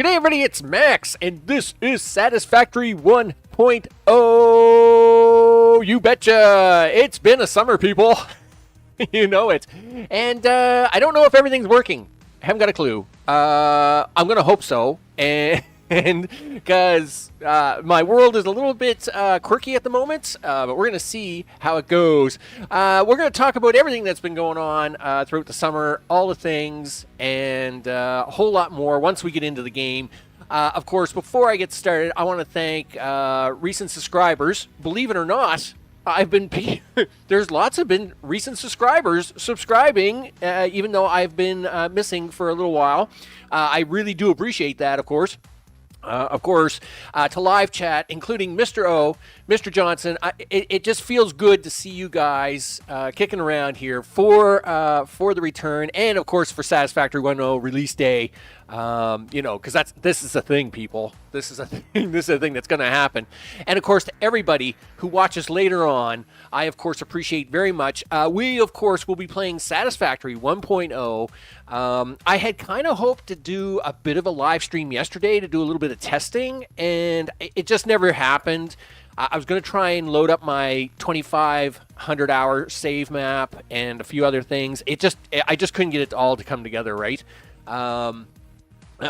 Good day, everybody. It's Max, and this is Satisfactory 1.0. You betcha. It's been a summer, people. You know it. And I don't know if everything's working. I haven't got a clue. I'm going to hope so. And because my world is a little bit quirky at the moment, but we're going to see how it goes. We're going to talk about everything that's been going on throughout the summer, all the things, and a whole lot more once we get into the game. Of course, before I get started, I want to thank recent subscribers. Believe it or not, there's lots of recent subscribers subscribing, even though I've been missing for a little while. I really do appreciate that, of course. To live chat, including Mr. O, Mr. Johnson. It just feels good to see you guys kicking around here for the return, and of course for Satisfactory 1.0 release day. Because this is a thing, people. This is a thing. This is a thing that's going to happen. And of course, to everybody who watches later on, I of course appreciate very much. We of course will be playing Satisfactory 1.0. I had kind of hoped to do a bit of a live stream yesterday to do a little bit of testing, and it just never happened. I was going to try and load up my 2,500-hour save map and a few other things. I just couldn't get it all to come together right.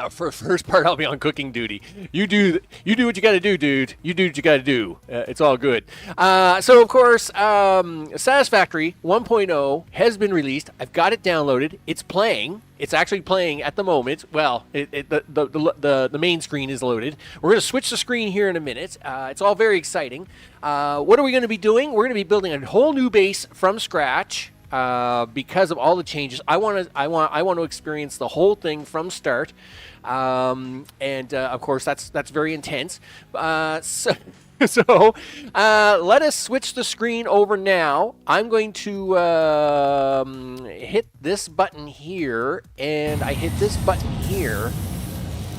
For the first part, I'll be on cooking duty. You do what you got to do, dude. You do what you got to do. It's all good. So, of course, Satisfactory 1.0 has been released. I've got it downloaded. It's playing. It's actually playing at the moment. Well, the main screen is loaded. We're going to switch the screen here in a minute. It's all very exciting. What are we going to be doing? We're going to be building a whole new base from scratch. Because of all the changes, I want to experience the whole thing from start, and of course that's very intense. So let us switch the screen over now. I'm going to hit this button here, and I hit this button here.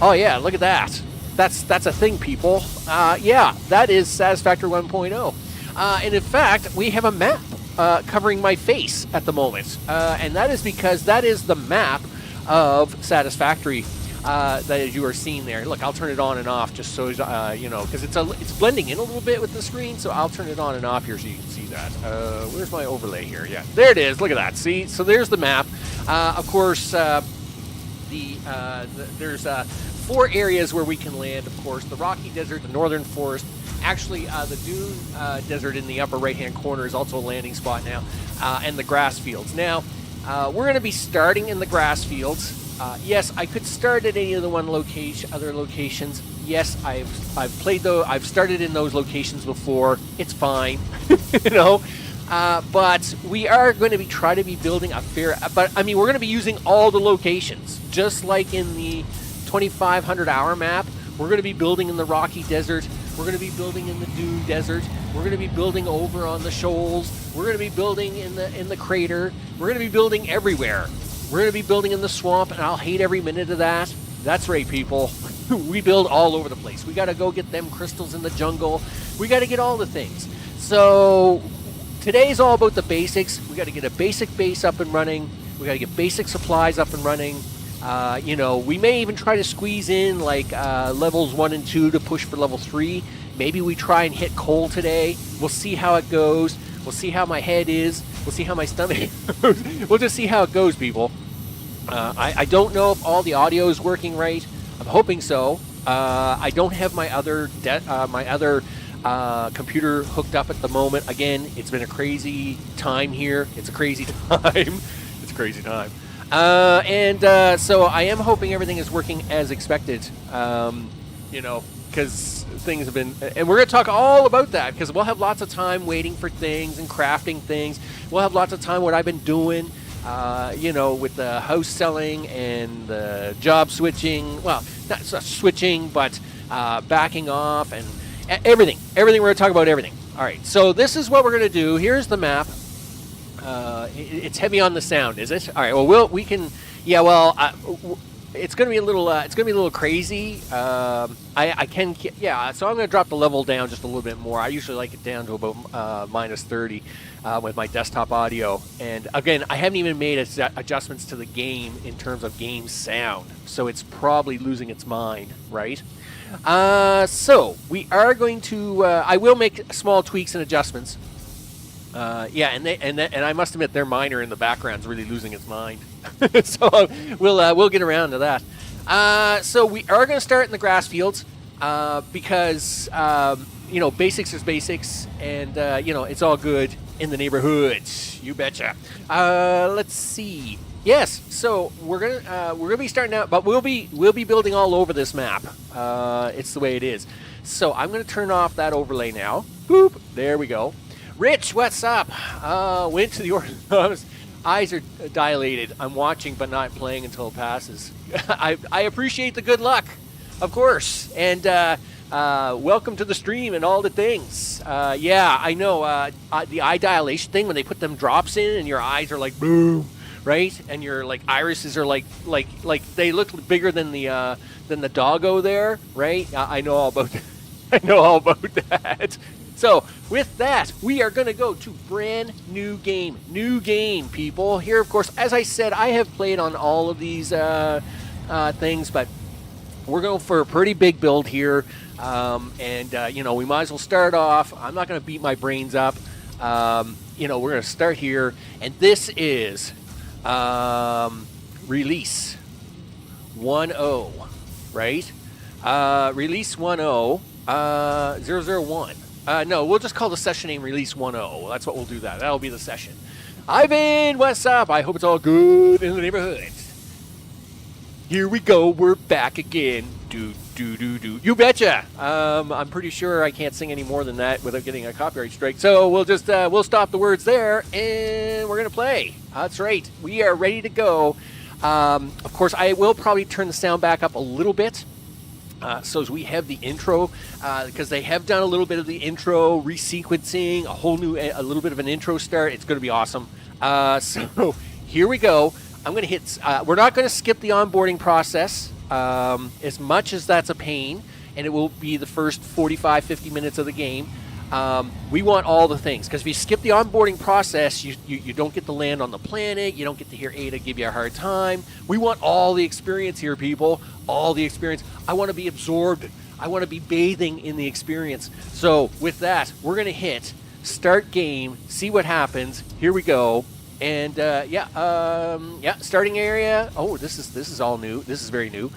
Oh yeah, look at that. That's a thing, people. Yeah, that is Satisfactory 1.0, and in fact, we have a map covering my face at the moment, and that is because that is the map of Satisfactory that you are seeing there. Look, I'll turn it on and off just so because it's blending in a little bit with the screen, so I'll turn it on and off here so you can see that. Where's my overlay here? Yeah, there it is. Look at that. See, so there's the map. Of course, there's 4 areas where we can land. Of course, the Rocky Desert, the Northern Forest. Actually, the Dune Desert in the upper right-hand corner is also a landing spot now, and the grass fields. Now, we're going to be starting in the grass fields. Yes, I could start at any of the other locations. Yes, I've started in those locations before. It's fine, but we are going to try to be building a fair. But I mean, we're going to be using all the locations, just like in the 2,500-hour map. We're going to be building in the Rocky Desert. We're going to be building in the Dune Desert. We're going to be building over on the shoals. We're going to be building in the crater. We're going to be building everywhere. We're going to be building in the swamp, and I'll hate every minute of that. That's right, people. We build all over the place. We got to go get them crystals in the jungle. We got to get all the things. So today's all about the basics. We got to get a basic base up and running. We got to get basic supplies up and running. We may even try to squeeze in like levels 1 and 2 to push for level 3. Maybe we try and hit coal today. We'll see how it goes. We'll see how my head is. We'll see how my stomach goes. We'll just see how it goes, people. I don't know if all the audio is working right. I'm hoping so. I don't have my other computer hooked up at the moment. Again, it's been a crazy time here. It's a crazy time. It's a crazy time. So I am hoping everything is working as expected, because things have been, and we're going to talk all about that, because we'll have lots of time waiting for things and crafting things. We'll have lots of time what I've been doing, with the house selling and the job switching, well, not switching, but backing off and everything. We're going to talk about everything. All right, so this is what we're going to do. Here's the map. It's heavy on the sound, is it? All right. Well, we can. Yeah. Well, it's gonna be a little crazy. I can, yeah. So I'm gonna drop the level down just a little bit more. I usually like it down to about minus 30 with my desktop audio. And again, I haven't even made adjustments to the game in terms of game sound, so it's probably losing its mind, right? So we are going to. I will make small tweaks and adjustments. Yeah, and I must admit their miner in the background's really losing its mind. So we'll get around to that. So we are going to start in the grass fields because you know, basics is basics, and you know, it's all good in the neighborhoods. You betcha. Let's see. Yes, so we're gonna be starting out, but we'll be building all over this map. It's the way it is. So I'm gonna turn off that overlay now. Boop. There we go. Rich, what's up? Went to the order. Eyes are dilated. I'm watching but not playing until it passes. I appreciate the good luck, of course, and welcome to the stream and all the things. Yeah, I know the eye dilation thing when they put them drops in and your eyes are like boom, right? And your like irises are like they look bigger than the doggo there, right? I know all about that. I know all about that. So, with that, we are going to go to brand new game. New game, people. Here, of course, as I said, I have played on all of these things, but we're going for a pretty big build here. You know, we might as well start off. I'm not going to beat my brains up. You know, we're going to start here. And this is Release 1.0, right? Release 1.0, 001. No, we'll just call the session name Release 1.0. That's what we'll do that. That'll be the session. Ivan, what's up? I hope it's all good in the neighborhood. Here we go. We're back again. Do. You betcha. I'm pretty sure I can't sing any more than that without getting a copyright strike. So we'll just we'll stop the words there, and we're gonna play. That's right. We are ready to go. Of course, I will probably turn the sound back up a little bit. So as we have the intro, because they have done a little bit of the intro resequencing, a little bit of an intro start. It's going to be awesome. So here we go. I'm going to hit. We're not going to skip the onboarding process, as much as that's a pain, and it will be the first 45, 50 minutes of the game. We want all the things, because if you skip the onboarding process, you don't get to land on the planet. You don't get to hear Ada give you a hard time. We want all the experience here, people. All the experience. I want to be absorbed. I want to be bathing in the experience. So with that, we're going to hit start game, see what happens. Here we go. And yeah, starting area. Oh, this is all new. This is very new.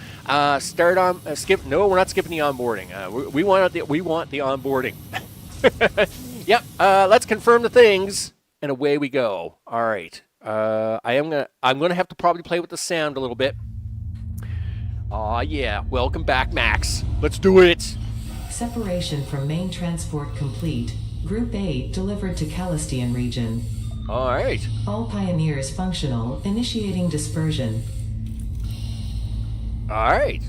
Start on skip. No, we're not skipping the onboarding. We want the onboarding. Yep. Let's confirm the things, and away we go. All right. I'm gonna have to probably play with the sound a little bit. Aw, yeah. Welcome back, Max. Let's do it. Separation from main transport complete. Group 8 delivered to Calistian region. All right. All pioneers functional. Initiating dispersion. All right.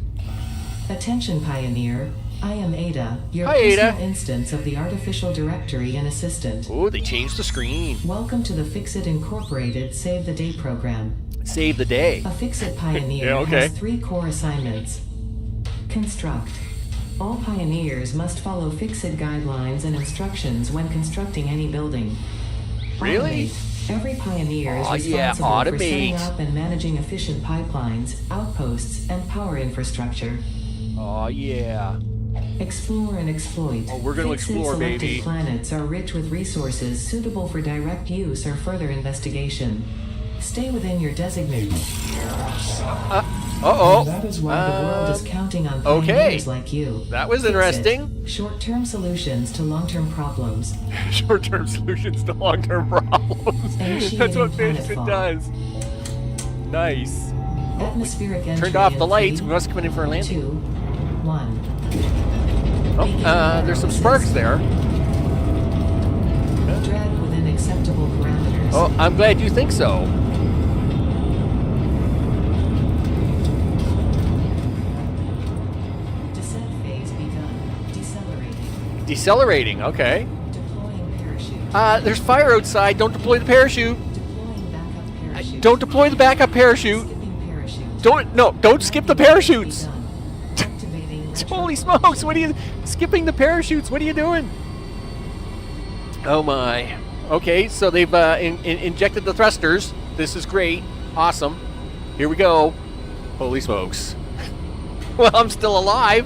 Attention, Pioneer. I am Ada, your Hi, personal Ada. instance of the artificial directory and assistant. Oh, they changed the screen. Welcome to the FICSIT Incorporated Save the Day program. Save the day. A FICSIT Pioneer Yeah, okay. has 3 core assignments. Construct. All pioneers must follow FICSIT guidelines and instructions when constructing any building. Really? Automate. Every pioneer is yeah, responsible for setting automate. up and managing efficient pipelines, outposts, and power infrastructure. Oh, yeah. Explore and exploit. Oh, we're gonna explore, selected baby. Planets are rich with resources suitable for direct use or further investigation. Stay within your designated. Uh-oh. That is why the world is counting on okay. pioneers like you. That was Fix it. interesting. Short-term solutions to long-term problems. Short-term solutions to long-term problems. Initiating That's what planetfall. FICSIT does. Nice. Atmospheric entry. Turned off in the lights. 3, We must come in for a landing. 2, 1. Oh, there's some sparks there. Drag within acceptable parameters. Oh, I'm glad you think so. Descent phase begun. Decelerating. Decelerating, okay. Deploying parachute. There's fire outside. Don't deploy the parachute. Deploying backup parachute. Don't deploy the backup parachute. Skipping parachute. Don't skip the parachutes. Done. Activating Holy smokes, what are you skipping the parachutes? What are you doing? Oh my. Okay, so they've injected the thrusters. This is great. Awesome. Here we go. Holy smokes. Well, I'm still alive.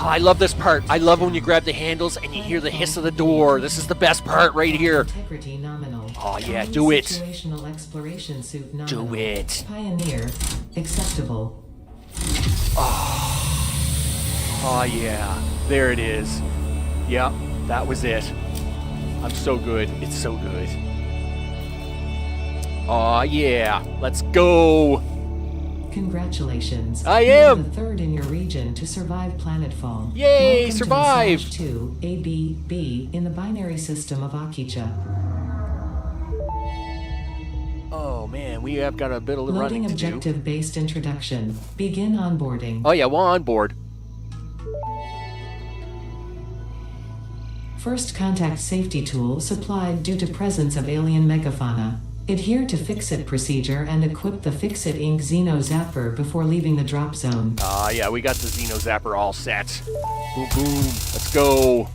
Oh, I love this part. I love when you grab the handles and you hear the hiss of the door. This is the best part right here. Integrity nominal. Oh yeah, do it. Situational exploration suit nominal. Do it. Pioneer. Acceptable. Oh yeah, there it is. Yep, that was it. I'm so good. It's so good. Oh yeah, let's go. Congratulations. I You am. are the third in your region to survive planetfall. Yay, Welcome survived. To the /2 ABB in the binary system of Akicha. Oh man, we have got a bit of Loading running to do. objective-based introduction. Begin onboarding. Oh yeah, we're on board. First contact safety tool supplied due to presence of alien megafauna. Adhere to FICSIT procedure and equip the FICSIT Inc. Xeno Zapper before leaving the drop zone. Yeah, we got the Xeno Zapper all set. Boom, boom. Let's go.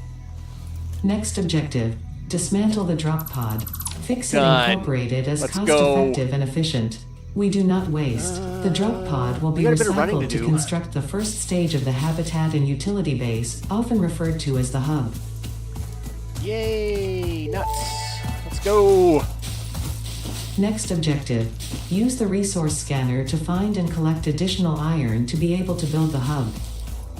Next objective. Dismantle the drop pod. FICSIT Done. Incorporated as Let's cost-effective and efficient. We do not waste. The drop pod will be we got a bit of running recycled to to do. construct the first stage of the habitat and utility base, often referred to as the hub. Yay, nuts. Let's go. Next objective. Use the resource scanner to find and collect additional iron to be able to build the hub.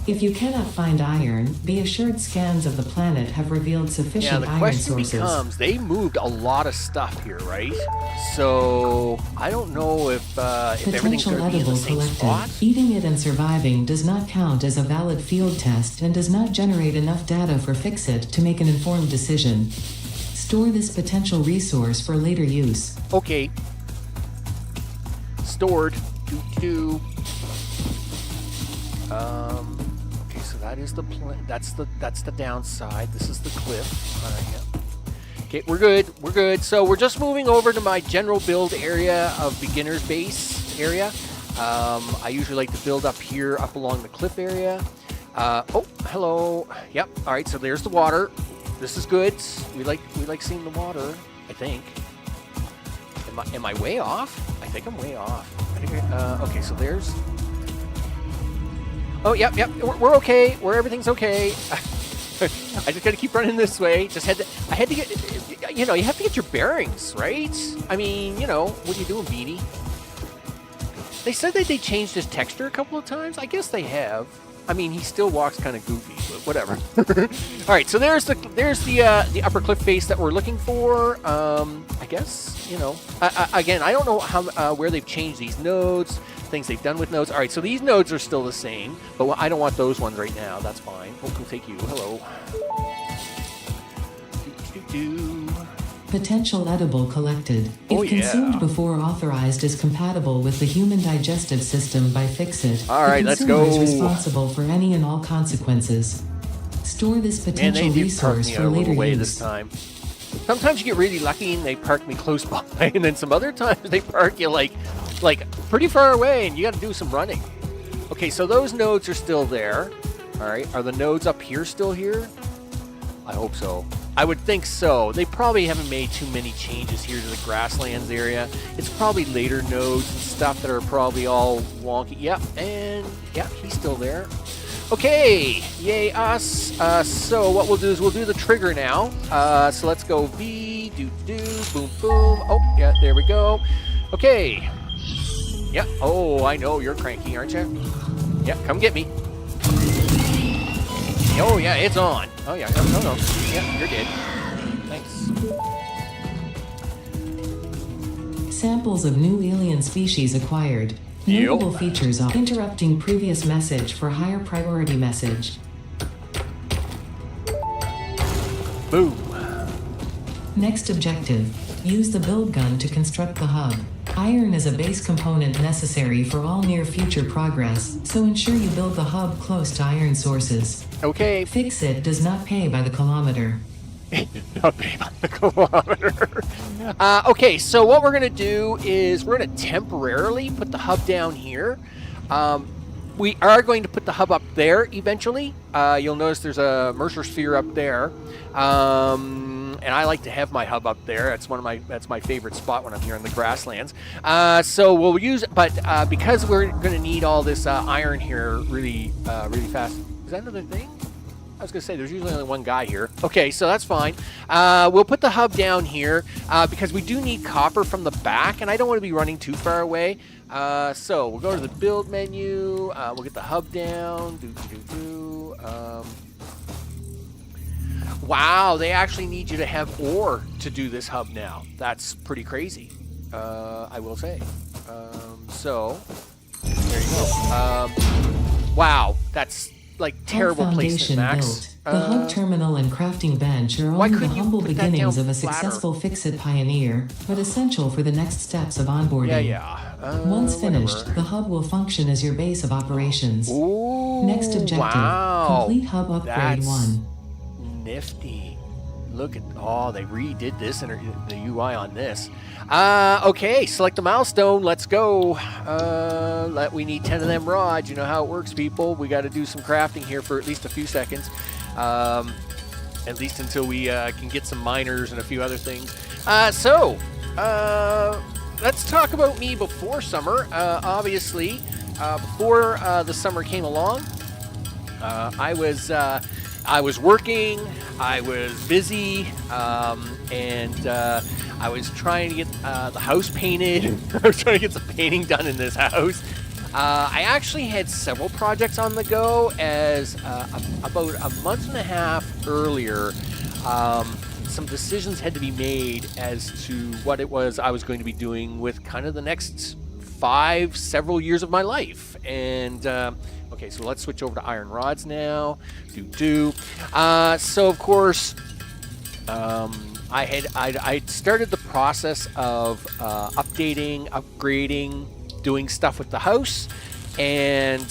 If you cannot find iron, be assured scans of the planet have revealed Yeah, sufficient the iron question sources. becomes, they moved a lot of stuff here, right? So, I don't know if everything's Potential going to be in the edible same collected. spot. Eating it and surviving does not count as a valid field test and does not generate enough data for FICSIT to make an informed decision. Store this potential resource for later use. Okay. Stored. Okay, so that is the that's the downside. This is the cliff. All right, yeah. Okay, we're good. We're good. So we're just moving over to my general build area of beginner's base area. I usually like to build up here, up along the cliff area. Oh, hello. Yep. All right. So there's the water. This is good. We like seeing the water. I think. Am I way off? I think I'm way off. I think okay. So there's. Oh, yep. We're okay. Everything's okay. I just got to keep running this way. I had to get, you have to get your bearings, right? I mean, what are you doing, Beanie? They said that they changed his texture a couple of times. I guess they have. I mean, he still walks kind of goofy, but whatever. All right, so there's the upper cliff face that we're looking for. I guess, again, I don't know how where they've changed these nodes. Things they've done with nodes. All right, so these nodes are still the same, but I don't want those ones right now. That's fine. We'll take you. Hello. Potential edible collected. Oh, If yeah. consumed before authorized is compatible with the human digestive system by FICSIT. All right, the let's consumer go. is responsible for any and all consequences. Store this Man, potential they did park resource me for a later little way use. this time. Sometimes you get really lucky and they park me close by, and then some other times they park you like pretty far away, and you got to do some running. Okay, so those nodes are still there. All right, are the nodes up here still here? I hope so. I would think so. They probably haven't made too many changes here to the grasslands area. It's probably later nodes and stuff that are probably all wonky. Yep, and yeah, he's still there. Okay, yay us. So what we'll do is we'll do the trigger now. So let's go V, boom, boom. Oh, yeah, there we go. Okay. Yeah, oh, I know, you're cranky, aren't you? Yeah, come get me. Oh, yeah, it's on. Oh, yeah, no. Yeah, you're dead. Thanks. Samples of new alien species acquired. Yep. Notable features are interrupting previous message for higher priority message. Boom. Next objective. Use the build gun to construct the hub. Iron is a base component necessary for all near future progress, so ensure you build the hub close to iron sources. Okay. FICSIT does not pay by the kilometer. Not babe on the kilometer. Okay, so what we're going to do is we're going to temporarily put the hub down here. We are going to put the hub up there eventually. You'll notice there's a Mercer sphere up there. And I like to have my hub up there. That's my favorite spot when I'm here in the grasslands. So we'll use, but because we're going to need all this iron here really fast. Is that another thing? I was going to say, there's usually only one guy here. Okay, so that's fine. We'll put the hub down here because we do need copper from the back, and I don't want to be running too far away. So we'll go to the build menu. We'll get the hub down. Wow, they actually need you to have ore to do this hub now. That's pretty crazy, I will say. So there you go. Wow, that's like terrible placement, Max. Built. The hub terminal and crafting bench are only the humble beginnings of a successful FICSIT pioneer, but essential for the next steps of onboarding. Once finished, the hub will function as your base of operations. Ooh, next objective, complete hub upgrade 1. Nifty. Look at, they redid this in the UI on this. Okay, select the milestone. Let's go. We need 10 of them rods. You know how it works, people. We got to do some crafting here for at least a few seconds. At least until we can get some miners and a few other things. Let's talk about me before summer. Obviously, before the summer came along, I was working, I was busy, and I was trying to get the house painted. I was trying to get some painting done in this house. I actually had several projects on the go as about a month and a half earlier, some decisions had to be made as to what it was I was going to be doing with kind of the next several years of my life. And okay, so let's switch over to iron rods now. So of course, I started the process of updating, upgrading, doing stuff with the house, and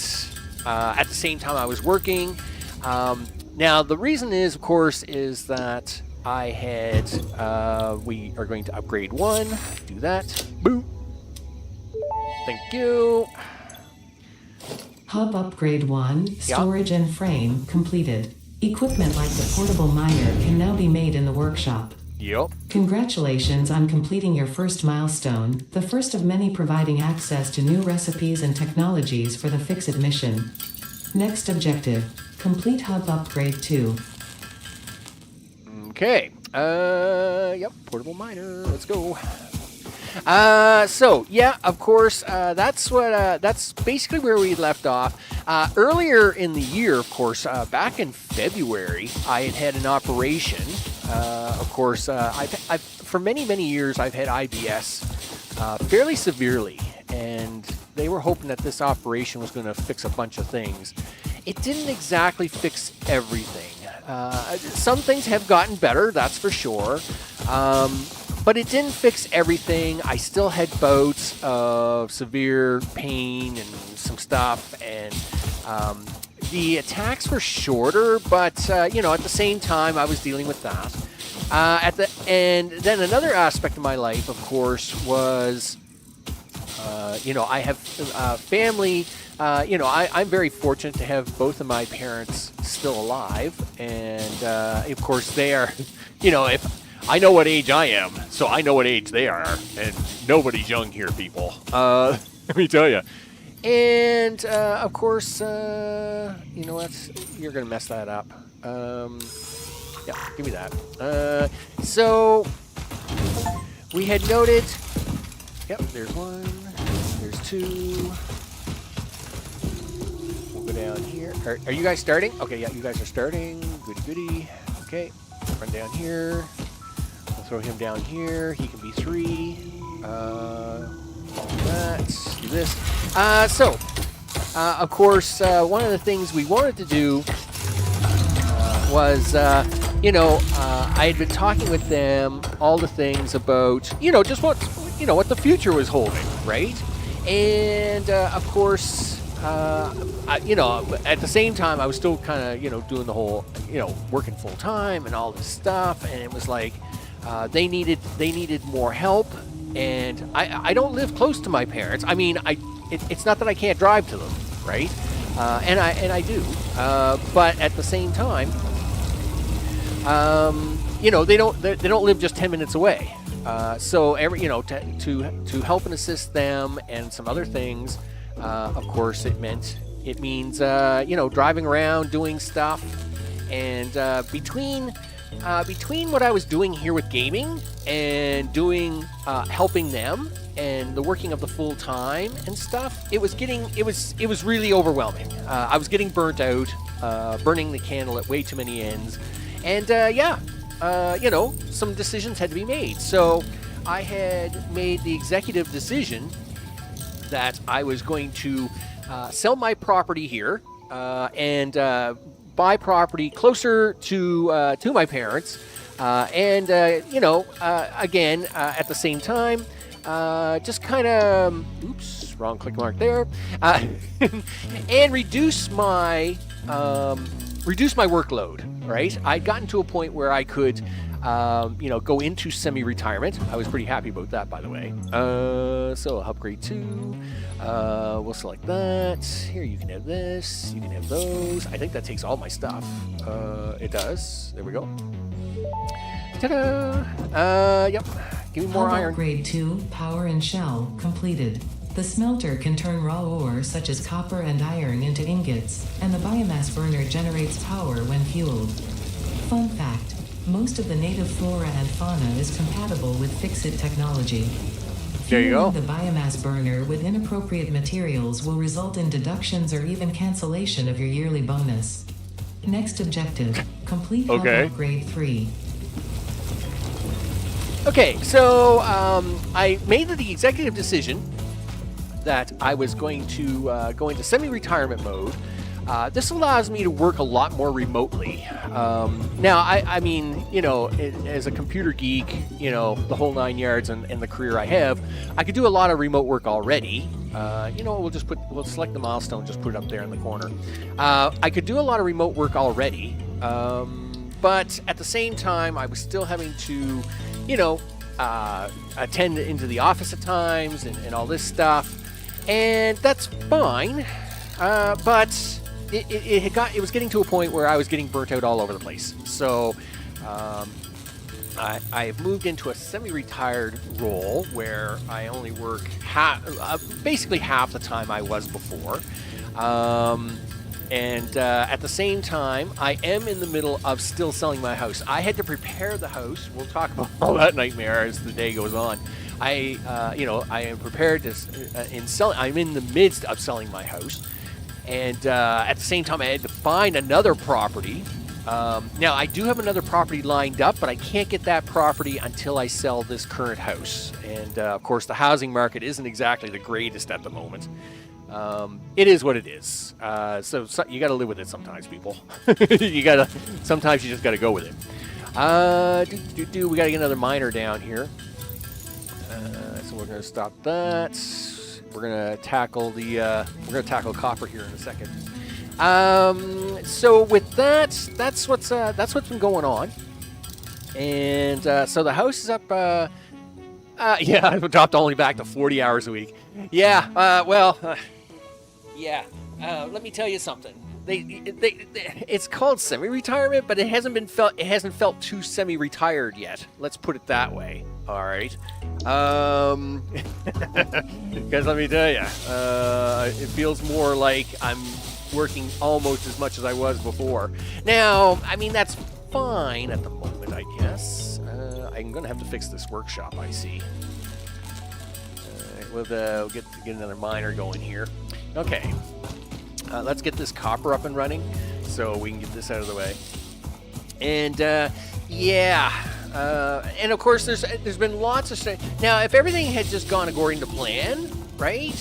at the same time I was working. Now the reason is, of course, is that I had we are going to upgrade 1. Do that. Boom. Thank you. Hub upgrade 1, storage and frame completed. Equipment like the portable miner can now be made in the workshop. Yep. Congratulations on completing your first milestone, the first of many providing access to new recipes and technologies for the FICSIT mission. Next objective, complete hub upgrade 2. Okay. Yep, portable miner. Let's go. So yeah, of course, that's basically where we left off. Earlier in the year, of course, back in February, I had an operation. Of course, I've for many years I've had IBS fairly severely, and they were hoping that this operation was going to fix a bunch of things. It didn't exactly fix everything. Some things have gotten better, that's for sure. But it didn't fix everything. I still had bouts of severe pain and some stuff, and the attacks were shorter, but at the same time, I was dealing with that. And then another aspect of my life, of course, was, I have family. I'm very fortunate to have both of my parents still alive, and of course they are, if I know what age I am, so I know what age they are, and nobody's young here, people. Let me tell you. And of course, you know what? You're gonna mess that up. Yeah, give me that. So we had noted. Yep, there's 1. There's 2. We'll go down here. Are you guys starting? Okay, yeah, you guys are starting. Goody. Okay, run down here. We'll throw him down here. He can be 3. Let's do this. Of course, one of the things we wanted to do was, I had been talking with them all the things about, just what the future was holding, right? And of course, at the same time, I was still kind of, doing the whole, working full time and all this stuff. And it was like, they needed more help. And I don't live close to my parents. I mean, it's not that I can't drive to them, right? And I do. But at the same time, they don't live just 10 minutes away. So to help and assist them and some other things, of course, it means driving around, doing stuff, and between what I was doing here with gaming and doing helping them and the working of the full time and stuff, it was really overwhelming. I was getting burnt out, burning the candle at way too many ends, and some decisions had to be made. So I had made the executive decision that I was going to sell my property here and buy property closer to my parents, and again, at the same time, just kind of, oops, wrong click mark there, and reduce my workload. Right, I'd gotten to a point where I could, go into semi-retirement. I was pretty happy about that, by the way. So upgrade 2. We'll select that. Here, you can have this. You can have those. I think that takes all my stuff. It does. There we go. Ta-da! Yep. Give me more iron. Upgrade 2, power and shell, completed. The smelter can turn raw ore such as copper and iron into ingots, and the biomass burner generates power when fueled. Fun fact, most of the native flora and fauna is compatible with FICSIT technology. There you go. Fueling the biomass burner with inappropriate materials will result in deductions or even cancellation of your yearly bonus. Next objective, complete health upgrade 3. Okay, so I made the executive decision that I was going to go into semi-retirement mode. This allows me to work a lot more remotely. Now, I mean, as a computer geek, the whole 9 yards and the career I have, I could do a lot of remote work already. We'll select the milestone, just put it up there in the corner. I could do a lot of remote work already, but at the same time, I was still having to, attend into the office at times and all this stuff. And that's fine, but it was getting to a point where I was getting burnt out all over the place. So I've moved into a semi-retired role where I only work basically half the time I was before. And at the same time, I am in the middle of still selling my house. I had to prepare the house. We'll talk about all that nightmare as the day goes on. I am prepared to I'm in the midst of selling my house, and at the same time, I had to find another property. Now, I do have another property lined up, but I can't get that property until I sell this current house. And of course, the housing market isn't exactly the greatest at the moment. It is what it is. So you got to live with it sometimes, people. Sometimes you just got to go with it. We got to get another miner down here. So we're going to stop that. We're going to tackle copper here in a second. So with that, that's what's been going on. And so the house is up. I've dropped only back to 40 hours a week. Yeah. Let me tell you something. It's called semi-retirement, but it hasn't felt too semi-retired yet. Let's put it that way. All right. Because let me tell you, it feels more like I'm working almost as much as I was before. Now, I mean, that's fine at the moment, I guess. I'm going to have to fix this workshop, I see. We'll get another miner going here. Okay. Let's get this copper up and running so we can get this out of the way. And, and of course, there's been lots of stuff. Now, if everything had just gone according to plan, right?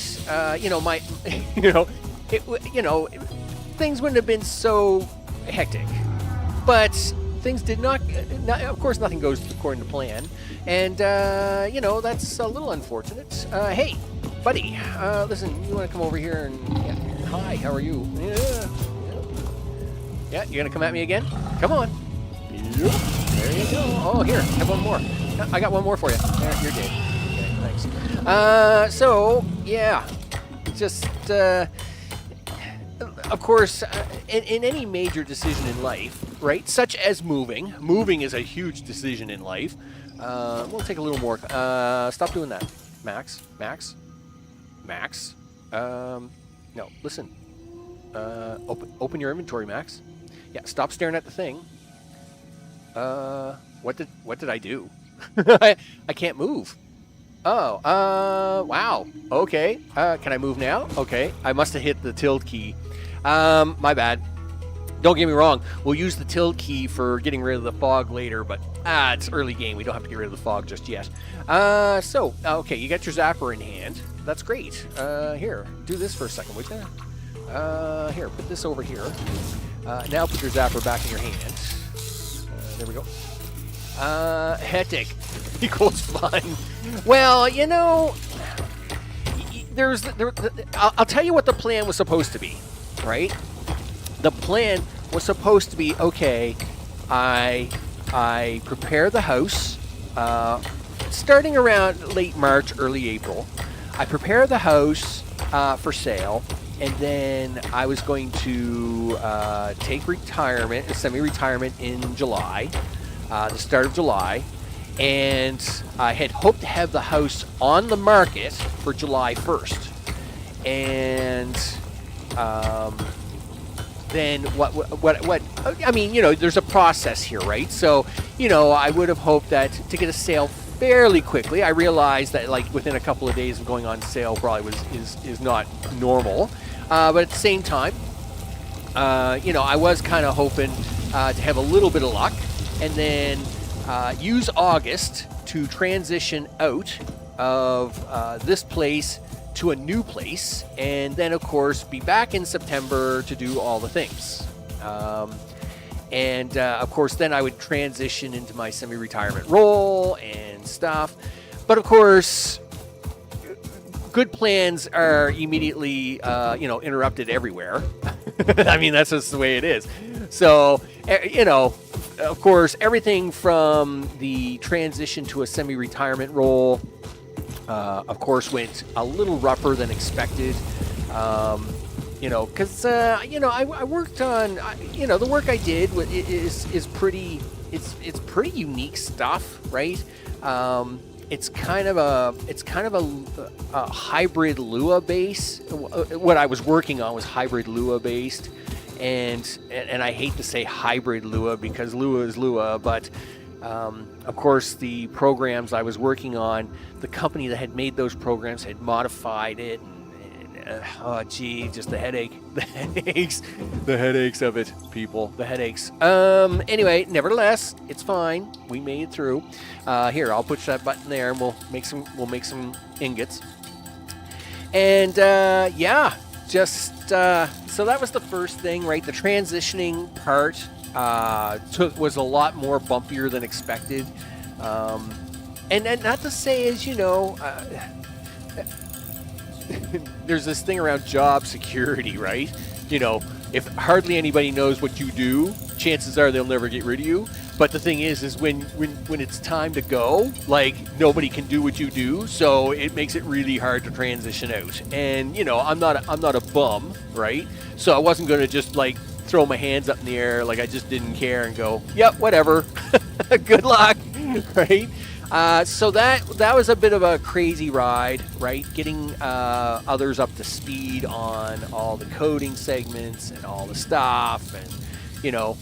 Things wouldn't have been so hectic. But things did not. Of course, nothing goes according to plan, and that's a little unfortunate. Hey, buddy, listen, you want to come over here and? Yeah. Hi, how are you? Yeah. Yeah, you're gonna come at me again? Come on. Yep. There you go. Oh, here, have one more. I got one more for you. There, you're dead. Okay, thanks. So, yeah. Just, of course, in any major decision in life, right, such as moving. Moving is a huge decision in life. We'll take a little more. Stop doing that. Max. No, listen. Open your inventory, Max. Yeah, stop staring at the thing. What did I do? I can't move. Oh, wow. Okay. Can I move now? Okay. I must have hit the tilde key. My bad. Don't get me wrong. We'll use the tilde key for getting rid of the fog later, but it's early game. We don't have to get rid of the fog just yet. Okay, you got your zapper in hand. That's great. Here, do this for a second, would you? Here, put this over here. Now put your zapper back in your hand. There we go. Hectic equals fun. Well, you know, I'll tell you what the plan was supposed to be, right? The plan was supposed to be, okay, I prepare the house, starting around late March, early April. I prepare the house for sale, and then I was going to take retirement, semi-retirement in July, the start of July, and I had hoped to have the house on the market for July 1st. And then what I mean, you know, there's a process here, right? So, you know, I would have hoped that to get a sale fairly quickly. I realized that like within a couple of days of going on sale probably is not normal. But at the same time, you know, I was kind of hoping to have a little bit of luck and then use August to transition out of this place to a new place, and then of course be back in September to do all the things. Of course then I would transition into my semi-retirement role and stuff. But of course, good plans are immediately, you know, interrupted everywhere. I mean, that's just the way it is. So, you know, of course, everything from the transition to a semi-retirement role, of course, went a little rougher than expected. You know, because you know, I worked on, you know, the work I did is pretty, it's pretty unique stuff, right? It's kind of a hybrid Lua base. What I was working on was hybrid Lua based, and I hate to say hybrid Lua because Lua is Lua, but of course the programs I was working on, the company that had made those programs had modified it. Oh gee, just the headaches of it, people, the headaches. Anyway, nevertheless, it's fine. We made it through. Here, I'll push that button there, and we'll make some ingots. And yeah, just so that was the first thing, right? The transitioning part was a lot more bumpier than expected. And not to say, as you know. There's this thing around job security, right? You know, if hardly anybody knows what you do, chances are they'll never get rid of you. But the thing is when it's time to go, like nobody can do what you do, so it makes it really hard to transition out. And you know, I'm not a bum, right? So I wasn't going to just like throw my hands up in the air like I just didn't care and go, yep, whatever, good luck, right? So that was a bit of a crazy ride, right? Getting others up to speed on all the coding segments and all the stuff, and you know,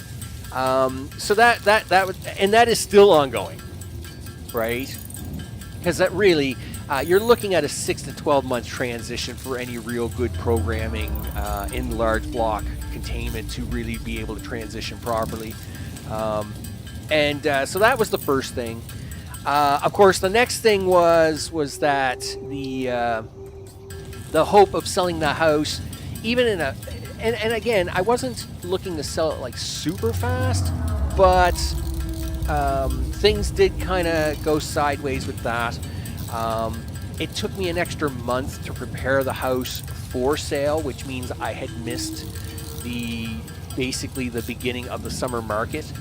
so that was, and that is still ongoing, right? Because that really, you're looking at a 6 to 12 month transition for any real good programming in large block containment to really be able to transition properly. So that was the first thing. Of course, the next thing was that the hope of selling the house, even in a, and again, I wasn't looking to sell it like super fast, but things did kind of go sideways with that. It took me an extra month to prepare the house before sale, which means I had missed basically the beginning of the summer market.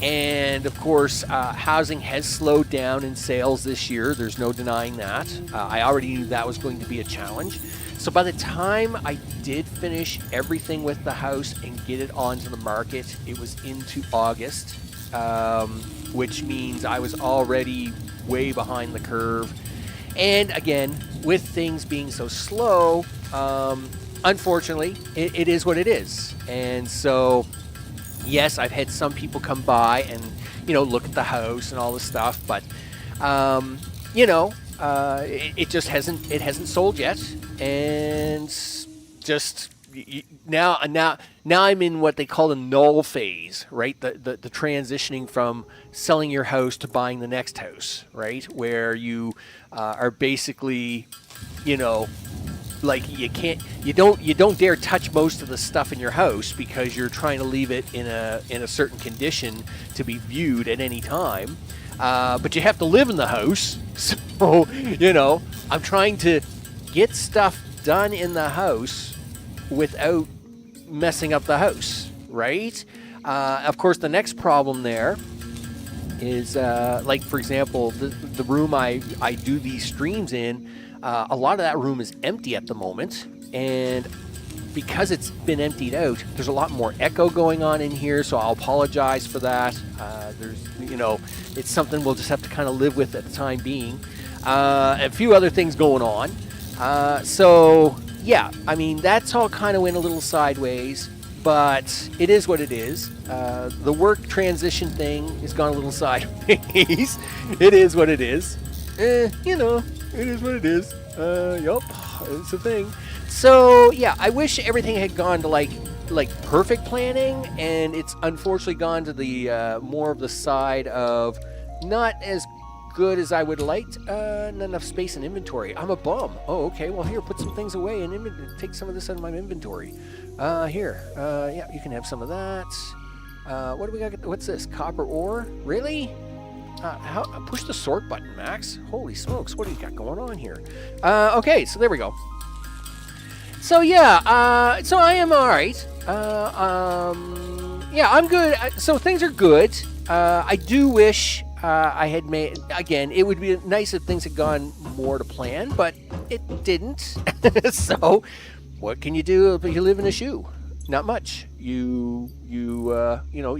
And of course, housing has slowed down in sales this year. There's no denying that. I already knew that was going to be a challenge. So by the time I did finish everything with the house and get it onto the market, it was into August, which means I was already way behind the curve. And again, with things being so slow, unfortunately, it is what it is. And so, yes, I've had some people come by and, look at the house and all this stuff, but, it just hasn't sold yet. And just now I'm in what they call the null phase, right? The transitioning from selling your house to buying the next house, right? Where you are basically, like you don't dare touch most of the stuff in your house because you're trying to leave it in a certain condition to be viewed at any time. But you have to live in the house, so I'm trying to get stuff done in the house without messing up the house, right? Of course, the next problem there is, like, for example, the room I do these streams in, a lot of that room is empty at the moment, and because it's been emptied out, there's a lot more echo going on in here, so I'll apologize for that. It's something we'll just have to kind of live with at the time being. A few other things going on. So, yeah, I mean, that's all kind of went a little sideways, but it is what it is. The work transition thing has gone a little sideways. It is what it is. It is what it is. Yup, it's a thing. So, yeah, I wish everything had gone to, like perfect planning, and it's unfortunately gone to the more of the side of not as good as I would like. Not enough space in inventory. I'm a bum. Oh, okay. Well, here, put some things away and take some of this out of my inventory. Here. Yeah, you can have some of that. What do we got? What's this? Copper ore? Really? Push the sort button, Max. Holy smokes. What do you got going on here? Okay, so there we go. So, yeah. So I am all right. Yeah, I'm good. So things are good. I do wish I had made, again, it would be nice if things had gone more to plan, but it didn't. So what can you do if you live in a shoe? Not much. You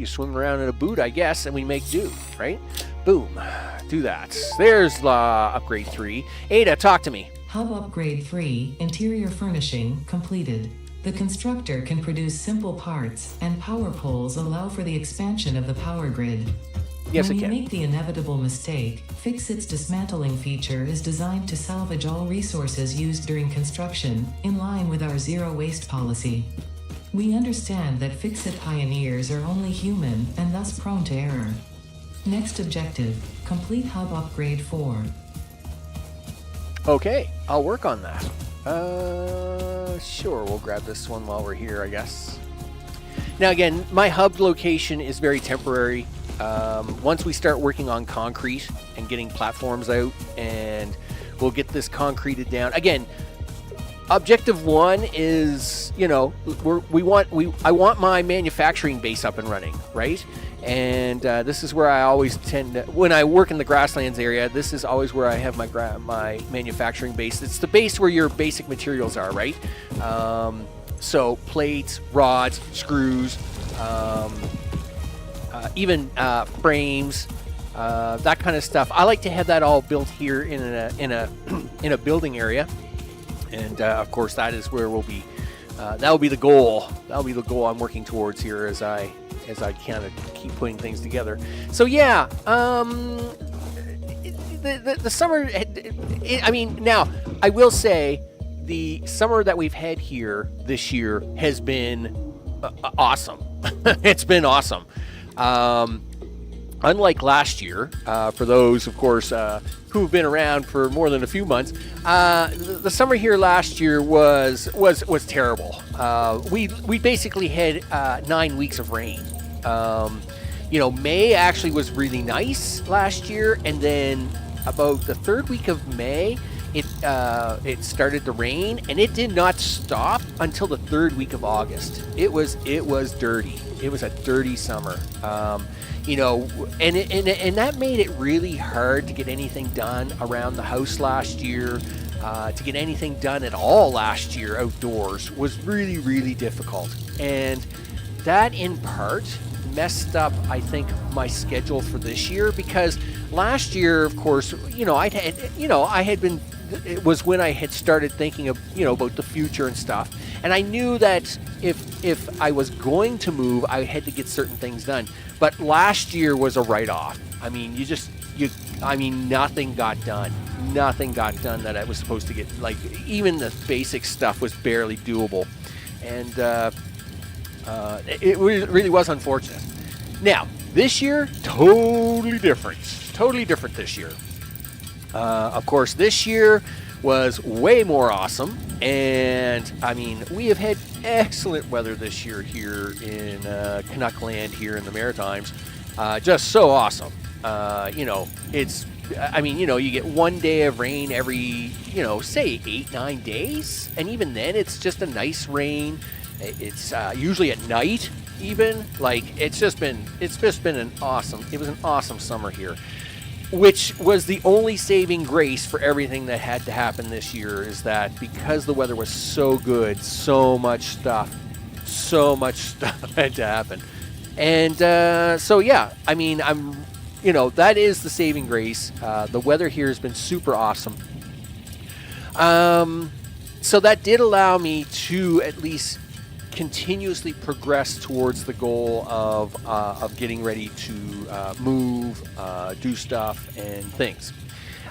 swim around in a boot, I guess, and we make do, right? Boom. Do that. There's upgrade 3. Ada, talk to me. Hub upgrade 3, interior furnishing, completed. The constructor can produce simple parts, and power poles allow for the expansion of the power grid. Yes, when it can. you make the inevitable mistake, FICSIT's dismantling feature is designed to salvage all resources used during construction, in line with our zero waste policy. We understand that FICSIT pioneers are only human and thus prone to error. Next objective, complete hub upgrade 4. Okay, I'll work on that. Sure, we'll grab this one while we're here, I guess. Now again, my hub location is very temporary. Once we start working on concrete and getting platforms out, and we'll get this concreted down. Again, objective 1 is, I want my manufacturing base up and running, right? And this is where I always tend to, when I work in the grasslands area, this is always where I have my manufacturing base. It's the base where your basic materials are, right? So plates, rods, screws, even frames, that kind of stuff. I like to have that all built here in a building area, and of course that is where we'll be. That will be the goal. That will be the goal I'm working towards here as I kind of keep putting things together. So yeah, the summer. I mean, now I will say the summer that we've had here this year has been awesome. It's been awesome. Unlike last year, for those, of course, who've been around for more than a few months, the summer here last year was terrible. We basically had 9 weeks of rain. May actually was really nice last year, and then about the third week of May, it started to rain, and it did not stop until the third week of August. It was dirty. It was a dirty summer. You know, and that made it really hard to get anything done around the house last year. To get anything done at all last year outdoors was really, really difficult. And that in part messed up, I think, my schedule for this year, because last year, of course, you know, it was when I had started thinking of, you know, about the future and stuff. And I knew that if I was going to move, I had to get certain things done. But last year was a write-off. I mean, nothing got done. Nothing got done that I was supposed to get. Like, even the basic stuff was barely doable. And it really was unfortunate. Now, this year, totally different. Totally different this year. Of course, this year was way more awesome. And, I mean, we have had excellent weather this year here in Canuck Land here in the Maritimes. Just so awesome. You know, you get 1 day of rain every, you know, say 8-9 days. And even then, it's just a nice rain. It's usually at night even. Like, it was an awesome summer here. Which was the only saving grace for everything that had to happen this year, is that because the weather was so good, so much stuff had to happen. And so, yeah, I mean, that is the saving grace. The weather here has been super awesome. So that did allow me to at least continuously progress towards the goal of getting ready to move, do stuff and things.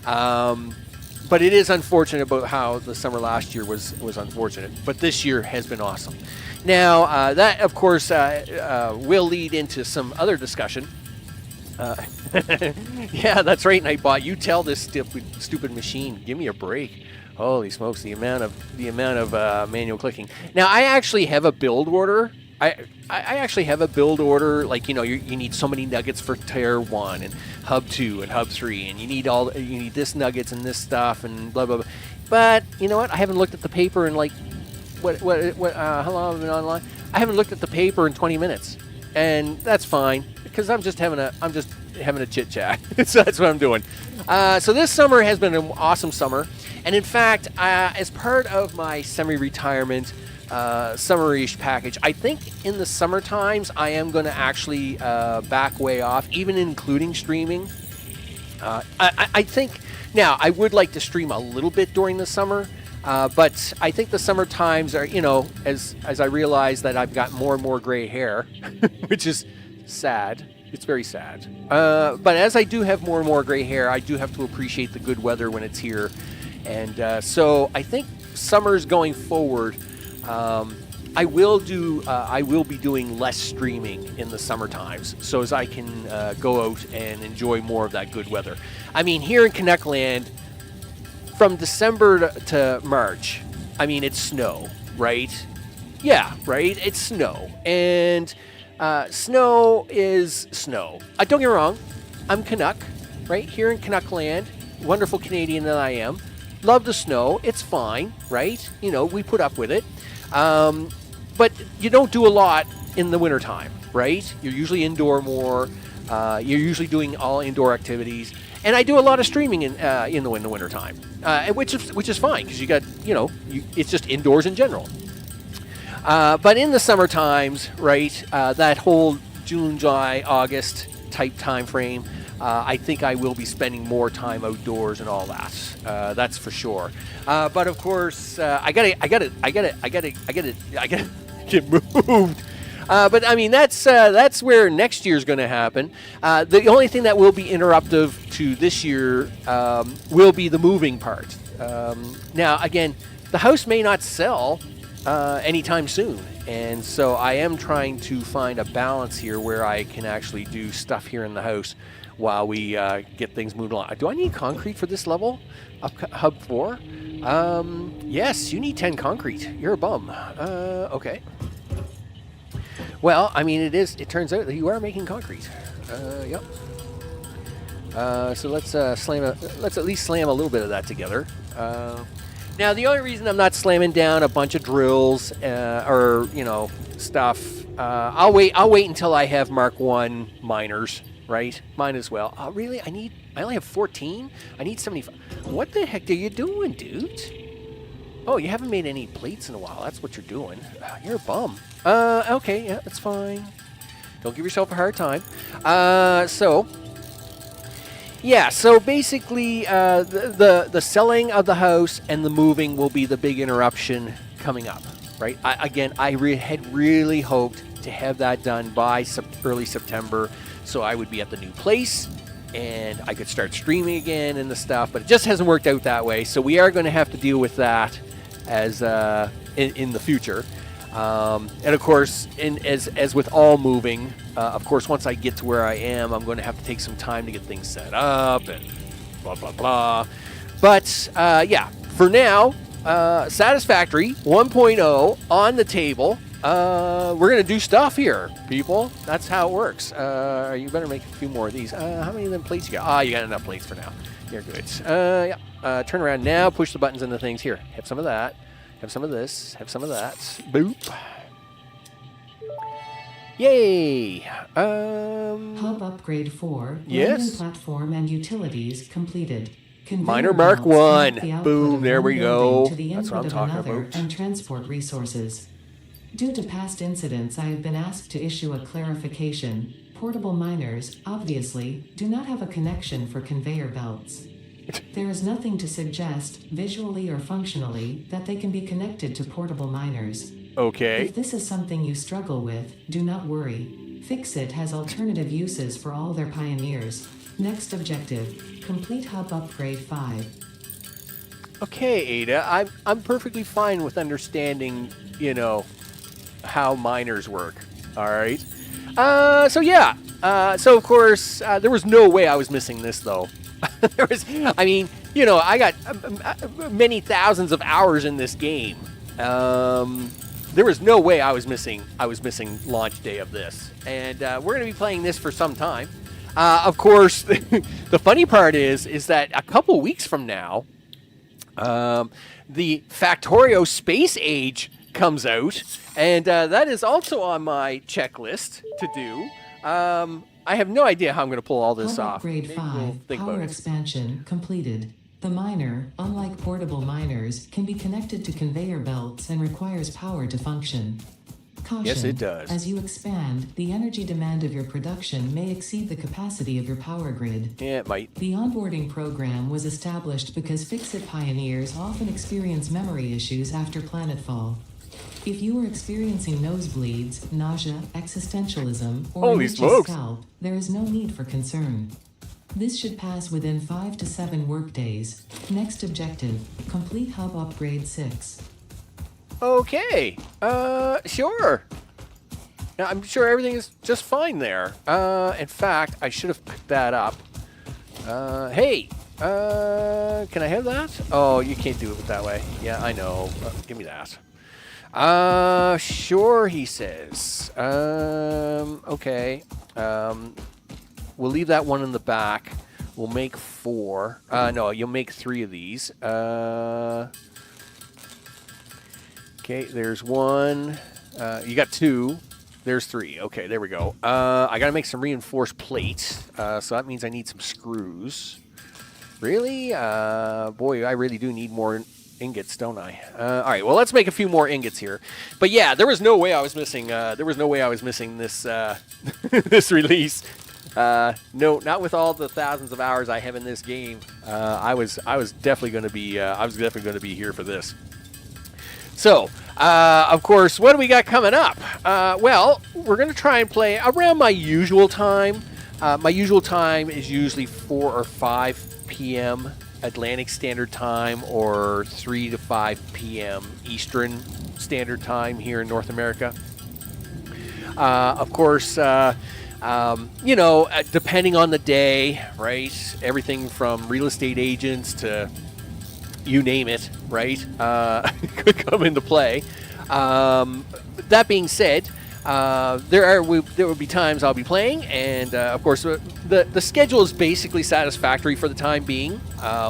But it is unfortunate about how the summer last year was unfortunate. But this year has been awesome. Now, that, of course, will lead into some other discussion. Yeah, that's right, Nightbot. You tell this stupid machine, give me a break. Holy smokes, the amount of manual clicking. Now, I actually have a build order. I actually have a build order, like, you know, you need so many nuggets for tier 1 and hub 2 and hub 3, and you need this nuggets and this stuff and blah blah blah. But you know what? I haven't looked at the paper in like how long have I been online? I haven't looked at the paper in 20 minutes, and that's fine because I'm just having a chit chat. So that's what I'm doing. So this summer has been an awesome summer, and in fact, as part of my semi-retirement summerish package, I think in the summer times I am going to actually back way off, even including streaming. I think now I would like to stream a little bit during the summer, but I think the summer times are, you know, as I realize that I've got more and more gray hair, which is sad. It's very sad. But as I do have more and more gray hair, I do have to appreciate the good weather when it's here. And so I think summers going forward, I will be doing less streaming in the summer times, so as I can go out and enjoy more of that good weather. I mean, here in Canuck Land, from December to March, I mean, it's snow, right? Yeah, right? It's snow. And snow is snow. Don't get me wrong, I'm Canuck, right? Here in Canuck Land, wonderful Canadian that I am. Love the snow. It's fine, right? You know, we put up with it. But you don't do a lot in the wintertime, right? You're usually indoor more. You're usually doing all indoor activities. And I do a lot of streaming in the wintertime, which is fine because you got, you know, it's just indoors in general. But in the summer times, right, that whole June, July, August type time frame, I think I will be spending more time outdoors and all that. That's for sure. But of course, I gotta get moved. But I mean, that's where next year's going to happen. The only thing that will be interruptive to this year will be the moving part. Now, again, the house may not sell anytime soon, and so I am trying to find a balance here where I can actually do stuff here in the house while we get things moved along. Do I need concrete for this level of Hub 4? Yes, you need 10 concrete. You're a bum. Okay. Well, I mean, it turns out that you are making concrete. Yep. So let's let's at least slam a little bit of that together. Now, the only reason I'm not slamming down a bunch of drills or stuff, I'll wait until I have Mark 1 miners, right? Mine as well. Oh, really? I only have 14? I need 75. What the heck are you doing, dude? Oh, you haven't made any plates in a while. That's what you're doing. You're a bum. Okay, yeah, that's fine. Don't give yourself a hard time. Yeah, so basically, the selling of the house and the moving will be the big interruption coming up, right? I had really hoped to have that done by early September, so I would be at the new place and I could start streaming again and the stuff, but it just hasn't worked out that way. So we are going to have to deal with that as in the future. And of course, as with all moving, of course, once I get to where I am, I'm going to have to take some time to get things set up and blah, blah, blah. But, yeah, for now, Satisfactory 1.0 on the table. We're going to do stuff here, people. That's how it works. You better make a few more of these. How many of them plates you got? You got enough plates for now. You're good. Yeah. Turn around now, push the buttons into things. Here, have some of that. Have some of this. Have some of that. Boop. Yay! Hub upgrade 4. Yes. Landing platform and utilities completed. Miner Mark 1. Boom, there we go. That's what I'm talking about. And transport resources. Due to past incidents, I have been asked to issue a clarification. Portable miners, obviously, do not have a connection for conveyor belts. There is nothing to suggest, visually or functionally, that they can be connected to portable miners. Okay. If this is something you struggle with, do not worry. FICSIT has alternative uses for all their pioneers. Next objective, complete hub upgrade 5. Okay, Ada, I'm perfectly fine with understanding, how miners work. All right. So yeah. So of course, there was no way I was missing this though. I got many thousands of hours in this game. There was no way I was missing launch day of this, and we're going to be playing this for some time. Of course, the funny part is that a couple weeks from now, the Factorio Space Age comes out, and that is also on my checklist to do. I have no idea how I'm going to pull all this off. Upgrade 5, power expansion completed. The miner, unlike portable miners, can be connected to conveyor belts and requires power to function. Caution, yes, it does. As you expand, the energy demand of your production may exceed the capacity of your power grid. Yeah, it might. The onboarding program was established because FICSIT pioneers often experience memory issues after planetfall. If you are experiencing nosebleeds, nausea, existentialism, or a scalp, there is no need for concern. This should pass within 5 to 7 workdays. Next objective, complete hub upgrade 6. Okay, sure. Now, I'm sure everything is just fine there. In fact, I should have picked that up. Hey, can I have that? Oh, you can't do it that way. Yeah, I know. Give me that. Sure, he says. Okay. We'll leave that one in the back. We'll make 4. No, you'll make 3 of these. Okay, there's 1. You got 2. There's 3. Okay, there we go. I got to make some reinforced plates. So that means I need some screws. Really? Boy, I really do need more ingots, don't I? All right, well, let's make a few more ingots here. But yeah, there was no way I was missing. This this release. No, not with all the thousands of hours I have in this game. I was definitely going to be here for this. So, of course, what do we got coming up? Well, we're going to try and play around my usual time. My usual time is usually 4 or 5 p.m. Atlantic Standard Time or 3 to 5 p.m. Eastern Standard Time here in North America. Of course, depending on the day, right? Everything from real estate agents to you name it, right? Could come into play. That being said, There will be times I'll be playing, and of course the schedule is basically satisfactory for the time being.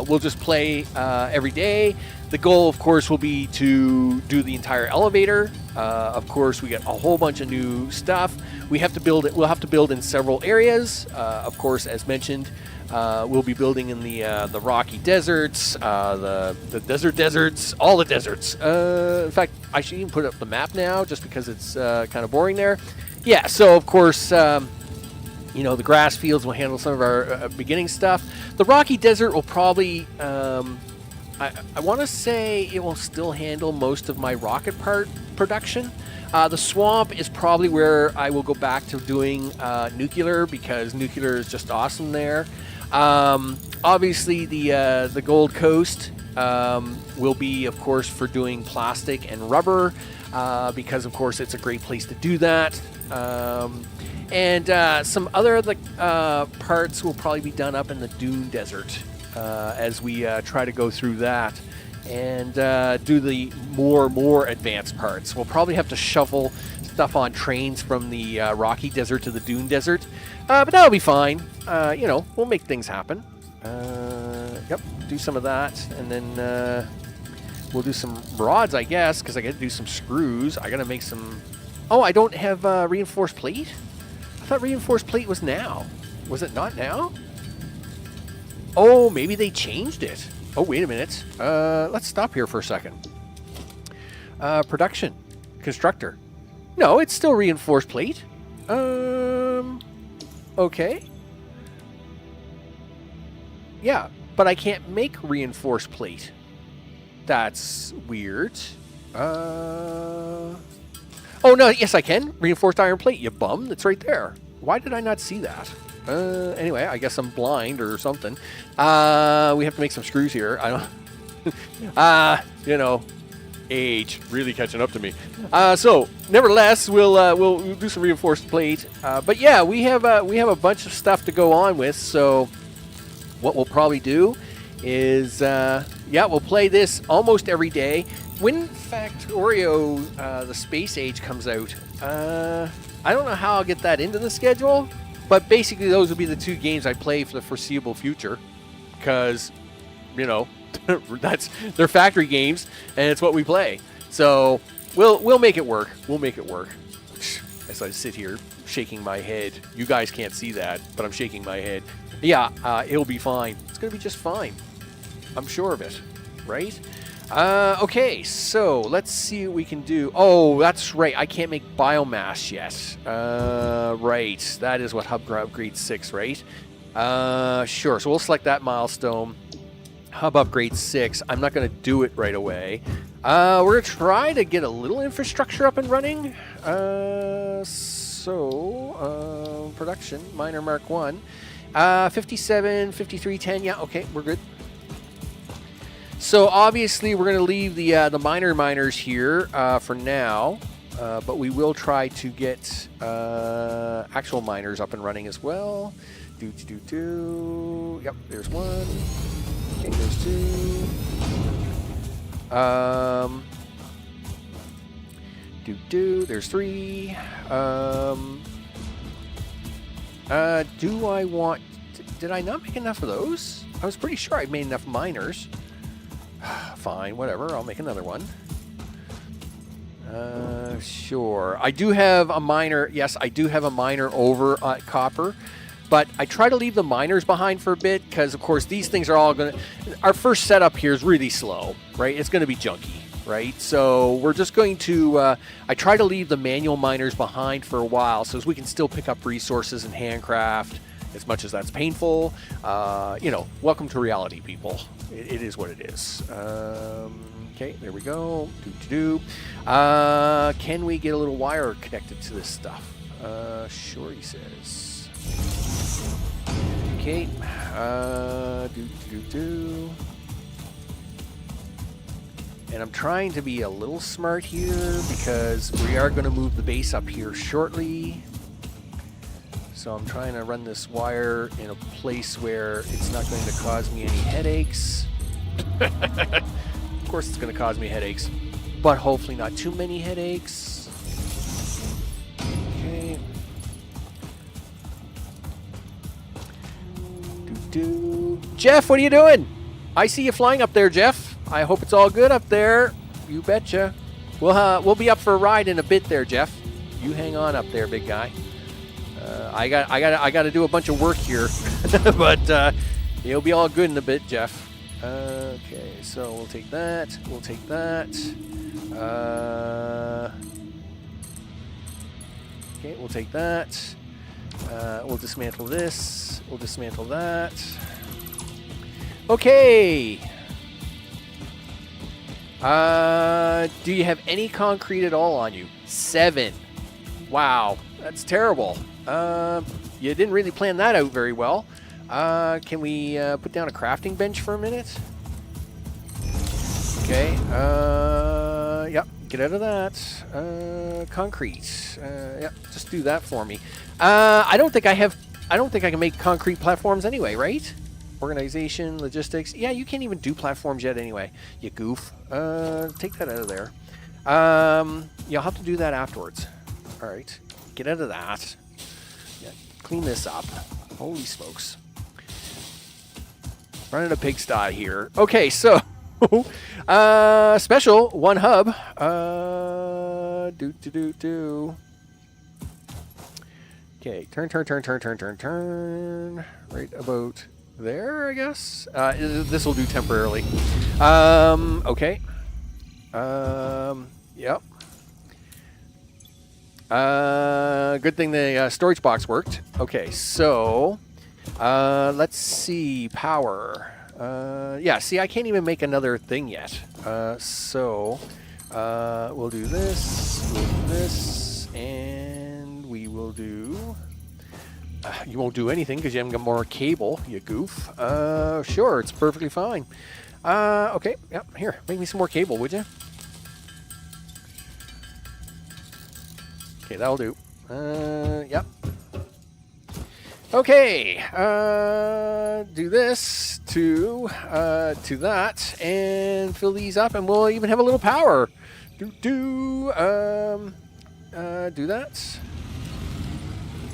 We'll just play every day. The goal, of course, will be to do the entire elevator. Of course, we get a whole bunch of new stuff. We have to build it. We'll have to build in several areas. Of course, as mentioned, we'll be building in the rocky deserts, the deserts, all the deserts. In fact, I should even put up the map now, just because it's kind of boring there. Yeah. So of course, the grass fields will handle some of our beginning stuff. The rocky desert will probably. I want to say it will still handle most of my rocket part production. The swamp is probably where I will go back to doing nuclear, because nuclear is just awesome there. Obviously, the Gold Coast will be, of course, for doing plastic and rubber, because, of course, it's a great place to do that. And some other parts will probably be done up in the Dune Desert. As we try to go through that and do the more advanced parts. We'll probably have to shovel stuff on trains from the Rocky Desert to the Dune Desert, but that'll be fine. We'll make things happen. Yep, do some of that, and then we'll do some rods, I guess, because I got to do some screws. I got to make some... Oh, I don't have reinforced plate? I thought reinforced plate was now. Was it not now? Oh, maybe they changed it. Oh, wait a minute. Let's stop here for a second. Production. Constructor. No, it's still reinforced plate. Okay. Yeah, but I can't make reinforced plate. That's weird. Oh, no, yes, I can. Reinforced iron plate, you bum. It's right there. Why did I not see that? Anyway, I guess I'm blind or something. We have to make some screws here. I don't... age really catching up to me. So, nevertheless, we'll do some reinforced plate. But yeah, we have a bunch of stuff to go on with. So, what we'll probably do is, we'll play this almost every day. When Factorio, the Space Age, comes out, I don't know how I'll get that into the schedule. But basically, those will be the two games I play for the foreseeable future, because, they're factory games, and it's what we play. So we'll make it work. We'll make it work. As I sit here shaking my head, you guys can't see that, but I'm shaking my head. Yeah, it'll be fine. It's gonna be just fine. I'm sure of it, right? Okay, so let's see what we can do. Oh, that's right. I can't make biomass yet. Right. That is what Hub Upgrade 6, right? Sure. So we'll select that milestone. Hub Upgrade 6. I'm not going to do it right away. We're going to try to get a little infrastructure up and running. Production. Miner Mark 1. 57, 53, 10. Yeah, okay. We're good. So obviously we're going to leave the miners here for now, but we will try to get actual miners up and running as well. Yep, there's one. Okay, there's two. There's three. Do I want? Did I not make enough of those? I was pretty sure I made enough miners. Fine, whatever. I'll make another one. Sure. I do have a miner. Yes, I do have a miner over at copper. But I try to leave the miners behind for a bit because, of course, these things are all going to... Our first setup here is really slow, right? It's going to be junky, right? So we're just going to... I try to leave the manual miners behind for a while so as we can still pick up resources and handcraft, as much as that's painful. Welcome to reality, people. It is what it is. Okay, there we go. Can we get a little wire connected to this stuff? Sure, he says. Okay. And I'm trying to be a little smart here because we are going to move the base up here shortly. So I'm trying to run this wire in a place where it's not going to cause me any headaches. Of course it's going to cause me headaches, but hopefully not too many headaches. Jeff, what are you doing? I see you flying up there, Jeff. I hope it's all good up there. You betcha. We'll be up for a ride in a bit there, Jeff. You hang on up there, big guy. I got to do a bunch of work here, but it'll be all good in a bit, Jeff. Okay, so we'll take that. We'll take that. Okay, we'll take that. We'll dismantle this. We'll dismantle that. Okay. Do you have any concrete at all on you? 7. Wow, that's terrible. You didn't really plan that out very well. Can we put down a crafting bench for a minute? Okay. Yep. Get out of that. Concrete. Yep. Just do that for me. I don't think I can make concrete platforms anyway, right? Organization, logistics. Yeah, you can't even do platforms yet anyway. You goof. Take that out of there. You'll have to do that afterwards. All right. Get out of that. Yeah. Clean this up. Holy smokes. Running a pigsty here. Okay, so special 1 hub. Okay, turn. Right about there, I guess. This will do temporarily. Okay. Yep. Good thing the storage box worked. Okay, so let's see, power. Yeah, see, I can't even make another thing yet. So we'll do this, and we will do... you won't do anything because you haven't got more cable, you goof. Sure, it's perfectly fine. Okay, yep, here, make me some more cable, would you? Okay, that'll do. Yep. Okay, do this to that, and fill these up, and we'll even have a little power. Do that,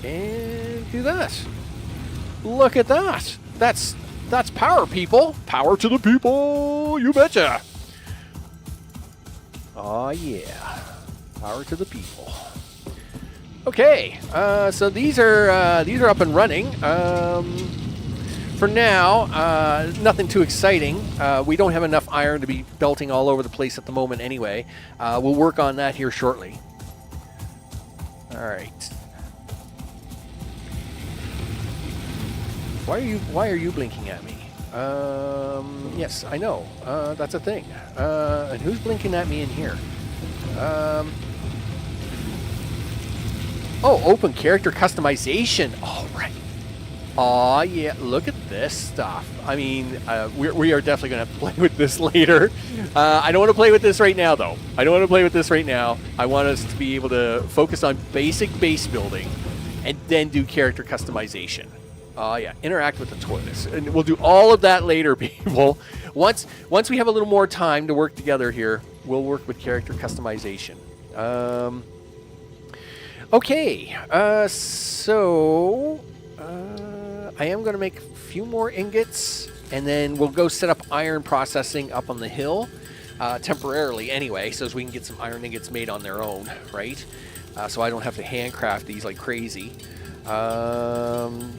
and do that. Look at that. That's power, people. Power to the people. You betcha. Oh yeah, power to the people. Okay, so these are up and running. For now, nothing too exciting. We don't have enough iron to be belting all over the place at the moment anyway. We'll work on that here shortly. All right. Why are you blinking at me? Yes, I know. That's a thing. And who's blinking at me in here? Oh, open character customization. All right. Aw, yeah. Look at this stuff. I mean, we are definitely going to have to play with this later. I don't want to play with this right now, though. I don't want to play with this right now. I want us to be able to focus on basic base building and then do character customization. Oh, yeah. Interact with the tortoise. And we'll do all of that later, people. Once we have a little more time to work together here, we'll work with character customization. Okay, so I am going to make a few more ingots, and then we'll go set up iron processing up on the hill, temporarily anyway, so as we can get some iron ingots made on their own, right? So I don't have to handcraft these like crazy.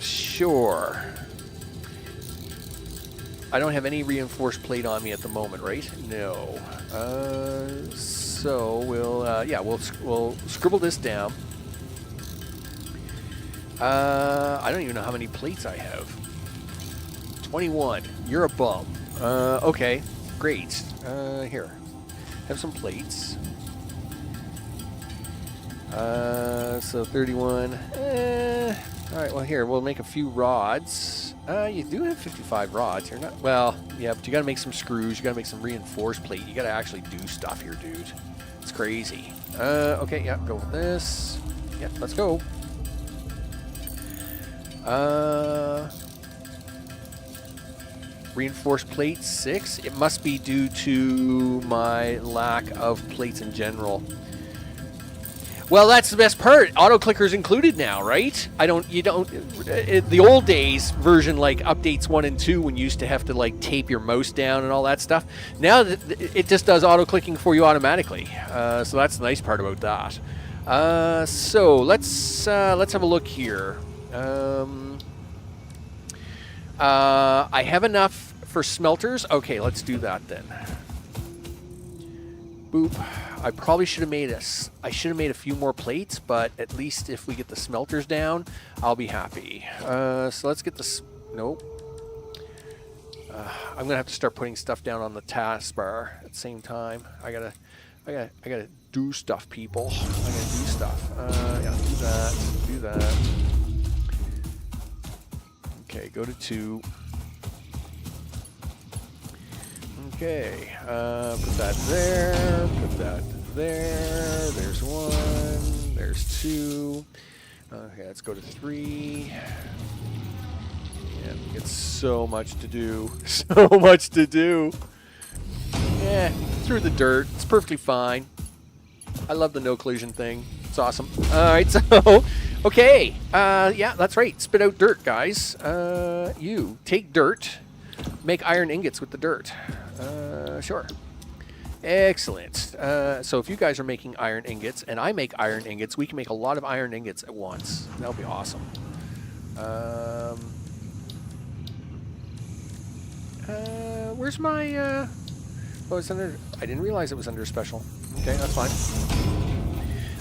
Sure. I don't have any reinforced plate on me at the moment, right? No. So we'll scribble this down. I don't even know how many plates I have. 21. You're a bum. Okay, great. Here, have some plates. So 31. All right. Well, here we'll make a few rods. You do have 55 rods. You're not. Well, yeah, but you got to make some screws. You got to make some reinforced plate. You got to actually do stuff here, dude. It's crazy. Okay. Yeah. Go with this. Yeah. Let's go. Reinforced plate 6. It must be due to my lack of plates in general. Well, that's the best part. Auto clicker's included now, right? The old days version, like updates 1 and 2, when you used to have to like tape your mouse down and all that stuff. Now it just does auto clicking for you automatically. So that's the nice part about that. So let's have a look here. I have enough for smelters. Okay, let's do that then. Boop. I probably should have made I should have made a few more plates, but at least if we get the smelters down, I'll be happy. So let's get this. Nope. I'm gonna have to start putting stuff down on the taskbar at the same time. I gotta do stuff, people. I gotta do stuff. Yeah, do that. Okay, go to 2. Okay, put that there, put that there, there's 1, there's 2, okay, let's go to 3, yeah, it's so much to do, yeah, through the dirt, it's perfectly fine, I love the no collision thing, it's awesome. Alright, so, okay, yeah, that's right, spit out dirt, guys, you take dirt, make iron ingots with the dirt. Sure. Excellent. So if you guys are making iron ingots and I make iron ingots, we can make a lot of iron ingots at once. That'll be awesome. Where's my... oh, it's under... I didn't realize it was under special. Okay, that's fine.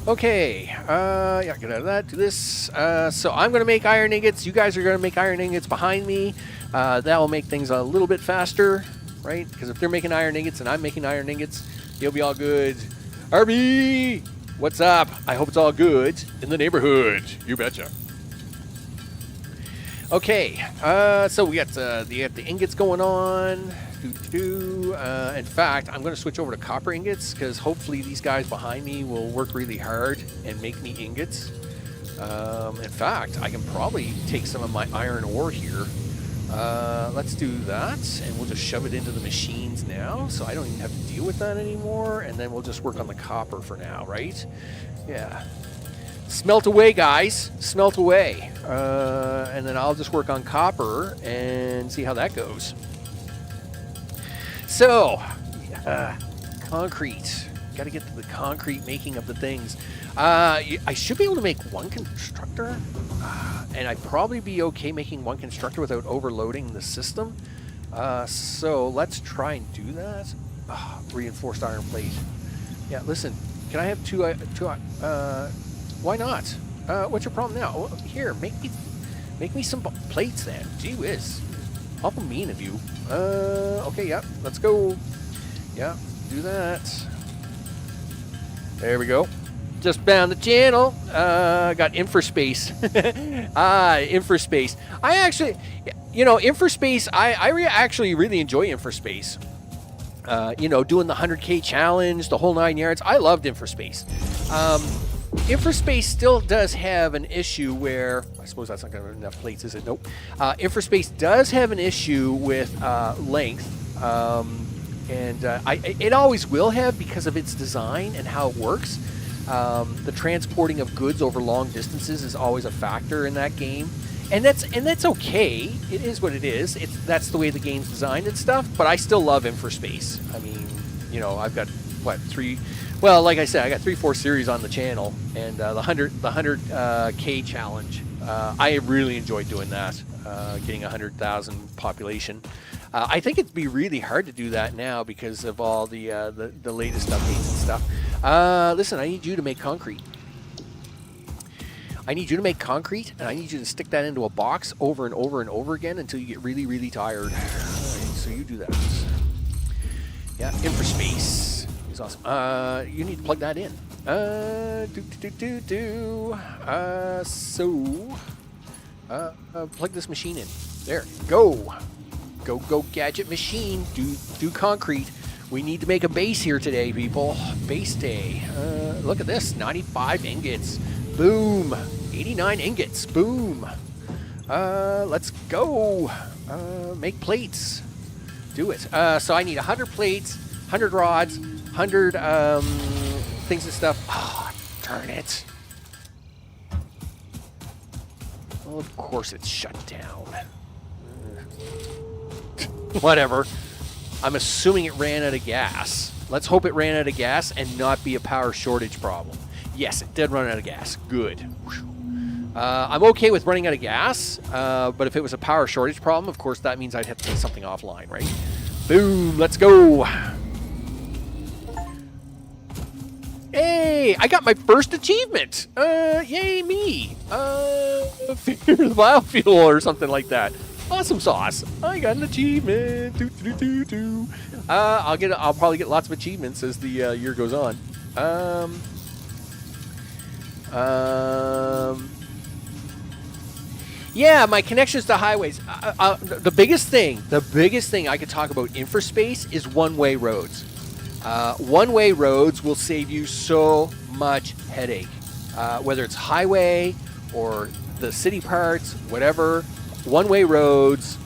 Okay. Yeah, get out of that. Do this. So I'm going to make iron ingots. You guys are going to make iron ingots behind me. That will make things a little bit faster, right? Because if they're making iron ingots and I'm making iron ingots, you'll be all good. RB, what's up? I hope it's all good in the neighborhood. You betcha. Okay, so we got the ingots going on. In fact, I'm going to switch over to copper ingots because hopefully these guys behind me will work really hard and make me ingots. In fact, I can probably take some of my iron ore here. Let's do that, and we'll just shove it into the machines now, so I don't even have to deal with that anymore, and then we'll just work on the copper for now, right? Yeah. Smelt away, guys. Smelt away. And then I'll just work on copper and see how that goes. So, concrete. Got to get to the concrete making of the things. I should be able to make one constructor, and I'd probably be okay making one constructor without overloading the system. So let's try and do that. Reinforced iron plate. Yeah, listen, can I have two? Why not? What's your problem now? Well, here, make me some plates then. Gee whiz, awful mean of you. Okay, yeah, let's go. Yeah, do that. There we go. Just found the channel. Got infraspace. Infraspace. I actually, infraspace, I actually really enjoy infraspace. Doing the 100K challenge, the whole 9 yards. I loved infraspace. Infraspace still does have an issue where, I suppose that's not going to have enough plates, is it? Nope. Infraspace does have an issue with length. It always will have because of its design and how it works. The transporting of goods over long distances is always a factor in that game, and that's okay. It is what it is. That's the way the game's designed and stuff. But I still love infraspace. I mean, I've got three. Well, like I said, I got 3-4 series on the channel, and the 100K challenge. I really enjoyed doing that, getting 100,000 population. I think it'd be really hard to do that now because of all the latest updates and stuff. Listen, I need you to make concrete. I need you to make concrete, and I need you to stick that into a box over and over and over again until you get really, really tired. All right, so you do that. Yeah, infraspace is awesome. You need to plug that in. Plug this machine in. There, go. Go, gadget machine. Do concrete. We need to make a base here today, people. Base day. Look at this. 95 ingots. Boom. 89 ingots. Boom. Let's go. Make plates. Do it. So I need 100 plates, 100 rods, 100 things and stuff. Darn it. Well, of course it's shut down. Whatever. I'm assuming it ran out of gas. Let's hope it ran out of gas and not be a power shortage problem. Yes, it did run out of gas. Good. I'm okay with running out of gas, but if it was a power shortage problem, of course, that means I'd have to take something offline, right? Boom, let's go. Hey, I got my first achievement. Yay me. Fear the biofuel or something like that. Awesome sauce. I got an achievement. I'll probably get lots of achievements as the year goes on. Yeah, my connections to highways. The biggest thing I could talk about infraspace is one-way roads. One-way roads will save you so much headache. Whether it's highway or the city parts, whatever, one-way roads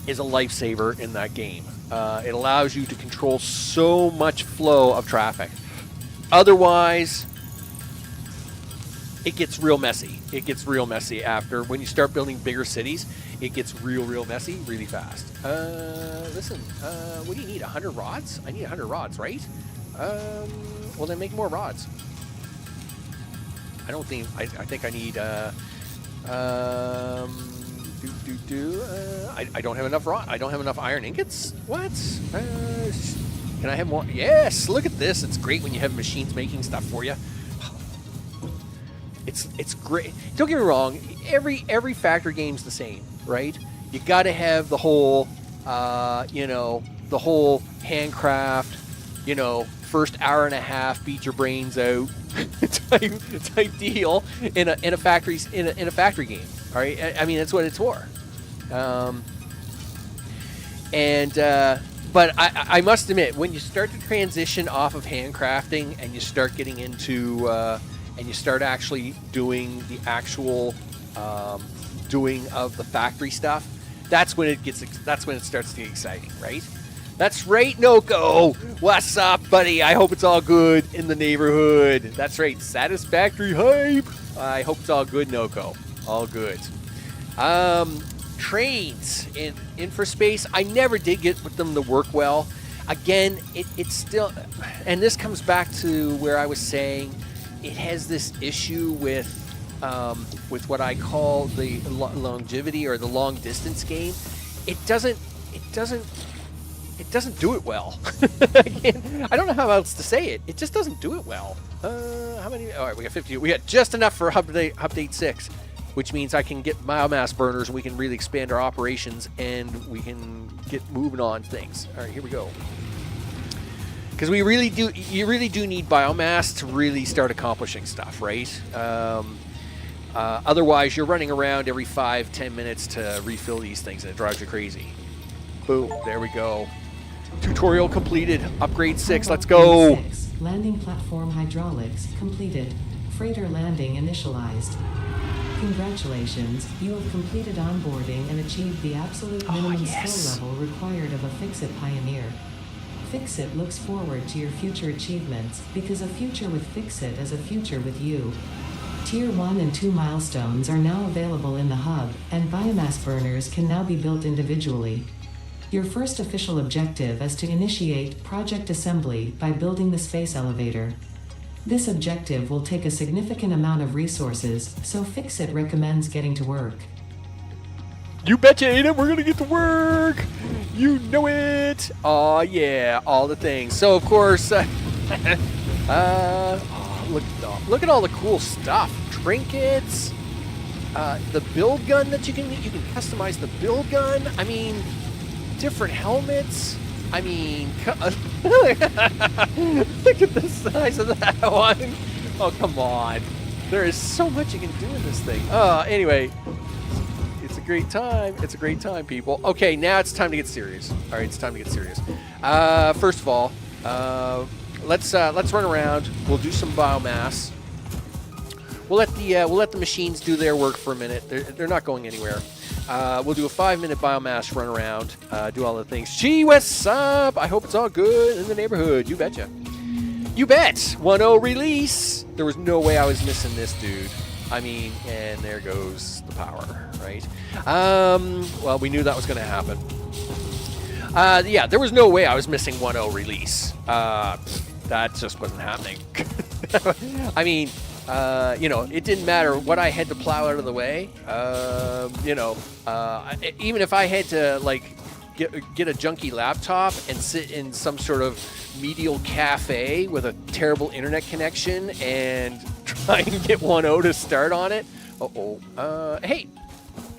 is a lifesaver in that game. It allows you to control so much flow of traffic. Otherwise, it gets real messy. It gets real messy after when you start building bigger cities. It gets real messy really fast. Listen, what do you need? 100 rods? I need 100 rods, right? Well, then make more rods. I don't think. I think I need. I don't have enough rod. I don't have enough iron ingots. What? Can I have more? Yes. Look at this. It's great when you have machines making stuff for you. It's great. Don't get me wrong. Every factory game's the same, right? You got to have the whole, the whole handcraft, first hour and a half beat your brains out type deal in a factory game. All right, I mean that's what it's for. But I must admit, when you start to transition off of handcrafting and you start getting into and you start actually doing the actual doing of the factory stuff, that's when it starts to get exciting, right? That's right, Noko. What's up, buddy? I hope it's all good in the neighborhood. That's right, Satisfactory hype. I hope it's all good, Noko. All good. Trains in infraspace, I never did get them to work well. Again, it's still, and this comes back to where I was saying, it has this issue with what I call the longevity or the long distance game. It doesn't do it well. I don't know how else to say it. It just doesn't do it well. How many? All right, we got 50. We got just enough for update 6, which means I can get biomass burners and we can really expand our operations and we can get moving on things. All right, here we go. Because you really do need biomass to really start accomplishing stuff, right? Otherwise, you're running around every 5-10 minutes to refill these things, and it drives you crazy. Boom, there we go. Tutorial completed. Upgrade 6, let's go. 6. Landing platform hydraulics completed. Freighter landing initialized. Congratulations, you have completed onboarding and achieved the absolute minimum skill level required of a FICSIT pioneer. FICSIT looks forward to your future achievements, because a future with FICSIT is a future with you. Tier 1 and 2 milestones are now available in the hub, and biomass burners can now be built individually. Your first official objective is to initiate project assembly by building the space elevator. This objective will take a significant amount of resources, so FICSIT recommends getting to work. You betcha, Ada, we're gonna get to work! You know it! Aw, yeah, all the things. So, of course, look at all the cool stuff. Trinkets, the build gun that you can customize the build gun. I mean, different helmets. I mean, look at the size of that one. Oh, come on. There is so much you can do in this thing. Anyway, it's a great time. It's a great time, people. Okay, now it's time to get serious. All right, it's time to get serious. First of all, let's run around. We'll do some biomass. We'll let the machines do their work for a minute. They're not going anywhere. We'll do a 5-minute biomass run around, do all the things. Gee, what's up? I hope it's all good in the neighborhood. You betcha. You bet. 1.0 release. There was no way I was missing this, dude. I mean, and there goes the power, right? Well, we knew that was going to happen. Yeah, there was no way I was missing 1.0 release. That just wasn't happening. I mean, you know, it didn't matter what I had to plow out of the way. You know, even if I had to, like, get a junky laptop and sit in some sort of medial cafe with a terrible internet connection and try and get 1.0 to start on it. Hey.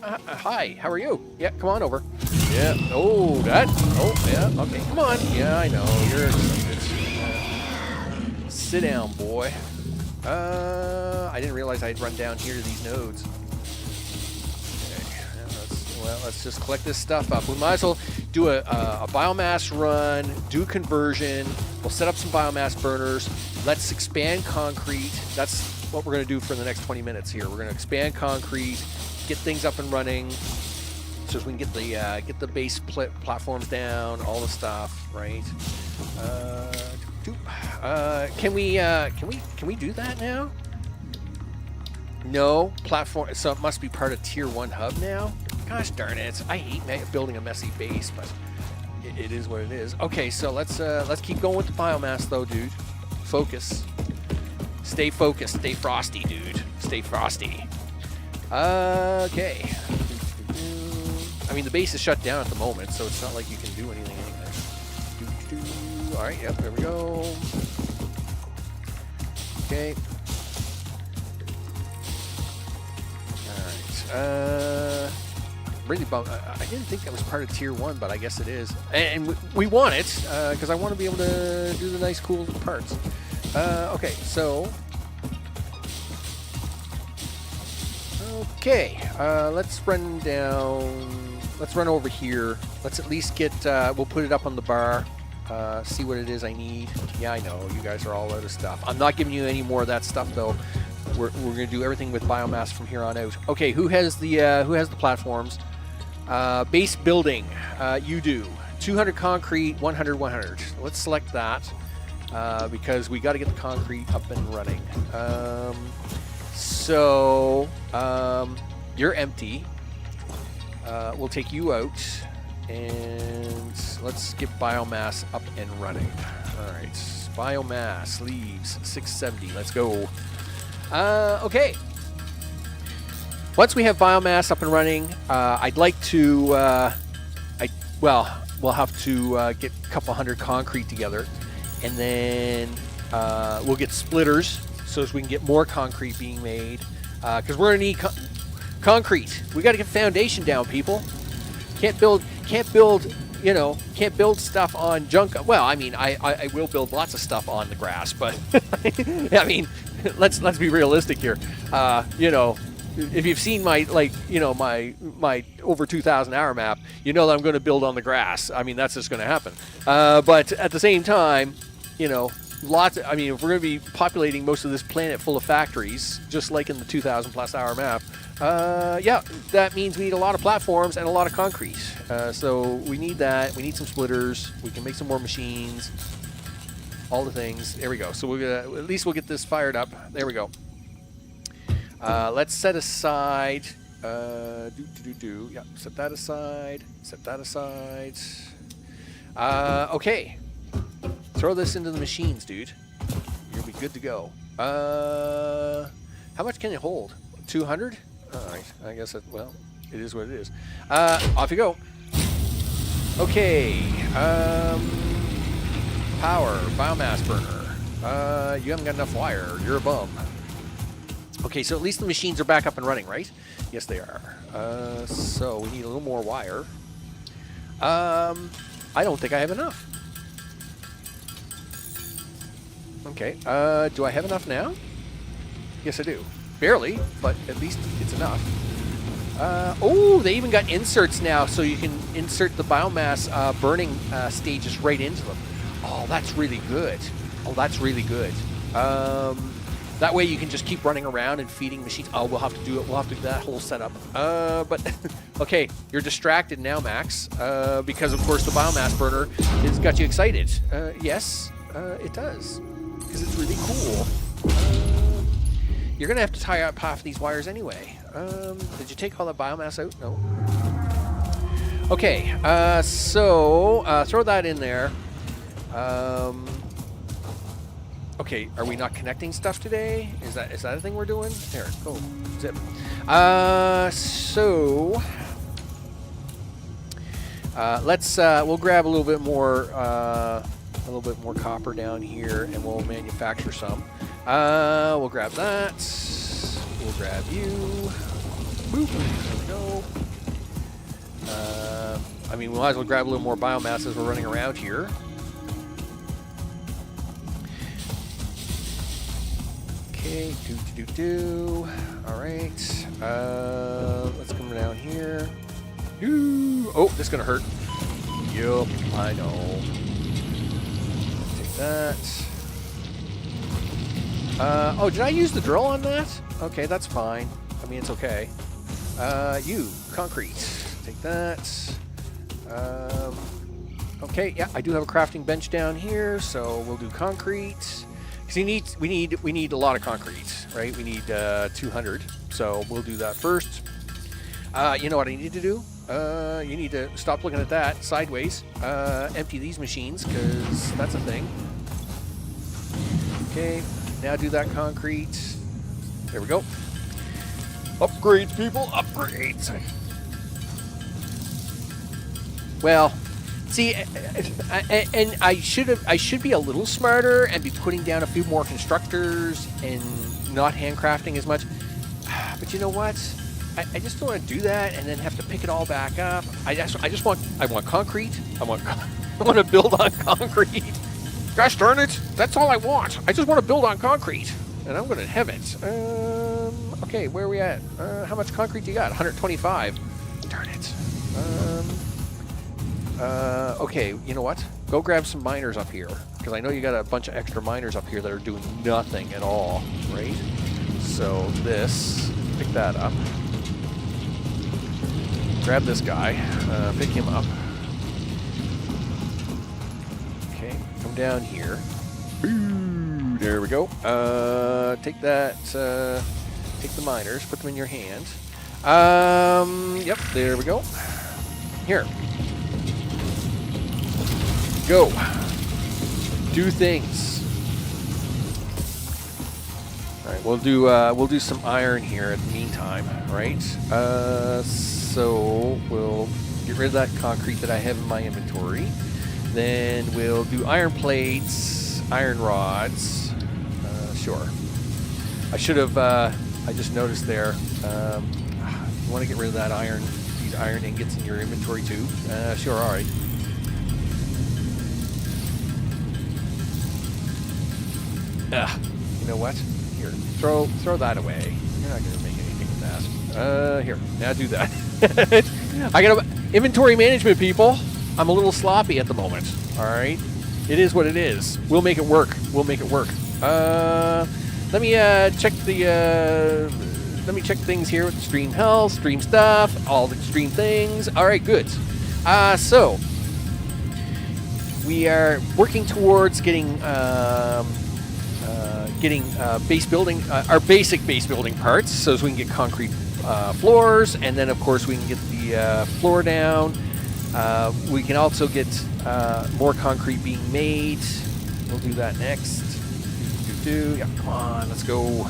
Hi, how are you? Yeah, come on over. Yeah. Oh, that. Oh, yeah. Okay, come on. Yeah, I know. You're excited. Sit down, boy. I didn't realize I'd run down here to these nodes. Okay. Yeah, let's just collect this stuff up. We might as well do a biomass run, do conversion. We'll set up some biomass burners. Let's expand concrete. That's what we're going to do for the next 20 minutes here. We're going to expand concrete, get things up and running, so we can get the base platforms down, all the stuff, right? Can we do that now? No platform, so it must be part of Tier 1 hub now. Gosh darn it! I hate building a messy base, but it is what it is. Okay, so let's keep going with the biomass though, dude. Focus. Stay focused. Stay frosty, dude. Stay frosty. Okay. I mean, the base is shut down at the moment, so it's not like you can do anything anyway. All right, yep, there we go. Okay. All right. Really bummed. I didn't think that was part of Tier 1, but I guess it is. And we want it, because I want to be able to do the nice, cool parts. Okay, so... Okay, let's run down... Let's run over here. Let's at least get... we'll put it up on the bar. See what it is I need. Yeah, I know. You guys are all out of stuff. I'm not giving you any more of that stuff, though. We're going to do everything with biomass from here on out. Okay, who has the platforms? Base building. You do. 200 concrete, 100. Let's select that because we got to get the concrete up and running. So you're empty. We'll take you out. And let's get biomass up and running. All right, biomass leaves 670. Let's go. Okay. Once we have biomass up and running, I'd like to. We'll have to get a couple hundred concrete together, and then we'll get splitters so as we can get more concrete being made. Because we're gonna need concrete. We got to get foundation down, people. Can't build stuff on junk. Well, I mean, I will build lots of stuff on the grass, but I mean, let's be realistic here. You know, if you've seen my my over 2,000 hour map, you know that I'm going to build on the grass. I mean, that's just going to happen. But at the same time, you know, I mean, if we're going to be populating most of this planet full of factories, just like in the 2,000 plus hour map, yeah, that means we need a lot of platforms and a lot of concrete. So we need that. We need some splitters. We can make some more machines. All the things. There we go. So at least we'll get this fired up. There we go. Let's set aside. Yeah, set that aside. Set that aside. Okay. Throw this into the machines, dude. You'll be good to go. How much can it hold? 200? All right. I guess it is what it is. Off you go. Okay. Power. Biomass burner. You haven't got enough wire. You're a bum. Okay, so at least the machines are back up and running, right? Yes, they are. So we need a little more wire. I don't think I have enough. Okay, do I have enough now? Yes, I do. Barely, but at least it's enough. Oh, they even got inserts now, so you can insert the biomass burning stages right into them. Oh, that's really good. Oh, that's really good. That way you can just keep running around and feeding machines. Oh, we'll have to do it. We'll have to do that whole setup. But, okay, you're distracted now, Max, because, of course, the biomass burner has got you excited. Yes, it does. because it's really cool. You're going to have to tie up half these wires anyway. Did you take all the biomass out? No. Okay, so throw that in there. Okay, are we not connecting stuff today? Is that a thing we're doing? There, go. Zip. So let's we'll grab a little bit more copper down here, and we'll manufacture some. We'll grab that. We'll grab you. Boop. There we go. I mean, we might as well grab a little more biomass as we're running around here. Okay, do. All right. Let's come down here. Ooh. Oh, this is gonna hurt. Yup, I know. Take that. Oh, did I use the drill on that? Okay, that's fine. I mean, it's okay. You, concrete. Take that. Okay, yeah, I do have a crafting bench down here, so we'll do concrete. Because we need a lot of concrete, right? We need 200, so we'll do that first. You know what I need to do? You need to stop looking at that sideways. Empty these machines, because that's a thing. Okay, now do that concrete. There we go. Upgrades, people, upgrades. Well, see, and I should be a little smarter and be putting down a few more constructors and not handcrafting as much. But you know what? I just don't want to do that and then have to pick it all back up. I want concrete. I want to build on concrete. Gosh darn it! That's all I want. I just want to build on concrete, and I'm going to have it. Okay, where are we at? How much concrete you got? 125. Darn it. Okay, you know what? Go grab some miners up here, because I know you got a bunch of extra miners up here that are doing nothing at all, right? So this, pick that up. Grab this guy, pick him up. Okay, come down here. Ooh, there we go. Take that, take the miners, put them in your hand. Yep, there we go. Here. Go. Do things. All right, we'll do some iron here in the meantime, right? So we'll get rid of that concrete that I have in my inventory. Then we'll do iron plates, iron rods. Sure. I should have. I just noticed there. You want to get rid of that iron, these iron ingots in your inventory too? Sure. All right. You know what? Here, throw that away. You're not gonna make anything with that. Here, now do that. I got inventory management, people. I'm a little sloppy at the moment. All right, it is what it is. We'll make it work. We'll make it work. Let me check the. Let me check things here with stream health, stream stuff, all the stream things. All right, good. So we are working towards getting base building, our basic base building parts, so we can get concrete floors, and then of course we can get the floor down. We can also get more concrete being made. We'll do that next. Yeah, come on, let's go.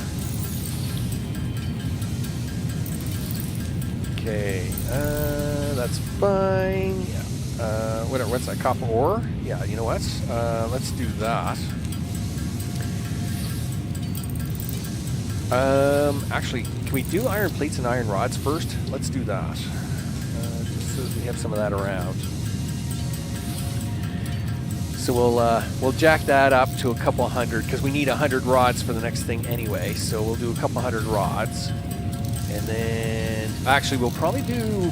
Okay, that's fine. Yeah. What's that, copper ore? Yeah, you know what? Let's do that. Actually, can we do iron plates and iron rods first? Let's do that. Just so we have some of that around. So we'll jack that up to a couple hundred, because we need 100 rods for the next thing anyway. So we'll do a couple hundred rods, and then actually we'll probably do.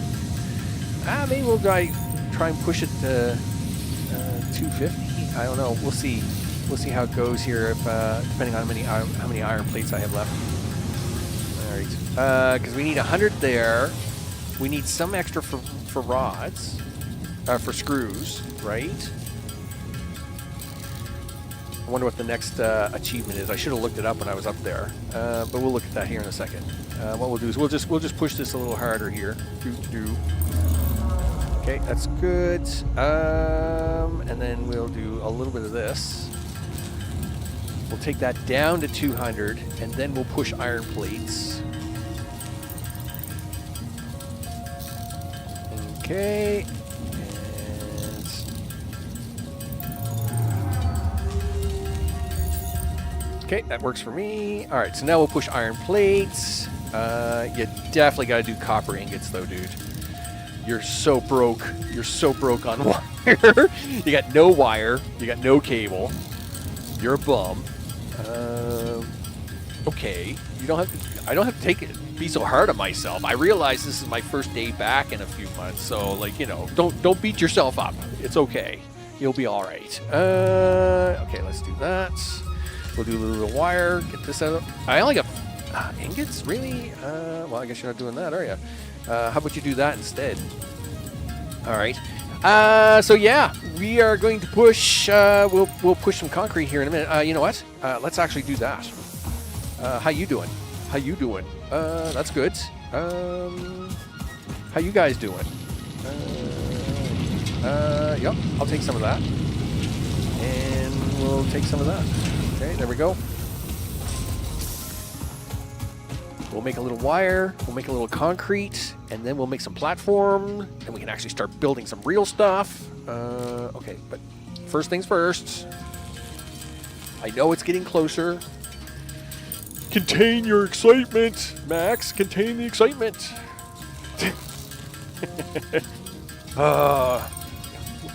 Maybe we'll try and push it to 250. I don't know. We'll see. We'll see how it goes here, if depending on how many iron plates I have left. All right, because we need 100 there. We need some extra for rods, for screws, right? I wonder what the next achievement is. I should have looked it up when I was up there, but we'll look at that here in a second. What we'll do is we'll just push this a little harder here. Okay, that's good. And then we'll do a little bit of this. We'll take that down to 200, and then we'll push iron plates. Okay. Okay, that works for me. All right, so now we'll push iron plates. You definitely got to do copper ingots, though, dude. You're so broke. You're so broke on wire. You got no wire. You got no cable. You're a bum. Okay, you don't have to. I don't have to be so hard on myself. I realize this is my first day back in a few months, so like don't beat yourself up. It's okay. You'll be all right. Okay, let's do that. We'll do a little wire. Get this out. I only got ingots, really? Well, I guess you're not doing that, are you? How about you do that instead? All right. So yeah, we are going to push. We'll push some concrete here in a minute. You know what? Let's actually do that. How you doing? How you doing? That's good. How you guys doing? Yep. I'll take some of that, and we'll take some of that. Okay, there we go. We'll make a little wire, we'll make a little concrete, and then we'll make some platform, and we can actually start building some real stuff. Okay, but first things first. I know it's getting closer. Contain your excitement, Max. Contain the excitement.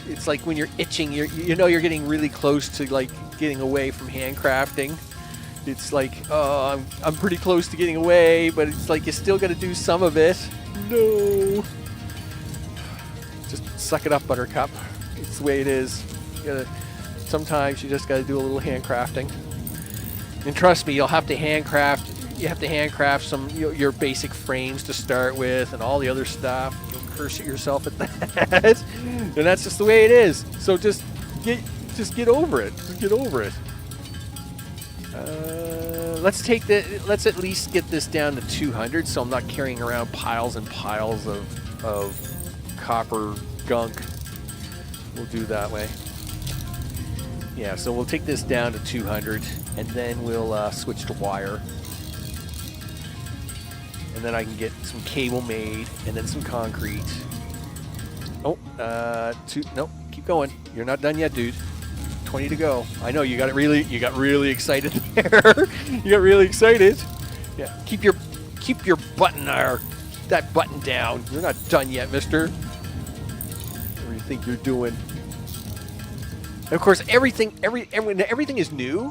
It's like when you're itching, you know you're getting really close to like getting away from handcrafting. It's like, oh, I'm pretty close to getting away, but it's like you still got to do some of it. No. Just suck it up, Buttercup. It's the way it is. Sometimes you just got to do a little handcrafting. And trust me, you'll have to handcraft. You have to handcraft some your basic frames to start with, and all the other stuff. You'll curse at yourself at that, and that's just the way it is. So just get over it. Just get over it. Let's at least get this down to 200, so I'm not carrying around piles and piles of copper gunk. We'll do that way. Yeah, so we'll take this down to 200, and then we'll switch to wire. And then I can get some cable made, and then some concrete. Oh, no, keep going. You're not done yet, dude. 20 to go. I know you got really excited there. You got really excited. Yeah, keep your button there, that button down. You're not done yet, mister. What do you think you're doing? And of course, everything is new.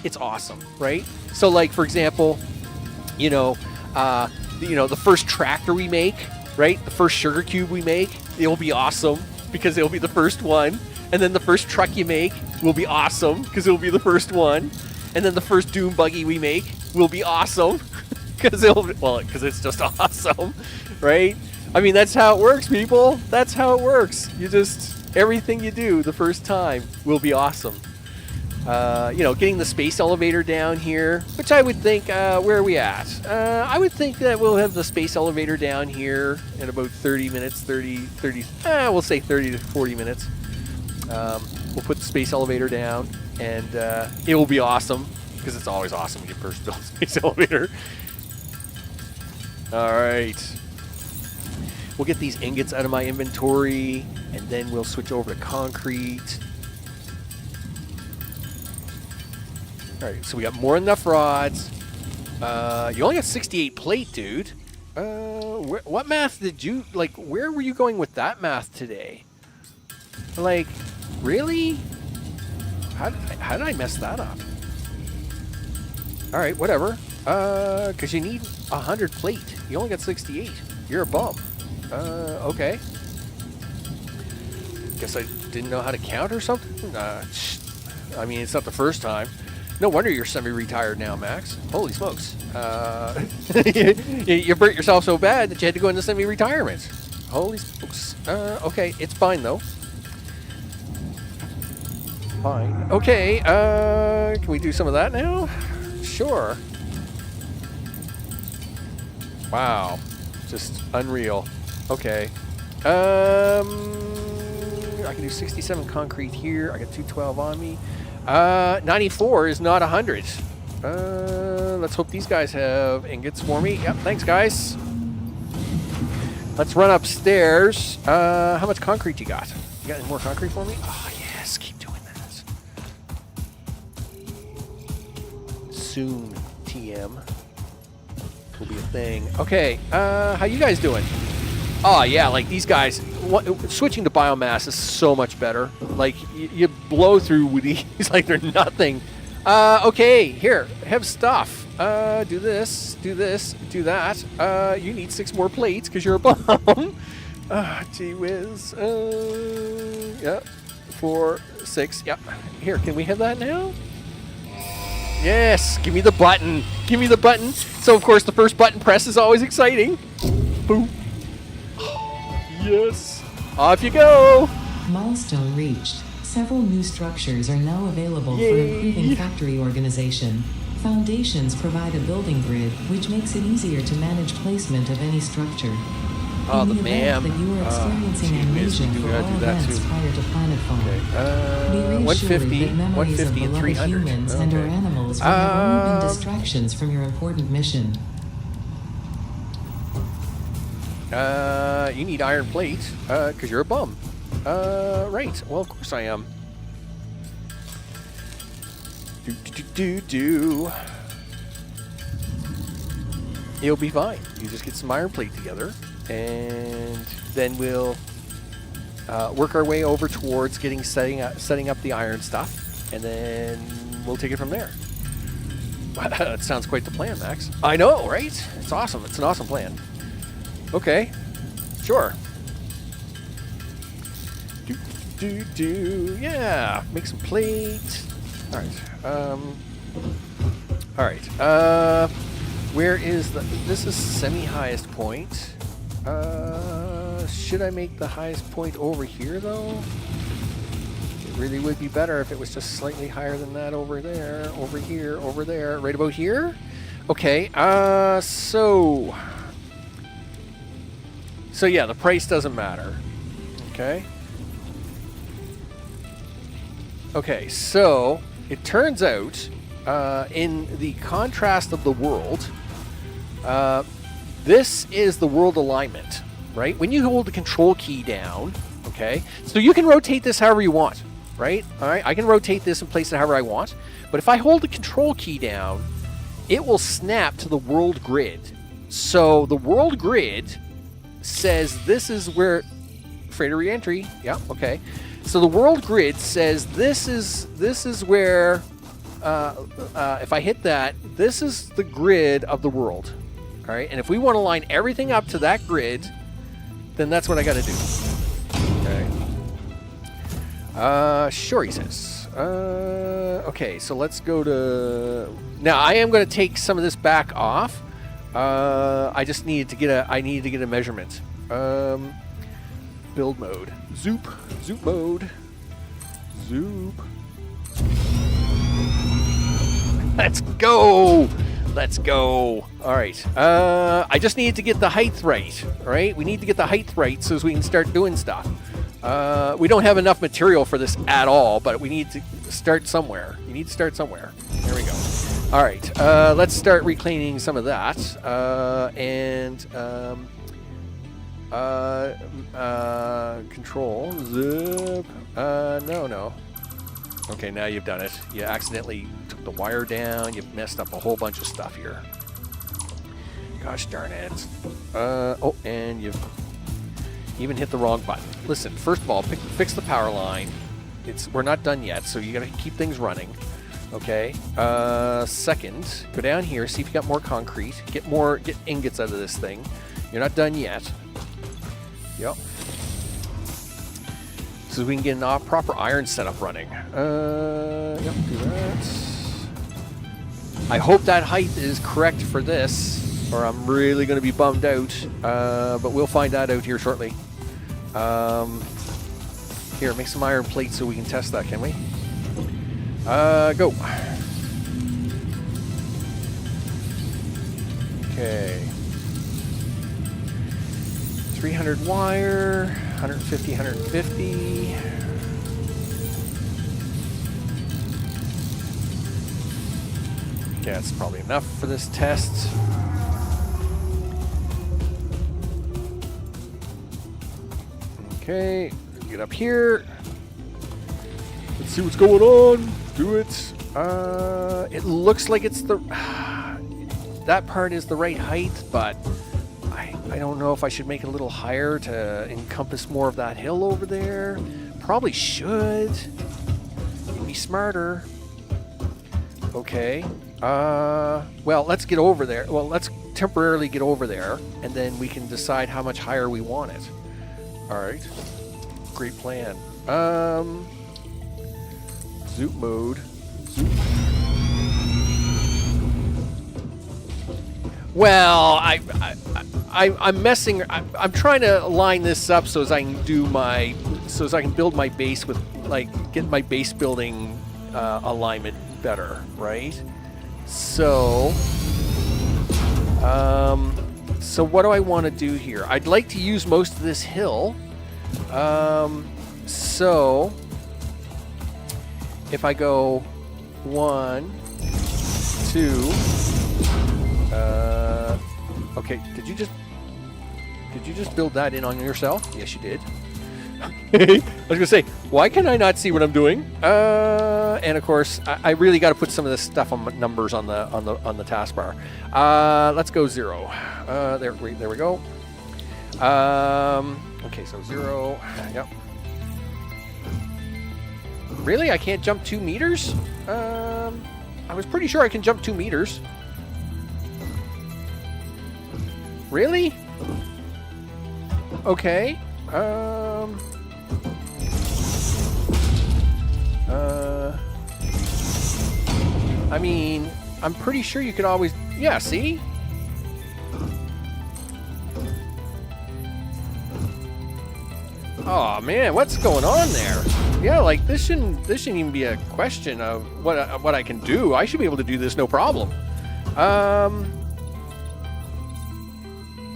It's awesome, right? So, like for example, the first tractor we make, right? The first sugar cube we make, it'll be awesome because it'll be the first one. And then the first truck you make will be awesome because it'll be the first one. And then the first doom buggy we make will be awesome because it's just awesome, right? I mean, that's how it works, people. That's how it works. Everything you do the first time will be awesome. Getting the space elevator down here, which I would think, where are we at? I would think that we'll have the space elevator down here in about 30 minutes, we'll say 30 to 40 minutes. We'll put the space elevator down, and it will be awesome, because it's always awesome when you first build a space elevator. All right. We'll get these ingots out of my inventory, and then we'll switch over to concrete. All right, so we got more than enough rods. You only got 68 plate, dude. What math did you, where were you going with that math today? Like, really? How did I mess that up? All right, whatever. Because you need 100 plate. You only got 68. You're a bum. Okay. Guess I didn't know how to count or something? I mean, it's not the first time. No wonder you're semi-retired now, Max. Holy smokes. You burnt yourself so bad that you had to go into semi-retirement. Holy smokes. Okay, it's fine, though. Fine. Okay, can we do some of that now? Sure. Wow. Just unreal. Okay. I can do 67 concrete here. I got 212 on me. 94 is not 100. Let's hope these guys have ingots for me. Yep, thanks, guys. Let's run upstairs. How much concrete you got? You got any more concrete for me? Oh, yes. Keep doing that. Soon, TM. Will be a thing. Okay, how you guys doing? Oh, yeah, like these guys, switching to biomass is so much better. Like, you blow through these like they're nothing. Okay, here, have stuff. Do this, do that. You need 6 more plates because you're a bum. Gee whiz. Yeah, 4, 6. Yeah, here, can we have that now? Yes, give me the button. Give me the button. So, of course, the first button press is always exciting. Boom. Yes. Off you go. Milestone reached. Several new structures are now available for improving factory organization. Foundations provide a building grid, which makes it easier to manage placement of any structure. Oh, In the the event that you are experiencing amnesia for all events prior to planetfall, be reassured 150, that memories of 150 and beloved 300. humans and or animals will have only been distractions from your important mission. You need iron plate, because you're a bum. Right. Well, of course I am. Do. It'll be fine. You just get some iron plate together, and then we'll work our way over towards setting up the iron stuff, and then we'll take it from there. That sounds quite the plan, Max. I know, right? It's awesome. It's an awesome plan. Okay, sure. Yeah, make some plate. All right. Where is this is semi-highest point. Should I make the highest point over here, though? It really would be better if it was just slightly higher than that over there, over here, over there, right about here. Okay, so yeah, the price doesn't matter. Okay, so it turns out, in the contrast of the world, this is the world alignment, right? When you hold the control key down, okay, so you can rotate this however you want, right? All right, I can rotate this and place it however I want, but if I hold the control key down, it will snap to the world grid. So the world grid says this is where freighter reentry. Yeah, okay. So the world grid says this is where if I hit that, this is the grid of the world. All right, and if we want to line everything up to that grid, then that's what I got to do. Okay. Sure, he says. Okay, so let's go to. Now I am going to take some of this back off. I just needed to get a measurement. Build mode. Zoop mode. Zoop. Let's go. All right. I just need to get the height right. All right. We need to get the height right so we can start doing stuff. We don't have enough material for this at all, but we need to start somewhere. You need to start somewhere. There we go. All right. Let's start reclaiming some of that. Control. Zip. No. Okay, now you've done it. You accidentally took the wire down. You've messed up a whole bunch of stuff here. Gosh darn it. Oh, and you've even hit the wrong button. Listen, first of all, fix the power line. We're not done yet, so you got to keep things running. Okay. Second, go down here, see if you got more concrete. Get ingots out of this thing. You're not done yet. Yep. So we can get a proper iron setup running. Yep, do that. I hope that height is correct for this, or I'm really going to be bummed out. But we'll find that out here shortly. Here, make some iron plates so we can test that, can we? Go. Okay. 300 wire, 150, 150. Yeah, it's probably enough for this test. Okay, get up here. Let's see what's going on. Do it. It looks like it's the... that part is the right height, but I don't know if I should make it a little higher to encompass more of that hill over there. Probably should. Be smarter. Okay. Well, let's get over there. Well, let's temporarily get over there, and then we can decide how much higher we want it. All right. Great plan. Zoop mode. Zoop. Well, I'm messing. I'm trying to line this up so as I can do my, so as I can build my base with, like, get my base building alignment better, right? So, so what do I want to do here? I'd like to use most of this hill. So if I go 1, 2. Okay, did you just build that in on yourself? Yes, you did. I was gonna say, why can I not see what I'm doing? And of course, I really got to put some of this stuff on numbers on the taskbar. Let's go 0. There we go. Okay, so 0. Yep. Really, I can't jump 2 meters? I was pretty sure I can jump 2 meters. Really? Okay. I mean, I'm pretty sure you could always... Yeah, see? Oh man, what's going on there? Yeah, like this shouldn't even be a question of what I can do. I should be able to do this no problem.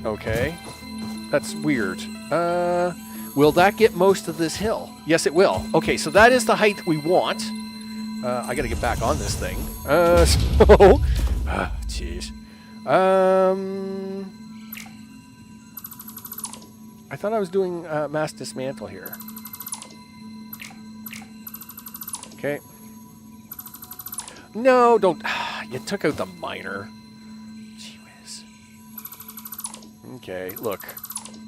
Okay. That's weird. Will that get most of this hill? Yes, it will. Okay, so that is the height we want. I gotta get back on this thing. So... Jeez. I thought I was doing mass dismantle here. Okay. No, don't... You took out the miner. Gee whiz. Okay, look.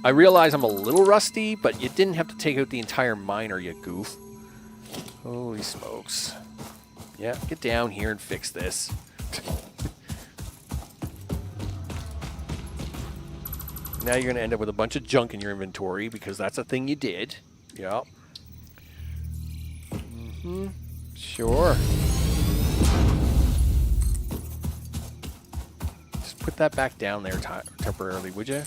I realize I'm a little rusty, but you didn't have to take out the entire miner, you goof. Holy smokes. Yeah, get down here and fix this. Now you're going to end up with a bunch of junk in your inventory because that's a thing you did. Yep. Mm-hmm. Sure. Just put that back down there temporarily, would you?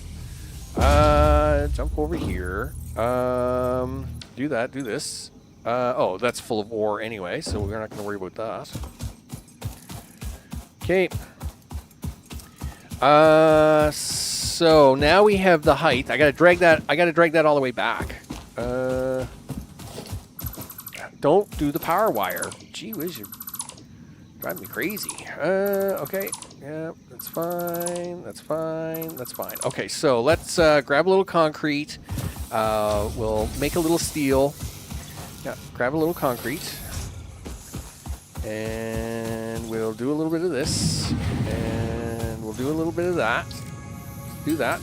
Jump over here. Do that. Do this. Oh, that's full of ore anyway, so we're not going to worry about that. Okay. So now we have the height. I gotta drag that all the way back. Don't do the power wire. Gee whiz, you're driving me crazy. Okay. Yeah, that's fine. That's fine. That's fine. Okay, so let's grab a little concrete. We'll make a little steel. Yeah, grab a little concrete. And we'll do a little bit of this. And we'll do a little bit of that. Do that.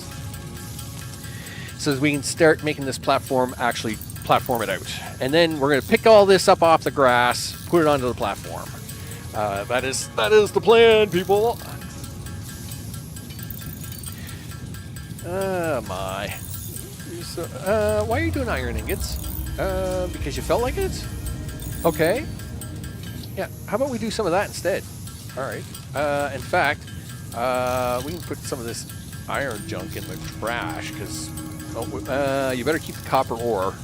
So that we can start making this platform actually platform it out. And then we're going to pick all this up off the grass, put it onto the platform. That is the plan, people. Oh my. So, why are you doing iron ingots? Because you felt like it? Okay. Yeah, how about we do some of that instead? Alright. In fact, we can put some of this iron junk in the trash, because Oh, you better keep the copper ore.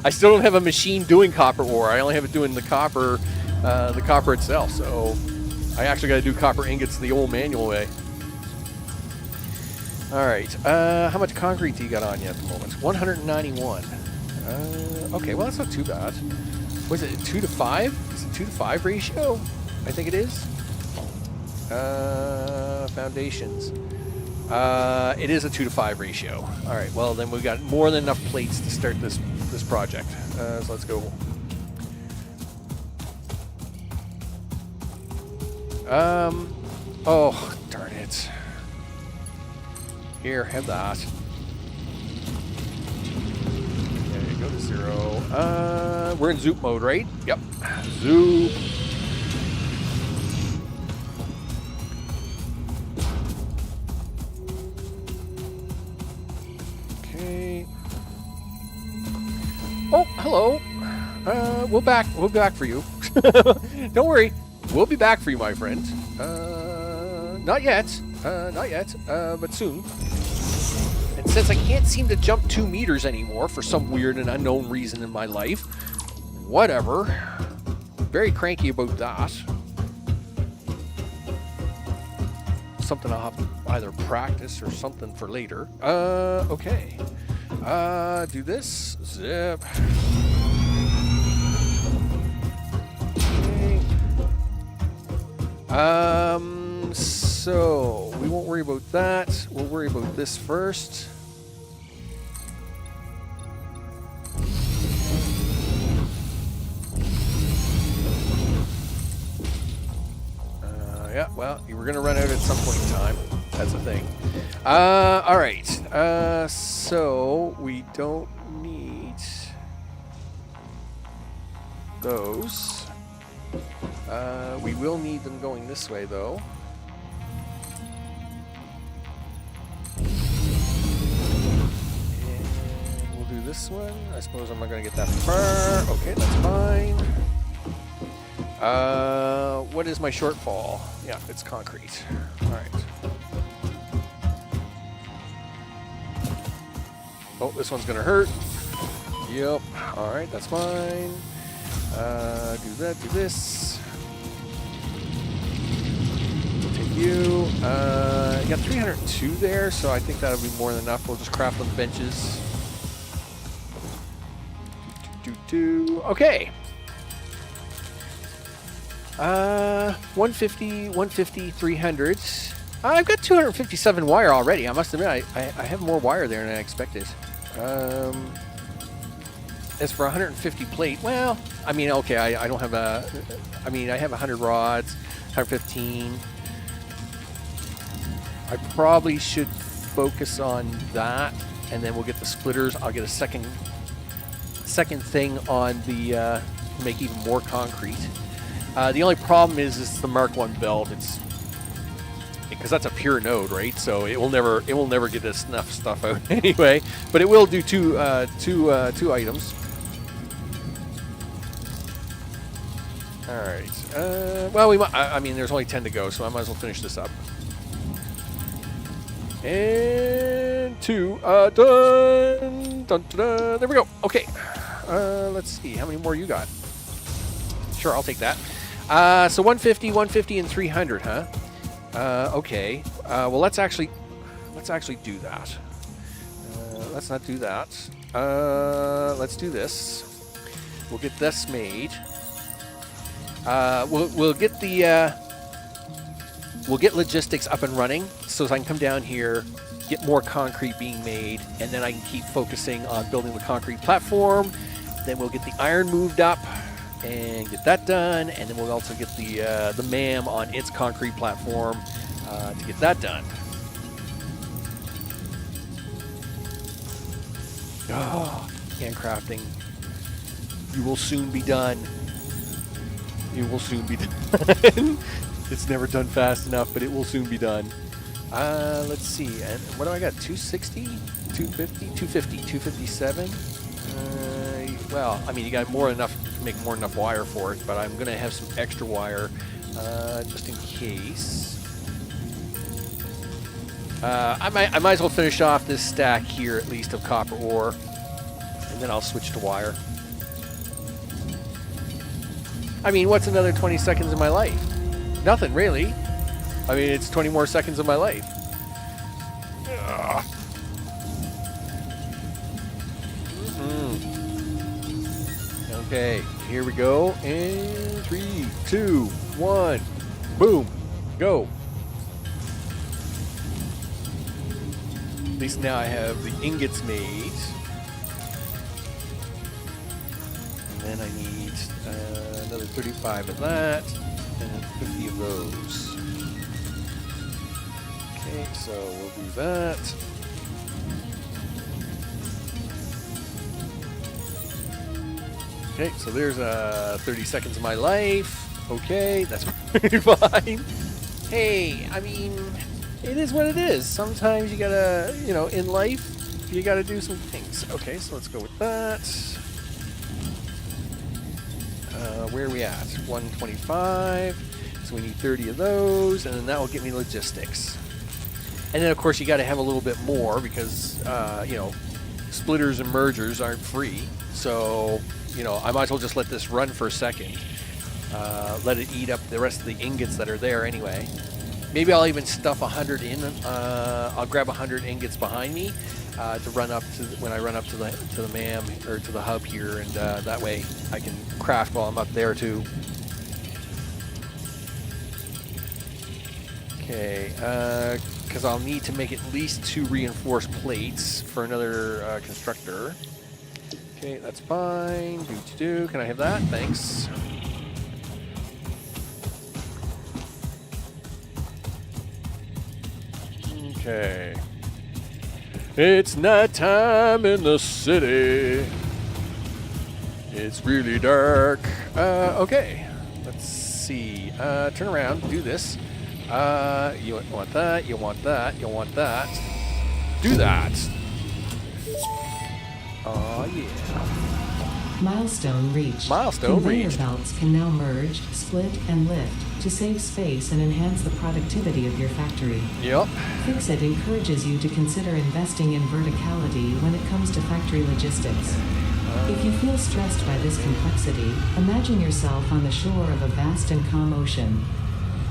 I still don't have a machine doing copper ore. I only have it doing the copper itself. So I actually got to do copper ingots the old manual way. All right. How much concrete do you got on you at the moment? 191. Okay, well, that's not too bad. Was it 2 to 5? Is it 2 to 5 ratio? I think it is. Foundations. It is a 2 to 5 ratio. All right, well, then we've got more than enough plates to start this project. So let's go. Oh, darn it. Here, have that. There you go to 0. We're in Zoop mode, right? Yep. Zoop. Okay. Oh, hello. We'll be back for you. Don't worry. We'll be back for you, my friend. Not yet. Not yet. But soon. And since I can't seem to jump 2 meters anymore for some weird and unknown reason in my life, whatever. Very cranky about that. Something I'll have to either practice or something for later. Okay. Do this. Zip. Okay. So we won't worry about that. We'll worry about this first. Yeah, well, you were going to run out at some point in time. That's the thing. All right. So we don't need those. We will need them going this way, though. And we'll do this one. I suppose I'm not going to get that far. Okay, that's fine. What is my shortfall? Yeah, it's concrete. All right. Oh, this one's gonna hurt. Yep. All right, that's fine. Do that. Do this. Take you. You got 302 there, so I think that'll be more than enough. We'll just craft them benches. Okay. 150, 300. I've got 257 wire already. I must admit, I have more wire there than I expected. As for 150 plate, well, I mean, okay, I don't have a, I mean, I have 100 rods, 115. I probably should focus on that, and then we'll get the splitters. I'll get a second thing on the, make even more concrete. The only problem is it's the Mark 1 belt. It's because that's a pure node, right? So it will never get enough stuff out anyway. But it will do two items. All right. Well, I mean, there's only 10 to go, so I might as well finish this up. And 2 done. Dun, dun, dun. There we go. Okay. Let's see. How many more you got? Sure, I'll take that. So 150, and 300, huh? Okay. Well, let's actually do that. Let's not do that. Let's do this. We'll get this made. We'll get the we'll get logistics up and running, so I can come down here, get more concrete being made, and then I can keep focusing on building the concrete platform. Then we'll get the iron moved up and get that done, and then we'll also get the MAM on its concrete platform to get that done. Oh, handcrafting. You will soon be done. You will soon be done. It's never done fast enough, but it will soon be done. Let's see. And what do I got? 260, 250, 250, 257. Well, I mean, you got more enough to make more enough wire for it, but I'm going to have some extra wire just in case. I might as well finish off this stack here at least of copper ore, and then I'll switch to wire. I mean, what's another 20 seconds of my life? Nothing really. I mean, it's 20 more seconds of my life. Ugh. Okay, here we go. And 3, 2, 1, boom, go. At least now I have the ingots made. And then I need another 35 of that, and then 50 of those. Okay, so we'll do that. Okay, so there's 30 seconds of my life. Okay, that's pretty fine. Hey, I mean, it is what it is. Sometimes you gotta, you know, in life, you gotta do some things. Okay, so let's go with that. Where are we at? 125. So we need 30 of those, and then that will get me logistics. And then, of course, you got to have a little bit more because, you know, splitters and mergers aren't free. So, you know, I might as well just let this run for a second. Let it eat up the rest of the ingots that are there anyway. Maybe I'll even stuff 100 in. I'll grab 100 ingots behind me to run up to when I run up to the MAM or to the hub here, and that way I can craft while I'm up there too. Okay, because I'll need to make at least 2 reinforced plates for another constructor. Okay, that's fine. Do. Can I have that? Thanks. Okay. It's nighttime in the city. It's really dark. Okay. Let's see. Turn around. Do this. You want that. You want that. You want that. Do that. Oh yeah. Milestone reached. Milestone Conveyor reached. belts can now merge, split, and lift to save space and enhance the productivity of your factory. Yep. FICSIT encourages you to consider investing in verticality when it comes to factory logistics. If you feel stressed by this complexity, imagine yourself on the shore of a vast and calm ocean.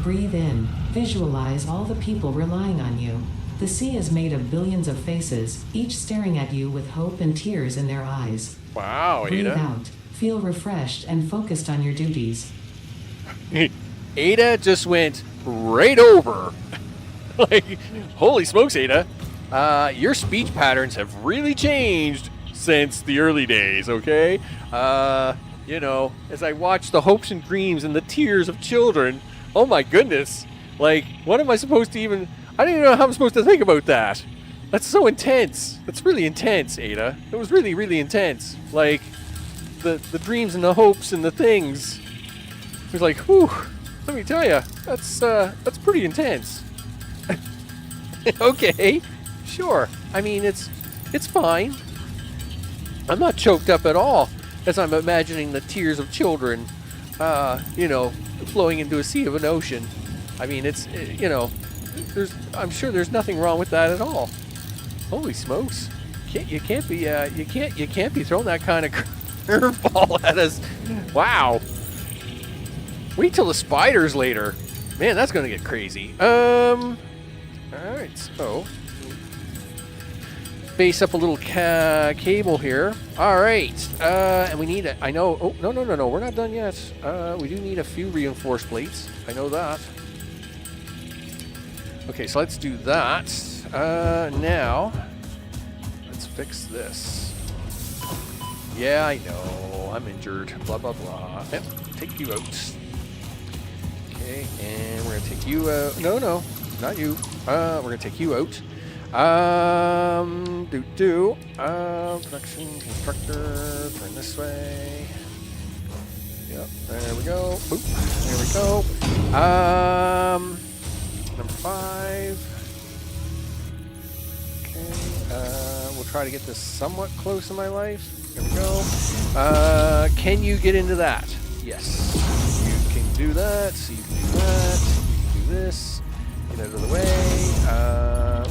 Breathe in. Visualize all the people relying on you. The sea is made of billions of faces, each staring at you with hope and tears in their eyes. Wow, Breathe Ada. out. Feel refreshed and focused on your duties. Ada just went right over. Like, holy smokes, Ada. Your speech patterns have really changed since the early days, okay? You know, as I watch the hopes and dreams and the tears of children, oh my goodness. Like, what am I supposed to even... I don't even know how I'm supposed to think about that. That's so intense. That's really intense, Ada. It was really, really intense. Like, the dreams and the hopes and the things. It was like, whew, let me tell you, that's pretty intense. Okay, sure. I mean, it's fine. I'm not choked up at all as I'm imagining the tears of children, you know, flowing into a sea of an ocean. I mean, you know, I'm sure there's nothing wrong with that at all. Holy smokes! You can't be throwing that kind of curveball at us. Wow. Wait till the spiders later. Man, that's gonna get crazy. All right, so base up a little cable here. All right, and we need I know. Oh no, we're not done yet. We do need a few reinforced plates. I know that. Okay, so let's do that. Now, let's fix this. Yeah, I know. I'm injured. Blah, blah, blah. Yep, take you out. Okay, and we're going to take you out. No, not you. We're going to take you out. Production constructor. Turn this way. Yep, there we go. Boop. There we go. Number 5. Okay, we'll try to get this somewhat close in my life. There we go. Can you get into that? Yes. You can do that. So you can do that. You can do this. Get out of the way.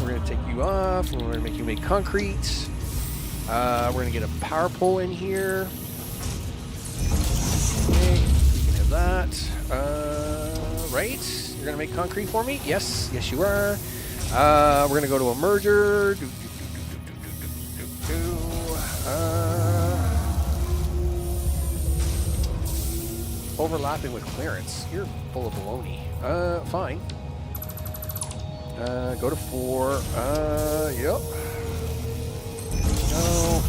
We're going going to take you off, and we're going to make you make concrete. We're going to get a power pole in here. Okay, you can have that. Right? You're going to make concrete for me? Yes, yes you are. We're going to go to a merger. Overlapping with clearance. You're full of baloney. Fine. Go to 4. Yep. No.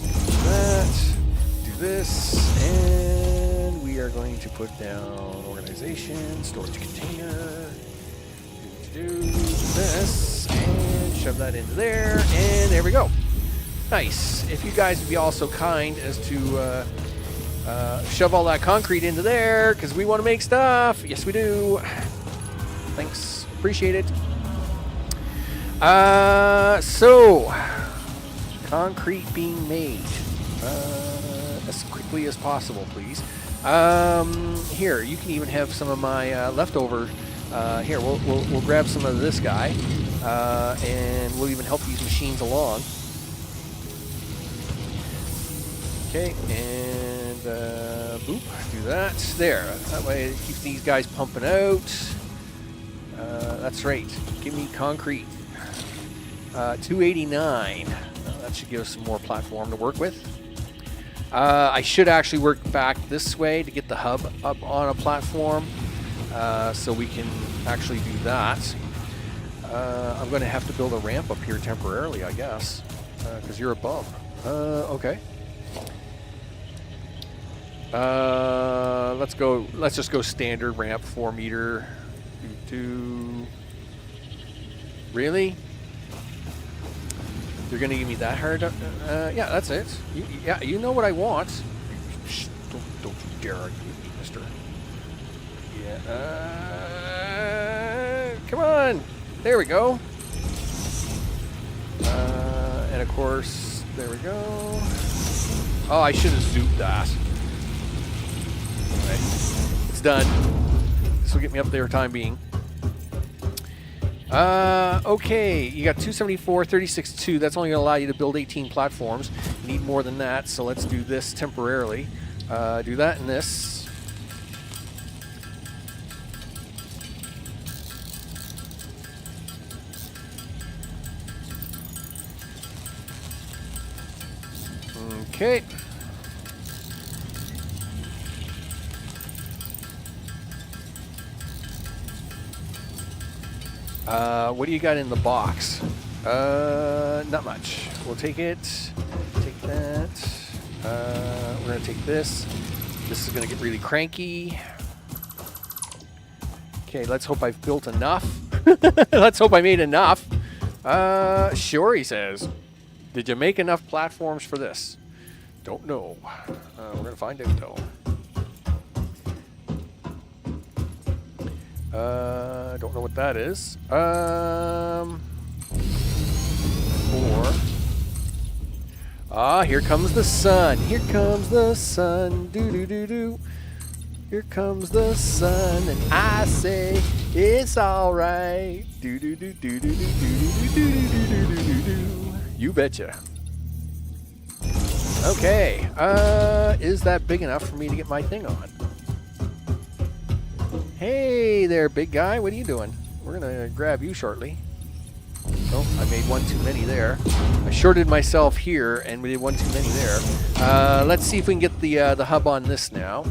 Do that. Do this. And we are going to put down organization, storage container. Do this. And shove that into there. And there we go. Nice. If you guys would be all so kind as to shove all that concrete into there, because we want to make stuff. Yes, we do. Thanks. Appreciate it. So, concrete being made as quickly as possible, please. Here, you can even have some of my leftover. Here, we'll grab some of this guy, and we'll even help these machines along. Okay, and boop, do that. There. That way it keeps these guys pumping out. That's right. Give me concrete. 289. That should give us some more platform to work with. I should actually work back this way to get the hub up on a platform, so we can actually do that. I'm going to have to build a ramp up here temporarily, I guess, because you're above. Okay. Let's go. Let's just go standard ramp, 4 meter. Really? You're gonna give me that hard? Yeah, that's it. Yeah, you know what I want. Shh, don't you dare argue with me, mister. Yeah. Come on. There we go. And of course, there we go. Oh, I should have zoomed that. Anyway, it's done. This will get me up there time being. Okay, you got 274, 36.2. That's only going to allow you to build 18 platforms. You need more than that, so let's do this temporarily. Do that and this. Okay. What do you got in the box? Not much. We'll take it. Take that. We're going to take this. This is going to get really cranky. Okay, let's hope I've built enough. Let's hope I made enough. Sure, he says. Did you make enough platforms for this? Don't know. We're going to find out, though. Don't know what that is. 4. Ah, here comes the sun. Here comes the sun. Do. Here comes the sun, and I say it's all right. Do. You betcha. Okay. Is that big enough for me to get my thing on? Hey there, big guy. What are you doing? We're going to grab you shortly. Oh, I made one too many there. I shorted myself here, and we did one too many there. Let's see if we can get the hub on this now.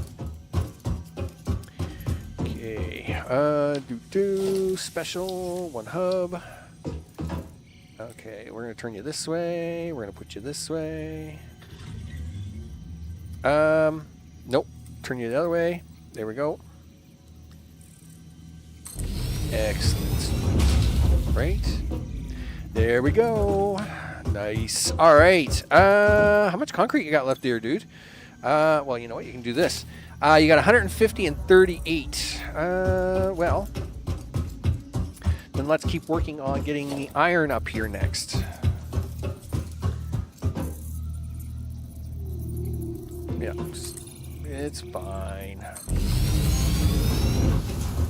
Okay. Special, 1 hub. Okay, we're going to turn you this way. We're going to put you this way. Nope. Turn you the other way. There we go. Excellent. Right. There we go. Nice. All right. How much concrete you got left there, dude? Well, you know what? You can do this. You got 150 and 38. Well, then let's keep working on getting the iron up here next. Yeah, it's fine.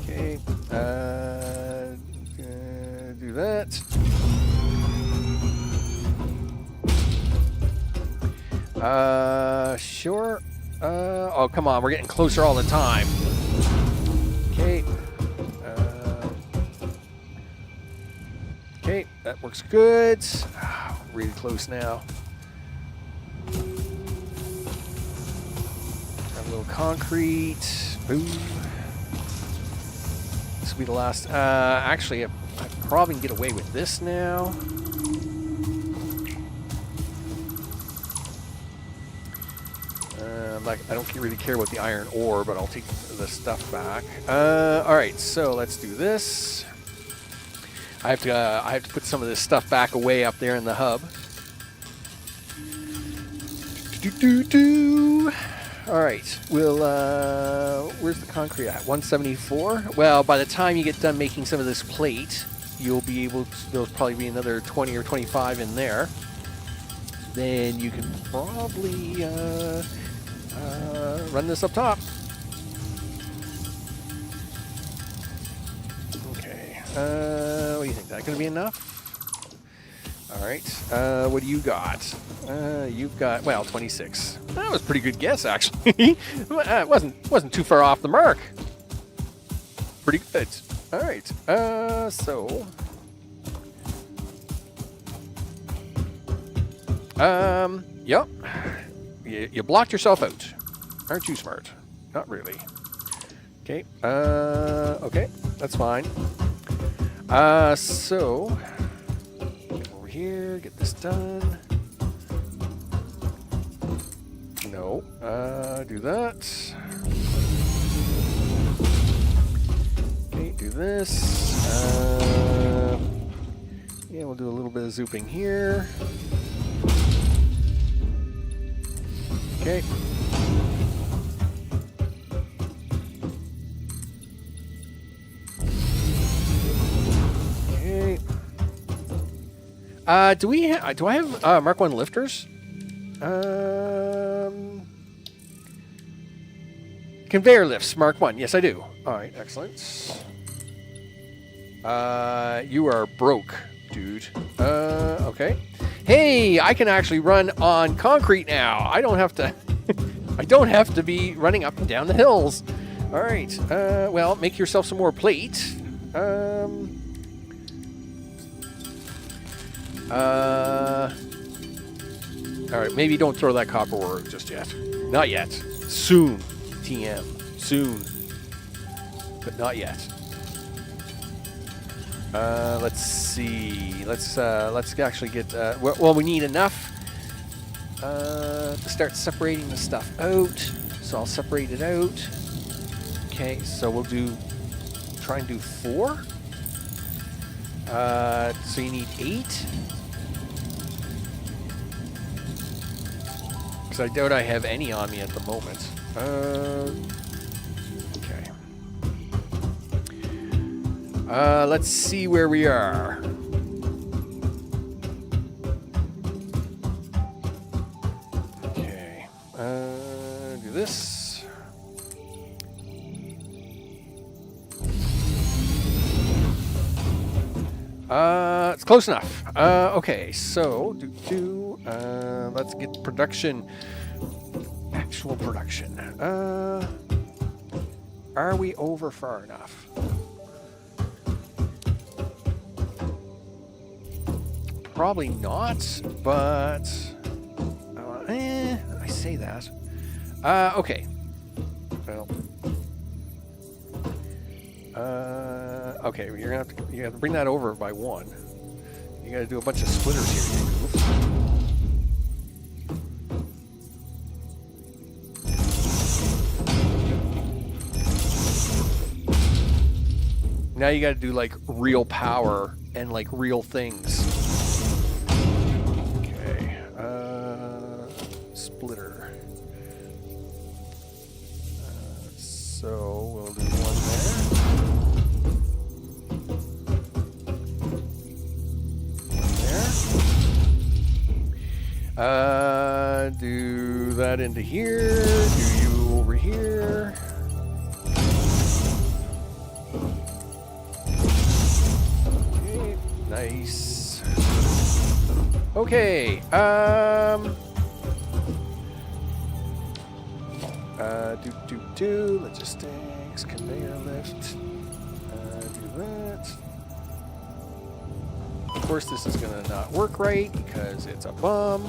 Okay. do that. Sure. Oh, come on. We're getting closer all the time. Okay. Okay, that works good. Really close now. Have a little concrete. Boom. This will be the last. Actually, I probably can get away with this now. I don't really care about the iron ore, but I'll take the stuff back. All right, so let's do this. I have to put some of this stuff back away up there in the hub. All right, we'll. Where's the concrete at? 174. Well, by the time you get done making some of this plate, you'll be able to. There'll probably be another 20 or 25 in there. Then you can probably run this up top. Okay. What do you think? Is that going to be enough? All right. What do you got? You've got, well, 26. That was a pretty good guess, actually. It wasn't too far off the mark. Pretty good. All right. So. Yep. You blocked yourself out. Aren't you smart? Not really. Okay. Okay. That's fine. So. Over here. Get this done. No. Do that. Okay. Do this. Yeah, we'll do a little bit of zooping here. Okay. Okay. Do I have Mark 1 lifters? Conveyor lifts, Mark 1. Yes, I do. All right, excellent. You are broke, dude. Okay. Hey, I can actually run on concrete now. I don't have to. I don't have to be running up and down the hills. All right. Well, make yourself some more plate. All right. Maybe don't throw that copper ore just yet. Not yet. Soon. TM. Soon. But not yet. Let's see. Let's actually get. Well, we need enough to start separating the stuff out. So I'll separate it out. Okay. So we'll try and do 4. So you need 8. Because I doubt I have any on me at the moment. Okay. Let's see where we are. Okay. Do this. It's close enough. Okay, so let's get production. Actual production. Are we over far enough? Probably not, but I say that. Okay. Well. Okay, you have to bring that over by 1. You got to do a bunch of splitters here. Now you got to do like real power and like real things. Okay. Splitter. So we'll do 1 there. Do that into here. Do you over here. Okay. Nice. Okay. Logistics, conveyor lift. Do that. Of course, this is gonna not work right because it's a bum.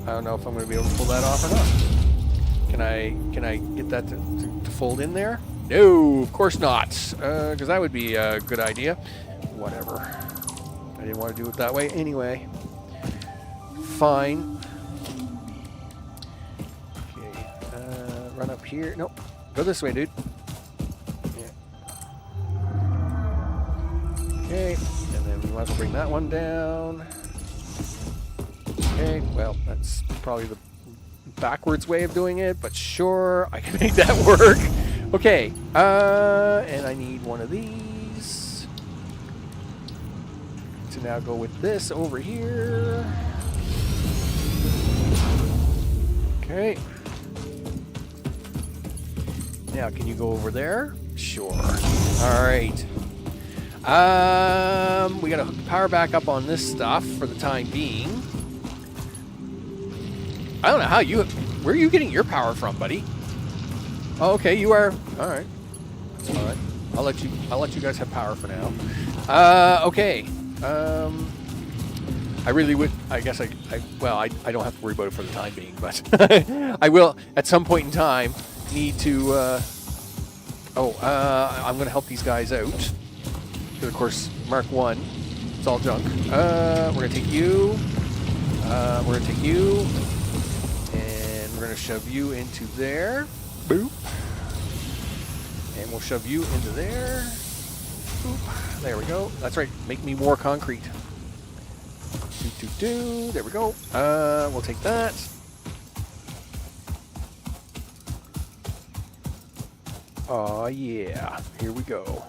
I don't know if I'm going to be able to pull that off or not. Can I get that to fold in there? No, of course not. Because that would be a good idea. Whatever. I didn't want to do it that way anyway. Fine. Okay. Run up here. Nope. Go this way, dude. Yeah. Okay. And then we might as well bring that one down. Okay, well, that's probably the backwards way of doing it, but sure, I can make that work. Okay, and I need one of these to now go with this over here. Okay. Now, can you go over there? Sure. All right. We gotta hook the power back up on this stuff for the time being. I don't know how where are you getting your power from, buddy? Oh, okay, you are. All right. That's all right. I'll let you guys have power for now. Okay. I really would, I guess I don't have to worry about it for the time being, but I will at some point in time need to, I'm going to help these guys out. Because of course, Mark 1, it's all junk. We're going to take you. We're going to take you. We're going to shove you into there. Boop. And we'll shove you into there. Boop. There we go. That's right. Make me more concrete. There we go. We'll take that. Oh yeah. Here we go.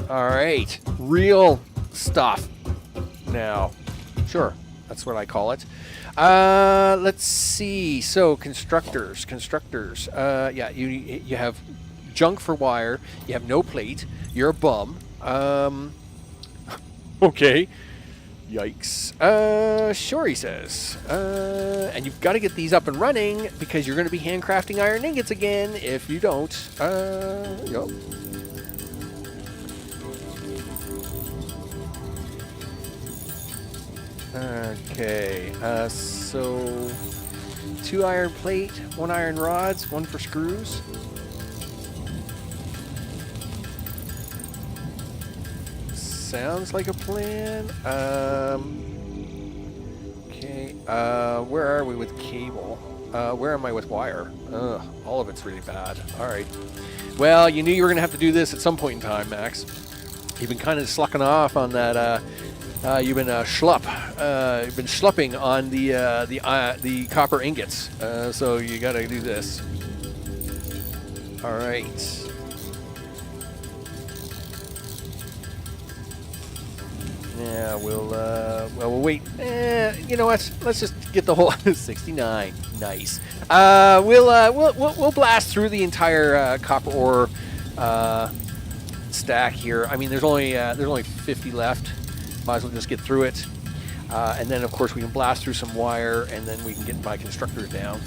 All right. Real stuff now. Sure, that's what I call it. Let's see. So constructors. Yeah, you have junk for wire. You have no plate. You're a bum. Okay. Yikes. Sure, he says. And you've got to get these up and running because you're going to be handcrafting iron ingots again if you don't. Yep. Okay, so 2 iron plate, 1 iron rods, 1 for screws. Sounds like a plan. Okay, where are we with cable? Where am I with wire? All of it's really bad. All right. Well, you knew you were going to have to do this at some point in time, Max. You've been kind of slucking off on that, you've been You've been schlupping on the copper ingots. So you got to do this. All right. Yeah, we'll wait. You know what? Let's just get the whole 69. Nice. We'll blast through the entire copper ore stack here. I mean, there's only 50 left. Might as well just get through it. And then, of course, we can blast through some wire, and then we can get my constructors down.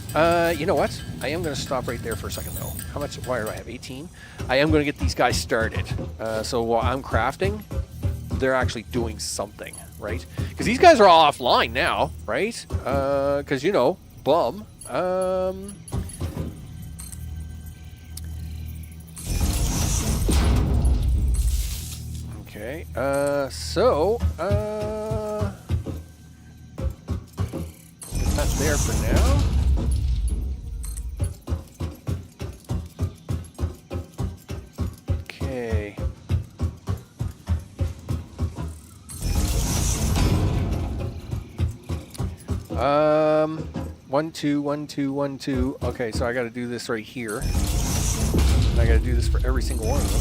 You know what? I am going to stop right there for a second, though. How much wire do I have? 18? I am going to get these guys started. So while I'm crafting, they're actually doing something, right? Because these guys are all offline now, right? Because, you know, bum. Okay, so, put that there for now. Okay. 1, 2, 1, 2, 1, 2. Okay, so I got to do this right here. And I got to do this for every single one of them.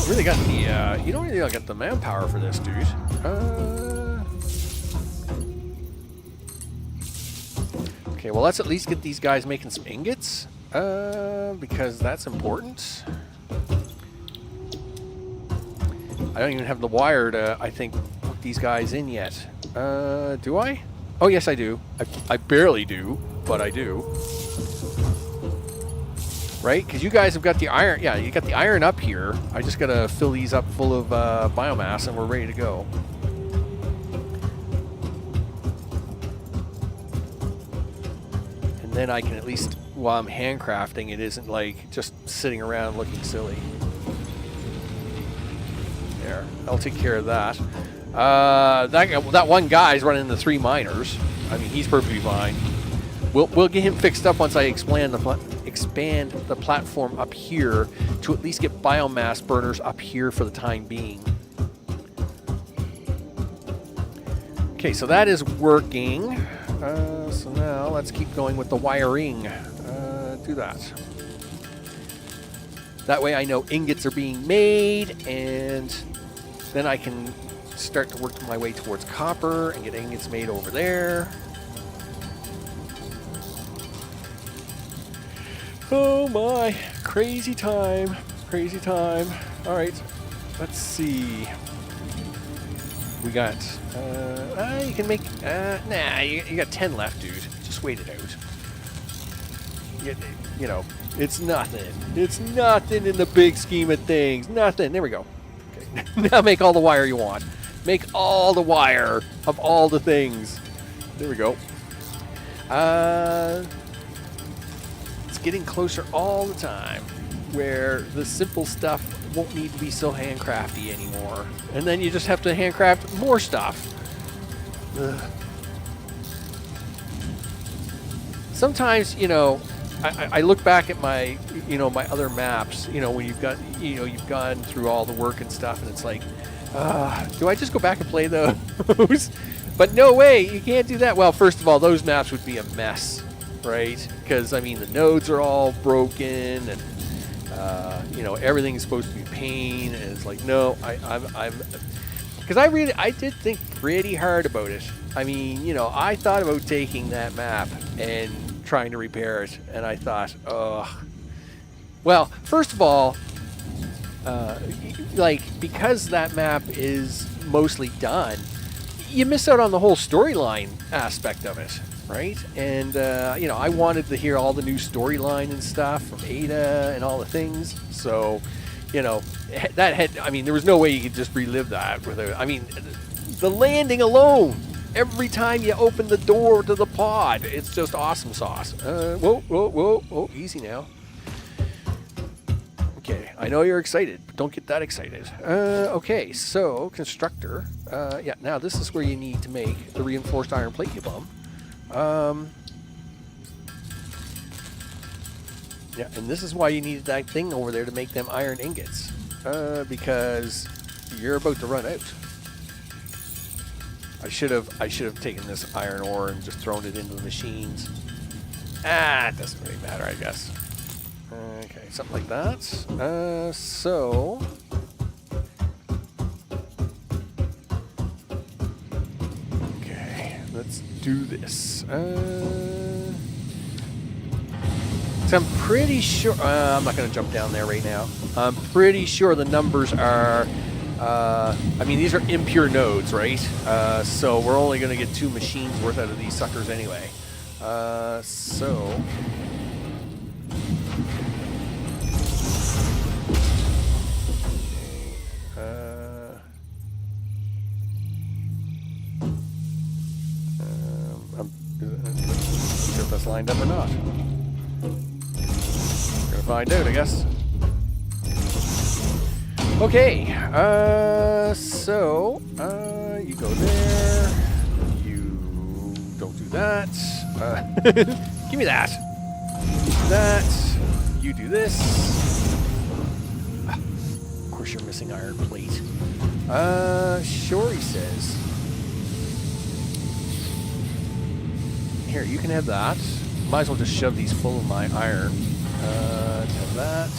really got the, you don't really got the manpower for this, dude. Okay, well, let's at least get these guys making some ingots, because that's important. I don't even have the wire to, I think, hook these guys in yet. Do I? Oh, yes, I do. I barely do, but I do. Right? Because you guys have got the iron. Yeah, you got the iron up here. I just got to fill these up full of biomass, and we're ready to go. And then I can at least, while I'm handcrafting, it isn't like just sitting around looking silly. There, I'll take care of that. That one guy's running the 3 miners. I mean, he's perfectly fine. We'll get him fixed up once I expand the platform up here to at least get biomass burners up here for the time being. Okay, so that is working. So now let's keep going with the wiring. Do that. That way I know ingots are being made, and then I can start to work my way towards copper and get ingots made over there. Oh my, crazy time, crazy time. All right, let's see. We got, you can make, nah, you got 10 left, dude. Just wait it out. You know, it's nothing. It's nothing in the big scheme of things. Nothing. There we go. Okay. Now make all the wire you want. Make all the wire of all the things. There we go. It's getting closer all the time where the simple stuff won't need to be so handcrafty anymore. And then you just have to handcraft more stuff. Ugh. Sometimes, you know, I look back at my, you know, my other maps, you know, when you've got, you know, you've gone through all the work and stuff, and it's like, do I just go back and play those? But no way, you can't do that. Well, first of all, those maps would be a mess, right? Because, I mean, the nodes are all broken, and, you know, everything's supposed to be pain, and it's like, no, because I did think pretty hard about it. I mean, you know, I thought about taking that map and trying to repair it, and I thought, well, first of all, like, because that map is mostly done, you miss out on the whole storyline aspect of it, right? And, you know, I wanted to hear all the new storyline and stuff from Ada and all the things, so, you know, that had, I mean, there was no way you could just relive that without, I mean, the landing alone, every time you open the door to the pod, it's just awesome sauce. Whoa, easy now. Okay, I know you're excited, but don't get that excited. Okay, so, constructor. Yeah, now this is where you need to make the reinforced iron plate you bum. Yeah, and this is why you needed that thing over there to make them iron ingots. Because you're about to run out. I should have taken this iron ore and just thrown it into the machines. It doesn't really matter, I guess. Okay, something like that. So okay, let's do this. So I'm pretty sure. I'm not going to jump down there right now. I'm pretty sure the numbers are. I mean, these are impure nodes, right? So we're only going to get 2 machines worth out of these suckers anyway. So. I'm not sure if that's lined up or not. We're going to find out, I guess. Okay, so, you go there, you don't do that, give me that, you do this, of course you're missing iron plate, sure, he says, here, you can have that, might as well just shove these full of my iron, have that.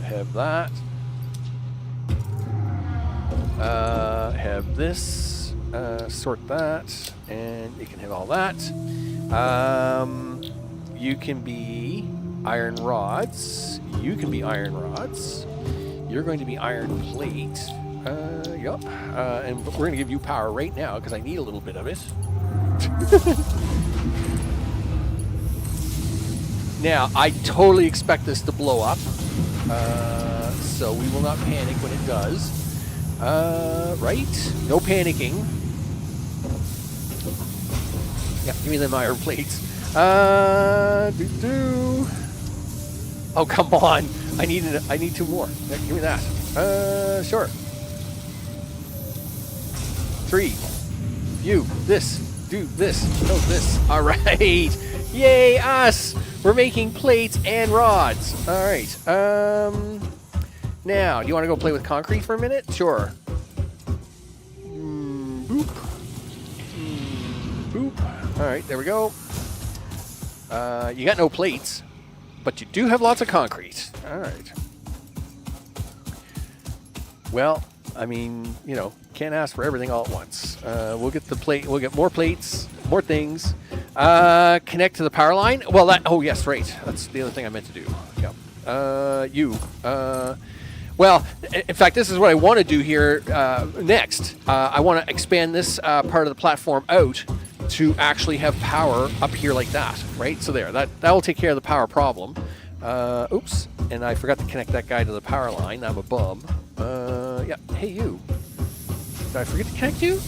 Have that. Have this. Sort that. And you can have all that. You can be iron rods. You can be iron rods. You're going to be iron plate. Yup. And we're going to give you power right now because I need a little bit of it. Now, I totally expect this to blow up. So we will not panic when it does. Right? No panicking. Yeah, give me them iron plates. Oh, come on. I need 2 more. Yeah, give me that. Sure. 3. You. This. Do this. No, this. All right. Yay, us. We're making plates and rods. All right. Now, do you want to go play with concrete for a minute? Sure. Boop. Boop. All right, there we go. You got no plates, but you do have lots of concrete. All right. Well, I mean, you know, can't ask for everything all at once. We'll get the plate. We'll get more plates, more things. Connect to the power line. Well, that. Oh, yes, right. That's the other thing I meant to do. Yeah. Well, in fact, this is what I want to do here next. I want to expand this part of the platform out to actually have power up here like that, right? So there, that will take care of the power problem. Oops, and I forgot to connect that guy to the power line. I'm a bum. Yeah, hey you. Did I forget to connect you?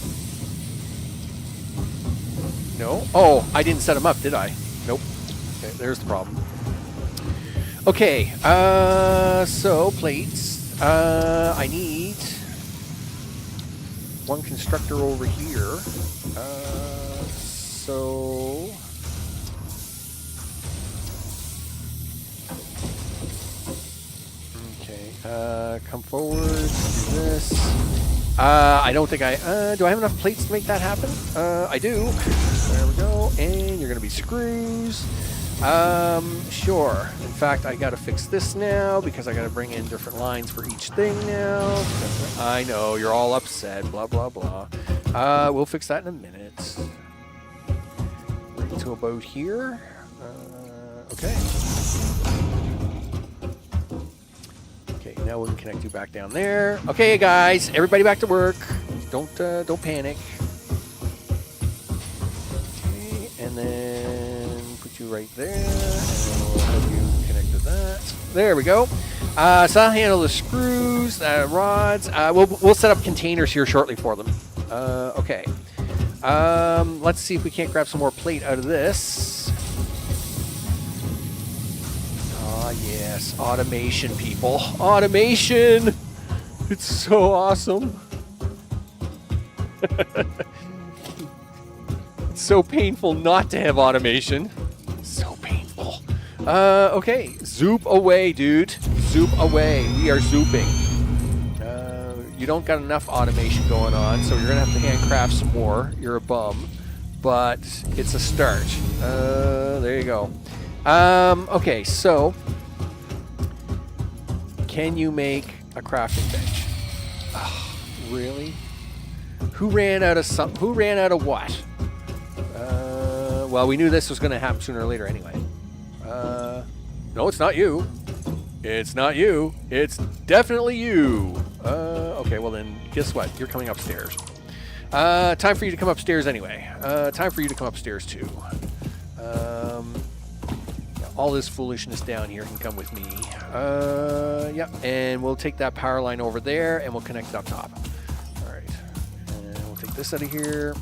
No? Oh, I didn't set him up, did I? Nope. Okay, there's the problem. Okay, so plates. I need 1 constructor over here. So okay, come forward, do this. I don't think do I have enough plates to make that happen? I do. There we go. And you're gonna be screws. Sure. In fact, I gotta fix this now because I gotta bring in different lines for each thing now. I know, you're all upset, blah, blah, blah. We'll fix that in a minute. Bring it to about here. Okay. Okay, now we can connect you back down there. Okay, guys, everybody back to work. Don't panic. Okay, and then put you right there. And we'll have you connect to that. There we go. So I'll handle the screws, rods. We'll set up containers here shortly for them. Okay. Let's see if we can't grab some more plate out of this. Ah, yes, automation, people. Automation! It's so awesome. It's so painful not to have automation. So painful. Okay, zoop away, dude. Zoop away. We are zooping. You don't got enough automation going on, so you're gonna have to handcraft some more. You're a bum, but it's a start. There you go. Okay, so can you make a crafting bench? Oh, really? Who ran out of some? Who ran out of what? Well, we knew this was going to happen sooner or later anyway. No, it's not you. It's not you. It's definitely you. Okay, well then, guess what? You're coming upstairs. Time for you to come upstairs anyway. Time for you to come upstairs too. All this foolishness down here can come with me. Yeah, and we'll take that power line over there and we'll connect it up top. All right, and we'll take this out of here.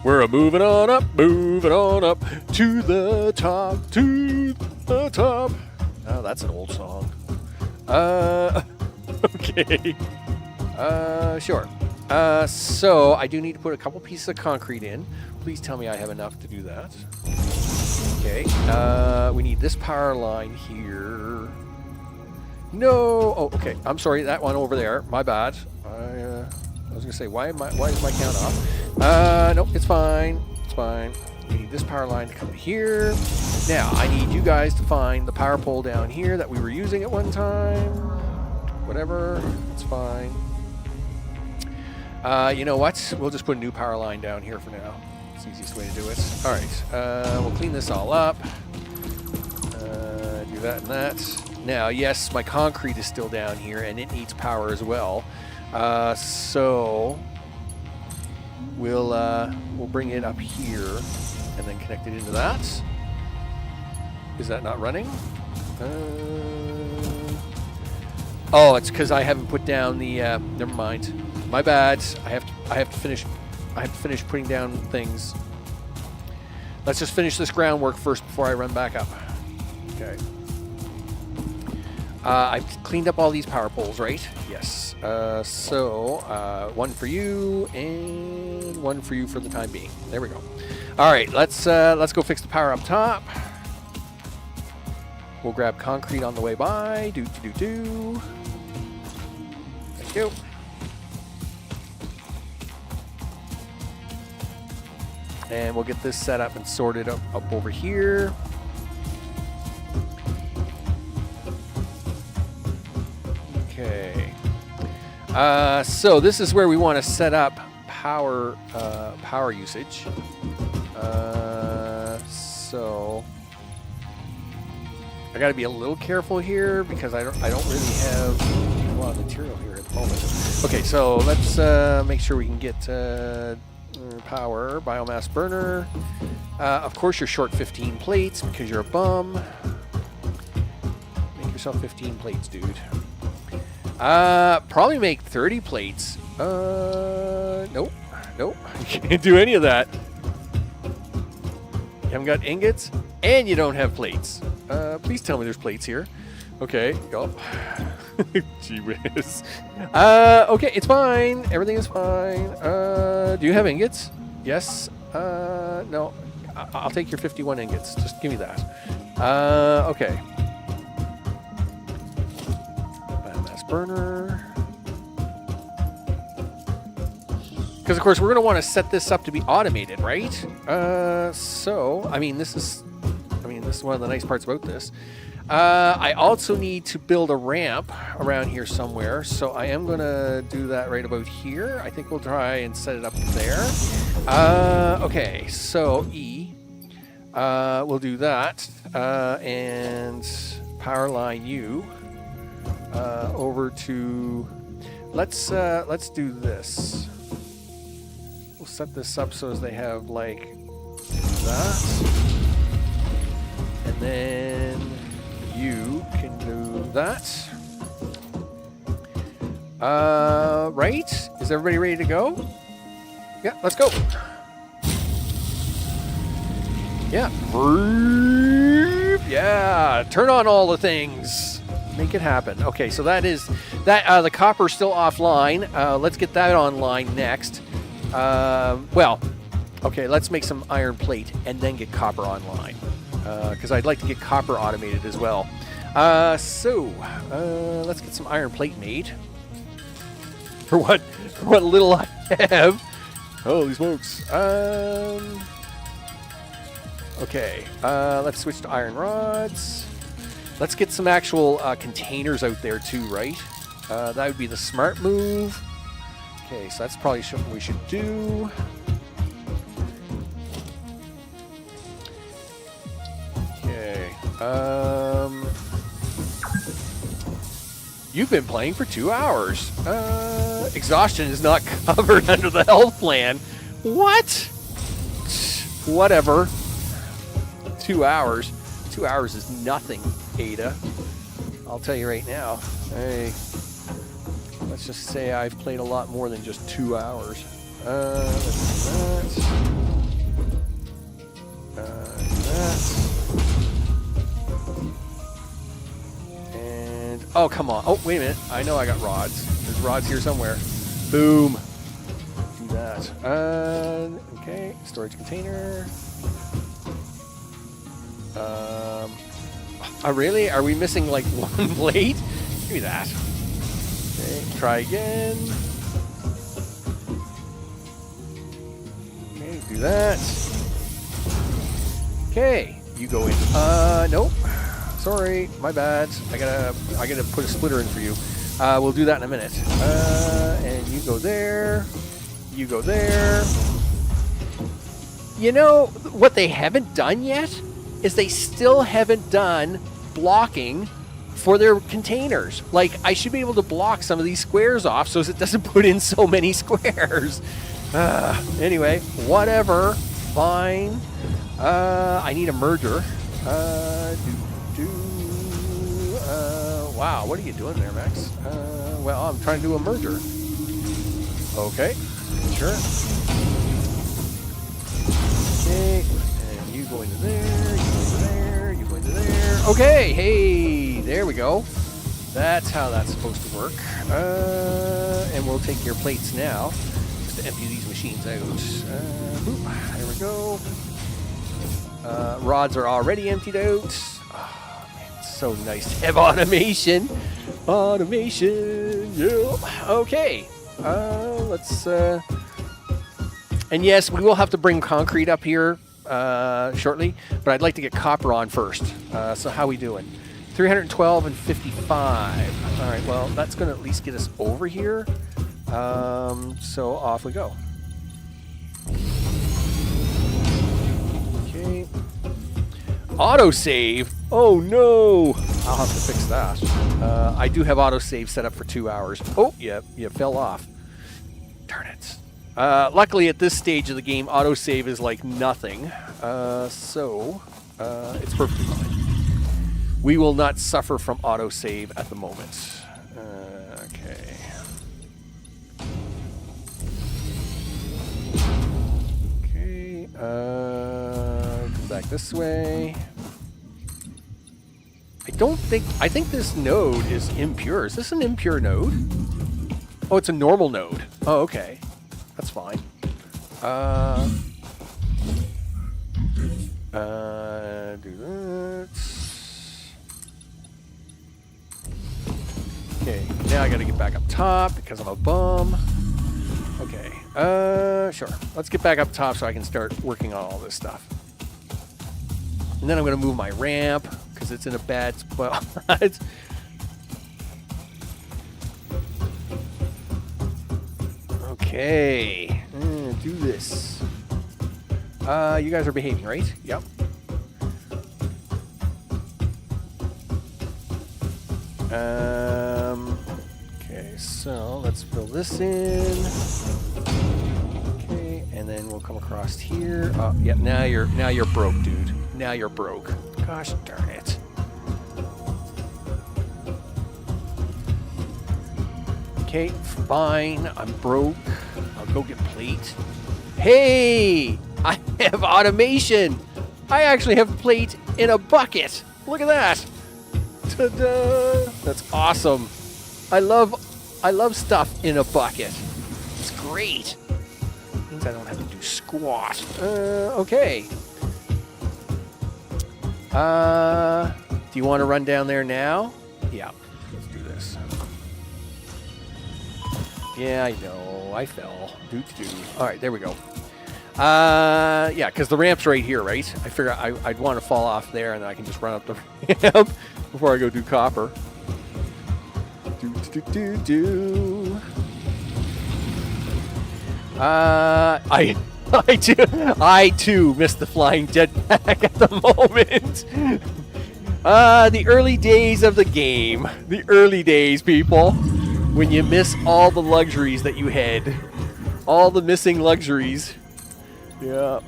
We're moving on up to the top, to the top. Oh, that's an old song. Okay. Sure. So I do need to put a couple pieces of concrete in. Please tell me I have enough to do that. Okay. We need this power line here. No. Oh, okay. I'm sorry. That one over there. My bad. I was gonna say, why is my count off? Nope. It's fine. It's fine. We need this power line to come here. Now, I need you guys to find the power pole down here that we were using at one time. Whatever, it's fine. You know what? We'll just put a new power line down here for now. It's the easiest way to do it. All right, we'll clean this all up. Do that and that. Now, yes, my concrete is still down here, and it needs power as well. So we'll bring it up here and then connect it into that. Is that not running? Oh, it's because I haven't put down the. Never mind. My bad. I have to finish putting down things. Let's just finish this groundwork first before I run back up. Okay. I've cleaned up all these power poles, right? Yes. So one for you and one for you for the time being. There we go. All right. Let's go fix the power up top. We'll grab concrete on the way by. Do. Thank you. And we'll get this set up and sorted up over here. Okay. So this is where we want to set up power usage. So I got to be a little careful here because I don't really have a lot of material here at the moment. Okay, so let's make sure we can get power biomass burner. Of course, you're short 15 plates because you're a bum. Make yourself 15 plates, dude. Probably make 30 plates. Nope. You can't do any of that. You haven't got ingots, and you don't have plates. Please tell me there's plates here. Okay, go. Gee whiz. Okay, it's fine. Everything is fine. Do you have ingots? Yes. No. I'll take your 51 ingots. Just give me that. Okay. Biomass burner. Because, of course, we're going to want to set this up to be automated, right? So, this is one of the nice parts about this. I also need to build a ramp around here somewhere, so I am going to do that right about here. I think we'll try and set it up there. Okay, so E. We'll do that. And power line U over to... Let's do this. We'll set this up so as they have like that. And then you can do that. Right? Is everybody ready to go? Yeah, let's go. Yeah. Yeah. Turn on all the things. Make it happen. Okay, so that is that. The copper's still offline. Let's get that online next. Well, okay, let's make some iron plate and then get copper online. Because I'd like to get copper automated as well. So let's get some iron plate made. For what little I have. Holy smokes. Okay, let's switch to iron rods. Let's get some actual containers out there too, right? That would be the smart move. Okay, so that's probably something we should do. Okay. You've been playing for 2 hours. Exhaustion is not covered under the health plan. What? Whatever. 2 hours. 2 hours is nothing, Ada. I'll tell you right now. Hey, let's just say I've played a lot more than just 2 hours. Let's do that. And oh, come on. Oh, wait a minute. I know I got rods. There's rods here somewhere. Boom. Do that. Okay. Storage container. Really? Are we missing like one plate? Give me that. Okay, try again. Okay, do that. Okay, you go in. Nope. Sorry, my bad. I gotta put a splitter in for you. We'll do that in a minute. And you go there. You go there. You know, what they haven't done yet is they still haven't done blocking for their containers. Like, I should be able to block some of these squares off so it doesn't put in so many squares. Anyway, whatever. Fine. I need a merger. Wow, what are you doing there, Max? Well, I'm trying to do a merger. Okay, sure. Okay, and you go into there, you go into there, you go into there. Okay, hey, there we go. That's how that's supposed to work. And we'll take your plates now, just to empty these machines out. Boop, there we go. Rods are already emptied out. Oh, man, it's so nice to have automation. Automation, yeah. Okay, let's... And yes, we will have to bring concrete up here shortly, but I'd like to get copper on first. So how we doing? 312 and 55. All right, well, that's going to at least get us over here. So off we go. Okay. Autosave? Oh, no. I'll have to fix that. I do have autosave set up for 2 hours. Oh, yeah, you fell off. Darn it. Luckily, at this stage of the game, autosave is like nothing. So it's perfectly fine. We will not suffer from autosave at the moment. Okay. Okay. Come back this way. I think this node is impure. Is this an impure node? Oh, it's a normal node. Oh, okay. That's fine. Do that. Okay, now I gotta get back up top because I'm a bum. Okay, sure. Let's get back up top so I can start working on all this stuff. And then I'm gonna move my ramp because it's in a bad spot. Okay, do this. You guys are behaving, right? Yep. Okay, so let's fill this in. Okay, and then we'll come across here. Oh, yeah. Now you're broke, dude. Now you're broke. Gosh darn it. Okay, fine. I'm broke. I'll go get plate. Hey! I have automation! I actually have plate in a bucket! Look at that! Ta-da! That's awesome. I love stuff in a bucket. It's great. Means I don't have to do squat. Okay. Do you want to run down there now? Yeah. Let's do this. Yeah, I know. I fell. Doo-doo-doo. All right, there we go. Yeah, because the ramp's right here, right? I figure I'd want to fall off there, and then I can just run up the ramp before I go do copper. Do-do-do-do. I too missed the flying jetpack at the moment. The early days of the game. The early days, people. When you miss all the luxuries that you had. All the missing luxuries. Yeah.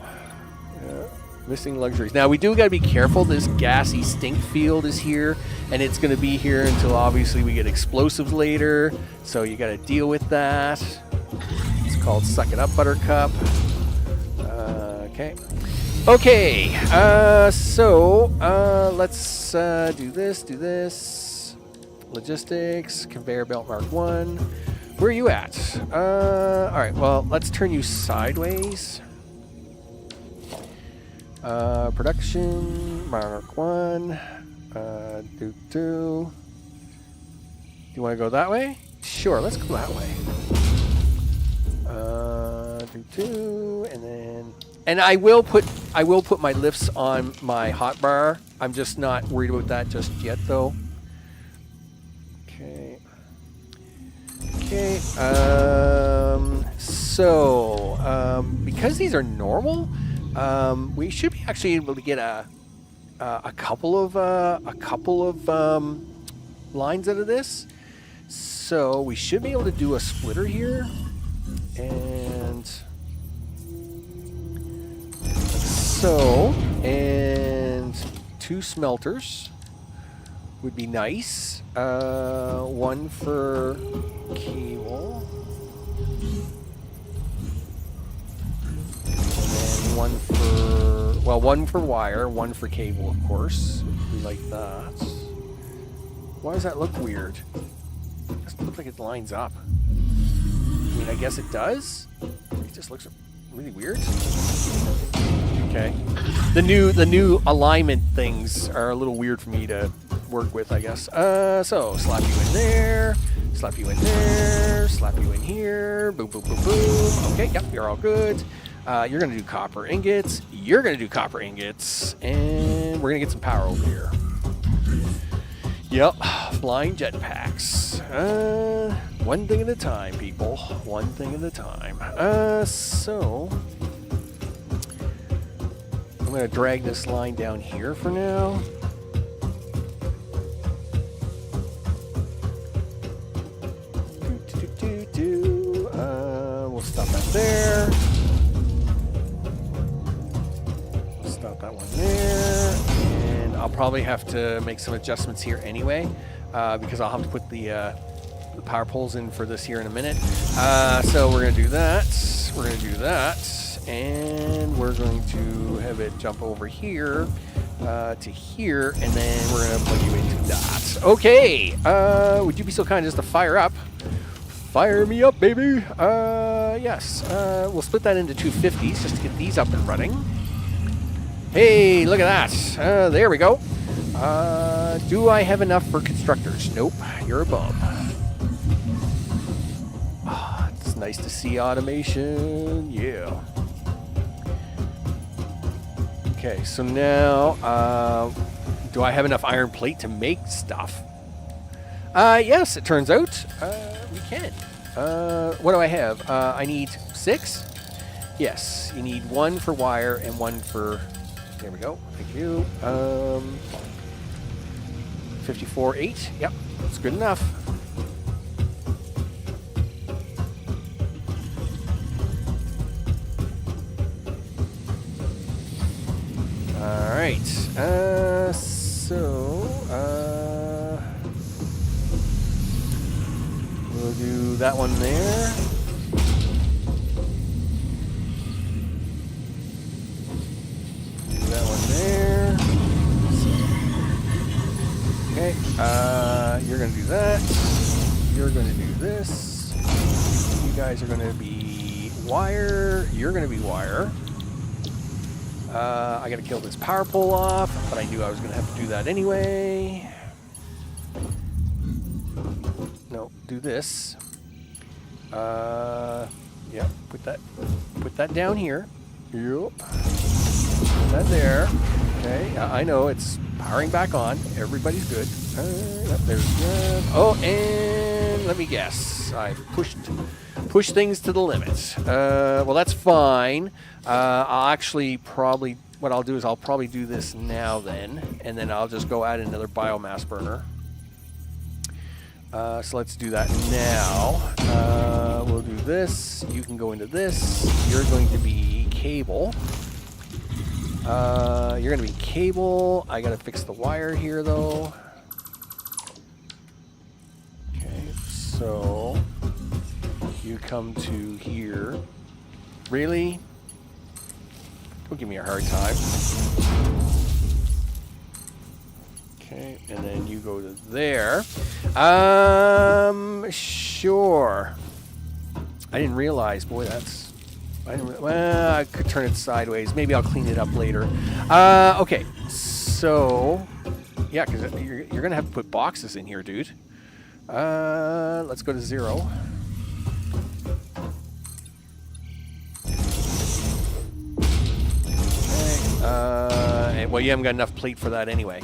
Missing luxuries. Now, we do got to be careful. This gassy stink field is here. And it's going to be here until, obviously, we get explosives later. So you got to deal with that. It's called Suck It Up, Buttercup. Okay. Okay. So, let's do this. Logistics, conveyor belt Mark 1. Where are you at? Alright, well, let's turn you sideways. Production, Mark 1. Do you want to go that way? Sure, let's go that way. 1, 2, 2, and then... And I will put my lifts on my hotbar. I'm just not worried about that just yet, though. Okay. Okay. Because these are normal, we should be actually able to get a couple of lines out of this. So we should be able to do a splitter here, and and 2 smelters would be nice. 1 for cable, and 1 for, 1 for wire, 1 for cable, of course. We like that. Why does that look weird? It doesn't look like it lines up. I mean, I guess it does. It just looks really weird. Okay. The new alignment things are a little weird for me to work with, I guess. So slap you in there, slap you in there, slap you in here, boom, boom, boom, boom. Okay, yep, you're all good. You're gonna do copper ingots. You're gonna do copper ingots, and we're gonna get some power over here. Yep, flying jetpacks. One thing at a time, people. One thing at a time. So I'm gonna drag this line down here for now. We'll stop that there. We'll stop that one there. And I'll probably have to make some adjustments here anyway, because I'll have to put the power poles in for this here in a minute. So we're gonna do that. We're gonna do that. And we're going to have it jump over here to here, and then we're going to plug you into that. Okay, would you be so kind as to fire up? Fire me up, baby. Yes, we'll split that into 250s just to get these up and running. Hey, look at that. There we go. Do I have enough for constructors? Nope, you're a bum. It's nice to see automation. Yeah. Okay, so now, do I have enough iron plate to make stuff? Yes, it turns out we can. What do I have? I need 6? Yes, you need 1 for wire and 1 for... There we go. Thank you. 54, 8. Yep, that's good enough. Alright, we'll do that one there. Do that one there. Okay, you're going to do that. You're going to do this. You guys are going to be wire. You're going to be wire. I gotta kill this power pole off, but I knew I was gonna have to do that anyway. No, do this. Yeah, put that down here. Yep. Put that there. Okay, I know it's powering back on. Everybody's good. Yep, there's good. Oh, and let me guess. I pushed things to the limit. Well, that's fine. I'll actually probably, what I'll do is I'll probably do this now then, and then I'll just go add another biomass burner. So let's do that now. We'll do this. You can go into this. You're going to be cable. You're going to be cable. I got to fix the wire here, though. Okay, so you come to here. Really? Don't give me a hard time. Okay, and then you go to there. Sure. I didn't realize, boy, that's... well, I could turn it sideways. Maybe I'll clean it up later. Okay, so... yeah, because you're going to have to put boxes in here, dude. Let's go to 0. Okay, well, you haven't got enough plate for that anyway.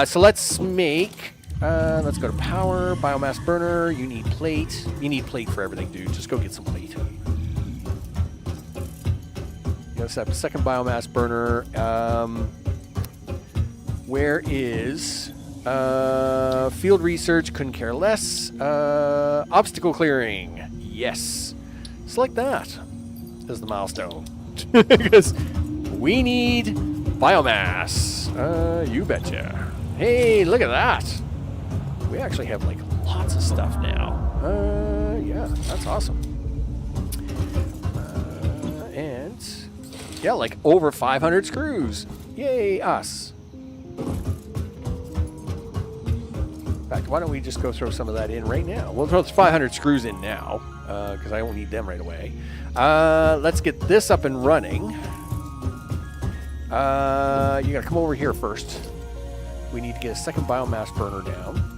So let's make... let's go to power, biomass burner. You need plate. You need plate for everything, dude. Just go get some plate. Let's have a second biomass burner. Where is... field research, couldn't care less. Obstacle clearing. Yes. Select that as the milestone. Because we need biomass. You betcha. Hey, look at that. We actually have like lots of stuff now. Yeah, that's awesome. And yeah, like over 500 screws. Yay, us. In fact, why don't we just go throw some of that in right now? We'll throw 500 screws in now, because I won't need them right away. Let's get this up and running. You gotta come over here first. We need to get a second biomass burner down.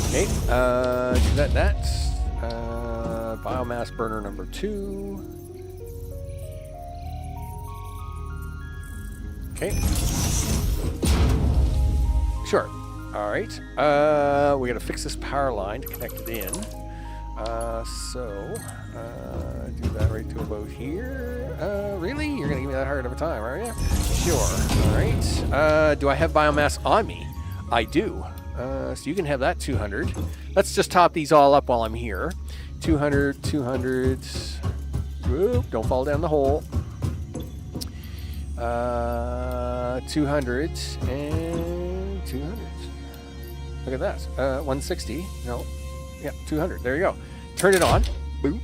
Okay, do that. Biomass burner number 2. Okay. Sure. All right. We got to fix this power line to connect it in. Do that right to about here. Really? You're going to give me that hard of a time, are you? Sure. All right. Do I have biomass on me? I do. So you can have that 200. Let's just top these all up while I'm here. 200, 200. Whoop, don't fall down the hole. 200 and 200. Look at that. 160. No. Yeah, 200. There you go. Turn it on. Boom.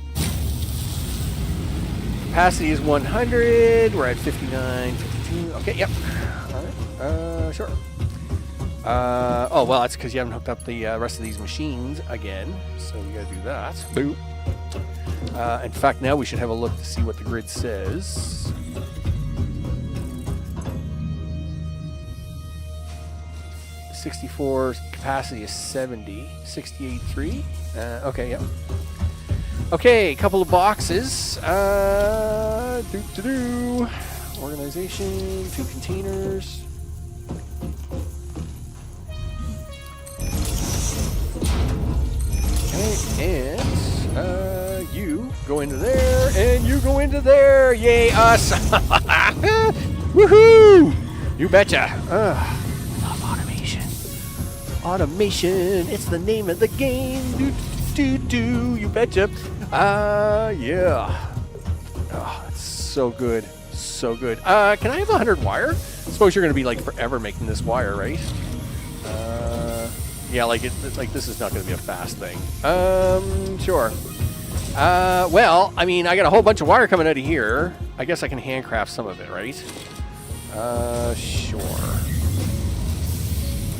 Capacity is 100. We're at 59, 52. Okay, yep. All right. Sure. Oh, well, that's because you haven't hooked up the rest of these machines again. So you got to do that. Boom. In fact, now we should have a look to see what the grid says. .64 capacity is 70. 68.3. Okay, yep. Okay, a couple of boxes. Organization, 2 containers. Okay, and you go into there, and you go into there. Yay, us! Woohoo! You betcha. Love automation. Automation, it's the name of the game. You betcha. Yeah. Oh, it's so good. So good. Can I have 100 wire? I suppose you're going to be like forever making this wire, right? Yeah, like this is not going to be a fast thing. Sure. Well, I mean, I got a whole bunch of wire coming out of here. I guess I can handcraft some of it, right? Sure.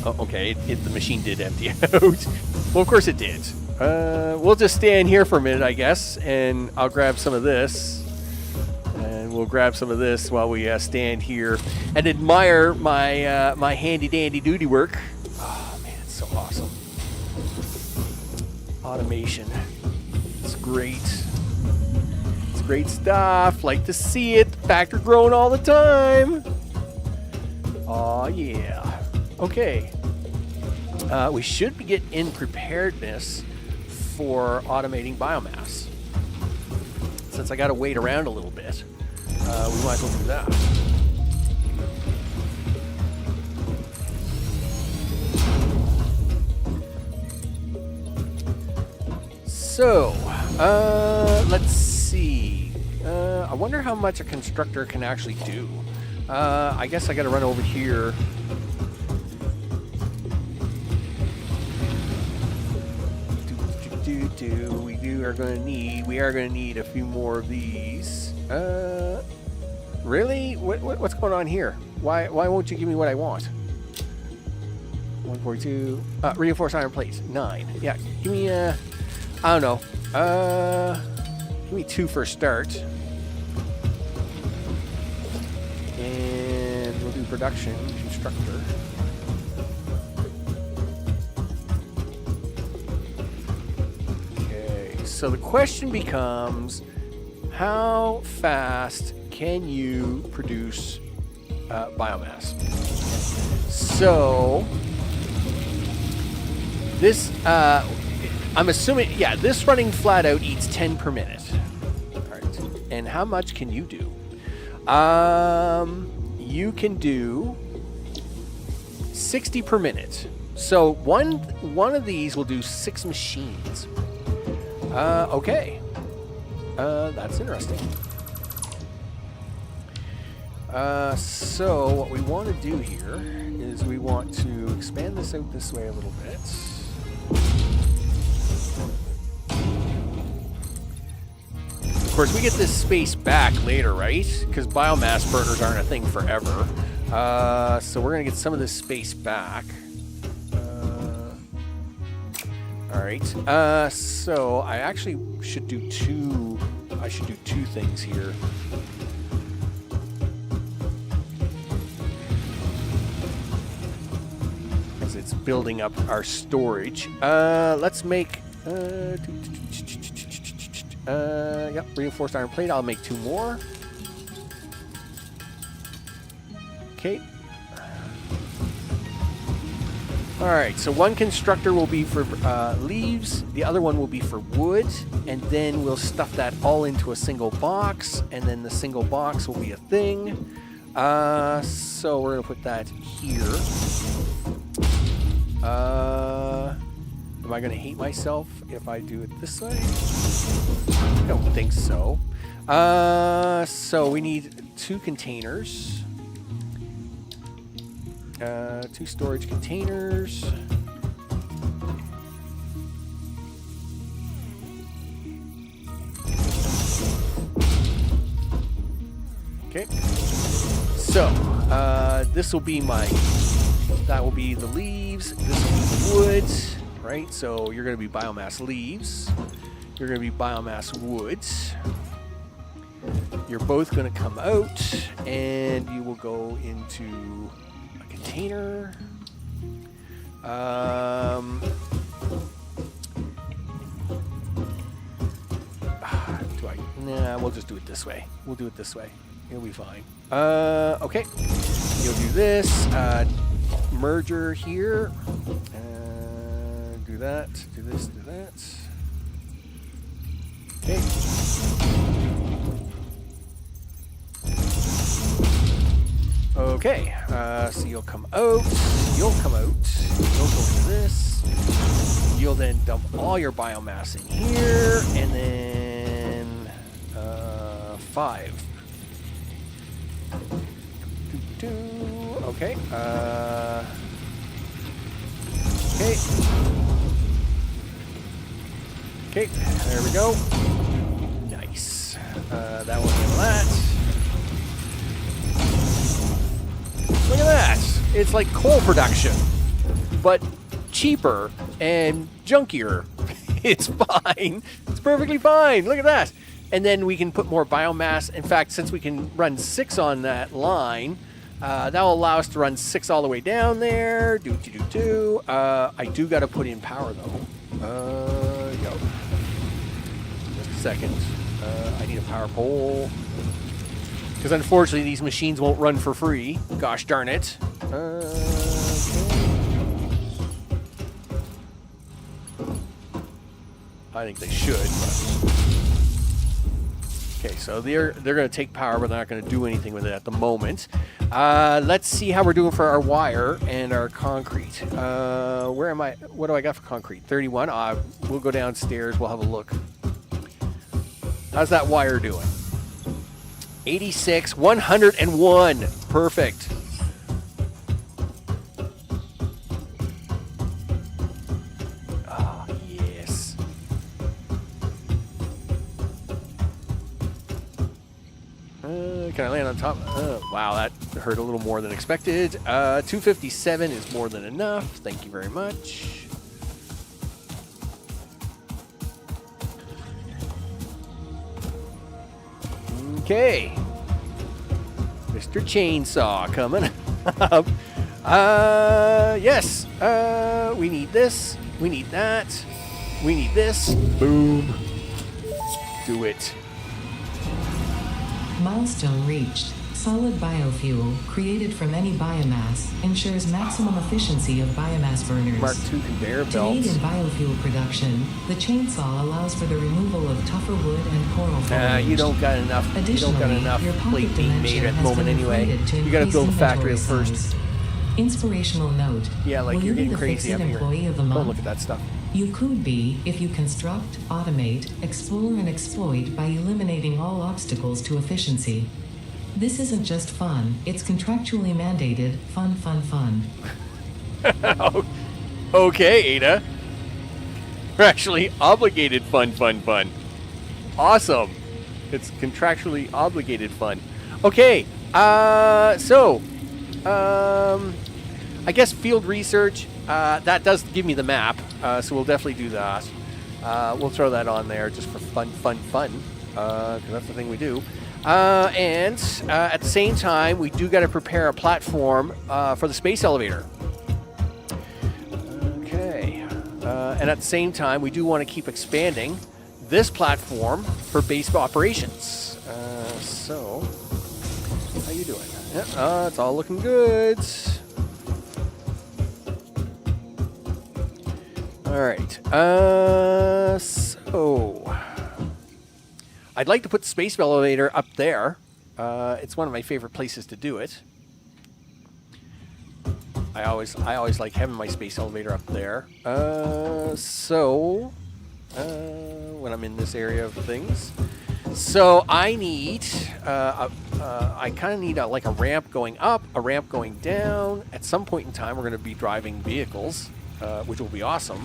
Oh, okay. The machine did empty out. Well, of course it did. We'll just stand here for a minute, I guess, and I'll grab some of this. And we'll grab some of this while we stand here and admire my my handy-dandy duty work. Oh, man, it's so awesome. Automation. It's great. It's great stuff. Like to see it. Factory growing all the time. Oh, yeah. Okay. We should get in preparedness for automating biomass. Since I got to wait around a little bit, we might as well do that. So, let's see. I wonder how much a constructor can actually do. I guess I got to run over here. We are going to need a few more of these. Really? What's going on here? Why won't you give me what I want? 142. Reinforced iron plates. 9. Yeah. Give me I don't know. Give me 2 for a start. And we'll do production constructor. So the question becomes, How fast can you produce biomass? So this, I'm assuming, yeah, this running flat out eats 10 per minute. All right. And how much can you do? You can do 60 per minute. So one of these will do 6 machines. Okay. That's interesting. So what we want to do here is we want to expand this out this way a little bit. Of course, we get this space back later, right? Because biomass burners aren't a thing forever. So we're going to get some of this space back. All right. So I actually should do two things here. As it's building up our storage. Let's make yep, reinforced iron plate. I'll make 2 more. Okay. Alright, so one constructor will be for leaves, the other one will be for wood, and then we'll stuff that all into a single box, and then the single box will be a thing. So we're going to put that here. Am I going to hate myself if I do it this way? I don't think so. So we need 2 containers. 2 storage containers. Okay. So, this will be that will be the leaves. This will be the wood, right? So you're going to be biomass leaves. You're going to be biomass woods. You're both going to come out, and you will go into container. Nah, we'll just do it this way. We'll do it this way. It'll be fine. Okay. You'll do this. Merger here. Do that. Do this. Do that. Okay. Okay, so you'll come out, you'll go into this, you'll then dump all your biomass in here, and then 5. Okay, okay, there we go. Nice. That will handle that. Look at that. It's like coal production, but cheaper and junkier. It's fine. It's perfectly fine. Look at that. And then we can put more biomass. In fact, since we can run 6 on that line, that will allow us to run 6 all the way down there. I do got to put in power, though. Just a second. I need a power pole. Because unfortunately, these machines won't run for free. Gosh darn it. Okay. I think they should. But... Okay, so they're going to take power, but they're not going to do anything with it at the moment. Let's see how we're doing for our wire and our concrete. Where am I? What do I got for concrete? 31. We'll go downstairs. We'll have a look. How's that wire doing? 86, 101. Perfect. Oh, yes. Can I land on top? Wow, that hurt a little more than expected. 257 is more than enough. Thank you very much. Okay. Mr. Chainsaw coming up. Yes. We need this. We need that. We need this. Boom. Do it. Milestone reached. Solid biofuel, created from any biomass, ensures maximum efficiency of biomass burners. Mark II conveyor To aid in belts. biofuel production, the chainsaw allows for the removal of tougher wood and coral foliage. You don't got enough. You don't got Additionally, enough your plate pocket being made dimension at the has moment been anyway. inflated to You got to increase build the factory inventory first. size. Inspirational note. Yeah, like Will you're you be getting the crazy FICSIT up here. employee of the Oh, month? look at that stuff. You could be if you construct, automate, explore, and exploit by eliminating all obstacles to efficiency. This isn't just fun, it's contractually mandated fun, fun, fun. Okay, Ada. We're actually obligated fun, fun, fun. Awesome. It's contractually obligated fun. Okay, I guess field research, that does give me the map, so we'll definitely do that. We'll throw that on there just for fun, because that's the thing we do. And at the same time, we do got to prepare a platform for the space elevator. Okay. And at the same time, we do want to keep expanding this platform for base operations. So, how you doing? Yeah, it's all looking good. All right. So I'd like to put the space elevator up there. It's one of my favorite places to do it. I always like having my space elevator up there. When I'm in this area of things, so I need, I kind of need like a ramp going up, a ramp going down. At some point in time, we're going to be driving vehicles, which will be awesome,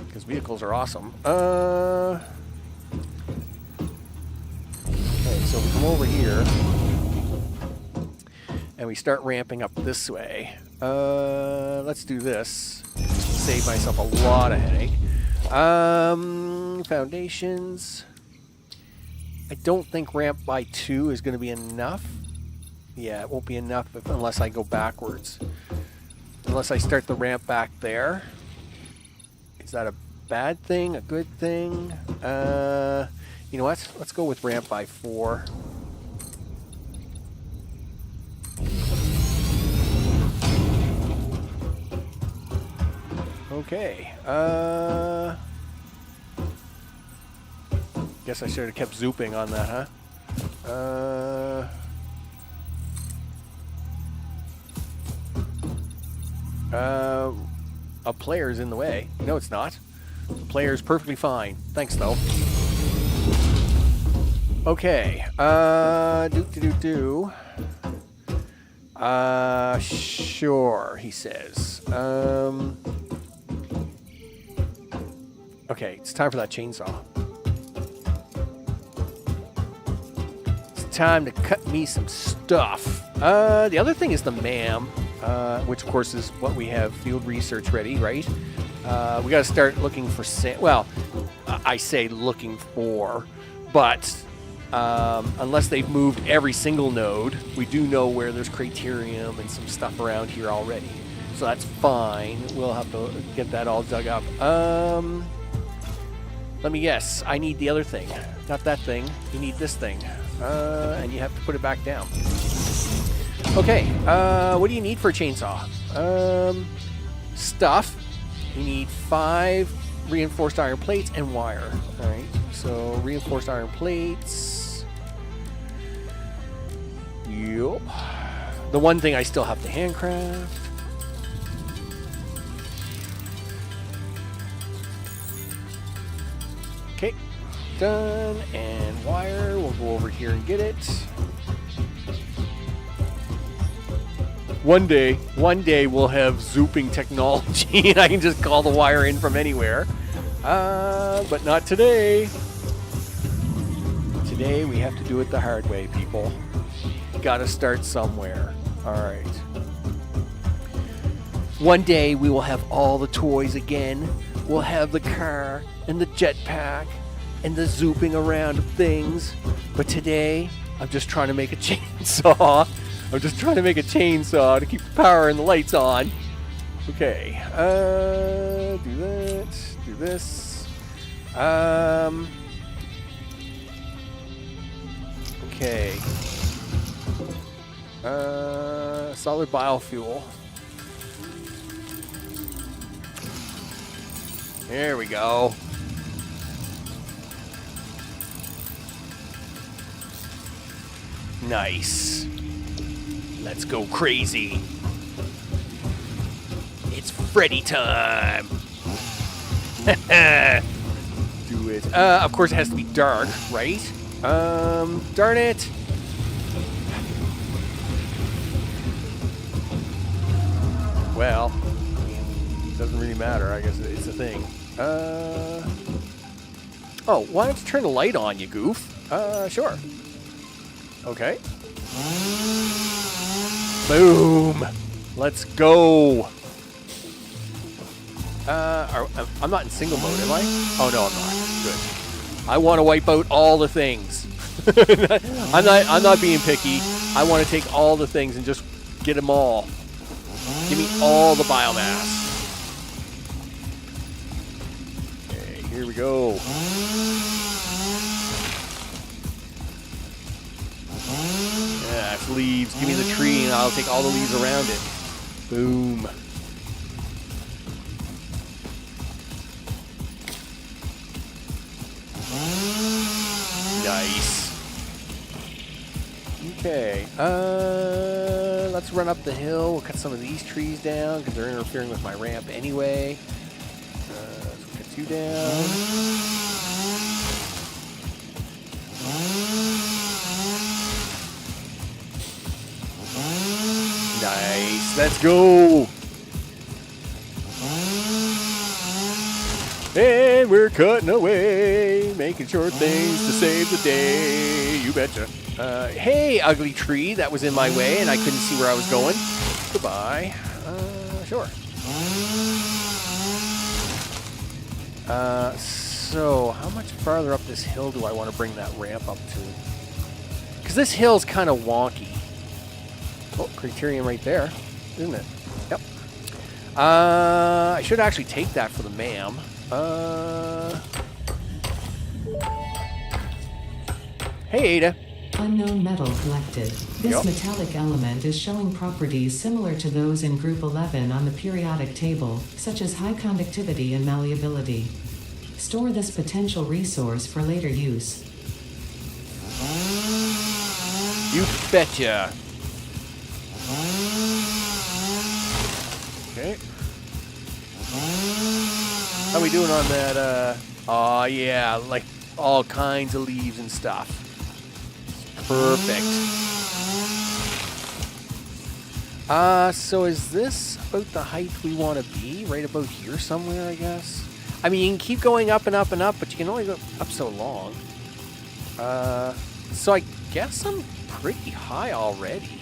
because vehicles are awesome. Okay, so we come over here, and we start ramping up this way. Let's do this. Save myself a lot of headache. Foundations. I don't think ramp by 2 is going to be enough. Yeah, it won't be enough unless I go backwards. Unless I start the ramp back there. Is that a bad thing? A good thing? You know what? Let's go with ramp by 4. Okay. Guess I should have kept zooping on that, huh? A player's in the way. No, it's not. The player's perfectly fine. Thanks, though. Okay. Sure, he says. Okay, it's time for that chainsaw. It's time to cut me some stuff. The other thing is the MAM, which of course is what we have field research ready, right? We got to start looking for well, I say looking for, but unless they've moved every single node, we do know where there's Criterium and some stuff around here already. So that's fine. We'll have to get that all dug up. Let me guess. I need the other thing. Not that thing. You need this thing. And you have to put it back down. Okay. What do you need for a chainsaw? Stuff. You need 5 reinforced iron plates and wire. All right. So reinforced iron plates. Yup. The one thing I still have to handcraft. Okay, done. And wire, we'll go over here and get it. One day we'll have zooping technology and I can just call the wire in from anywhere. But not today. Today we have to do it the hard way, people. Gotta start somewhere. Alright. One day we will have all the toys again. We'll have the car and the jetpack and the zooping around of things. But today, I'm just trying to make a chainsaw. I'm just trying to make a chainsaw to keep the power and the lights on. Okay. Do that. Do this. Okay. Okay. Solid biofuel. There we go. Nice. Let's go crazy. It's Freddy time. Do it. Of course it has to be dark, right? Darn it. Well, it doesn't really matter. I guess it's a thing. Oh, why don't you turn the light on, you goof? Sure. Okay. Boom. Let's go. I'm not in single mode, am I? Oh, no, I'm not. Good. I want to wipe out all the things. I'm not being picky. I want to take all the things and just get them all. Give me all the biomass. Okay, here we go. Yeah, it's leaves. Give me the tree and I'll take all the leaves around it. Boom. Nice. Okay. Let's run up the hill. We'll cut some of these trees down because they're interfering with my ramp anyway. Let's cut you down. Nice. Let's go. And we're cutting away, making short things to save the day. You betcha. Hey, ugly tree that was in my way and I couldn't see where I was going. Goodbye. Sure. So how much farther up this hill do I want to bring that ramp up to? Because this hill's kind of wonky. Oh, criterion right there, isn't it? Yep. I should actually take that for the ma'am. Hey, Ada. Unknown metal collected. This Yep. metallic element is showing properties similar to those in Group 11 on the periodic table, such as high conductivity and malleability. Store this potential resource for later use. You betcha. Okay. How we doing on that, oh yeah, like all kinds of leaves and stuff. Perfect. So is this about the height we want to be? Right about here somewhere, I guess? I mean, you can keep going up and up and up, but you can only go up so long. So I guess I'm pretty high already.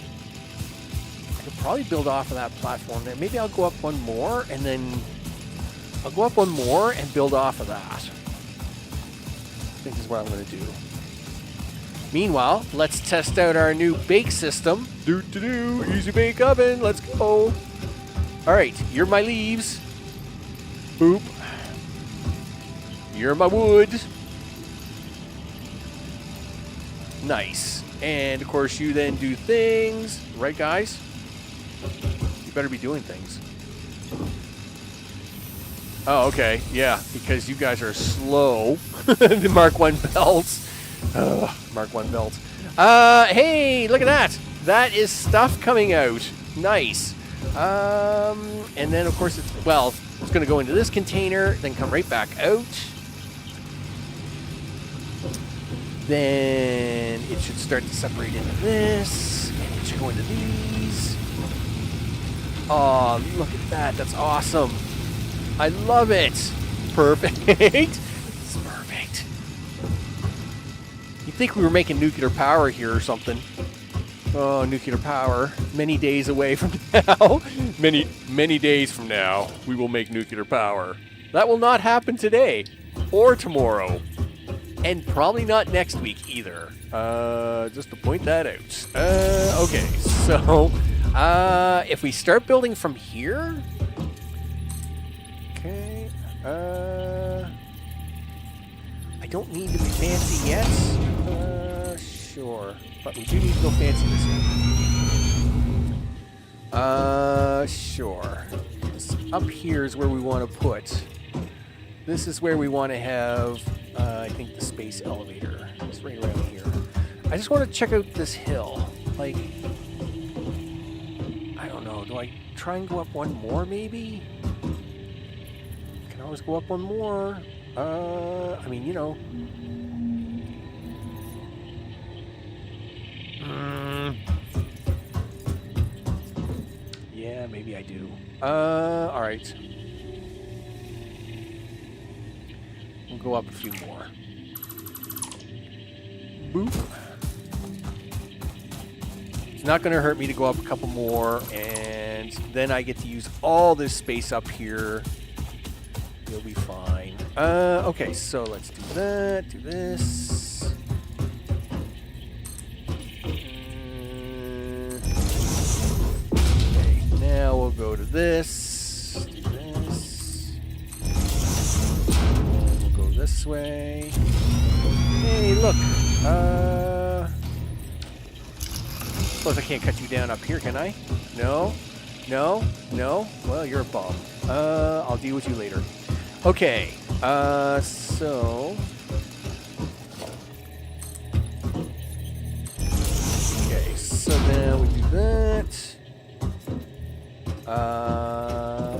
I could probably build off of that platform there. Maybe I'll go up one more and then I'll go up one more and build off of that. I think this is what I'm going to do. Meanwhile, let's test out our new bake system. Easy bake oven. Let's go. All right, you're my leaves. Boop. You're my wood. Nice. And of course, you then do things. Right, guys? You better be doing things. Oh, okay. Yeah, because you guys are slow. The Mark 1 belts. Mark 1 belts. Hey, look at that. That is stuff coming out. Nice. And then, of course, it's going to go into this container, then come right back out. Then it should start to separate into this, and it should go into these. Oh, look at that. That's awesome. I love it. Perfect. It's perfect. You'd think we were making nuclear power here or something. Oh, nuclear power. Many days away from now. Many days from now, we will make nuclear power. That will not happen today or tomorrow. And probably not next week either. Just to point that out. Okay, so if we start building from here. Okay. I don't need to be fancy yet. sure. But we do need to go fancy this one. Sure. Up here is where we want to put. This is where we want to have, I think, the space elevator. It's right around here. I just want to check out this hill. Like, I don't know. Do I try and go up one more, maybe? Can always go up one more. I mean, you know. Yeah, maybe I do. Alright. We'll go up a few more. Boop. It's not going to hurt me to go up a couple more, and then I get to use all this space up here. You'll be fine. Okay, so let's do that, do this. Okay, now we'll go to this, do this. And we'll go this way. Hey, look. Suppose I can't cut you down up here, can I? No? No? No? Well, you're a bum. I'll deal with you later. Okay, so... Okay, so now we do that.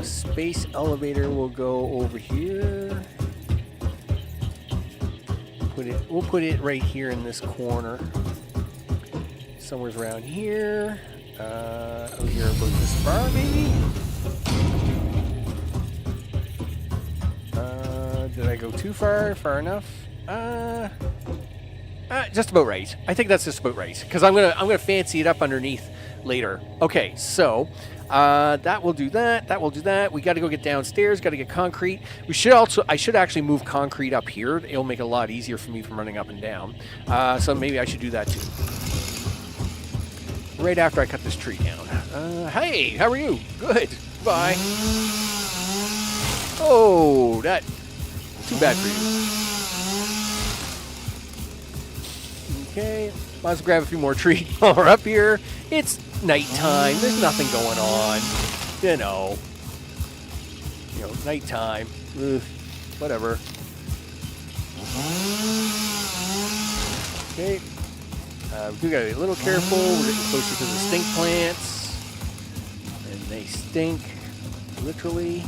Space elevator will go over here. We'll put it right here in this corner. Somewhere around here. Over here about this far, maybe? Did I go too far? Far enough? Just about right. I think that's just about right. Because I'm gonna fancy it up underneath later. Okay, so that will do that. That will do that. We got to go get downstairs. Got to get concrete. I should actually move concrete up here. It'll make it a lot easier for me from running up and down. So maybe I should do that too. Right after I cut this tree down. Hey, how are you? Good. Bye. Oh, that. Too bad for you. Okay, might as well grab a few more trees while we're up here. It's nighttime. There's nothing going on. You know, nighttime. Ugh, whatever. Okay. We do gotta be a little careful. We're getting closer to the stink plants. And they stink. Literally.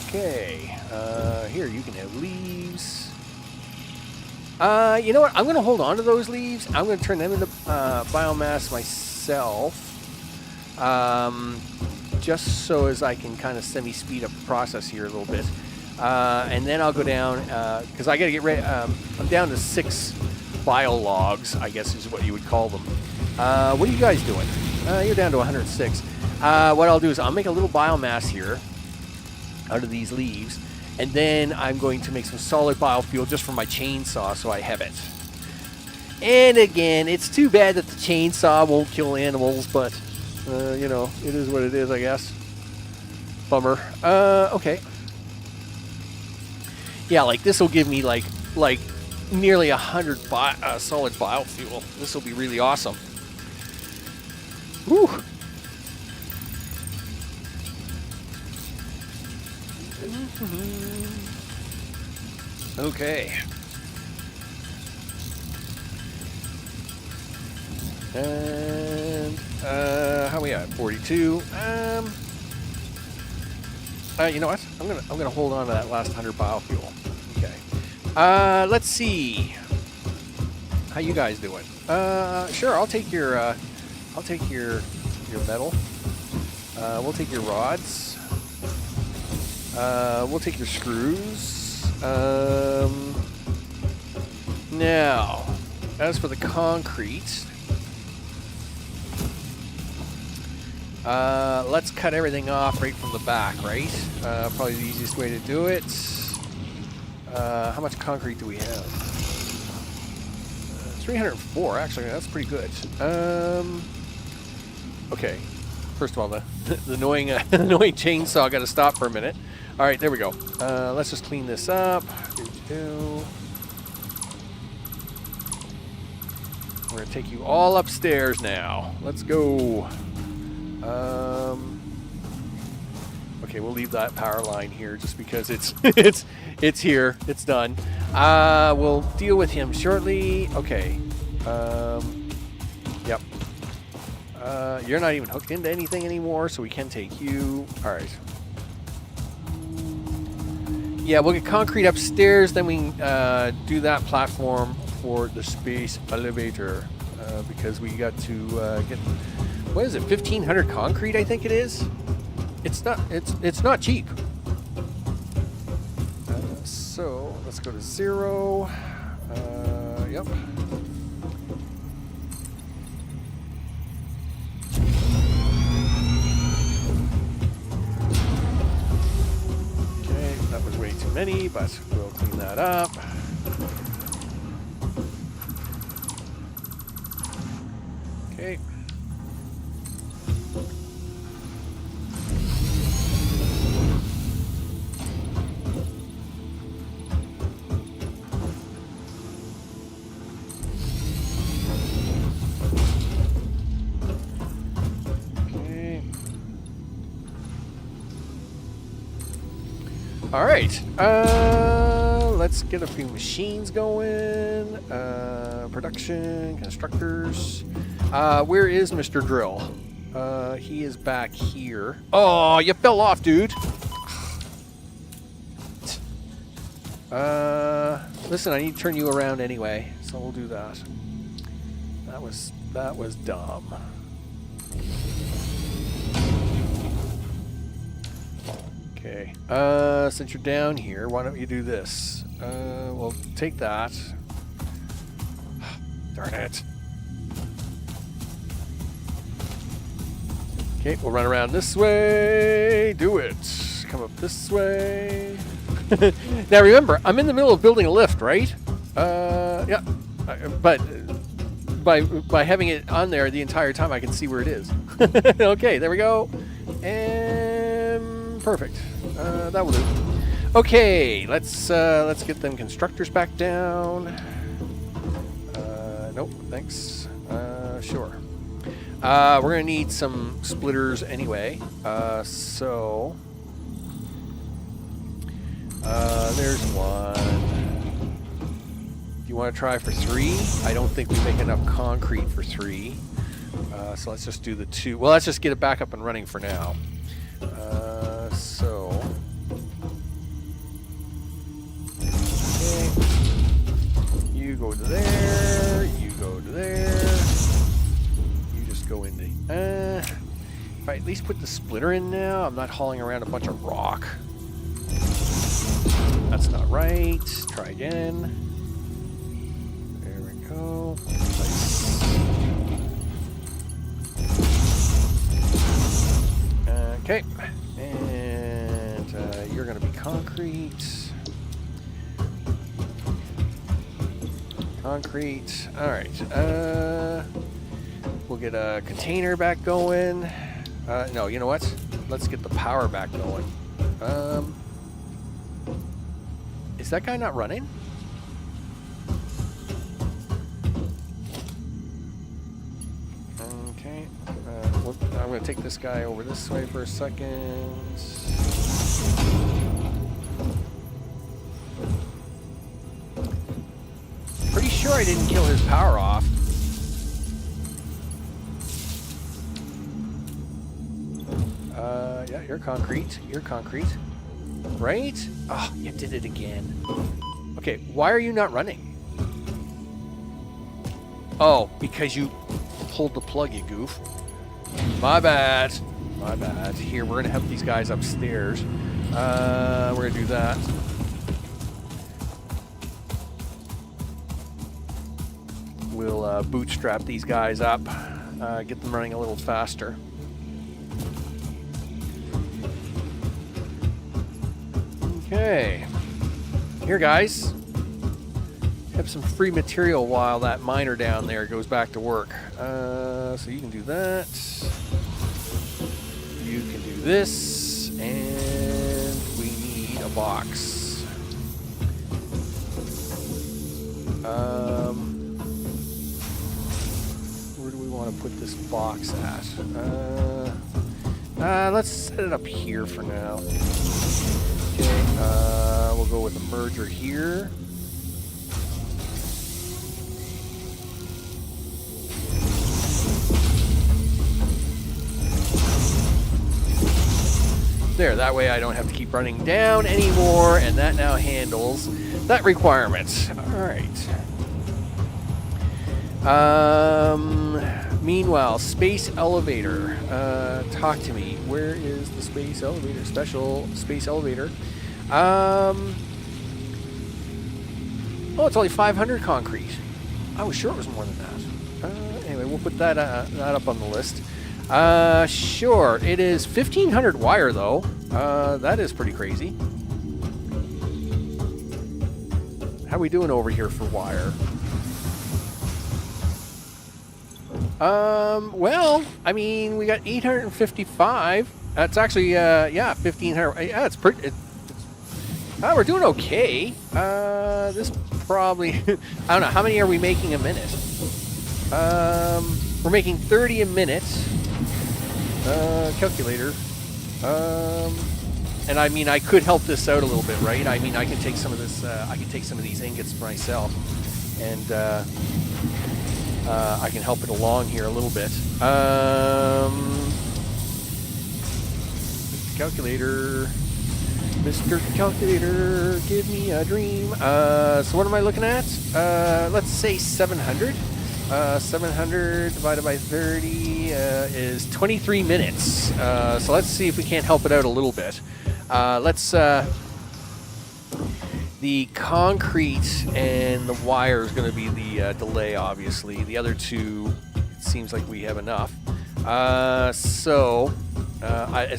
Okay, here you can have leaves. You know what? I'm going to hold on to those leaves. I'm going to turn them into biomass myself. Just so as I can kind of semi-speed up the process here a little bit. And then I'll go down, because I got to get ready. I'm down to 6 bio logs, I guess is what you would call them. What are you guys doing? You're down to 106. What I'll do is I'll make a little biomass here out of these leaves, and then I'm going to make some solid biofuel just for my chainsaw so I have it. And again, it's too bad that the chainsaw won't kill animals, but, you know, it is what it is, I guess. Bummer. Okay. Yeah, like, this will give me, like nearly 100 solid biofuel. This will be really awesome. Whew. Okay. And how are we at? 42. You know what? I'm gonna hold on to that last 100 biofuel. Okay. Let's see. How you guys doing? Sure. I'll take your metal. We'll take your rods. We'll take your screws. Now, as for the concrete, let's cut everything off right from the back, right? Probably the easiest way to do it. How much concrete do we have? 304, actually, that's pretty good. Okay. First of all, the annoying annoying chainsaw got to stop for a minute. All right, there we go. Let's just clean this up. We're gonna take you all upstairs now. Let's go. Okay, we'll leave that power line here just because it's it's here. It's done. We'll deal with him shortly. Okay. Yep. You're not even hooked into anything anymore, so we can take you. All right. Yeah, we'll get concrete upstairs, then we can do that platform for the space elevator because we got to get, what is it, 1,500 concrete, I think it is. It's not cheap. So let's go to 0. Yep. That was way too many, but we'll clean that up. Okay. All right, let's get a few machines going. Production, constructors. Where is Mr. Drill? He is back here. Oh, you fell off, dude. Listen, I need to turn you around anyway, so we'll do that. That was dumb. Okay, since you're down here, why don't you do this? We'll take that. Darn it. Okay, we'll run around this way. Do it. Come up this way. Now remember, I'm in the middle of building a lift, right? Yeah. But by having it on there the entire time, I can see where it is. Okay, there we go. And perfect. That will do. Okay, let's get them constructors back down. Nope, thanks. Sure. We're gonna need some splitters anyway. So there's one. Do you want to try for 3? I don't think we make enough concrete for 3. So let's just do the 2. Well, let's just get it back up and running for now. So okay. You go to there. You go to there. You just go into. If I at least put the splitter in now, I'm not hauling around a bunch of rock. That's not right. Try again. There we go. Nice. Okay. And you're going to be concrete. Concrete. All right. We'll get a container back going. No, you know what? Let's get the power back going. Is that guy not running? Okay. I'm going to take this guy over this way for a second. Pretty sure I didn't kill his power off. Yeah, you're concrete. You're concrete. Right? Oh, you did it again. Okay, why are you not running? Oh, because you pulled the plug, you goof. My bad. My bad. Here, we're going to have these guys upstairs. We're going to do that. We'll bootstrap these guys up. Get them running a little faster. Okay. Here, guys. Have some free material while that miner down there goes back to work. So you can do that. this, and we need a box. Where do we want to put this box at? Let's set it up here for now. Okay, we'll go with the merger here. There, that way I don't have to keep running down anymore, and that now handles that requirement. All right. Meanwhile, space elevator. Talk to me. Where is the space elevator? Special space elevator. Oh, it's only 500 concrete. I was sure it was more than that. Anyway, we'll put that up on the list. Sure. It is 1,500 wire, though. That is pretty crazy. How we doing over here for wire? Well, I mean, we got 855. That's actually, yeah, 1,500. Yeah, it's pretty. We're doing okay. This probably, I don't know. How many are we making a minute? We're making 30 a minute. Calculator. And I mean, I could help this out a little bit, right? I mean, I can take some of this, I can take some of these ingots myself, and I can help it along here a little bit. Calculator, Mr. Calculator, give me a dream. So what am I looking at? Let's say 700. 700 divided by 30 is 23 minutes. So let's see if we can't help it out a little bit. The concrete and the wire is going to be the delay, obviously. The other two, it seems like we have enough. As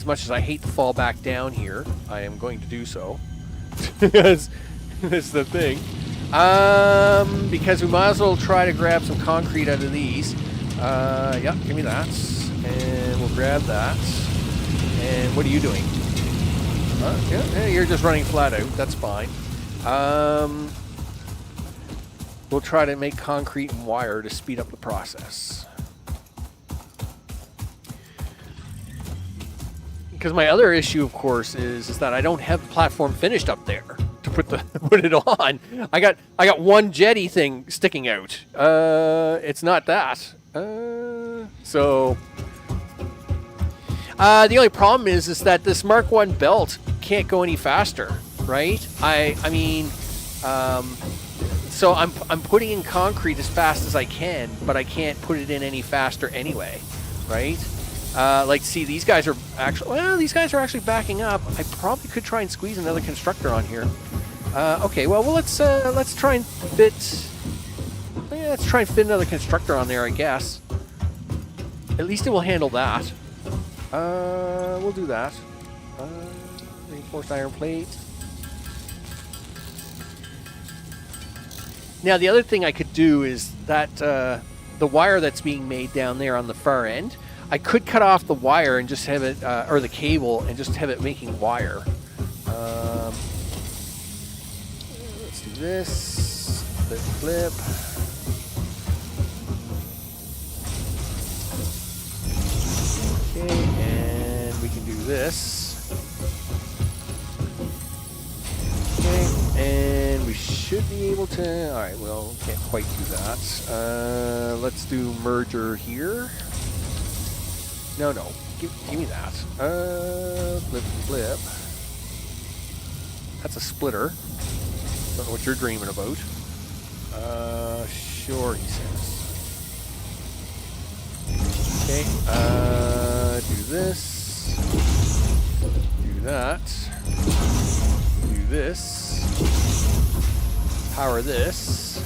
much as I hate to fall back down here, I am going to do so. That's the thing. Because we might as well try to grab some concrete out of these. Yeah, give me that. And we'll grab that. And what are you doing? Yeah, you're just running flat out. That's fine. We'll try to make concrete and wire to speed up the process. Because my other issue, of course, is that I don't have the platform finished up there to put it on. I got one jetty thing sticking out. It's not that. The only problem is that this Mark 1 belt can't go any faster, right? I mean, so I'm putting in concrete as fast as I can, but I can't put it in any faster anyway, right? Like, see, these guys are actually backing up. I probably could try and squeeze another constructor on here. Okay, well, let's try and fit. Yeah, let's try and fit another constructor on there, I guess. At least it will handle that. We'll do that. Reinforced iron plate. Now, the other thing I could do is that the wire that's being made down there on the far end, I could cut off the wire and just have it, or the cable, and just have it making wire. Let's do this. Flip. Okay, and we can do this. Okay, and we should be able to. All right, well, can't quite do that. Let's do merger here. No. Give me that. Flip. That's a splitter. Don't know what you're dreaming about. Sure, he says. Okay. Do this. Do that. Do this. Power this.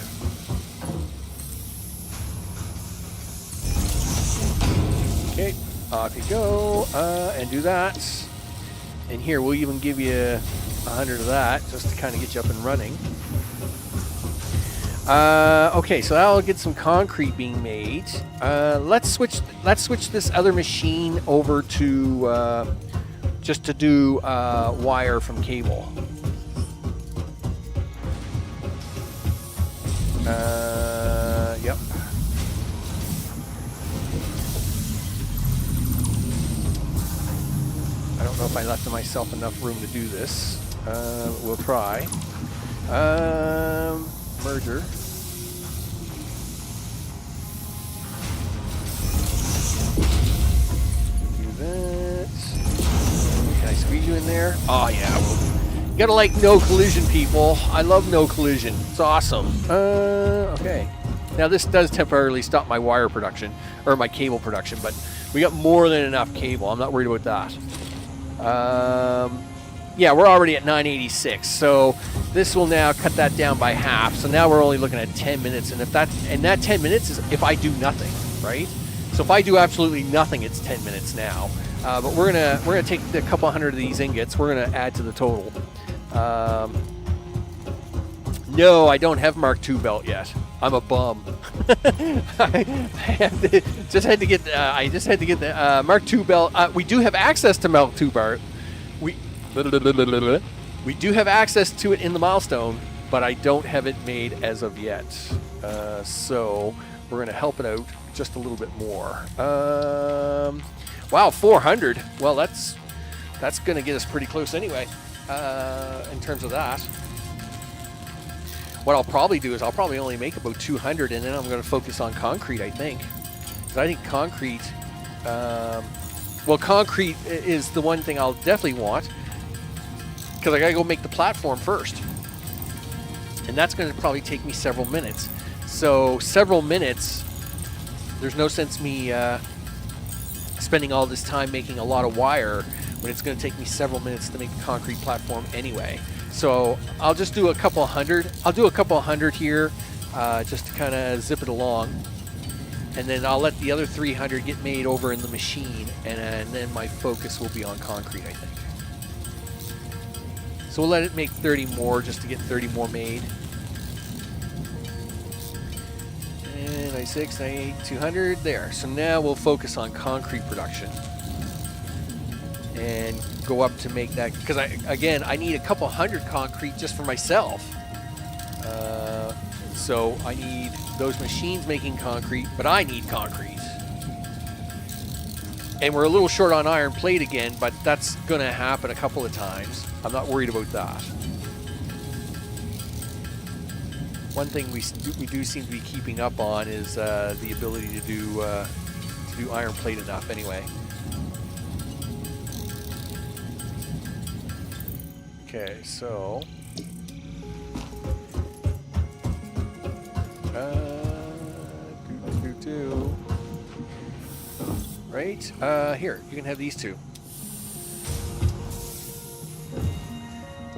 Okay. Off you go, and do that. And here, we'll even give you 100 of that, just to kind of get you up and running. Okay, so that'll get some concrete being made. Let's switch this other machine over to just to do wire from cable. Yep. I don't know if I left myself enough room to do this. We'll try. Merger. Do that. Can I squeeze you in there? Oh yeah. You gotta like no collision, people. I love no collision. It's awesome. Okay. Now this does temporarily stop my wire production, or my cable production, but we got more than enough cable. I'm not worried about that. Yeah, we're already at 986, so this will now cut that down by half. So now we're only looking at 10 minutes, and that 10 minutes is if I do nothing, right? So if I do absolutely nothing, it's 10 minutes now. But we're gonna take a couple hundred of these ingots. We're gonna add to the total. No, I don't have Mark II belt yet. I'm a bum. I just had to get the Mark II belt. We do have access to Mark II bar. We do have access to it in the milestone, but I don't have it made as of yet. So we're going to help it out just a little bit more. Wow, 400. Well, that's going to get us pretty close anyway in terms of that. What I'll probably do is I'll probably only make about 200, and then I'm going to focus on concrete, I think. Because I think concrete, well, concrete is the one thing I'll definitely want. Because I got to go make the platform first. And that's going to probably take me several minutes. So several minutes, there's no sense me spending all this time making a lot of wire when it's going to take me several minutes to make the concrete platform anyway. So I'll just do a couple hundred. I'll do a couple hundred here just to kind of zip it along. And then I'll let the other 300 get made over in the machine. And then my focus will be on concrete, I think. So we'll let it make 30 more just to get 30 more made. And 96, 98, 200, there. So now we'll focus on concrete production. And go up to make that, because I need a couple hundred concrete just for myself. So I need those machines making concrete, but I need concrete. And we're a little short on iron plate again, but that's going to happen a couple of times. I'm not worried about that. One thing we do seem to be keeping up on is the ability to do iron plate enough anyway. Okay, so right here you can have these two.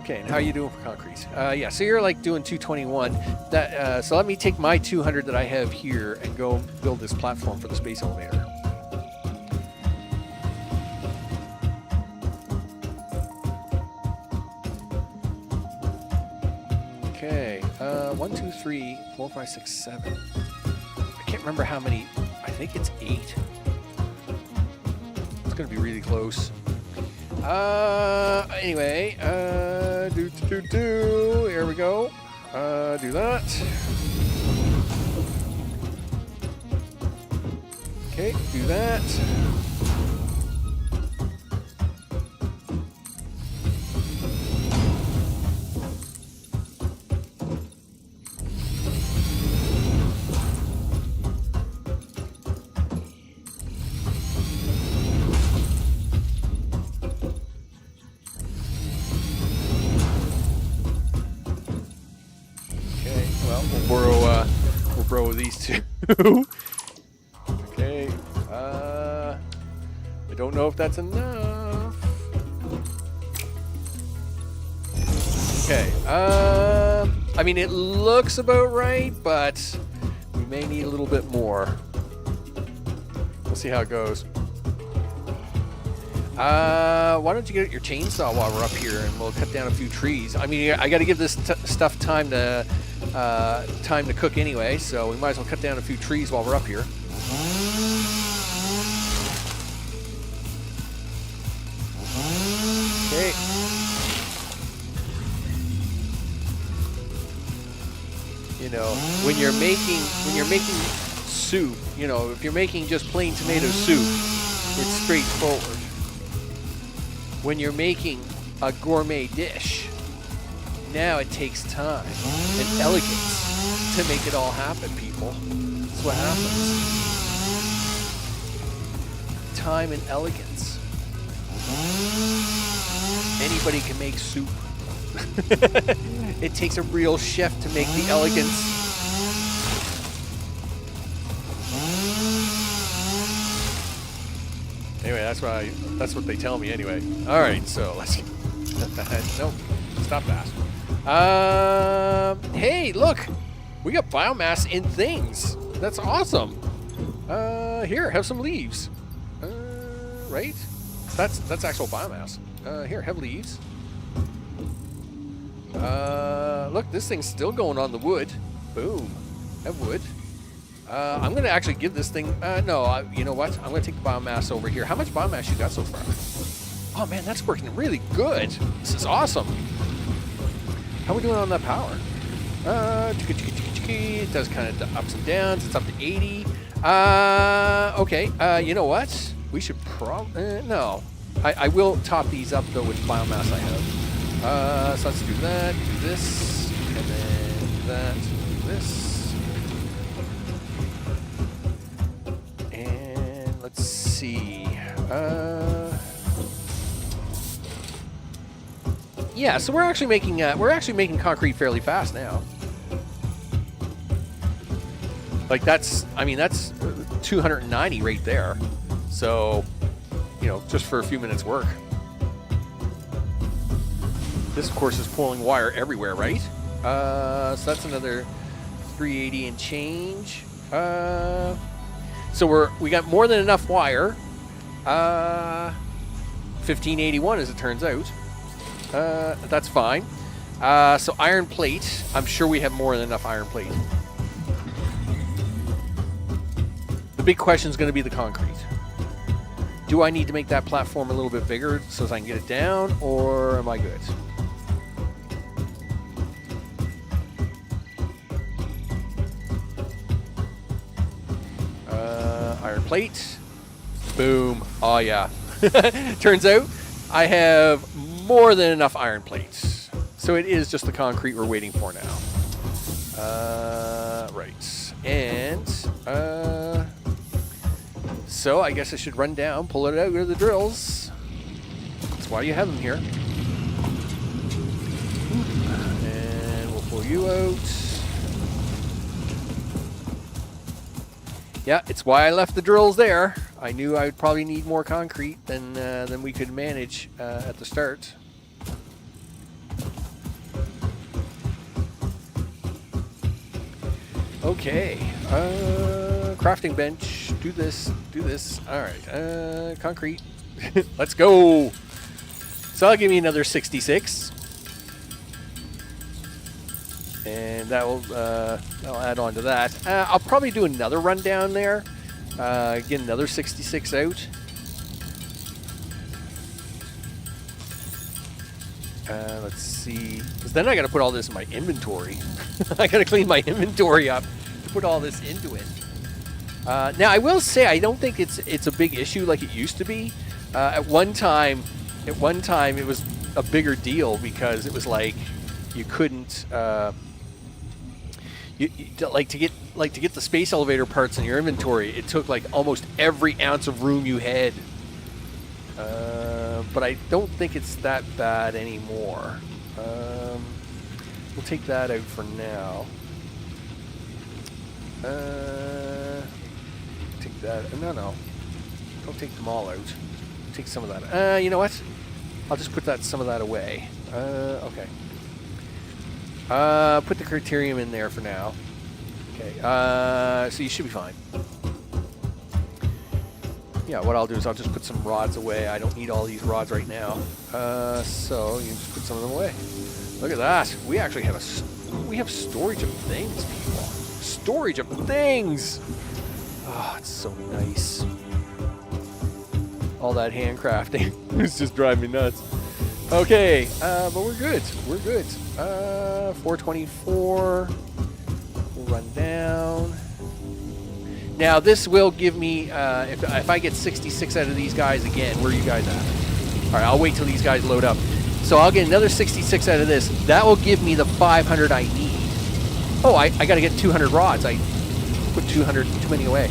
Okay, and how are you doing for concrete? Yeah, so you're like doing 221. That so let me take my 200 that I have here and go build this platform for the space elevator. Okay, 1, 2, 3, 4, 5, 6, 7. I can't remember how many. I think it's 8. It's gonna be really close. Anyway, here we go. Do that. Okay, do that. We'll borrow these two. Okay. I don't know if that's enough. Okay. I mean, it looks about right, but we may need a little bit more. We'll see how it goes. Why don't you get your chainsaw while we're up here, and we'll cut down a few trees. I mean, I got to give this stuff time to cook anyway, so we might as well cut down a few trees while we're up here. You know, when you're making soup, you know, if you're making just plain tomato soup, it's straightforward. When you're making a gourmet dish, now it takes time and elegance to make it all happen, people. That's what happens. Time and elegance. Anybody can make soup. It takes a real chef to make the elegance. Anyway, that's what they tell me anyway. All right, so let's nope, stop that. Hey, look, we got biomass in things. That's awesome. Here, have some leaves. Right? That's actual biomass. Here, have leaves. Look, this thing's still going on the wood. Boom. Have wood. I'm going to actually give this thing... no, you know what? I'm going to take the biomass over here. How much biomass you got so far? Oh, man, that's working really good. This is awesome. How are we doing on that power? It does kind of ups and downs. It's up to 80. Okay, you know what? We should probably... no. I will top these up, though, with biomass I have. So let's do that, do this, and then that, do this. And let's see. Yeah, so we're actually making concrete fairly fast now. Like that's 290 right there. So, you know, just for a few minutes work. This, of course, is pulling wire everywhere, right? So that's another 380 and change. So we got more than enough wire. 1581, as it turns out. That's fine. So iron plate. I'm sure we have more than enough iron plate. The big question is going to be the concrete. Do I need to make that platform a little bit bigger so I can get it down, or am I good? Iron plate. Boom. Oh, yeah. Turns out I have more than enough iron plates. So it is just the concrete we're waiting for now. Right. And so I guess I should run down, pull it out of the drills. That's why you have them here. And we'll pull you out. Yeah, it's why I left the drills there. I knew I would probably need more concrete than we could manage at the start. Okay. Crafting bench. Do this. Do this. All right. Concrete. Let's go. So that'll give me another 66. And that'll add on to that. I'll probably do another run down there. Get another 66 out. Let's see. Because then I got to put all this in my inventory. I got to clean my inventory up to put all this into it. Now I will say I don't think it's a big issue like it used to be. At one time it was a bigger deal because it was like you couldn't. You to get the space elevator parts in your inventory, it took like almost every ounce of room you had. But I don't think it's that bad anymore. We'll take that out for now. Take that. No. Don't take them all out. Take some of that. You know what? I'll just put some of that away. Okay. Put the criterium in there for now. Okay, so you should be fine. Yeah, what I'll do is I'll just put some rods away. I don't need all these rods right now. So you can just put some of them away. Look at that. We actually have storage of things, people. Storage of things! Oh, it's so nice. All that handcrafting. It's just driving me nuts. Okay, but we're good. We're good. 424. We'll run down. Now this will give me, if I get 66 out of these guys again, where are you guys at? All right, I'll wait till these guys load up. So I'll get another 66 out of this. That will give me the 500 I need. Oh, I got to get 200 rods. I put 200 too many away.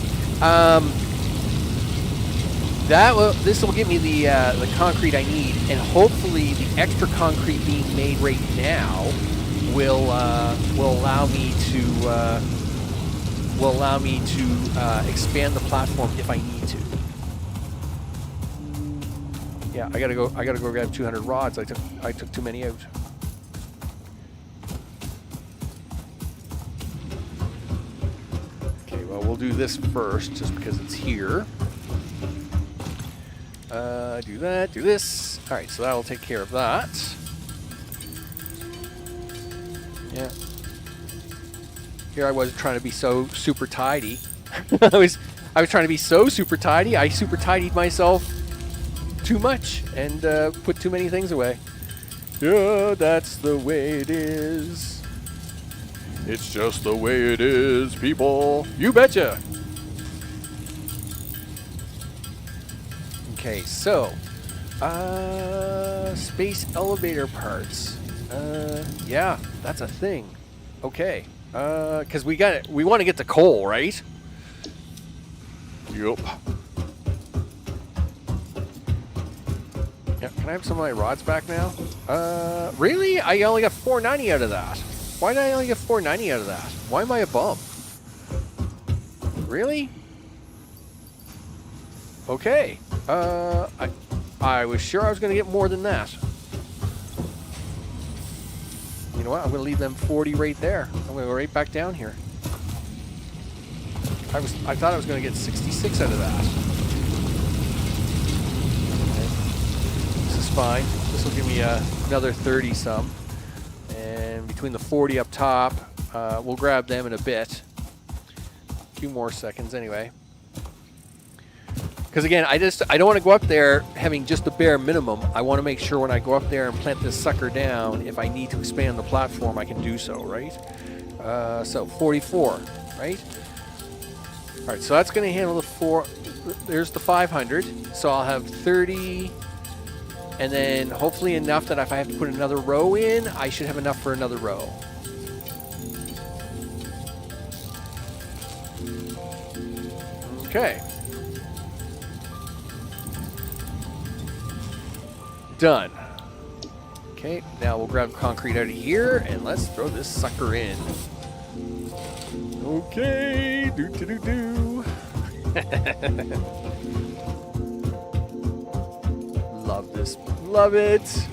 This will give me the concrete I need, and hopefully the extra concrete being made right now will allow me to expand the platform if I need to. Yeah, I gotta go grab 200 rods. I took too many out. Okay, well we'll do this first just because it's here. Do that, do this. All right, so that'll take care of that. Yeah. Here I was trying to be so super tidy. I was trying to be so super tidy. I super tidied myself too much and put too many things away. Yeah, that's the way it is. It's just the way it is, people. You betcha. Okay, so space elevator parts. Yeah, that's a thing. Okay, because we want to get to coal, right? Yup. Yeah, can I have some of my rods back now? Really? I only got 490 out of that. Why did I only get 490 out of that? Why am I a bum? Really? Okay. I was sure I was going to get more than that. You know what? I'm going to leave them 40 right there. I'm going to go right back down here. I thought I was going to get 66 out of that. Okay. This is fine. This will give me another 30 some. And between the 40 up top, we'll grab them in a bit. A few more seconds anyway. Because again, I don't want to go up there having just the bare minimum. I want to make sure when I go up there and plant this sucker down, if I need to expand the platform, I can do so, right? So 44, right? All right, so that's going to handle the 4. There's the 500. So I'll have 30, and then hopefully enough that if I have to put another row in, I should have enough for another row. Okay. Done. Okay, now we'll grab concrete out of here and let's throw this sucker in. Okay, do. Love this, love it.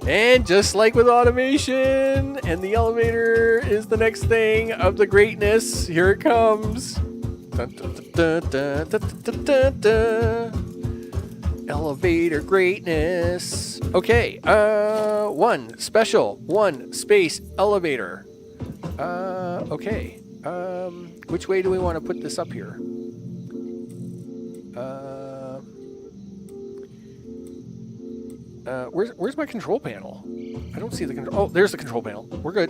And just like with automation, and the elevator is the next thing of the greatness. Here it comes. Dun, dun, dun, dun, dun, dun, dun, dun. Elevator greatness. Okay, one space elevator. Okay. Which way do we want to put this up here? Where's my control panel? I don't see the control. Oh, there's the control panel. We're good.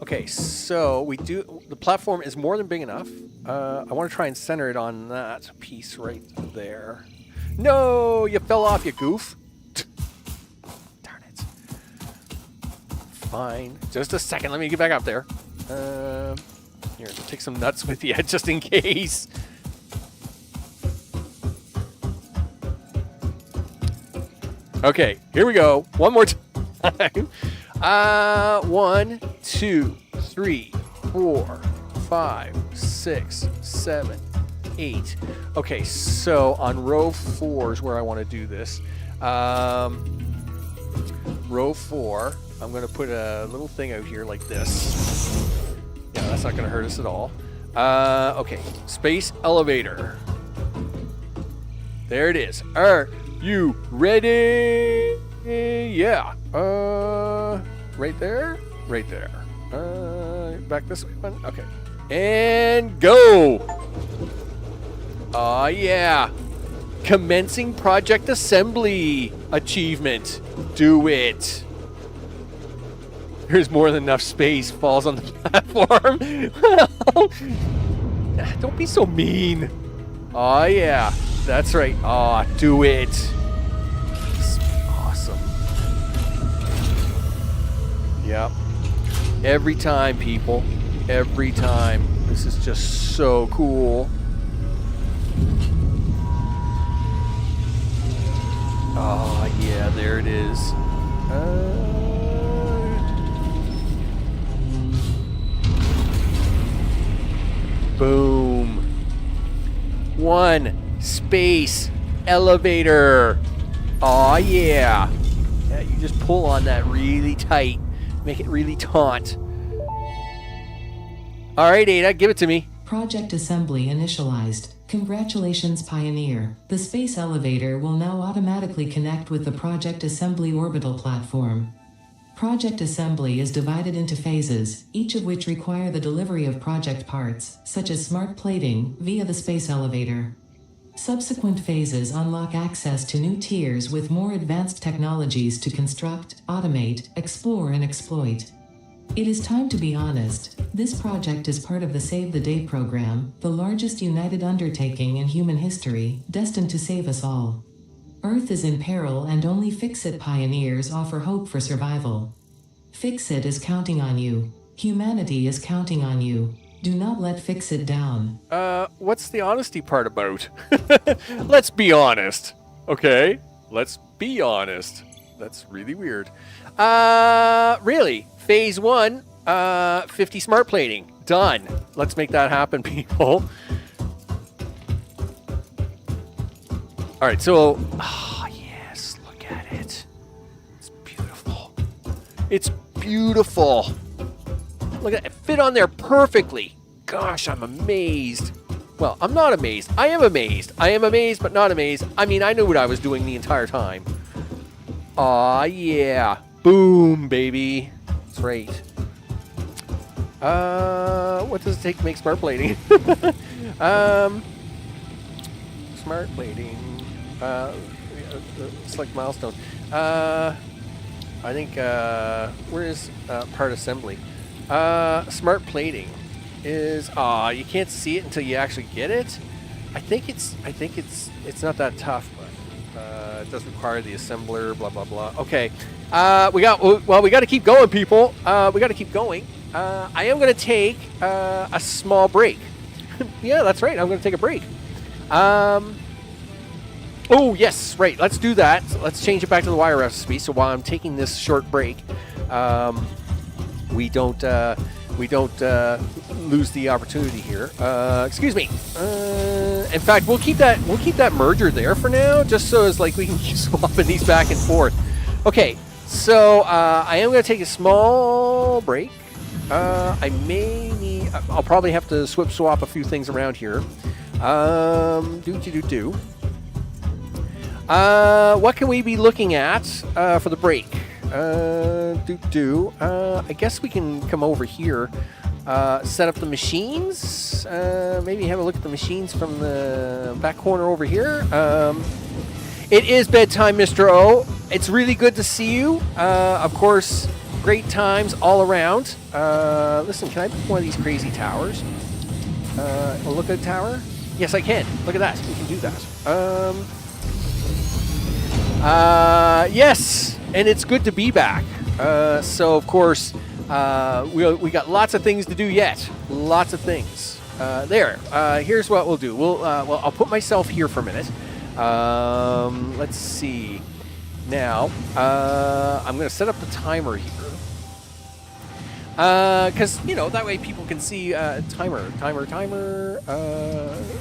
Okay, so the platform is more than big enough. I want to try and center it on that piece right there. No, you fell off, you goof. Darn it. Fine. Just a second. Let me get back up there. Here, take some nuts with you just in case. Okay, here we go. One more time. 1, 2, 3, 4, 5, 6, 7, 8. Okay, so on row 4 is where I want to do this. Row 4, I'm going to put a little thing out here like this. Yeah, that's not going to hurt us at all. Okay, space elevator. There it is. Are you ready? Yeah. Right there. Right there. Back this way. One. Okay. And go. Oh, yeah. Commencing project assembly achievement. Do it. There's more than enough space. Falls on the platform. Well, don't be so mean. Oh, yeah. That's right. Oh, do it. This would be awesome. Yep. Every time, people. Every time. This is just so cool. Oh, yeah, there it is. Boom. One space elevator. Oh yeah. Yeah, you just pull on that really tight. Make it really taut. All right, Ada, give it to me. Project assembly initialized. Congratulations, Pioneer. The space elevator will now automatically connect with the Project Assembly orbital platform. Project assembly is divided into phases, each of which require the delivery of project parts, such as smart plating, via the space elevator. Subsequent phases unlock access to new tiers with more advanced technologies to construct, automate, explore, and exploit. It is time to be honest. This project is part of the Save the Day program, the largest united undertaking in human history, destined to save us all. Earth is in peril and only FICSIT pioneers offer hope for survival. FICSIT is counting on you. Humanity is counting on you. Do not let FICSIT down. What's the honesty part about? Let's be honest. Okay? Let's be honest. That's really weird. Really? Phase 1, 50 smart plating. Done. Let's make that happen, people. All right, so, oh, yes, look at it. It's beautiful. It's beautiful. Look at it, fit on there perfectly. Gosh, I'm amazed. Well, I'm not amazed. I am amazed. I am amazed, but not amazed. I mean, I knew what I was doing the entire time. Aw, yeah. Boom, baby. That's right. What does it take to make smart plating? Smart plating. Select milestone. I think, where is part assembly? Smart plating is, you can't see it until you actually get it. I think it's not that tough, but it does require the assembler, blah, blah, blah. Okay. We got to keep going, people. We got to keep going. I am going to take a small break. Yeah, that's right. I'm going to take a break. Oh, yes, right. Let's do that. Let's change it back to the wire recipe. So while I'm taking this short break, we don't lose the opportunity here. Excuse me. In fact, we'll keep that merger there for now, just so it's like we can keep swapping these back and forth. Okay, so I am going to take a small break. I'll probably have to swap a few things around here. What can we be looking at for the break? I guess we can come over here, set up the machines, maybe have a look at the machines from the back corner over here. It is bedtime, Mr. O. It's really good to see you. Of course, great times all around. Listen, can I pick one of these crazy towers? A look at a tower? Yes, I can. Look at that. We can do that. Yes, and it's good to be back. So, of course, we got lots of things to do yet. Lots of things. Here's what we'll do. I'll put myself here for a minute. Let's see. Now, I'm going to set up the timer here. Because, that way people can see timer,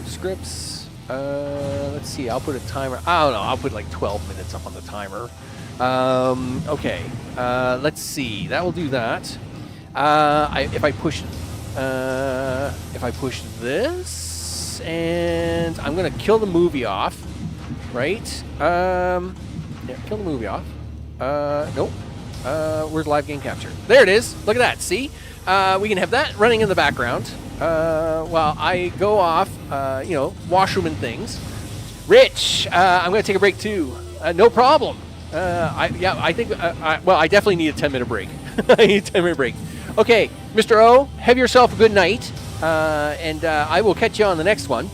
scripts. Let's see, I'll put a timer. I don't know, I'll put like 12 minutes up on the timer. Okay, let's see, that will do that. If I push this, and I'm going to kill the movie off, right? Yeah, kill the movie off. Nope. Where's live game capture? There it is. Look at that. See? We can have that running in the background while I go off, washroom and things. Rich, I'm going to take a break too. No problem. I definitely need a 10-minute break. I need a 10-minute break. Okay, Mr. O, have yourself a good night, and I will catch you on the next one.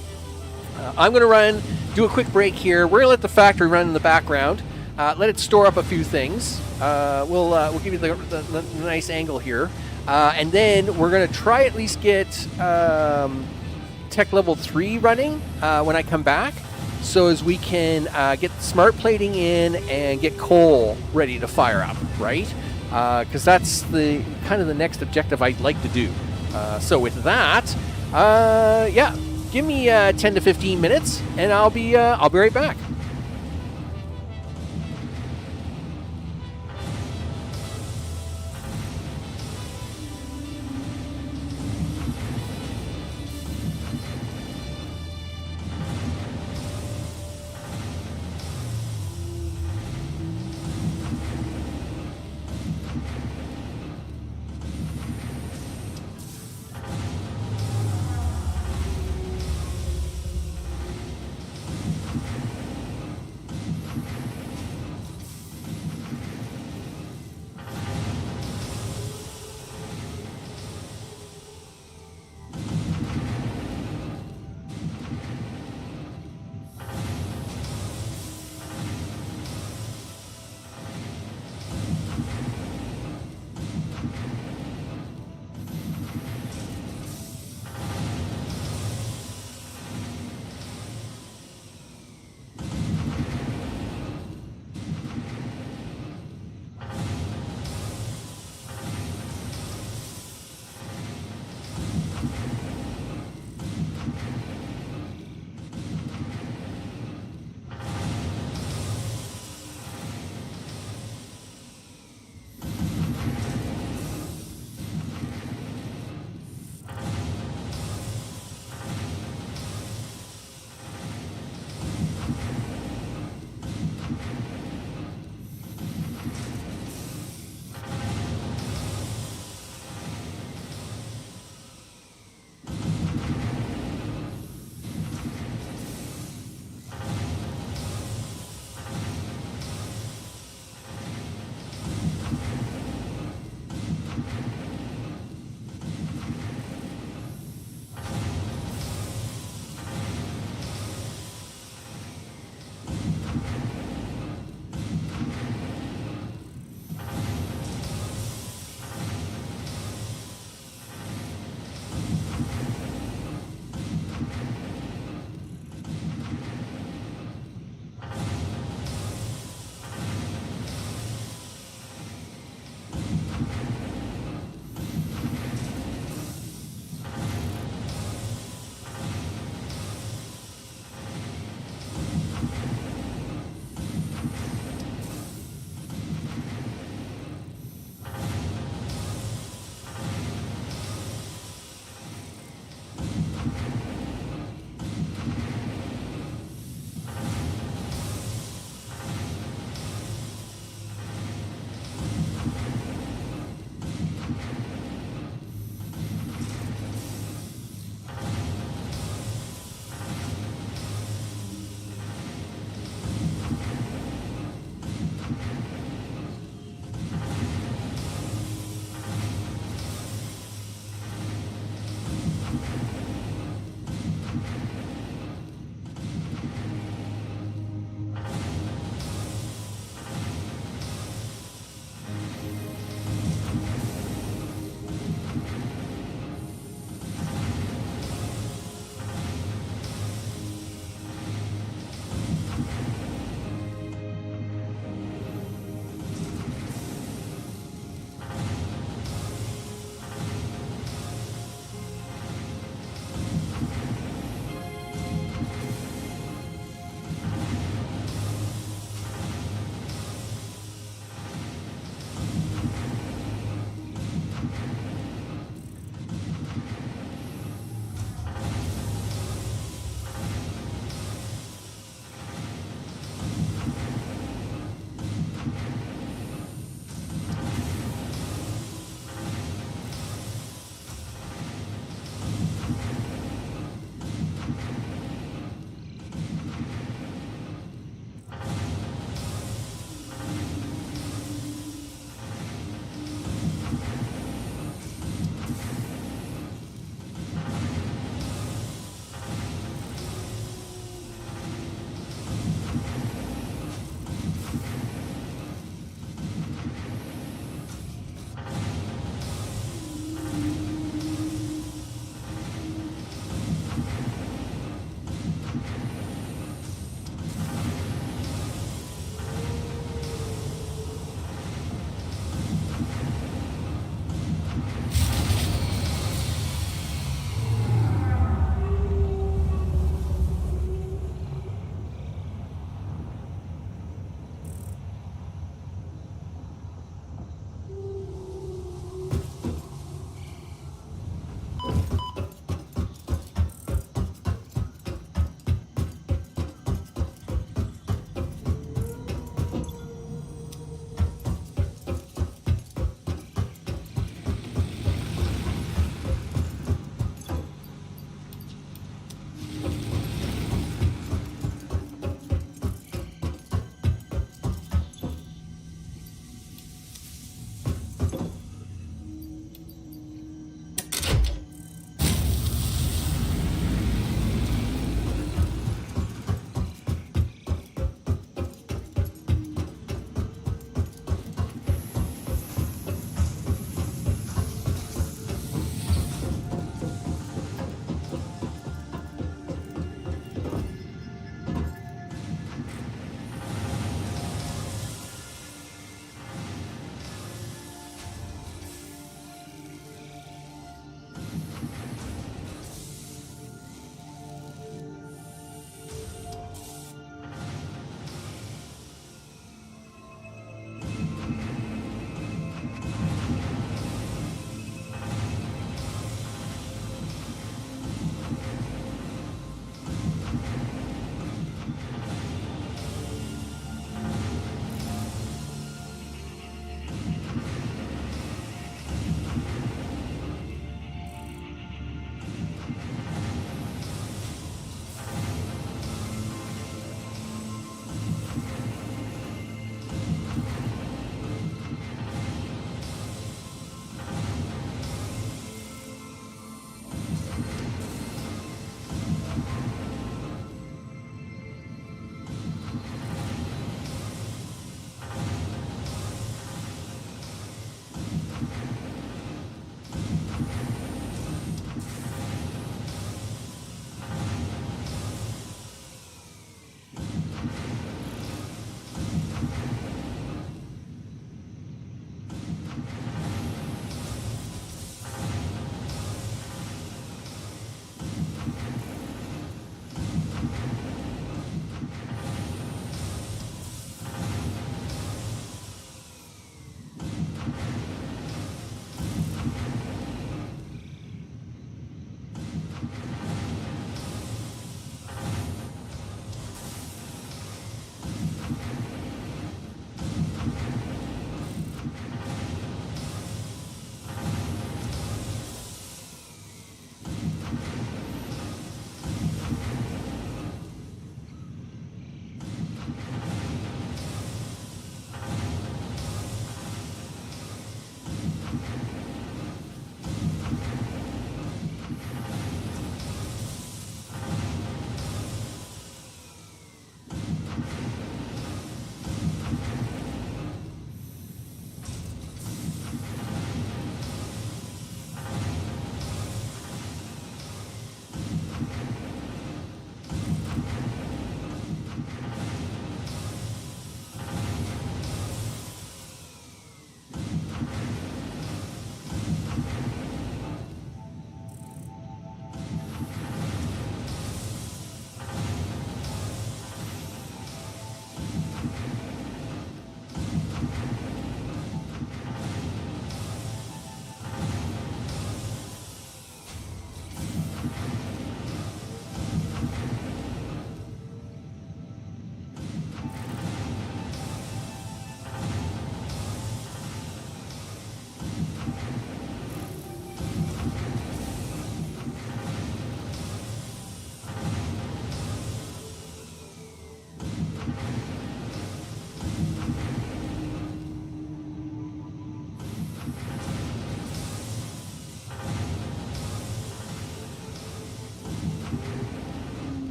I'm going to do a quick break here. We're going to let the factory run in the background, let it store up a few things. We'll give you the nice angle here, and then we're going to try at least get Tech Level 3 running when I come back, so as we can get smart plating in and get coal ready to fire up, right? Because that's the kind of the next objective I'd like to do. So with that, yeah, give me 10 to 15 minutes, and I'll be right back.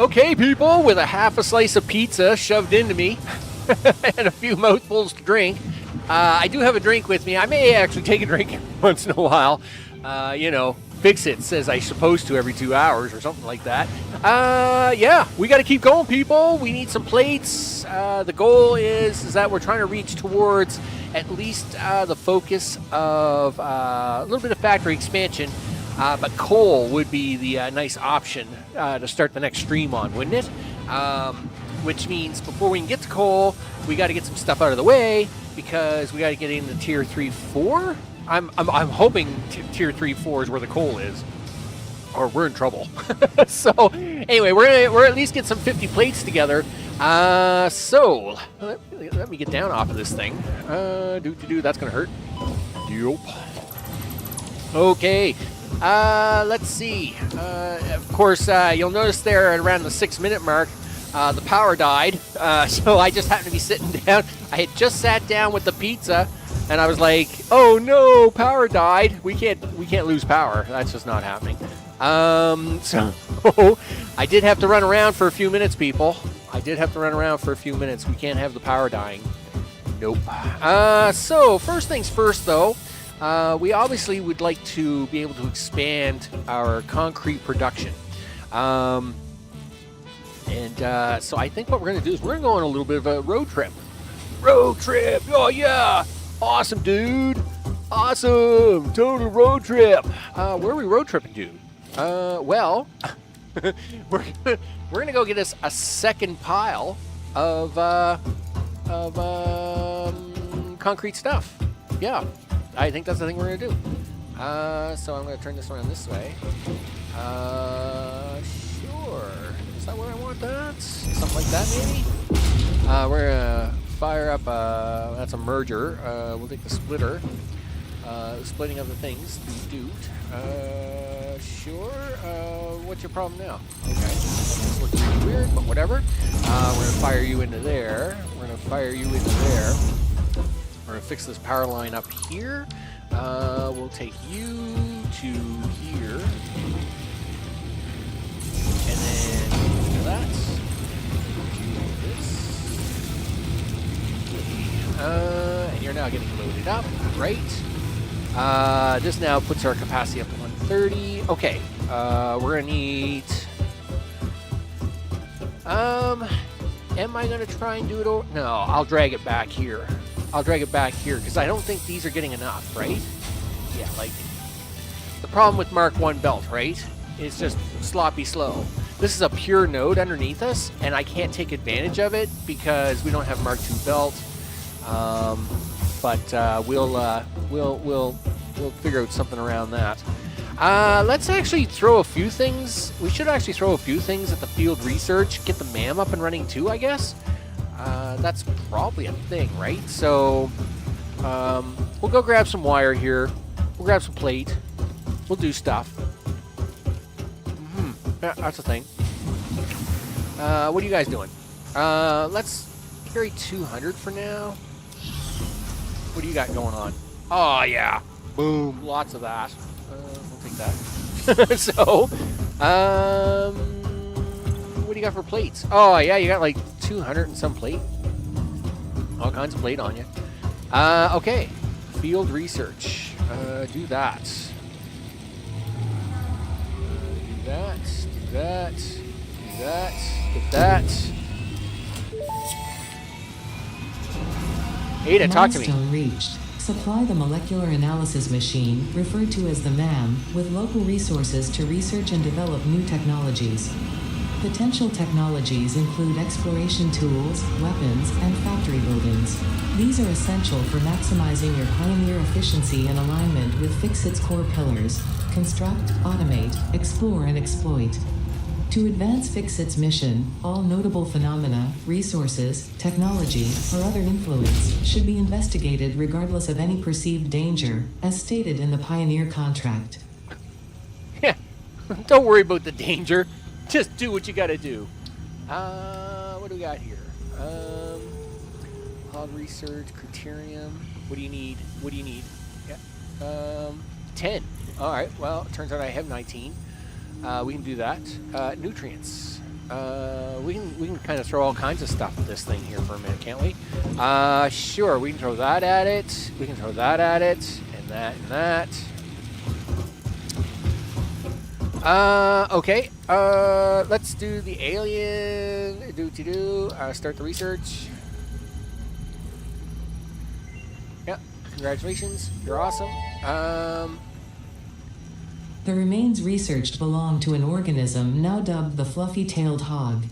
Okay, people, with a half a slice of pizza shoved into me and a few mouthfuls to drink. I do have a drink with me. I may actually take a drink once in a while. You know, FICSIT says I'm supposed to every 2 hours or something like that. Yeah, we got to keep going, people. We need some plates. The goal is that we're trying to reach towards at least the focus of a little bit of factory expansion. But coal would be the nice option to start the next stream on, wouldn't it? Which means before we can get to coal, we got to get some stuff out of the way because we got to get into tier 3, 4. I'm hoping tier 3, 4 is where the coal is, or we're in trouble. So anyway, we're at least get some 50 plates together. So let me get down off of this thing. That's gonna hurt. Yup. Okay. Let's see. Of course, you'll notice there at around the 6-minute mark, the power died. So I just happened to be sitting down. I had just sat down with the pizza, and I was like, "Oh no, power died. We can't lose power. That's just not happening." So I did have to run around for a few minutes, people. I did have to run around for a few minutes. We can't have the power dying. Nope. So first things first, though. We obviously would like to be able to expand our concrete production. So I think what we're going to do is we're going to go on a little bit of a road trip. Road trip! Oh, yeah! Awesome, dude! Awesome! Total road trip! Where are we road tripping to? Well, we're going to go get us a second pile of concrete stuff. Yeah. I think that's the thing we're going to do. So I'm going to turn this around this way. Sure. Is that where I want that? Something like that, maybe? We're going to fire up, that's a merger. We'll take the splitter. Splitting of the things. Sure. What's your problem now? Okay. This looks really weird, but whatever. We're going to fire you into there. We're going to fire you into there. We're going to fix this power line up here. We'll take you to here. And then do that. Do this. And you're now getting loaded up. Great. This now puts our capacity up to 130. Okay. We're going to need... am I going to try and do it over? No, I'll drag it back here. I'll drag it back here because I don't think these are getting enough, right? Yeah, like the problem with Mark 1 belt, right? It's just sloppy slow. This is a pure node underneath us, and I can't take advantage of it because we don't have Mark 2 belt. But we'll figure out something around that. Let's actually throw a few things. We should actually throw a few things at the field research. Get the MAM up and running too, I guess. That's probably a thing, right? So we'll go grab some wire here. We'll grab some plate. We'll do stuff. Yeah, that's a thing. What are you guys doing? Let's carry 200 for now. What do you got going on? Oh, yeah. Boom. Lots of that. We'll take that. So, what do you got for plates? Oh, yeah, you got like 200 and some plate. All kinds of plate on you. Okay. Field research. Do that. Do that. Do that. Do that. Get that. Ada, talk to me. Milestone reached. Supply the molecular analysis machine, referred to as the MAM, with local resources to research and develop new technologies. Potential technologies include exploration tools, weapons, and factory buildings. These are essential for maximizing your Pioneer efficiency in alignment with FICSIT's core pillars: construct, automate, explore, and exploit. To advance FICSIT's mission, all notable phenomena, resources, technology, or other influence should be investigated regardless of any perceived danger, as stated in the Pioneer contract. Yeah, don't worry about the danger. Just do what you gotta do. What do we got here? Hog research, criterium. What do you need? What do you need? Yeah. 10. All right. Well, it turns out I have 19. We can do that. Nutrients. We can kind of throw all kinds of stuff at this thing here for a minute, can't we? Sure. We can throw that at it. We can throw that at it, and that and that. Okay. Let's do the alien. Start the research. Yep. Congratulations. You're awesome. The remains researched belong to an organism now dubbed the fluffy-tailed hog.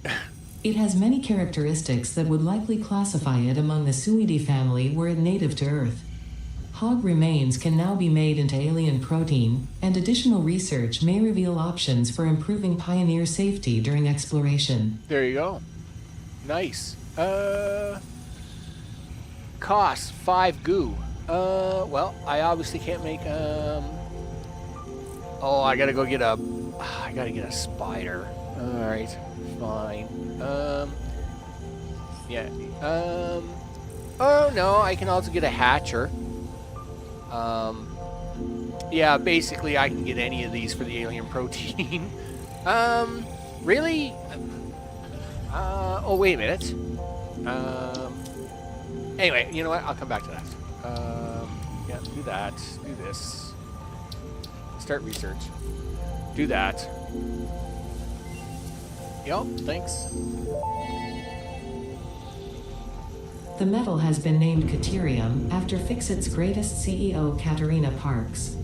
It has many characteristics that would likely classify it among the Suidae family were it native to Earth. Hog remains can now be made into alien protein, and additional research may reveal options for improving Pioneer safety during exploration. There you go. Nice. Cost 5 goo. Well, I obviously can't make Oh, I gotta go get a. I gotta get a spider. All right, fine. Yeah. Oh no, I can also get a hatcher. Yeah, basically I can get any of these for the alien protein. Really? Oh wait a minute. Anyway, you know what? I'll come back to that. Yeah, do that. Do this. Start research. Do that. Yep, thanks. The metal has been named Caterium after FICSIT's greatest CEO, Katerina Parks.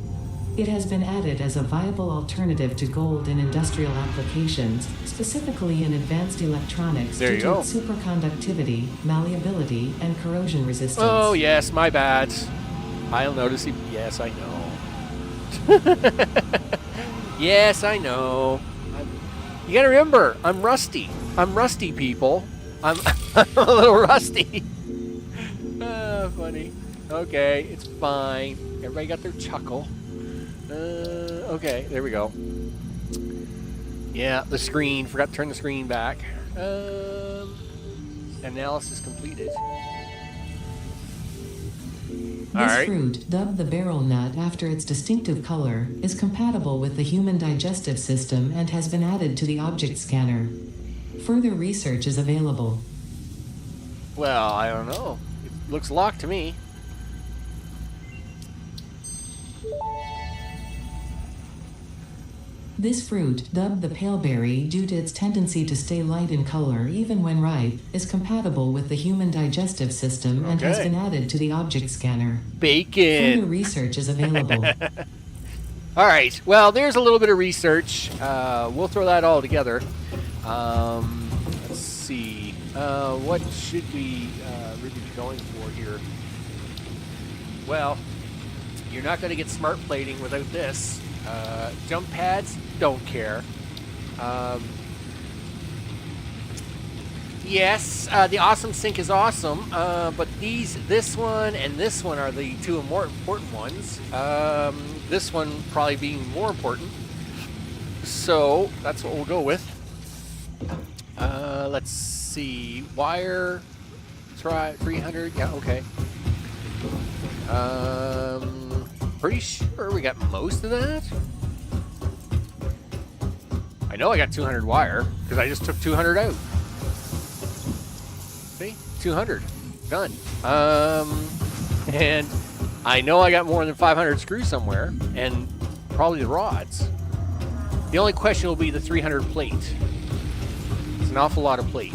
It has been added as a viable alternative to gold in industrial applications, specifically in advanced electronics There due you to go. its superconductivity, malleability, and corrosion resistance. Oh yes, my bad. I'll notice. Yes, I know. Yes, I know. You gotta remember, I'm rusty. I'm rusty, people. I'm a little rusty. Funny. Okay, it's fine. Everybody got their chuckle. Okay, there we go. Yeah, the screen. Forgot to turn the screen back. Analysis completed. This fruit, dubbed the barrel nut after its distinctive color, is compatible with the human digestive system and has been added to the object scanner. Further research is available. Well, I don't know. It looks locked to me. This fruit, dubbed the paleberry due to its tendency to stay light in color even when ripe, is compatible with the human digestive system and has Okay. been added to the object scanner. Further Bacon. research is available. All right. Well, there's a little bit of research. We'll throw that all together. Let's see. What should we really be going for here? Well, you're not going to get smart plating without this. Jump pads, don't care. Yes, the awesome sink is awesome, but this one and this one are the two more important ones. This one probably being more important. So that's what we'll go with. Let's see, wire, try 300. Yeah, okay. Pretty sure we got most of that. I know I got 200 wire because I just took 200 out. See, 200 done. And I know I got more than 500 screws somewhere, and probably the rods. The only question will be the 300 plate. It's an awful lot of plate.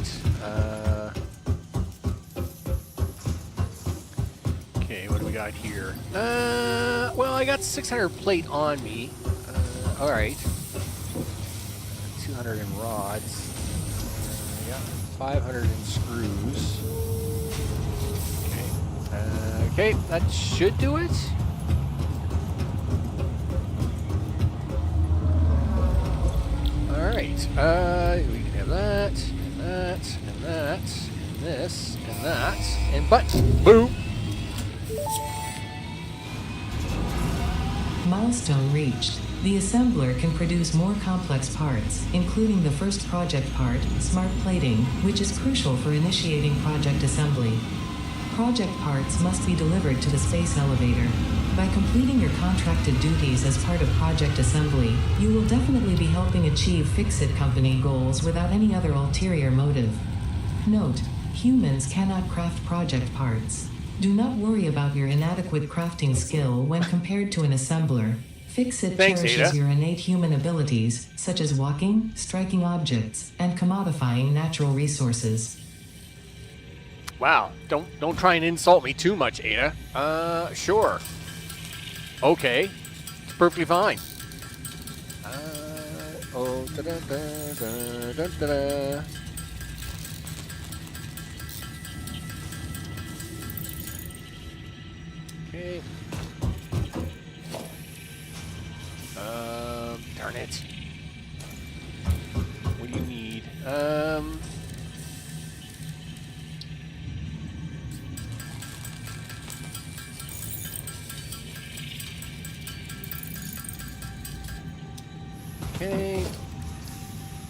Okay, what do we got here? Well, I got 600 plate on me. All right. 200 in rods. Yeah, 500 in screws. Okay. Okay, that should do it. All right. We can have that, and that, and that, and this, and that, and button. Boom. Milestone reached. The assembler can produce more complex parts, including the first project part, smart plating, which is crucial for initiating project assembly. Project parts must be delivered to the space elevator. By completing your contracted duties as part of project assembly, you will definitely be helping achieve FICSIT company goals without any other ulterior motive. Note: humans cannot craft project parts. Do not worry about your inadequate crafting skill when compared to an assembler. FICSIT Thanks, cherishes Ada. your innate human abilities, such as walking, striking objects, and commodifying natural resources. Wow, don't try and insult me too much, Ada. Sure. Okay, it's perfectly fine. Oh, da da da da da da. Okay. Darn it. What do you need? Okay.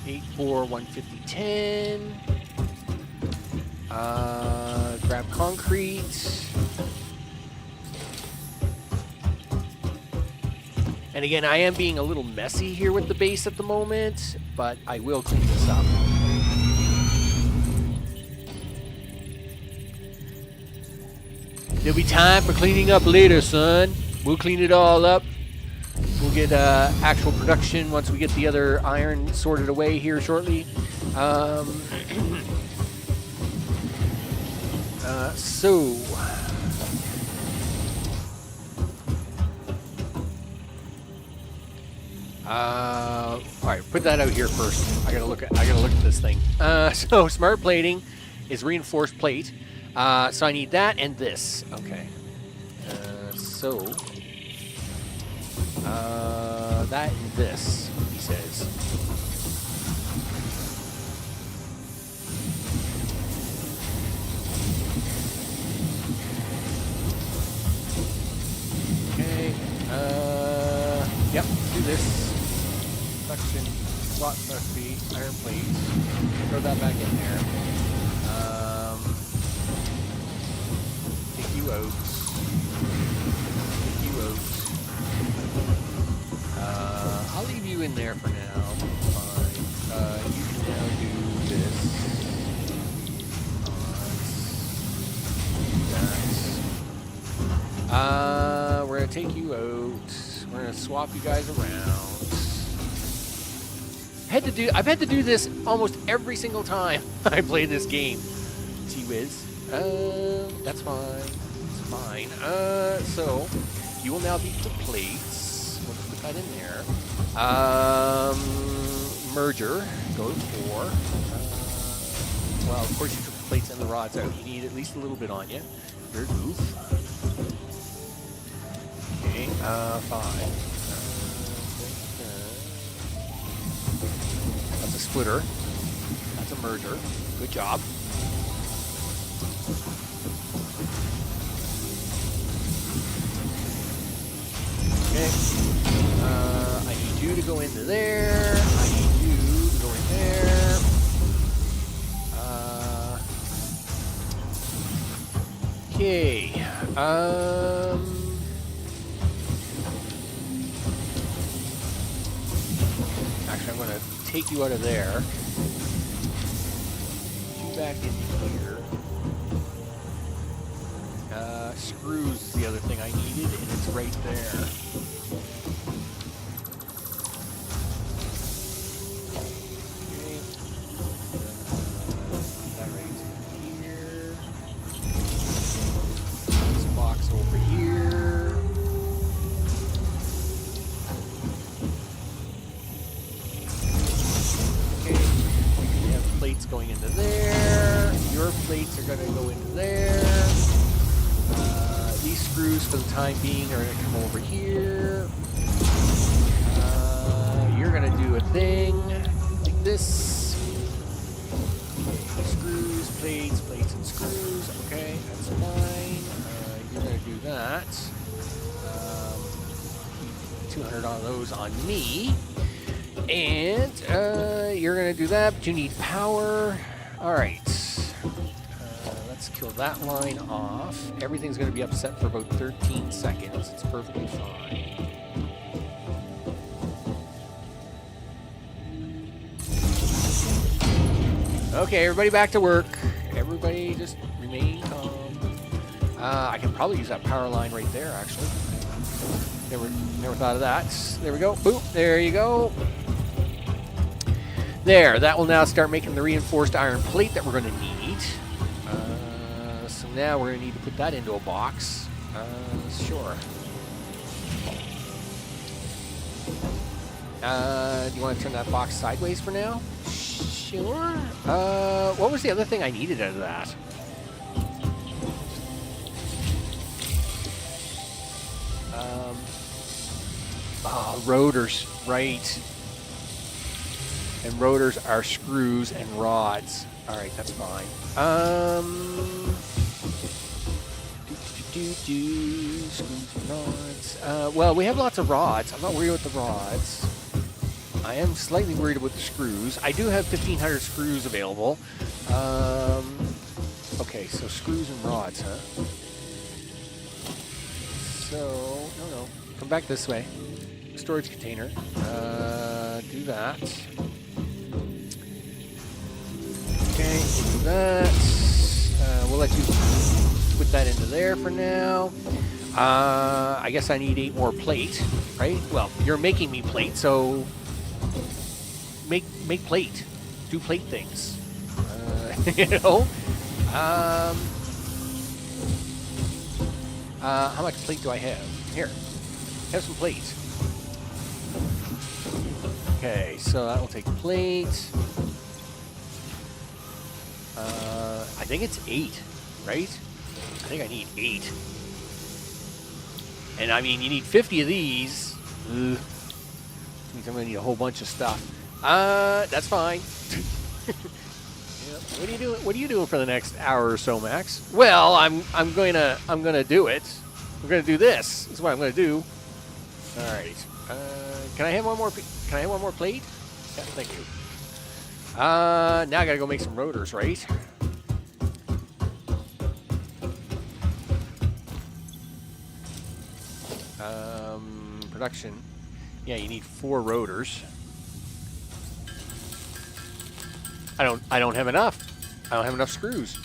8, 4, 150, 10. Grab concrete. And again, I am being a little messy here with the base at the moment, but I will clean this up. There'll be time for cleaning up later, son. We'll clean it all up. We'll get actual production once we get the other iron sorted away here shortly. All right, put that out here first. I gotta look at this thing. So smart plating is reinforced plate. So I need that and this. Okay. That and this, he says. Okay. Yep, do this. Suction, slot recipe, iron plates. Throw that back in there. Take you out. Take you out. I'll leave you in there for now. Fine. You can now do this. That. We're gonna take you out. We're gonna swap you guys around. I've had to do this almost every single time I play this game. T-Wiz. That's fine. It's fine. So you will now be the plates. We'll put that in there. Merger. Go to 4. Well, of course you took the plates and the rods out. You need at least a little bit on you. Very goof. Okay. 5. That's a splitter. That's a merger. Good job. Okay. I need you to go into there. I need you to go in there. Okay. Actually, I'm going to take you out of there. Put you back in here. Screws is the other thing I needed, and it's right there. Okay. That right here. This box over here. Okay. We have plates going into there. Your plates are going to go into there. These screws, for the time being, are going to come over here. You're going to do a thing like this. Okay, screws, plates, plates, and screws. Okay, that's fine. You're going to do that. 200 on those on me. And you're going to do that, but you need power. All right. Let's Kill that line off. Everything's going to be upset for about 13 seconds. It's perfectly fine. Okay, everybody back to work. Everybody just remain calm. I can probably use that power line right there, actually. Never thought of that. There we go. Boop. There you go. There. That will now start making the reinforced iron plate that we're going to need. So now we're going to need to put that into a box. Sure. Do you want to turn that box sideways for now? Sure. What was the other thing I needed out of that? Rotors, right. And rotors are screws and rods. All right, that's fine. Screws and rods. Well, we have lots of rods. I'm not worried about the rods. I am slightly worried about the screws. I do have 1,500 screws available. Okay, so screws and rods, huh? So, no. Come back this way. Storage container. Do that. Okay, we'll do that. We'll let you put that into there for now. I guess I need 8 more plate, right? Well, you're making me plate, so make plate. Do plate things. You know? How much plate do I have? Here. Have some plate. Okay, so that will take plate. I think it's 8, right? I think I need 8. And I mean, you need 50 of these. Means I'm gonna need a whole bunch of stuff. That's fine. Yep. What are you doing? What are you doing for the next hour or so, Max? Well, I'm gonna do it. I'm gonna do this. This is what I'm gonna do. All right. Can I have one more? Can I have one more plate? Yeah, thank you. Now I gotta go make some rotors, right? Production. Yeah, you need 4 rotors. I don't have enough. I don't have enough screws.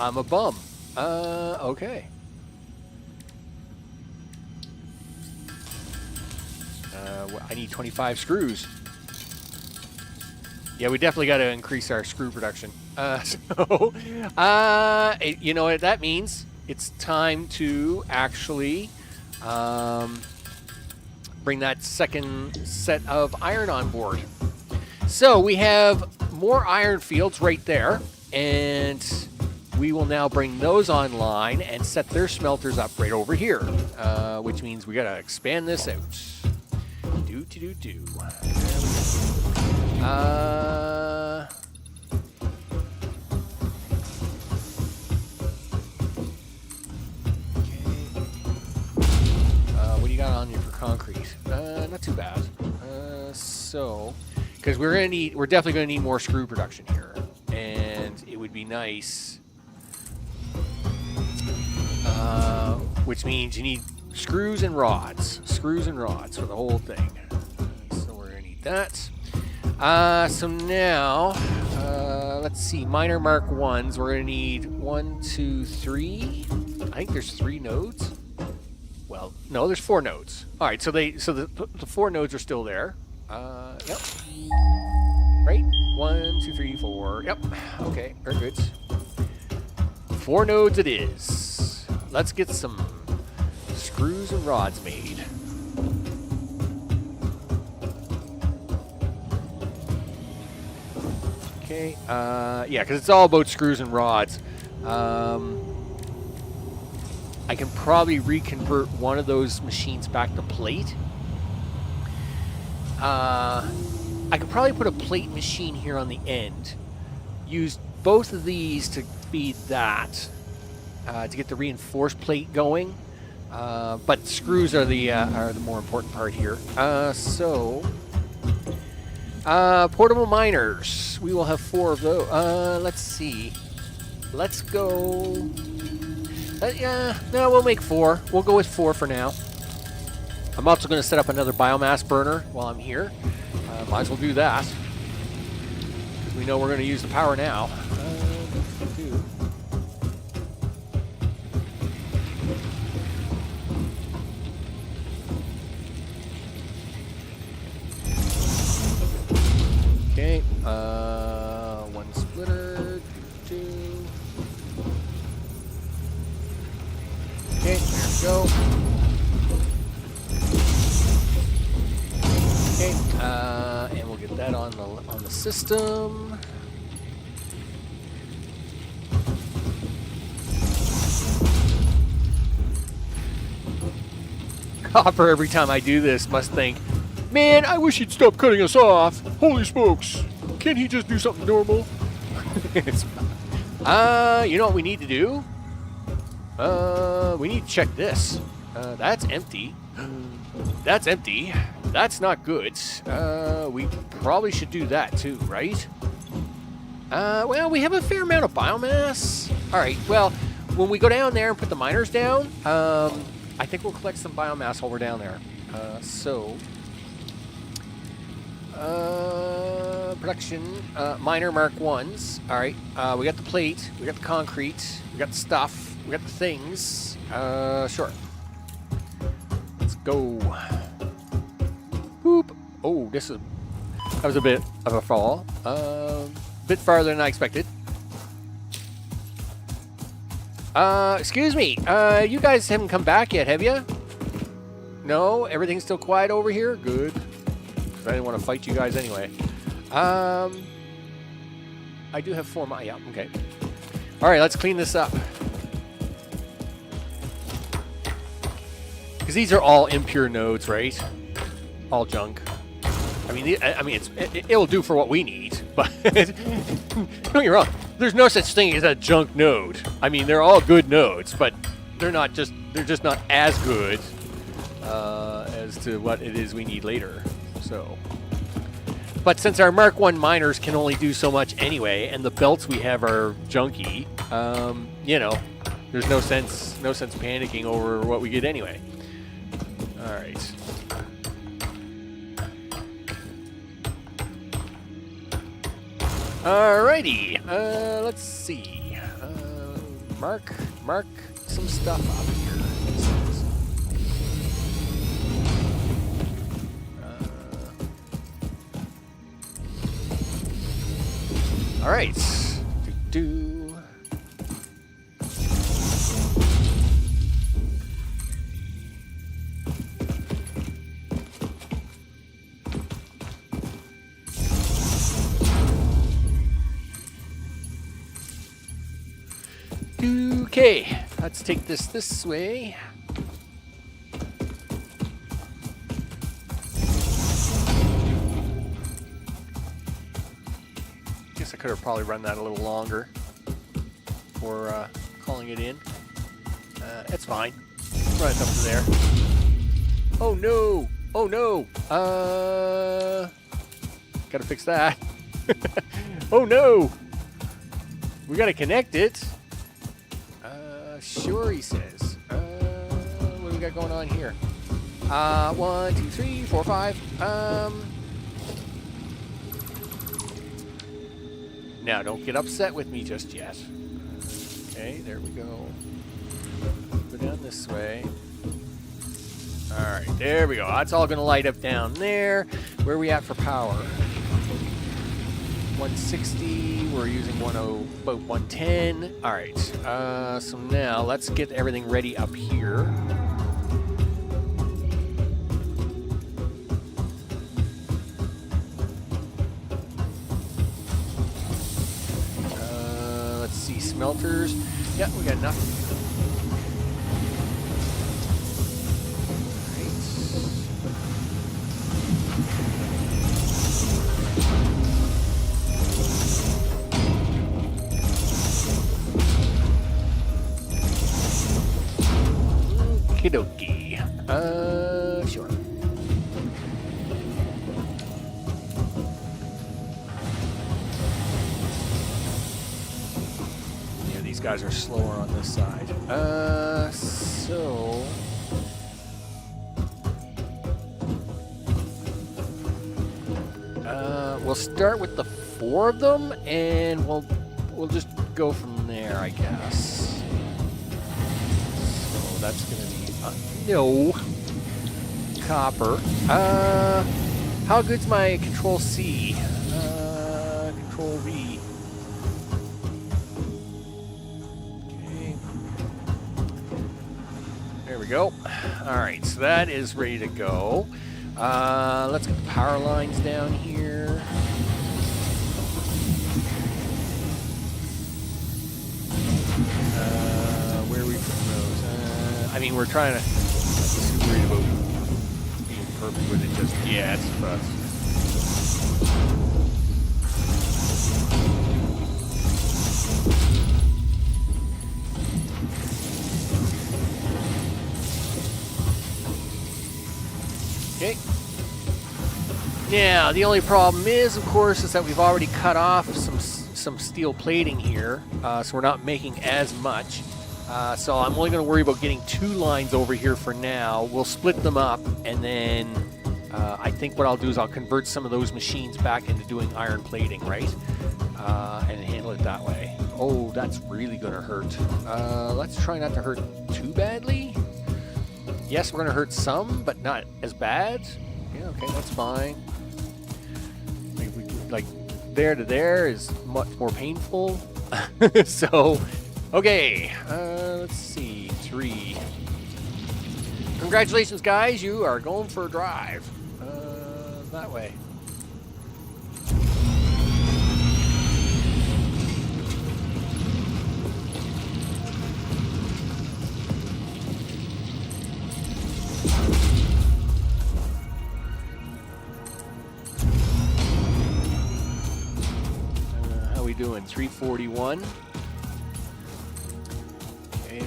I'm a bum. Okay. I need 25 screws. Yeah, we definitely got to increase our screw production. You know what that means? It's time to actually bring that second set of iron on board. So we have more iron fields right there, and we will now bring those online and set their smelters up right over here, which means we got to expand this out. What do you got on here for concrete? Not too bad. So, because we're definitely gonna need more screw production here, and it would be nice. Which means you need screws and rods for the whole thing. So we're gonna need that. So now, let's see, miner Mark 1s, we're gonna need 1, 2, 3. I think there's 3 nodes. Well, no, there's 4 nodes. All right, so the 4 nodes are still there. Yep. Right? 1, 2, 3, 4. Yep. Okay, very good. 4 nodes it is. Let's get some screws and rods made. Okay. Yeah, because it's all about screws and rods. I can probably reconvert one of those machines back to plate. I could probably put a plate machine here on the end. Use both of these to feed that to get the reinforced plate going. But screws are the more important part here. Portable miners. We will have 4 of those. Let's see. let's go. Yeah, no, we'll make 4. We'll go with 4 for now. I'm also going to set up another biomass burner while I'm here. Might as well do that. We know we're going to use the power now. Okay, 1 splitter, 2. Okay, there we go. Okay, and we'll get that on the system. Copper, every time I do this, must think, man, I wish he'd stop cutting us off. Holy smokes. Can't he just do something normal? You know what we need to do? We need to check this. That's empty. That's empty. That's not good. We probably should do that too, right? Well, we have a fair amount of biomass. All right, well, when we go down there and put the miners down, I think we'll collect some biomass while we're down there. Production, miner Mark 1s. All right, we got the plate, we got the concrete, we got the stuff, we got the things. Sure. Let's go. Boop. Oh, that was a bit of a fall. Bit farther than I expected. Excuse me. You guys haven't come back yet, have you? No? Everything's still quiet over here? Good. 'Cause I didn't want to fight you guys anyway. I do have 4 yeah, okay. Alright, let's clean this up. Because these are all impure nodes, right? All junk. I mean, it'll do for what we need, but don't get me wrong. There's no such thing as a junk node. I mean, they're all good nodes, but they're just not as good as to what it is we need later. So, but since our Mark 1 miners can only do so much anyway, and the belts we have are junky, you know, there's no sense panicking over what we get anyway. All right. Alrighty, let's see. Mark some stuff up here. All right. Okay, let's take this way. Guess I could have probably run that a little longer before calling it in. It's fine. Run it up to there. Oh no! Oh no! Gotta fix that. Oh no! We gotta connect it. Sure, he says. What do we got going on here? 1, 2, 3, 4, 5. Now, don't get upset with me just yet. Okay, there we go. Go down this way. Alright, there we go. That's all going to light up down there. Where are we at for power? 160. We're using about 110. All right. So now let's get everything ready up here. Let's see. Smelters. Yeah, we got enough. Okie dokie. Sure. Yeah, these guys are slower on this side. So... we'll start with the 4 of them, and we'll just go from there, I guess. So that's gonna be no copper. How good's my Control C? Control V. Okay. There we go. All right, so that is ready to go. Let's get the power lines down here. Where are we putting those? I mean, we're trying to. Not too worried about being perfect with it just yet, but. Okay. Now, the only problem is, of course, is that we've already cut off some steel plating here, so we're not making as much. So I'm only going to worry about getting 2 lines over here for now. We'll split them up, and then I think what I'll do is I'll convert some of those machines back into doing iron plating, right? And handle it that way. Oh, that's really going to hurt. Let's try not to hurt too badly. Yes, we're going to hurt some, but not as bad. Yeah, okay, that's fine. Like there to there is much more painful. So, okay, let's see, 3. Congratulations, guys, you are going for a drive. That way. How we doing? 341. Okay.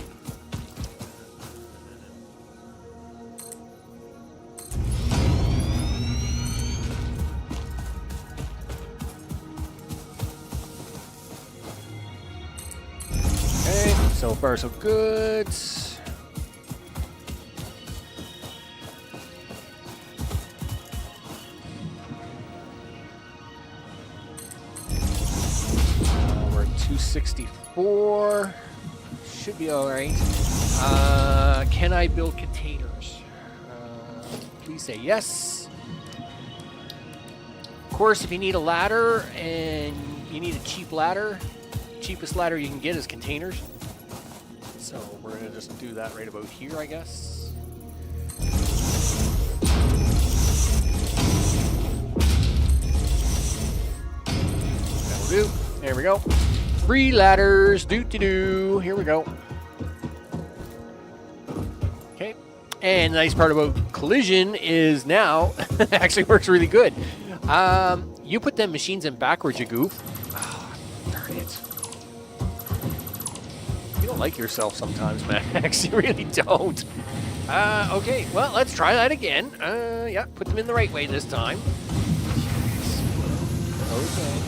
Okay, so far so good. We're at 264. Should be all right. Can I build containers? Please say yes. Of course, if you need a ladder and you need a cheap ladder, cheapest ladder you can get is containers. So we're gonna just do that right about here, I guess. That'll do. There we go. 3 ladders. Do. Here we go. Okay. And the nice part about collision is now it actually works really good. You put them machines in backwards, you goof. Oh, darn it. You don't like yourself sometimes, Max. You really don't. Okay, well, let's try that again. Yeah, put them in the right way this time. Okay.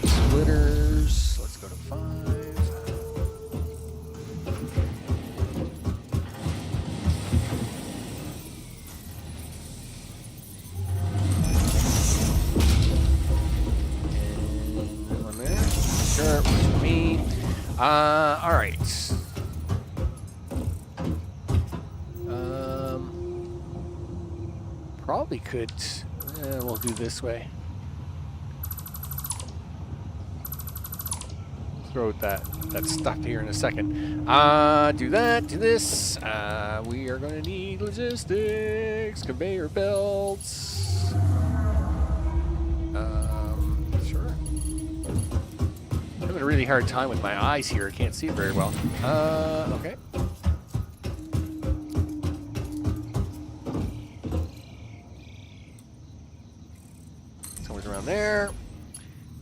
Splitters. Let's go to 5. And one there. Sure, works for me. All right. Probably could. We'll do this way. Throw that stuff here in a second. Do that, do this. We are going to need logistics, conveyor belts. Sure. I'm having a really hard time with my eyes here. I can't see it very well. Okay. Somewhere around there.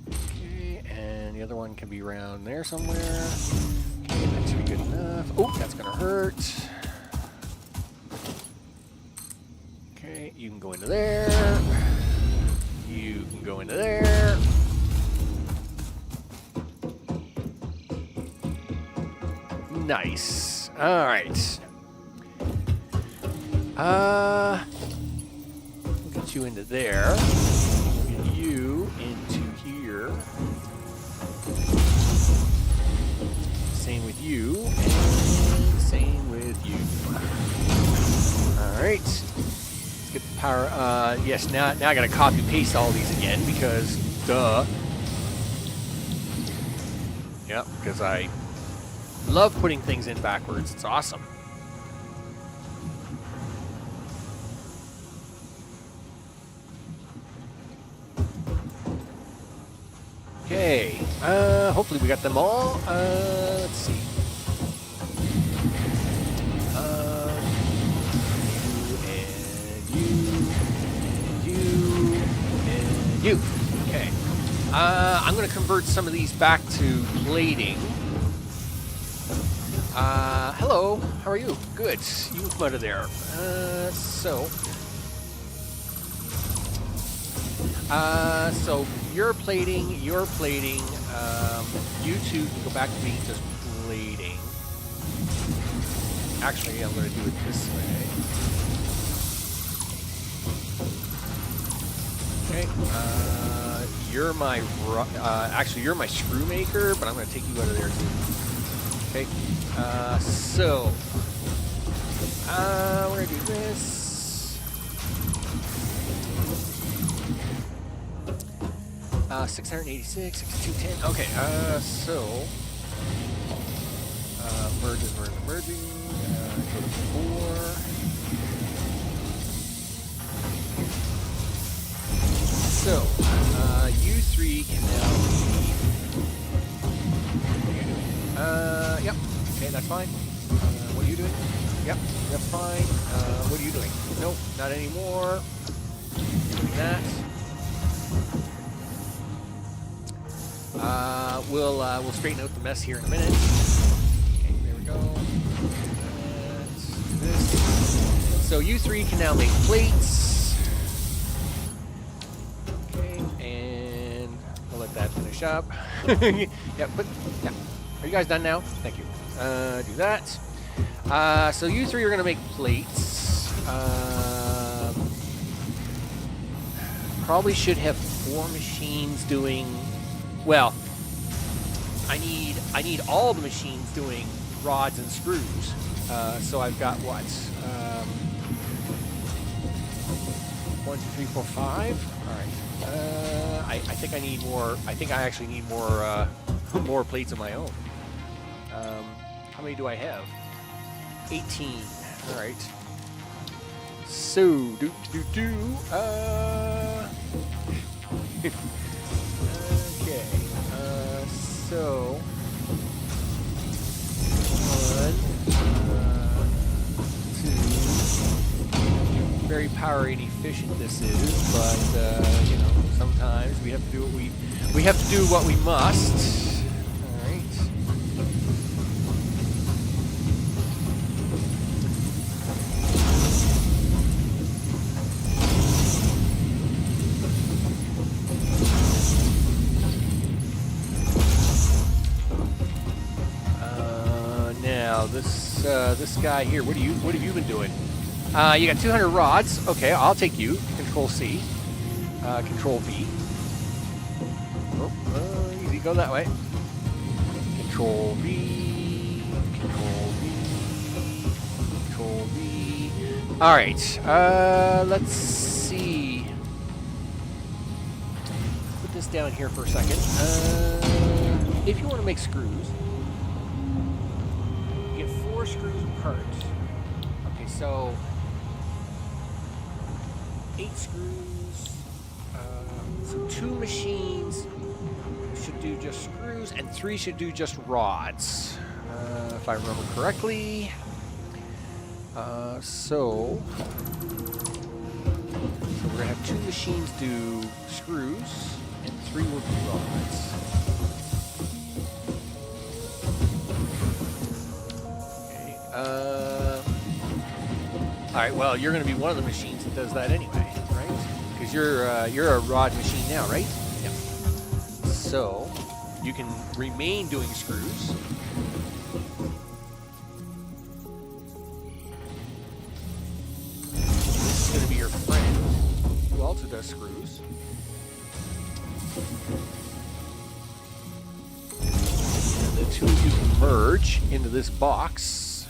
Okay, and the the other one can be around there somewhere. Okay, that should be good enough. Oh, that's gonna hurt. Okay, you can go into there. You can go into there. Nice. All right. We'll get you into there. We'll get you into here. Same with you, and same with you. All right. Let's get the power. Yes. Now I gotta copy paste all these again because duh. Yep. Because I love putting things in backwards. It's awesome. Okay. Hopefully we got them all. Let's see. You. Okay. I'm going to convert some of these back to plating. Hello. How are you? Good. You can come out of there. So you're plating. You two can go back to being just plating. Actually, I'm going to do it this way. Okay. You're my you're my screw maker, but I'm going to take you out of there too. Okay. We're going to do this. 686, 6210. Okay, merging. Go to 4. So, you three can now be. What are you doing? Yep. Okay, that's fine. What are you doing? Yep, that's fine. What are you doing? Nope, not anymore. You're doing that. We'll straighten out the mess here in a minute. Okay, there we go. Let's do this. So you three can now make plates. Okay, and I'll let that finish up. Yeah. Are you guys done now? Thank you. Do that. So you three are gonna make plates. Probably should have 4 machines doing. Well, I need all the machines doing rods and screws. So I've got what? 1, 2, 3, 4, 5. All right. I think I need more. I think I actually need more more plates of my own. How many do I have? 18. All right. So Okay, so 1, 2. Very power inefficient this is, but you know, sometimes we have to do what we must. All right. Now this guy here, what have you been doing? You got 200 rods. Okay, I'll take you. Control C. Control V. Oh, easy. Go that way. Control V. Control V. Control V. All right. Let's see. Put this down here for a second. If you want to make screws. 4 screws apart. Okay, so 8 screws. So 2 machines should do just screws, and 3 should do just rods, if I remember correctly. So we're gonna have 2 machines do screws, and 3 will do rods. All right. Well, you're going to be one of the machines that does that anyway, right? Because you're a rod machine now, right? Yep. So you can remain doing screws. This is going to be your friend, who also does screws. And the two of you can merge into this box.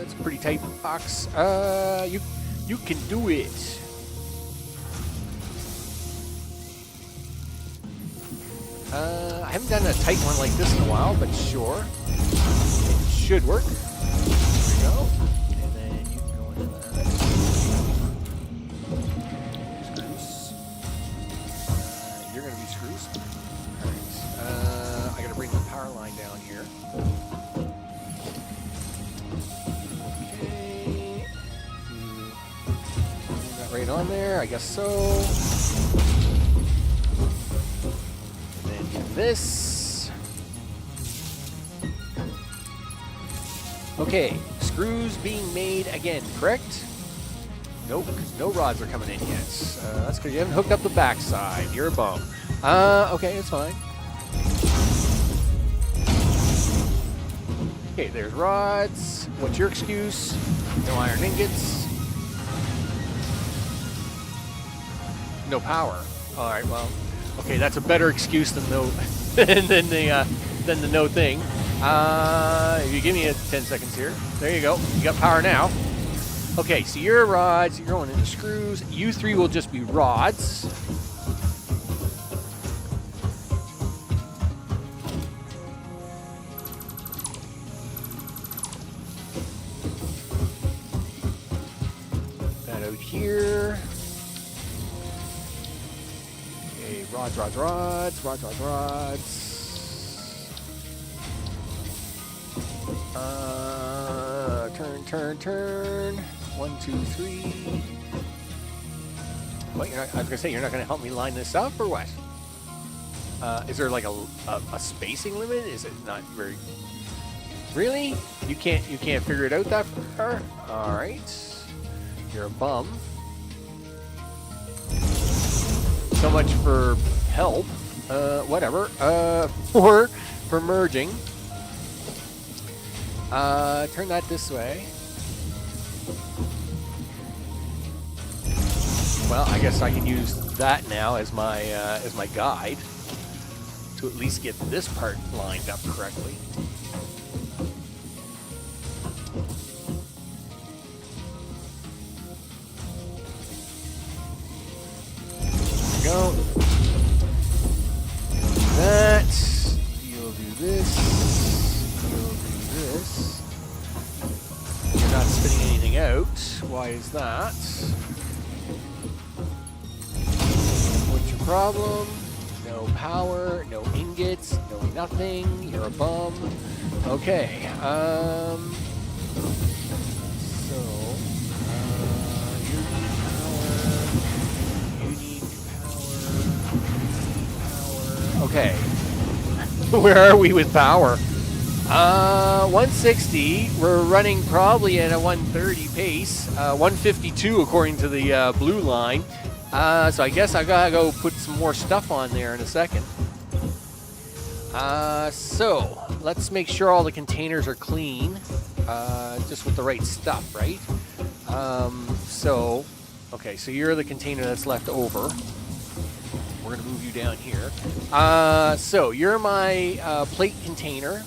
It's a pretty tight box. You can do it. I haven't done a tight one like this in a while, but sure. It should work. There we go. And then you can go into that. Screws. You're going to be screws. Alright. I got to bring the power line down here. Okay. Put that right on there. I guess so. This. Okay, screws being made again, correct? Nope, because no rods are coming in yet. That's because you haven't hooked up the backside. You're a bum. Okay, it's fine. Okay, there's rods. What's your excuse? No iron ingots. No power. All right, well. Okay, that's a better excuse than no, than the no thing. If you give me 10 seconds here, there you go. You got power now. Okay, so your rods, you're going into screws. You three will just be rods. That out here. Rods. Turn. 1, 2, 3. What? I was gonna say you're not gonna help me line this up or what? Is there like a spacing limit? Is it not very? Really? You can't figure it out that far? All right. You're a bum. So much for help. Whatever. For merging. Turn that this way. Well, I guess I can use that now as my guide to at least get this part lined up correctly. Go. That. You'll do this. You'll do this. You're not spitting anything out. Why is that? What's your problem? No power, no ingots, no nothing. You're a bum. Okay. Okay. Where are we with power? 160. We're running probably at a 130 pace. 152 according to the blue line. So I guess I gotta go put some more stuff on there in a second. So let's make sure all the containers are clean. Just with the right stuff, right? Okay, so you're the container that's left over. We're going to move you down here. So you're my plate container.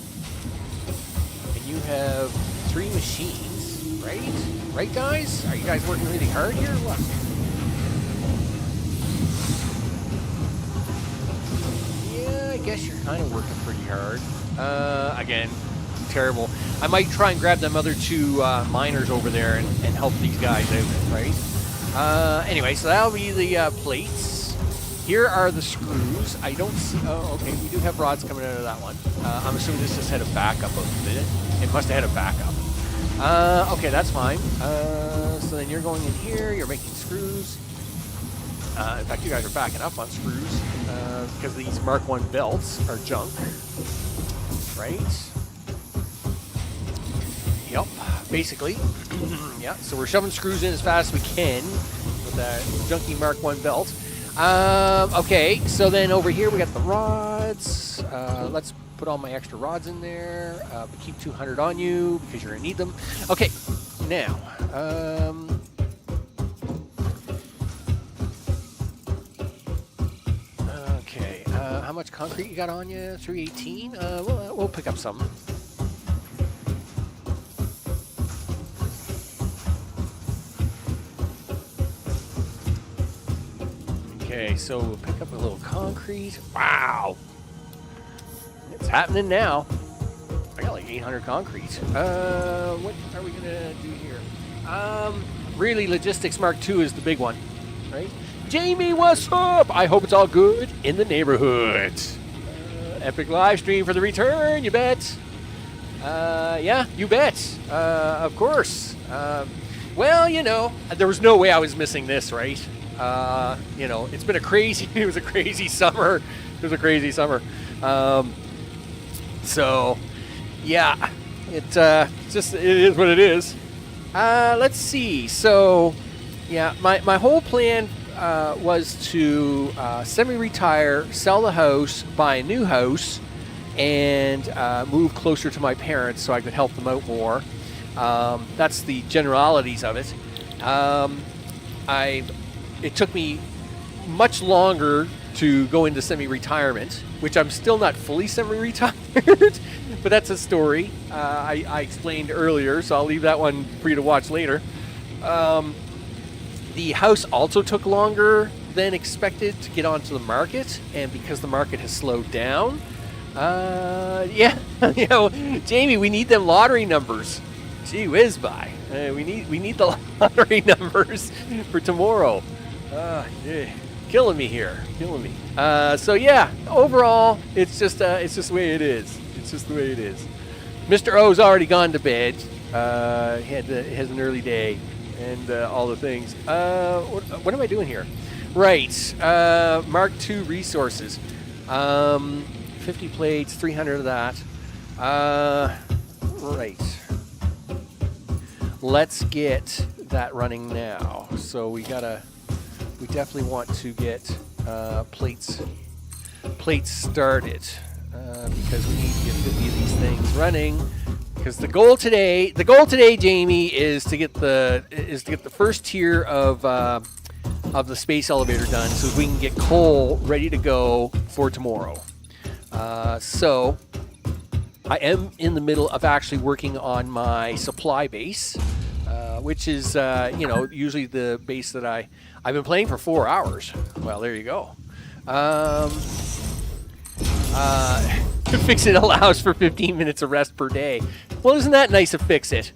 And you have 3 machines, right? Right, guys? Are you guys working really hard here or what? Yeah, I guess you're kind of working pretty hard. Again, terrible. I might try and grab them other 2 miners over there and help these guys out, right? Anyway, so that'll be the plates. Here are the screws. I don't see... Oh, okay. We do have rods coming out of that one. I'm assuming this just had a backup of it. It must have had a backup. Okay, that's fine. So then you're going in here. You're making screws. In fact, you guys are backing up on screws because these Mark 1 belts are junk. Right? Yep, basically. Yeah, so we're shoving screws in as fast as we can with that junky Mark 1 belt. Okay, so then over here we got the rods. Let's put all my extra rods in there. But keep 200 on you because you're going to need them. Okay, now. Okay, how much concrete you got on you? 318? We'll pick up some. Okay, so we'll pick up a little concrete. Wow! It's happening now. I got like 800 concrete. What are we gonna do here? Really, Logistics Mark II is the big one, right? Jamie, what's up? I hope it's all good in the neighborhood. Epic live stream for the return, you bet. Yeah, you bet. Of course. Well, you know, there was no way I was missing this, right? You know, it's been it was a crazy summer. It was a crazy summer. So, yeah, it is what it is. Let's see. So, yeah, my whole plan was to semi-retire, sell the house, buy a new house, and move closer to my parents so I could help them out more. That's the generalities of it. It took me much longer to go into semi-retirement, which I'm still not fully semi-retired, but that's a story I explained earlier, so I'll leave that one for you to watch later. The house also took longer than expected to get onto the market, and because the market has slowed down, yeah, you know, Jamie, we need them lottery numbers. Gee whiz, bye. We need the lottery numbers for tomorrow. Yeah. Killing me here, killing me. So yeah, overall, it's just the way it is. It's just the way it is. Mr. O's already gone to bed. He has an early day, and all the things. What am I doing here? Right, Mark II resources. 50 plates, 300 of that. Right. Let's get that running now. So we definitely want to get plates started because we need to get 50 of these things running. Because the goal today, Jamie, is to get the first tier of the space elevator done, so we can get coal ready to go for tomorrow. So I am in the middle of actually working on my supply base, which is usually the base that I've been playing for 4 hours. Well, there you go. FICSIT allows for 15 minutes of rest per day. Well, isn't that nice of FICSIT?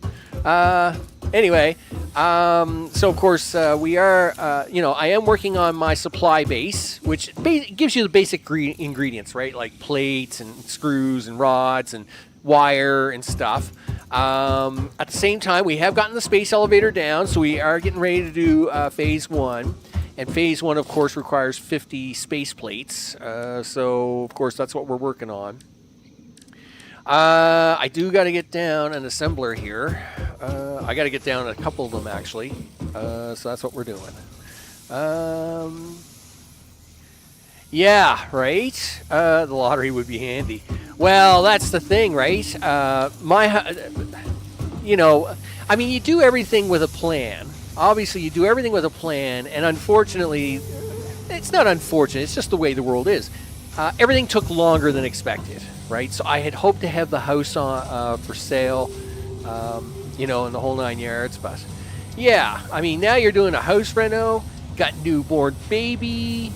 Anyway, so of course we are, I am working on my supply base, which gives you the basic ingredients, right? Like plates and screws and rods and wire and stuff. At the same time, we have gotten the space elevator down, so we are getting ready to do phase 1. And phase 1, of course, requires 50 space plates. So, of course, that's what we're working on. I do got to get down an assembler here. I got to get down a couple of them, actually. So that's what we're doing. Yeah, right? The lottery would be handy. Well, that's the thing, right? You do everything with a plan. Obviously, you do everything with a plan, and unfortunately, it's not unfortunate, it's just the way the world is. Everything took longer than expected, right? So I had hoped to have the house on for sale, in the whole 9 yards, but yeah, now you're doing a house reno, got newborn baby,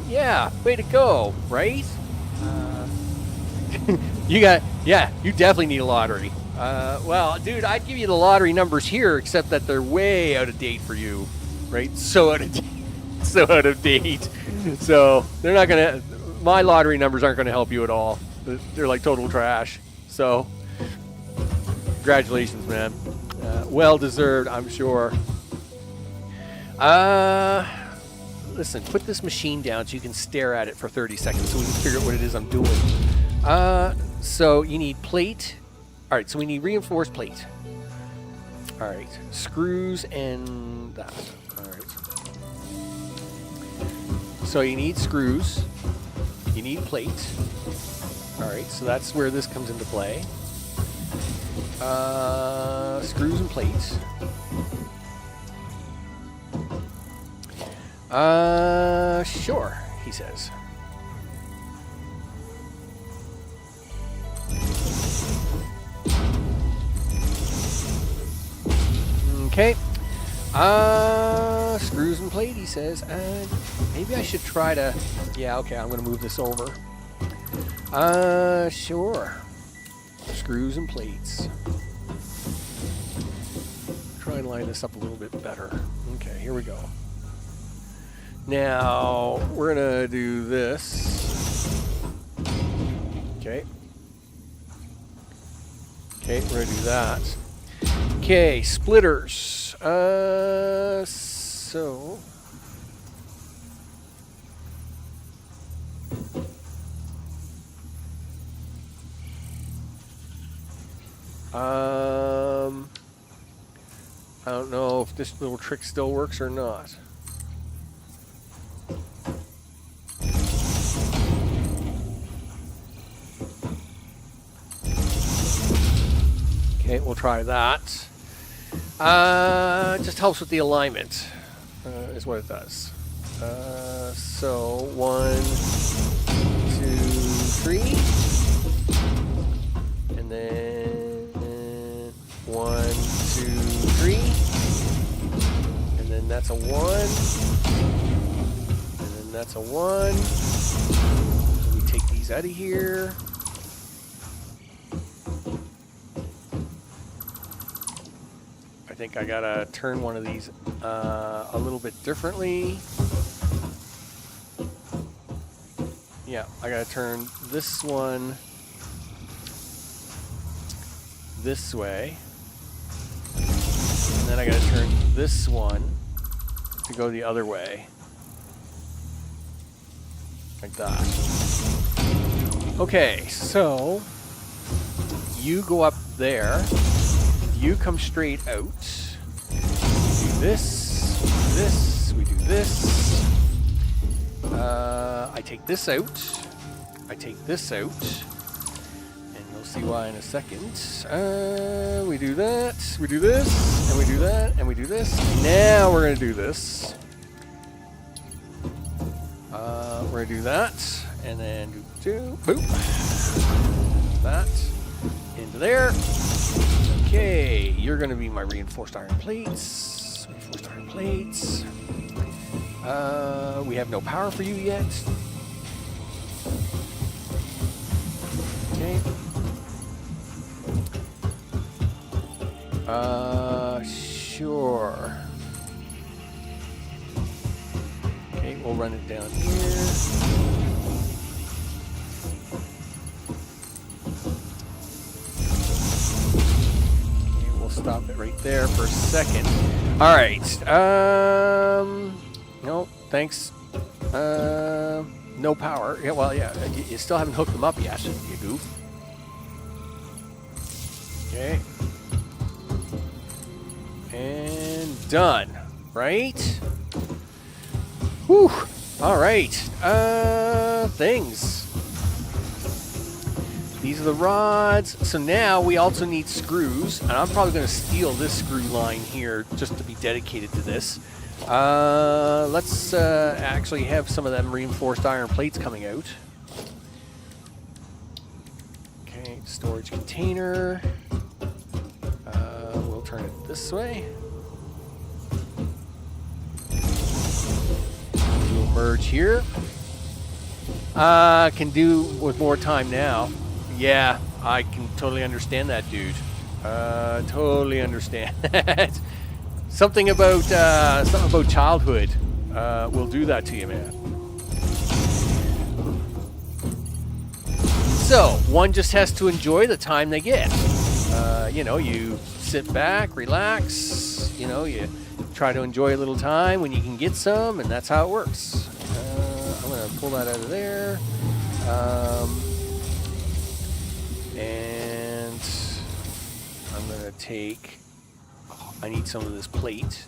yeah, way to go, right? You definitely need a lottery. Well, dude, I'd give you the lottery numbers here, except that they're way out of date for you, right? So out of date. So they're not gonna. My lottery numbers aren't gonna help you at all. They're like total trash. So, congratulations, man. Well deserved, I'm sure. Listen, put this machine down so you can stare at it for 30 seconds, so we can figure out what it is I'm doing. So you need plate. All right, so we need reinforced plate. All right, screws and that. All right. So you need screws. You need plate. All right, so that's where this comes into play. Screws and plates. Sure, he says. Okay. Screws and plate, he says. Maybe I should try to... Yeah, okay, I'm going to move this over. Sure. Screws and plates. Try and line this up a little bit better. Okay, here we go. Now, we're going to do this. Okay. Okay, we're going to do that. Okay, splitters. So... I don't know if this little trick still works or not. Okay, we'll try that. Just helps with the alignment, is what it does. So 1, 2, 3, and then 1, 2, 3, and then that's a 1, and then that's a 1. So we take these out of here. I think I gotta turn one of these a little bit differently. Yeah, I gotta turn this one this way. And then I gotta turn this one to go the other way. Like that. Okay, so you go up there. You come straight out. We do this, we do this. I take this out. I take this out. And you'll see why in a second. We do that, we do this, and we do that, and we do this. Now we're going to do this. We're going to do that, and then do, boop. That into there. Okay, you're going to be my reinforced iron plates. Reinforced iron plates. We have no power for you yet. Okay. Sure. Okay, we'll run it down here. Stop it right there for a second. All right. No, thanks. No power. Yeah, well, yeah. You still haven't hooked them up yet, you goof. Okay. And done. Right? Whew. All right. Things. These are the rods. So now we also need screws, and I'm probably going to steal this screw line here just to be dedicated to this. Let's actually have some of them reinforced iron plates coming out. Okay, storage container. We'll turn it this way. We'll merge here. Can do with more time now. Yeah, I can totally understand that, dude. Totally understand that. Something about childhood will do that to you, man. So one just has to enjoy the time they get. You know, you sit back, relax. You know, you try to enjoy a little time when you can get some, and that's how it works. I'm gonna pull that out of there. And to take... I need some of this plate.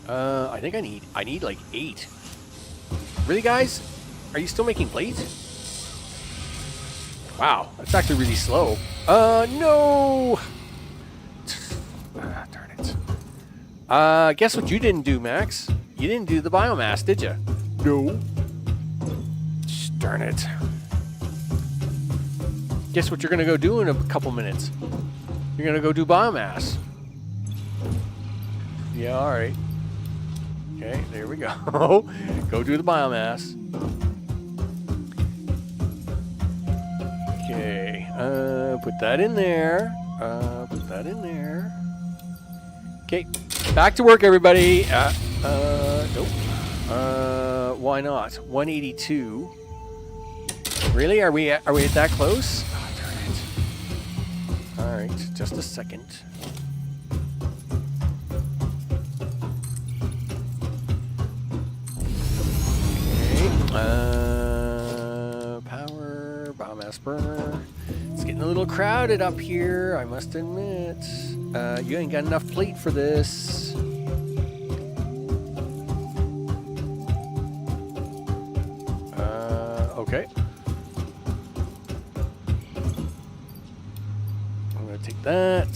I think I need like 8. Really, guys? Are you still making plate? Wow, that's actually really slow. No! Darn it. Guess what you didn't do, Max? You didn't do the biomass, did you? No. Darn it. Guess what you're going to go do in a couple minutes? You're going to go do biomass. Yeah, all right. Okay, there we go. Go do the biomass. Okay, put that in there. Put that in there. Okay, back to work, everybody. Nope. Why not? 182. Really? Are we at that close? Oh, darn it. All right, just a second. Power, biomass burner. It's getting a little crowded up here, I must admit. You ain't got enough plate for this. Okay. I'm gonna take that.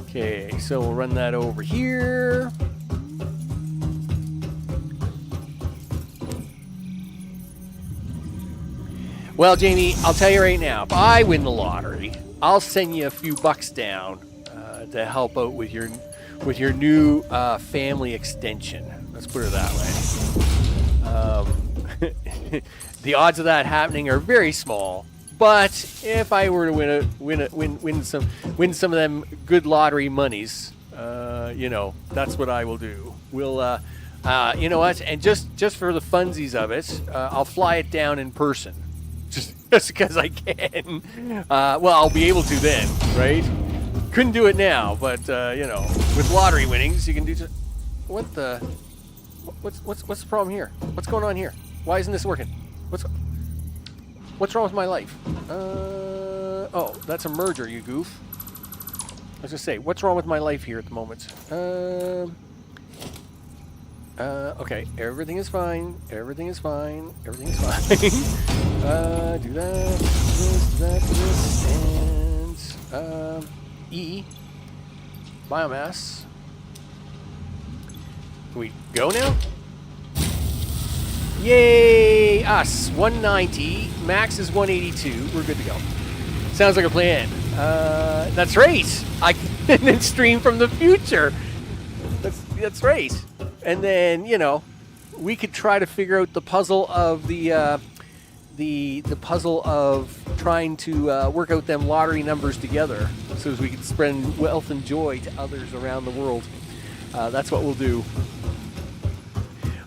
Okay, so we'll run that over here. Well, Jamie, I'll tell you right now, if I win the lottery, I'll send you a few bucks down to help out with your new family extension. Let's put it that way. The odds of that happening are very small, but if I were to win some of them good lottery monies, you know, that's what I will do. We'll, you know what? And just for the funsies of it, I'll fly it down in person. Just because I can. Well, I'll be able to then, right? Couldn't do it now, but you know, with lottery winnings, you can do. What the? What's the problem here? What's going on here? Why isn't this working? What's wrong with my life? Oh, that's a merger, you goof. I was gonna say, what's wrong with my life here at the moment? Okay, everything is fine. Everything is fine. Everything is fine. Do this, and E. Biomass. Can we go now? Yay! Us, 190. Max is 182. We're good to go. Sounds like a plan. That's right. I can stream from the future. That's right. And then, you know, we could try to figure out the puzzle of the puzzle of trying to work out them lottery numbers together, so as we can spread wealth and joy to others around the world. That's what we'll do.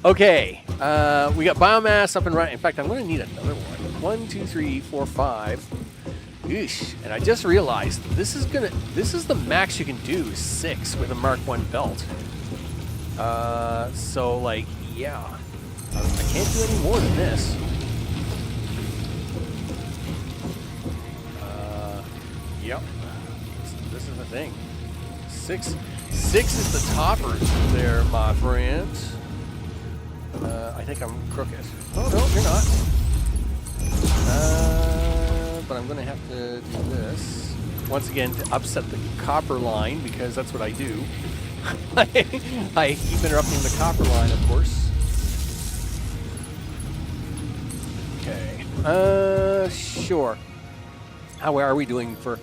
Okay, we got biomass up and running. In fact, I'm going to need another one. 1, 2, 3, 4, 5. Eesh. And I just realized this is the max you can do is 6 with a Mark 1 belt. So like, yeah, I can't do any more than this. Yep, this is the thing. 6 is the topper there, my friend. I think I'm crooked. Oh no, you're not. But I'm gonna have to do this once again to upset the copper line, because that's what I do. I keep interrupting the copper line, of course. Okay. Sure. How are we doing for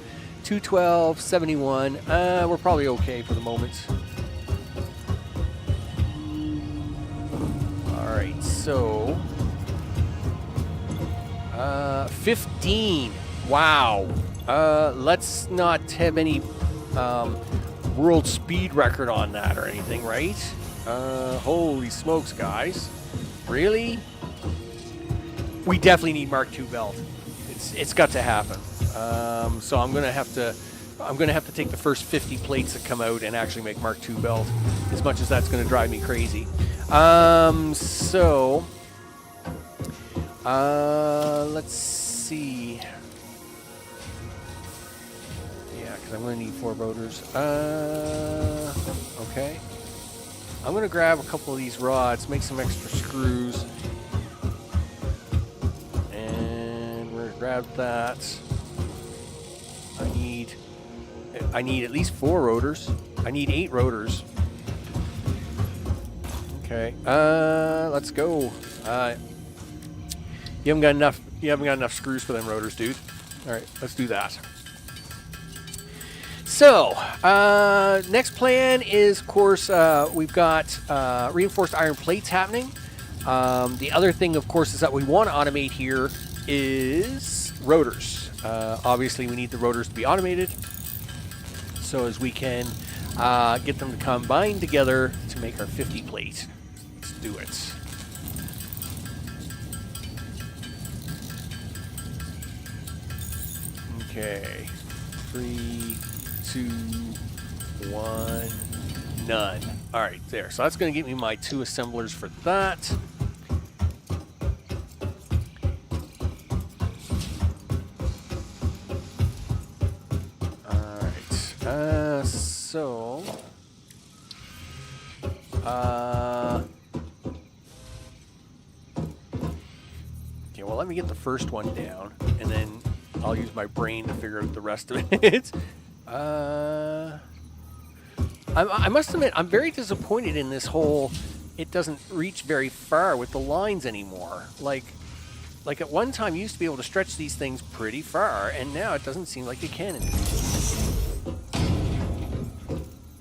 212.71? We're probably okay for the moment. All right. So, 15. Wow. Let's not have any world speed record on that or anything, right? Holy smokes, guys. Really? We definitely need Mark II belt. It's got to happen. So I'm gonna have to take the first 50 plates that come out and actually make Mark II belt, as much as that's gonna drive me crazy. So Let's see. Yeah, because I'm going to need 4 rotors. Okay. I'm going to grab a couple of these rods, make some extra screws. And we're going to grab that. I need at least 4 rotors. I need 8 rotors. Okay. Let's go. You haven't got enough. You haven't got enough screws for them rotors, dude. All right, let's do that. So, next plan is, of course, we've got reinforced iron plates happening. The other thing, of course, is that we want to automate here is rotors. Obviously, we need the rotors to be automated so as we can get them to combine together to make our 50 plate. Let's do it. Okay. 3, 2, 1, none. All right, there. So that's going to give me my 2 assemblers for that. All right. So. Okay, well, let me get the first one down, and then I'll use my brain to figure out the rest of it. I must admit, I'm very disappointed in this whole, it doesn't reach very far with the lines anymore. Like at one time you used to be able to stretch these things pretty far, and now it doesn't seem like it can anymore.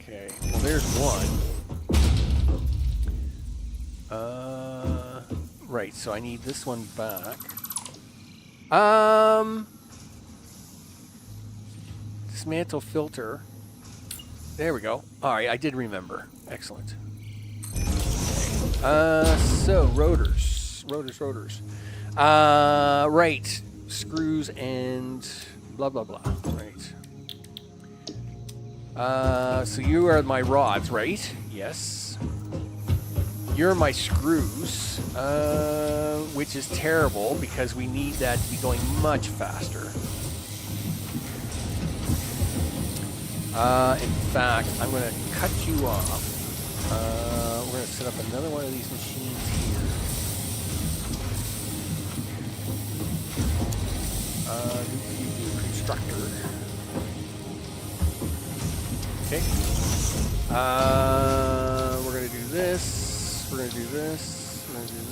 Okay, well there's one. Right, so I need this one back. Dismantle filter. There we go. All right, I did remember. Excellent. Okay. So rotors. Right. Screws and blah, blah, blah. Right. So you are my rods, right? Yes. You're my screws, which is terrible because we need that to be going much faster. In fact, I'm going to cut you off. We're going to set up another one of these machines here. New constructor. Okay. We're going to do this. We're going to do this. We're going to do this.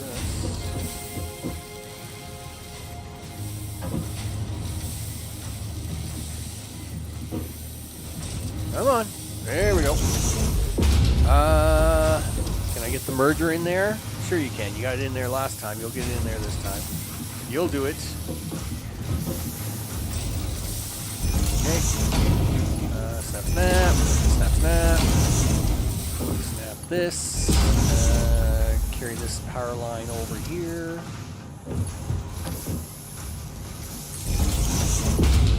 Come on. There we go. Can I get the merger in there? Sure you can. You got it in there last time. You'll get it in there this time. You'll do it. Okay. Snap, snap. Snap, snap. Snap this. Carry this power line over here.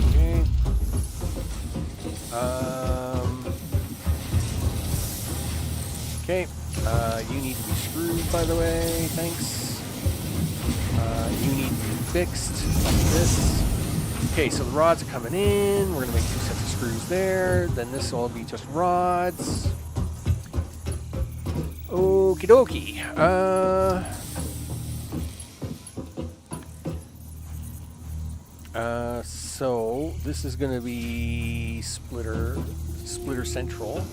Okay. Okay. You need to be screwed, by the way. Thanks. You need to be fixed like this. Okay, so the rods are coming in. We're going to make 2 sets of screws there. Then this will be just rods. Okie dokie. So this is going to be splitter central.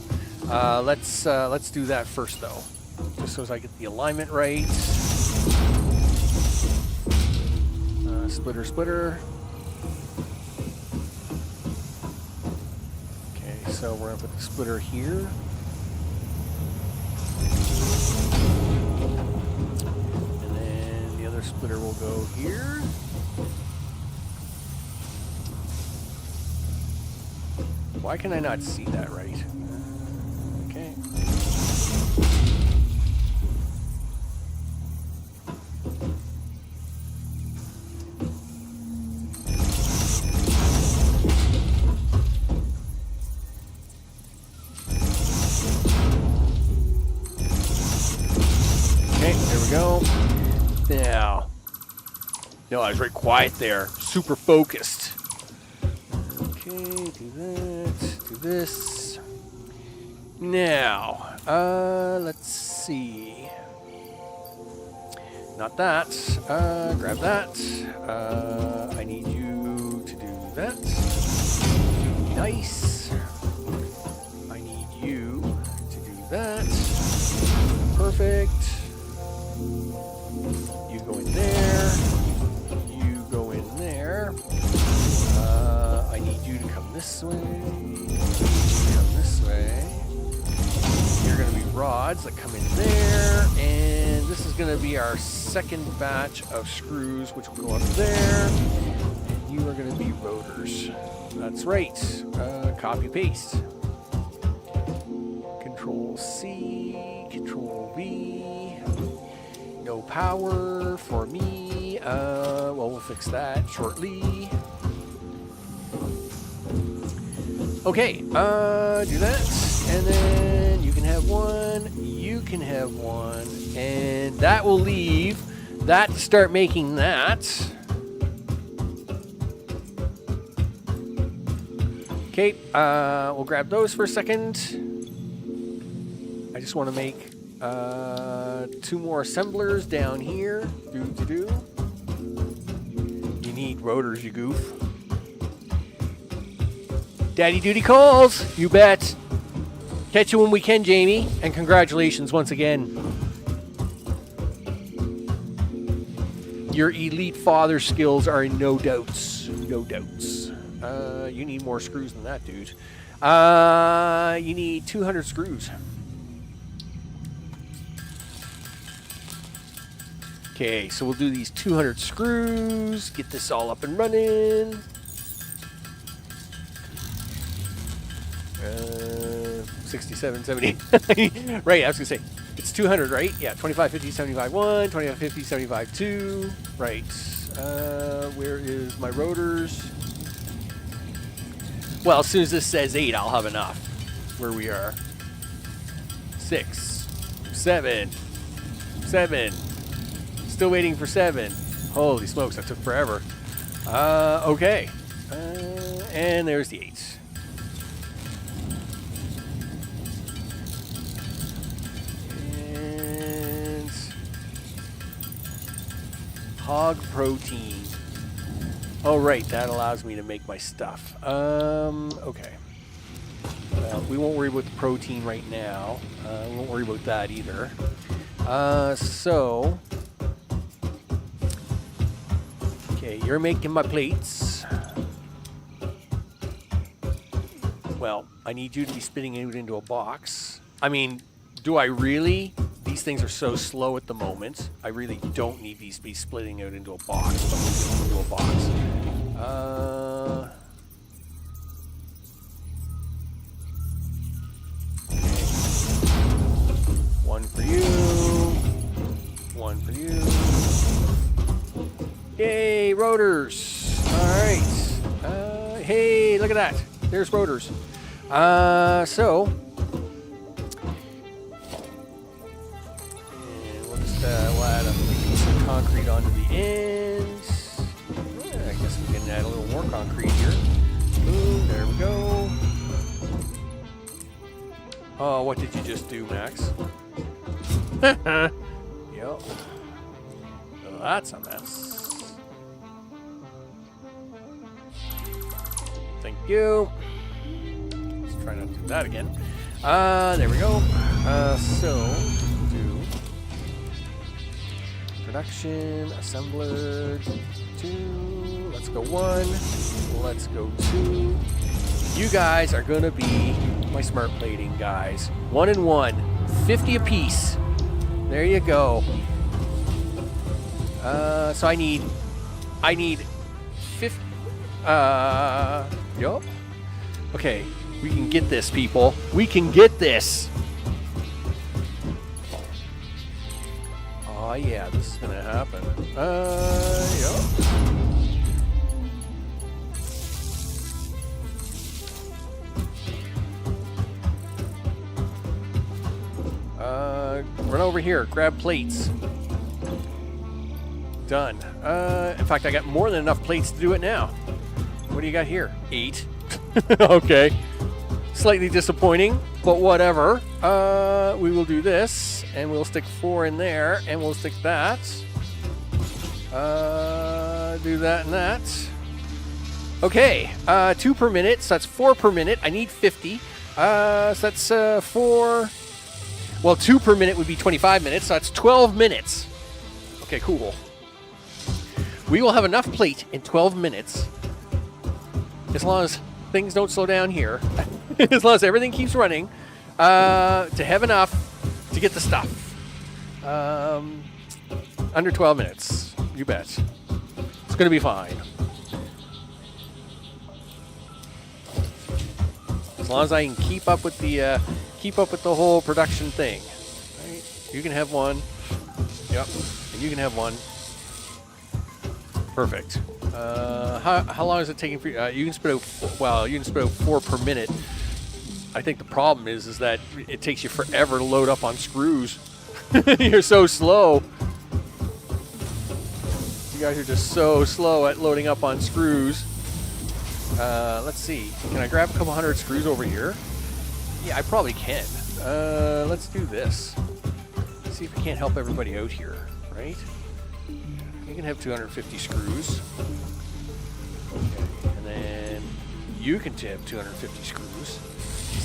Let's do that first though, just so as I get the alignment right. Splitter. Okay, so we're gonna put the splitter here. And then the other splitter will go here. Why can I not see that right? Okay. Okay, there we go. Now, No, I was very quiet there. Super focused. Okay, do that. Do this. Now, let's see. Not that. Grab that. I need you to do that. Nice. I need you to do that. Perfect. You go in there. You go in there. I need you to come this way. Come this way. You're going to be rods that come in there. And this is going to be our second batch of screws, which will go up there. And you are going to be rotors. That's right. Copy paste. Control C, Control V. No power for me. Well, we'll fix that shortly. Okay, do that, and then you can have one, you can have one, and that will leave that to start making that. Okay, we'll grab those for a second. I just want to make 2 more assemblers down here. You need rotors, you goof. Daddy duty calls, you bet. Catch you when we can, Jamie, and congratulations once again. Your elite father skills are in no doubts. No doubts. You need more screws than that, dude. You need 200 screws. Okay, so we'll do these 200 screws. Get this all up and running. 67, 70. Right, I was going to say, it's 200, right? Yeah, 25, 50, 75, 1, 25, 50, 75, 2. Right. Where is my rotors? Well, as soon as this says 8, I'll have enough. Where we are. 6, 7, 7. Still waiting for 7. Holy smokes, that took forever. Okay. And there's the 8. Hog protein. Oh, right. That allows me to make my stuff. Okay. Well, we won't worry about the protein right now. We won't worry about that either. So... Okay, you're making my plates. Well, I need you to be spitting it into a box. I mean, do I really? These things are so slow at the moment. I really don't need these to be splitting out into a box. But we'll get them into a box. One for you. One for you. Yay, rotors. All right. Hey, look at that. There's rotors. So... we'll add a piece of concrete onto the end. I guess we can add a little more concrete here. Boom, there we go. Oh, what did you just do, Max? Yep. Well, that's a mess. Thank you. Let's try not to do that again. There we go. So... Production, assembler, 2, let's go 1, let's go 2. You guys are gonna be my smart plating guys. 1 and 1, 50 apiece. There you go. So I need 50, yup. Okay, we can get this, people. We can get this. Oh yeah, this is gonna happen. Yep. Run over here, grab plates. Done. In fact, I got more than enough plates to do it now. What do you got here? 8. Okay. Slightly disappointing, but whatever. We will do this, and we'll stick 4 in there, and we'll stick that. Do that and that. Okay, 2 per minute, so that's 4 per minute. I need 50. So that's 4. Well, 2 per minute would be 25 minutes, so that's 12 minutes. Okay, cool. We will have enough plate in 12 minutes, as long as things don't slow down here. As long as everything keeps running, to have enough to get the stuff. Under 12 minutes, you bet. It's going to be fine. As long as I can keep up with the whole production thing. Right? You can have one. Yep. And you can have one. Perfect. How long is it taking for you? You can spit out. Well, you can spit out 4 per minute. I think the problem is that it takes you forever to load up on screws. You're so slow. You guys are just so slow at loading up on screws. Let's see. Can I grab a couple hundred screws over here? Yeah, I probably can. Let's do this. Let's see if we can't help everybody out here, right? You can have 250 screws. Okay. And then you can have 250 screws.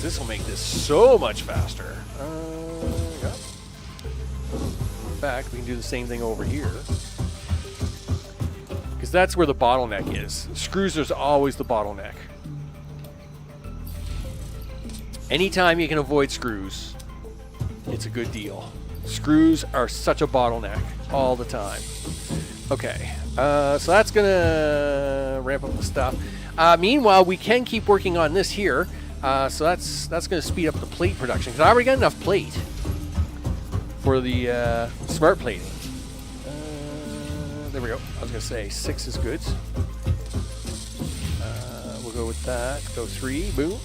This will make this so much faster. Yeah. In fact, we can do the same thing over here. Because that's where the bottleneck is. Screws is always the bottleneck. Anytime you can avoid screws, it's a good deal. Screws are such a bottleneck all the time. Okay, so that's going to ramp up the stuff. Meanwhile, we can keep working on this here. So that's going to speed up the plate production. Because I already got enough plate for the smart plating. There we go. I was going to say 6 is good. We'll go with that. Go 3. Boom.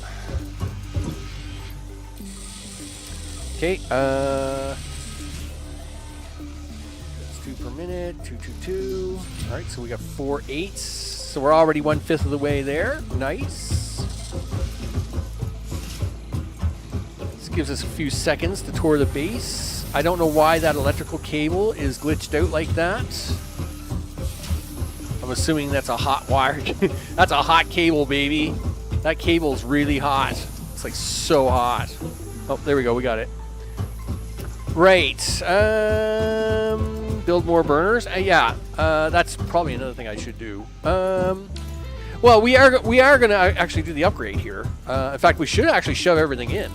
Okay. That's 2 per minute. 2, 2, 2. All right. So we got 4 8s. So we're already 1/5 of the way there. Nice. This gives us a few seconds to tour the base. I don't know why that electrical cable is glitched out like that. I'm assuming that's a hot wire. That's a hot cable, baby. That cable's really hot. It's like so hot. Oh, there we go. We got it. Right. Build more burners. Yeah. That's probably another thing I should do. Well, we are going to actually do the upgrade here. In fact, we should actually shove everything in.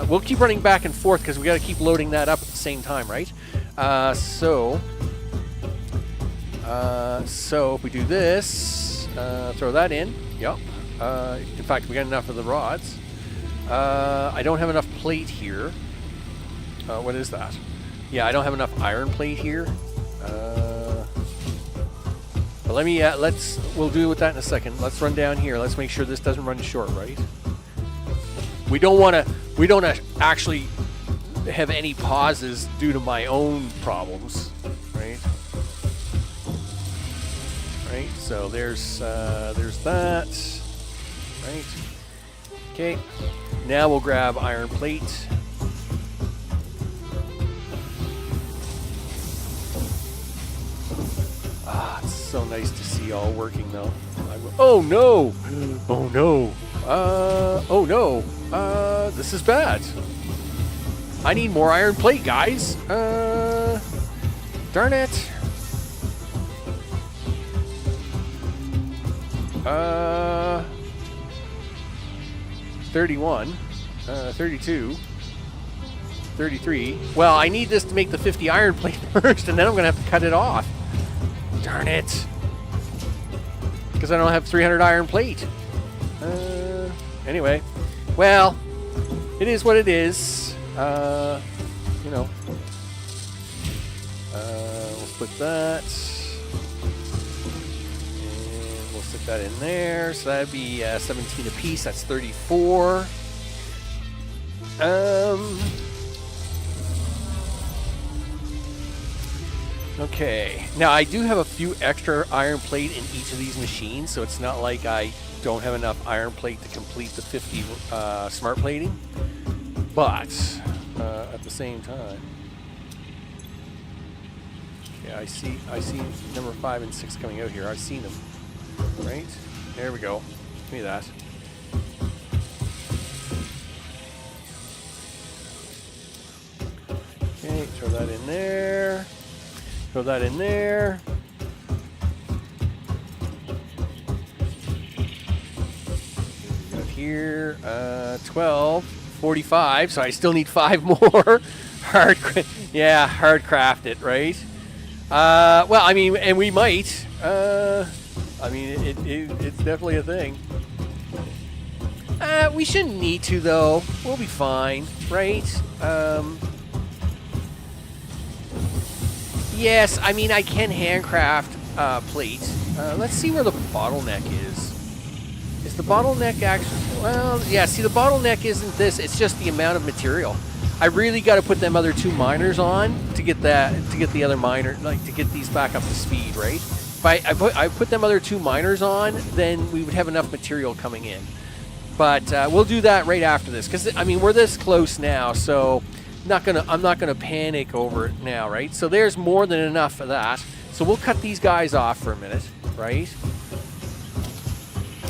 We'll keep running back and forth because we got to keep loading that up at the same time, right? So if we do this, throw that in. Yep. In fact, we got enough of the rods. I don't have enough plate here. What is that? Yeah, I don't have enough iron plate here. But let me, we'll deal with that in a second. Let's run down here. Let's make sure this doesn't run short, right? We don't actually have any pauses due to my own problems, right? Right, so there's that, right? Okay, now we'll grab iron plate. It's so nice to see all working though. Oh no! Oh no! Oh no! This is bad. I need more iron plate, guys. Darn it. 31, 32, 33. Well, I need this to make the 50 iron plate first, and then I'm going to have to cut it off. Darn it. Because I don't have 300 iron plate. Anyway. Well, it is what it is. You know. We'll split that. And we'll stick that in there. So that'd be 17 apiece. That's 34. Okay, now I do have a few extra iron plate in each of these machines, so it's not like I don't have enough iron plate to complete the 50 smart plating, but at the same time, okay, I see number 5 and 6 coming out here. I've seen them, right? There we go. Give me that. Okay, throw that in there. Throw that in there. Got here 12, 45. So I still need 5 more. hard craft it, right? Well, I mean, and we might. I mean, it's definitely a thing. We shouldn't need to though. We'll be fine, right? Yes, I mean, I can handcraft plate. Let's see where the bottleneck is. Is the bottleneck actually... Well, yeah, see, the bottleneck isn't this. It's just the amount of material. I really got to put them other 2 miners on to get the other miner, like, to get these back up to speed, right? If I put them other 2 miners on, then we would have enough material coming in. But we'll do that right after this, because, I mean, we're this close now, so... I'm not gonna panic over it now, right? So there's more than enough of that. So we'll cut these guys off for a minute, right?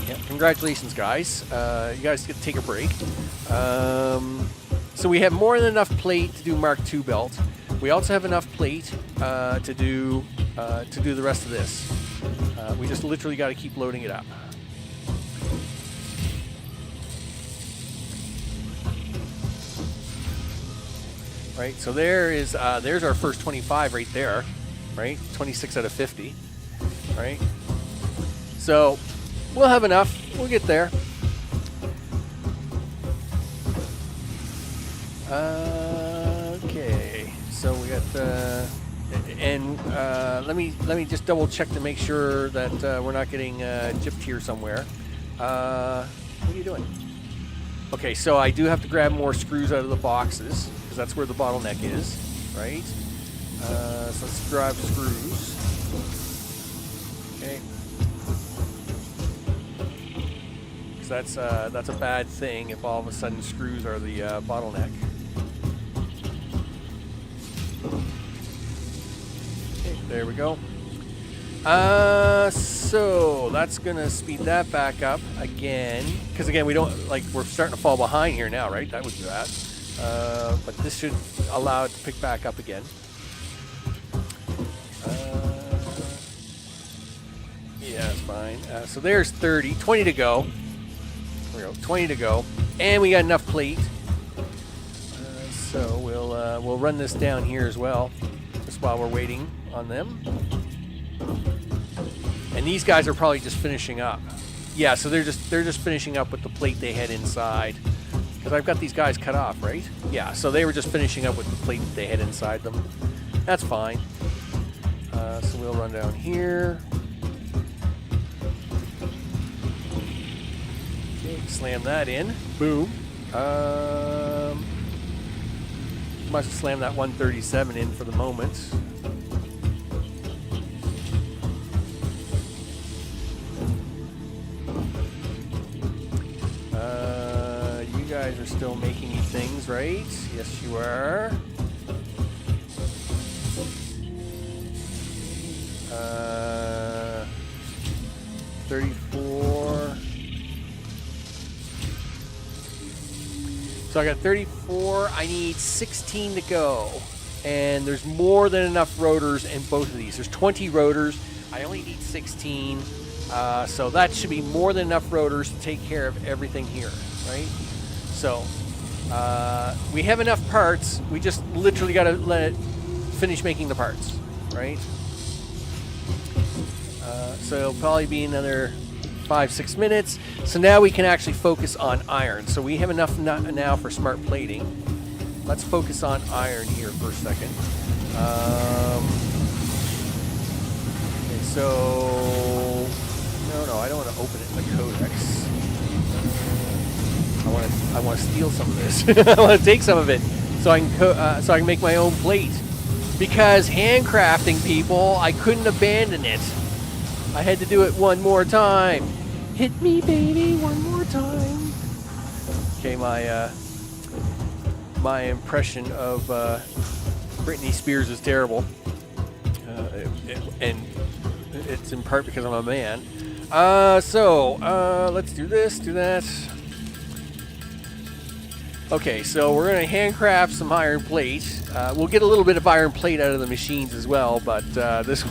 Yeah, congratulations, guys. You guys get to take a break. So we have more than enough plate to do Mark II belt. We also have enough plate to do the rest of this. We just literally got to keep loading it up. Right, so there's our first 25 right there, right? 26 out of 50, right? So we'll have enough. We'll get there. Okay, so we got let me just double check to make sure that we're not getting gypped here somewhere. What are you doing? Okay, so I do have to grab more screws out of the boxes, because that's where the bottleneck is, right? So let's grab screws. Okay. Because that's a bad thing if all of a sudden screws are the bottleneck. Okay, there we go. So that's gonna speed that back up again, because again we're starting to fall behind here now, right? That would do that. But this should allow it to pick back up again. Yeah, that's fine. So there's 30, 20 to go. There we go, 20 to go, and we got enough plate. So we'll run this down here as well, just while we're waiting on them. And these guys are probably just finishing up. Yeah, so they're just finishing up with the plate they had inside. Because I've got these guys cut off, right? Yeah, so they were just finishing up with the plate that they had inside them. That's fine. So we'll run down here. Okay, slam that in. Boom. Must slam that 137 in for the moment. You guys are still making me things, right? Yes, you are. 34. So I got 34. I need 16 to go. And there's more than enough rotors in both of these. There's 20 rotors. I only need 16. So that should be more than enough rotors to take care of everything here, right? So we have enough parts. We just literally got to let it finish making the parts, right? So it'll probably be another 5-6 minutes. So now we can actually focus on iron. So we have enough now for smart plating. Let's focus on iron here for a second. Okay, so no, I don't want to open it in the codex. I want to steal some of this. I want to take some of it so I can make my own plate. Because handcrafting, people, I couldn't abandon it. I had to do it one more time. Hit me, baby, one more time. Okay, my impression of Britney Spears is terrible. And it's in part because I'm a man. So let's do this, do that. Okay, so we're going to handcraft some iron plate. We'll get a little bit of iron plate out of the machines as well, but this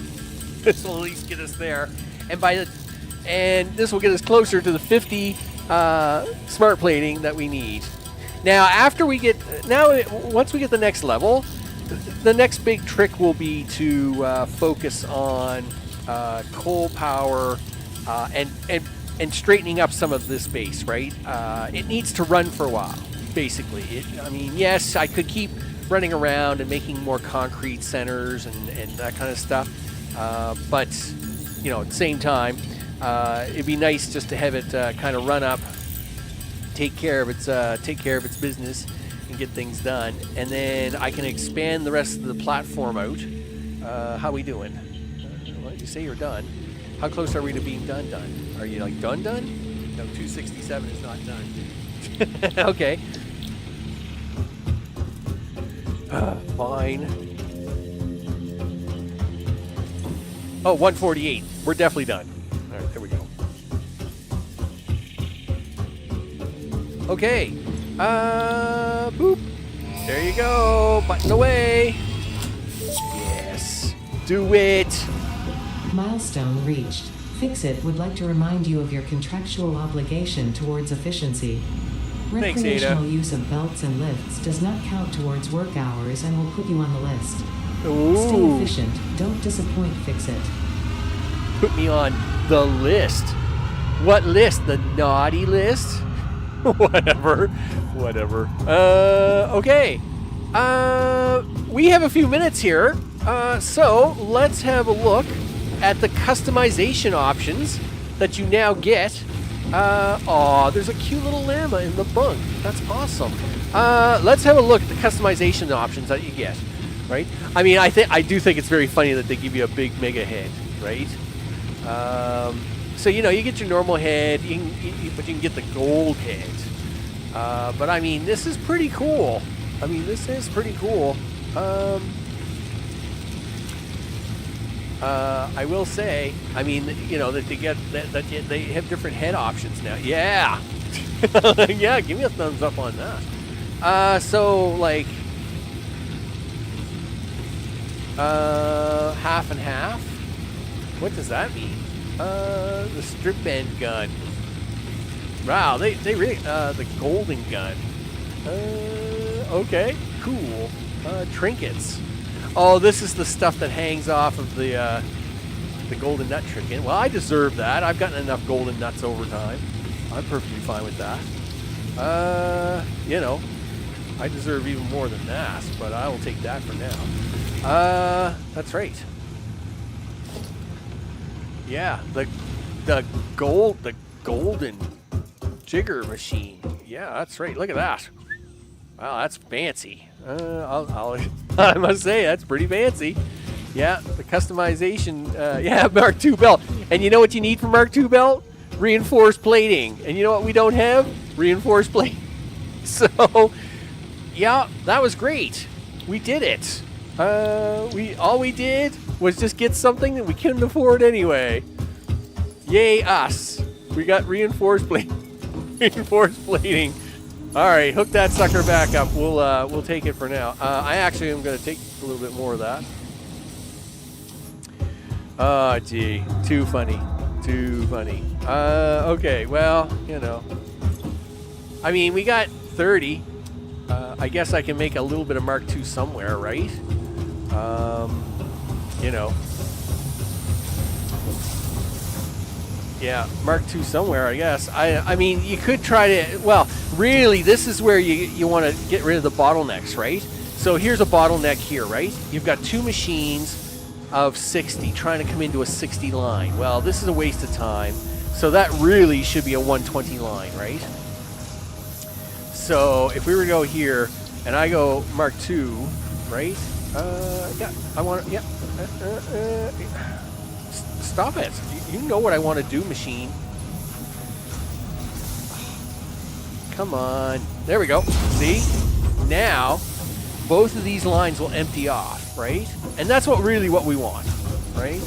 will at least get us there. And this will get us closer to the 50 smart plating that we need. Now, once we get the next level, the next big trick will be to focus on coal power and straightening up some of this base, right? It needs to run for a while, basically. I mean, yes, I could keep running around and making more concrete centers and that kind of stuff, but at the same time, it'd be nice just to have it kind of run up, take care of its business, and get things done, and then I can expand the rest of the platform out. How we doing? Well, you say you're done. How close are we to being done? Are you like done? No, 267 is not done. Okay. Fine. Oh, 148. We're definitely done. All right, there we go. Okay. Boop. There you go. Button away. Yes. Do it. Milestone reached. FICSIT would like to remind you of your contractual obligation towards efficiency. Thanks, Ada. Recreational use of belts and lifts does not count towards work hours and will put you on the list. Ooh. Stay efficient. Don't disappoint, FICSIT. Put me on the list. What list? The naughty list? Whatever. Okay. We have a few minutes here. So let's have a look at the customization options that you now get. There's a cute little llama in the bunk. That's awesome. Let's have a look at the customization options that you get. Right? I mean, I do think it's very funny that they give you a big mega head, right? So you get your normal head, but you can get the gold head. But I mean, this is pretty cool. I will say, I mean, that they get that they have different head options now. Yeah, yeah. Give me a thumbs up on that. So like, half and half. What does that mean? The strip bend gun. Wow, they really the golden gun. Okay, cool. Trinkets. Oh, this is the stuff that hangs off of the golden nut trinket. Well, I deserve that. I've gotten enough golden nuts over time. I'm perfectly fine with that. I deserve even more than that, but I will take that for now. That's right. Yeah, the golden jigger machine. Yeah, that's right. Look at that. Wow, that's fancy. I must say, that's pretty fancy. Yeah, the customization. Yeah, Mark II belt. And you know what you need for Mark II belt? Reinforced plating. And you know what we don't have? Reinforced plating. So, yeah, that was great. We did it. All we did was just get something that we couldn't afford anyway. Yay us. We got reinforced plating. Reinforced plating. All right, hook that sucker back up. We'll take it for now. I actually am going to take a little bit more of that. Oh, gee, too funny. Okay, well, I mean, we got 30. I guess I can make a little bit of Mark II somewhere, right? Yeah, Mark II somewhere, I guess. I mean, you could try to... Well, really, this is where you want to get rid of the bottlenecks, right? So here's a bottleneck here, right? You've got two machines of 60 trying to come into a 60 line. Well, this is a waste of time. So that really should be a 120 line, right? So if we were to go here, and I go Mark II, right? Yeah, I want to, yeah. Stop it. You know what I want to do, machine. Come on. There we go. See? Now, both of these lines will empty off, right? And that's what we want, right?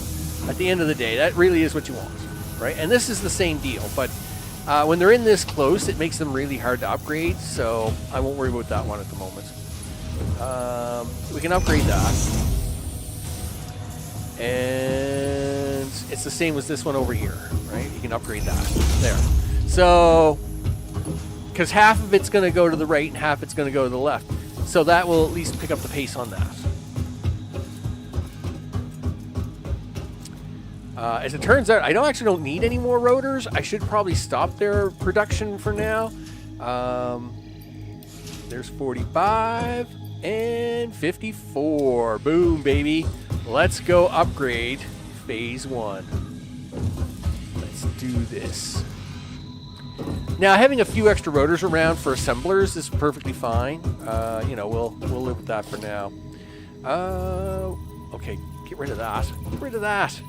At the end of the day, that really is what you want, right? And this is the same deal, but when they're in this close, it makes them really hard to upgrade, so I won't worry about that one at the moment. We can upgrade that. And it's the same as this one over here, right? You can upgrade that. There. So, because half of it's going to go to the right and half it's going to go to the left. So that will at least pick up the pace on that. As it turns out, I actually don't need any more rotors. I should probably stop their production for now. There's 45 and 54. Boom, baby. Let's go upgrade phase 1. Let's do this. Now, having a few extra rotors around for assemblers is perfectly fine. You know, we'll live with that for now. Okay, get rid of that. Get rid of that.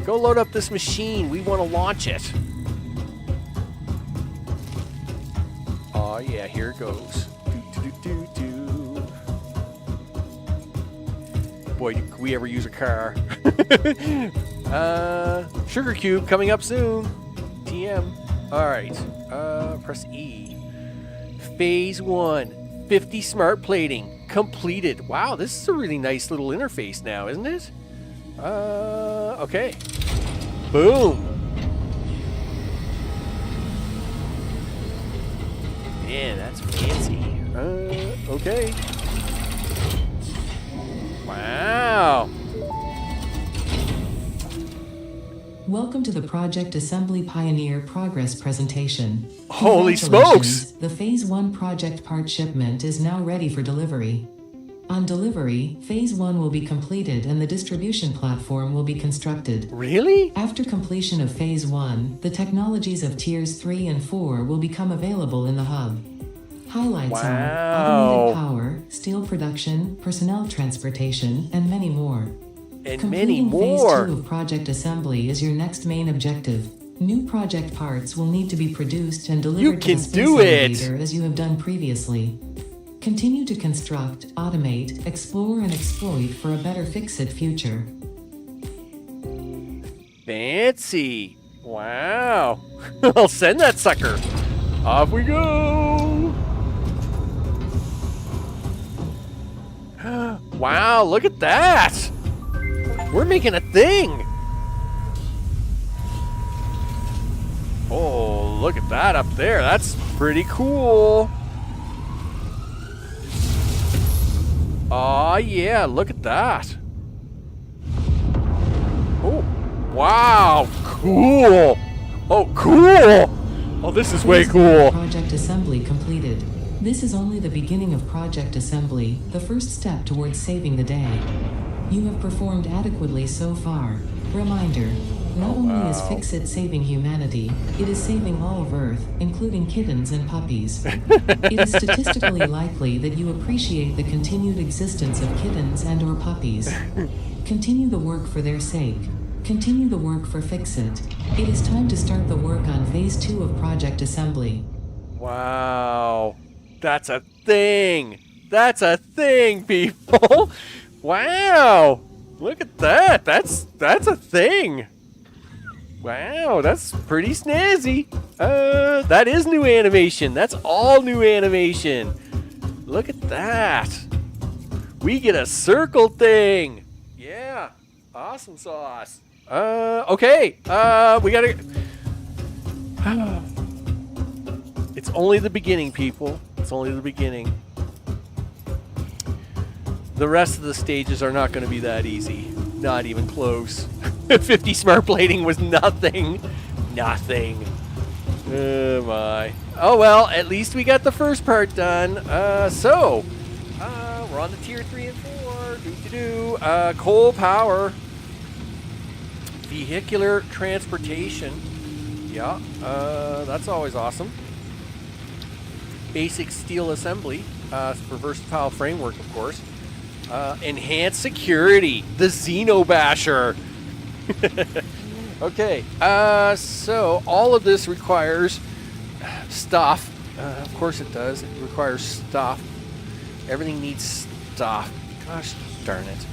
Go load up this machine. We want to launch it. Oh yeah, here it goes. Boy, could we ever use a car. Sugar cube coming up soon. TM. Alright. Press E. Phase 1. 50 smart plating. Completed. Wow, this is a really nice little interface now, isn't it? Okay. Boom. Man, that's fancy. Okay. Wow. Welcome to the Project Assembly Pioneer Progress presentation. Holy Congratulations, smokes! The Phase 1 project part shipment is now ready for delivery. On delivery, Phase 1 will be completed and the distribution platform will be constructed. Really? After completion of Phase 1, the technologies of Tiers 3 and 4 will become available in the hub. Highlights are automated power, steel production, personnel transportation, and many more. And Completing many more. Phase 2 of Project Assembly is your next main objective. New project parts will need to be produced and delivered to the space elevator as you have done previously. Continue to construct, automate, explore, and exploit for a better FICSIT future. Fancy. Wow. I'll send that sucker. Off we go. Wow, look at that. We're making a thing. Oh, look at that up there. That's pretty cool. Aw, yeah, look at that. Oh, wow, cool. Oh, cool. Oh, this is way cool. Project Assembly completed. This is only the beginning of Project Assembly, the first step towards saving the day. You have performed adequately so far. Reminder, not only is FICSIT saving humanity, it is saving all of Earth, including kittens and puppies. It is statistically likely that you appreciate the continued existence of kittens and or puppies. Continue the work for their sake. Continue the work for FICSIT. It is time to start the work on Phase 2 of Project Assembly. Wow. That's a thing. That's a thing, people. Wow. Look at that. That's a thing. Wow, that's pretty snazzy. That is new animation. That's all new animation. Look at that. We get a circle thing. Yeah. Awesome sauce. Okay. We gotta... It's only the beginning, people. It's only the beginning. The rest of the stages are not going to be that easy. Not even close. 50 smart plating was nothing. Nothing. Oh my. Oh well, at least we got the first part done. We're on the tier 3 and 4. Coal power. Vehicular transportation. Yeah, that's always awesome. Basic steel assembly for versatile framework, of course. Enhanced security. The Xenobasher. Okay. So all of this requires stuff. Of course it does. It requires stuff. Everything needs stuff. Gosh darn it.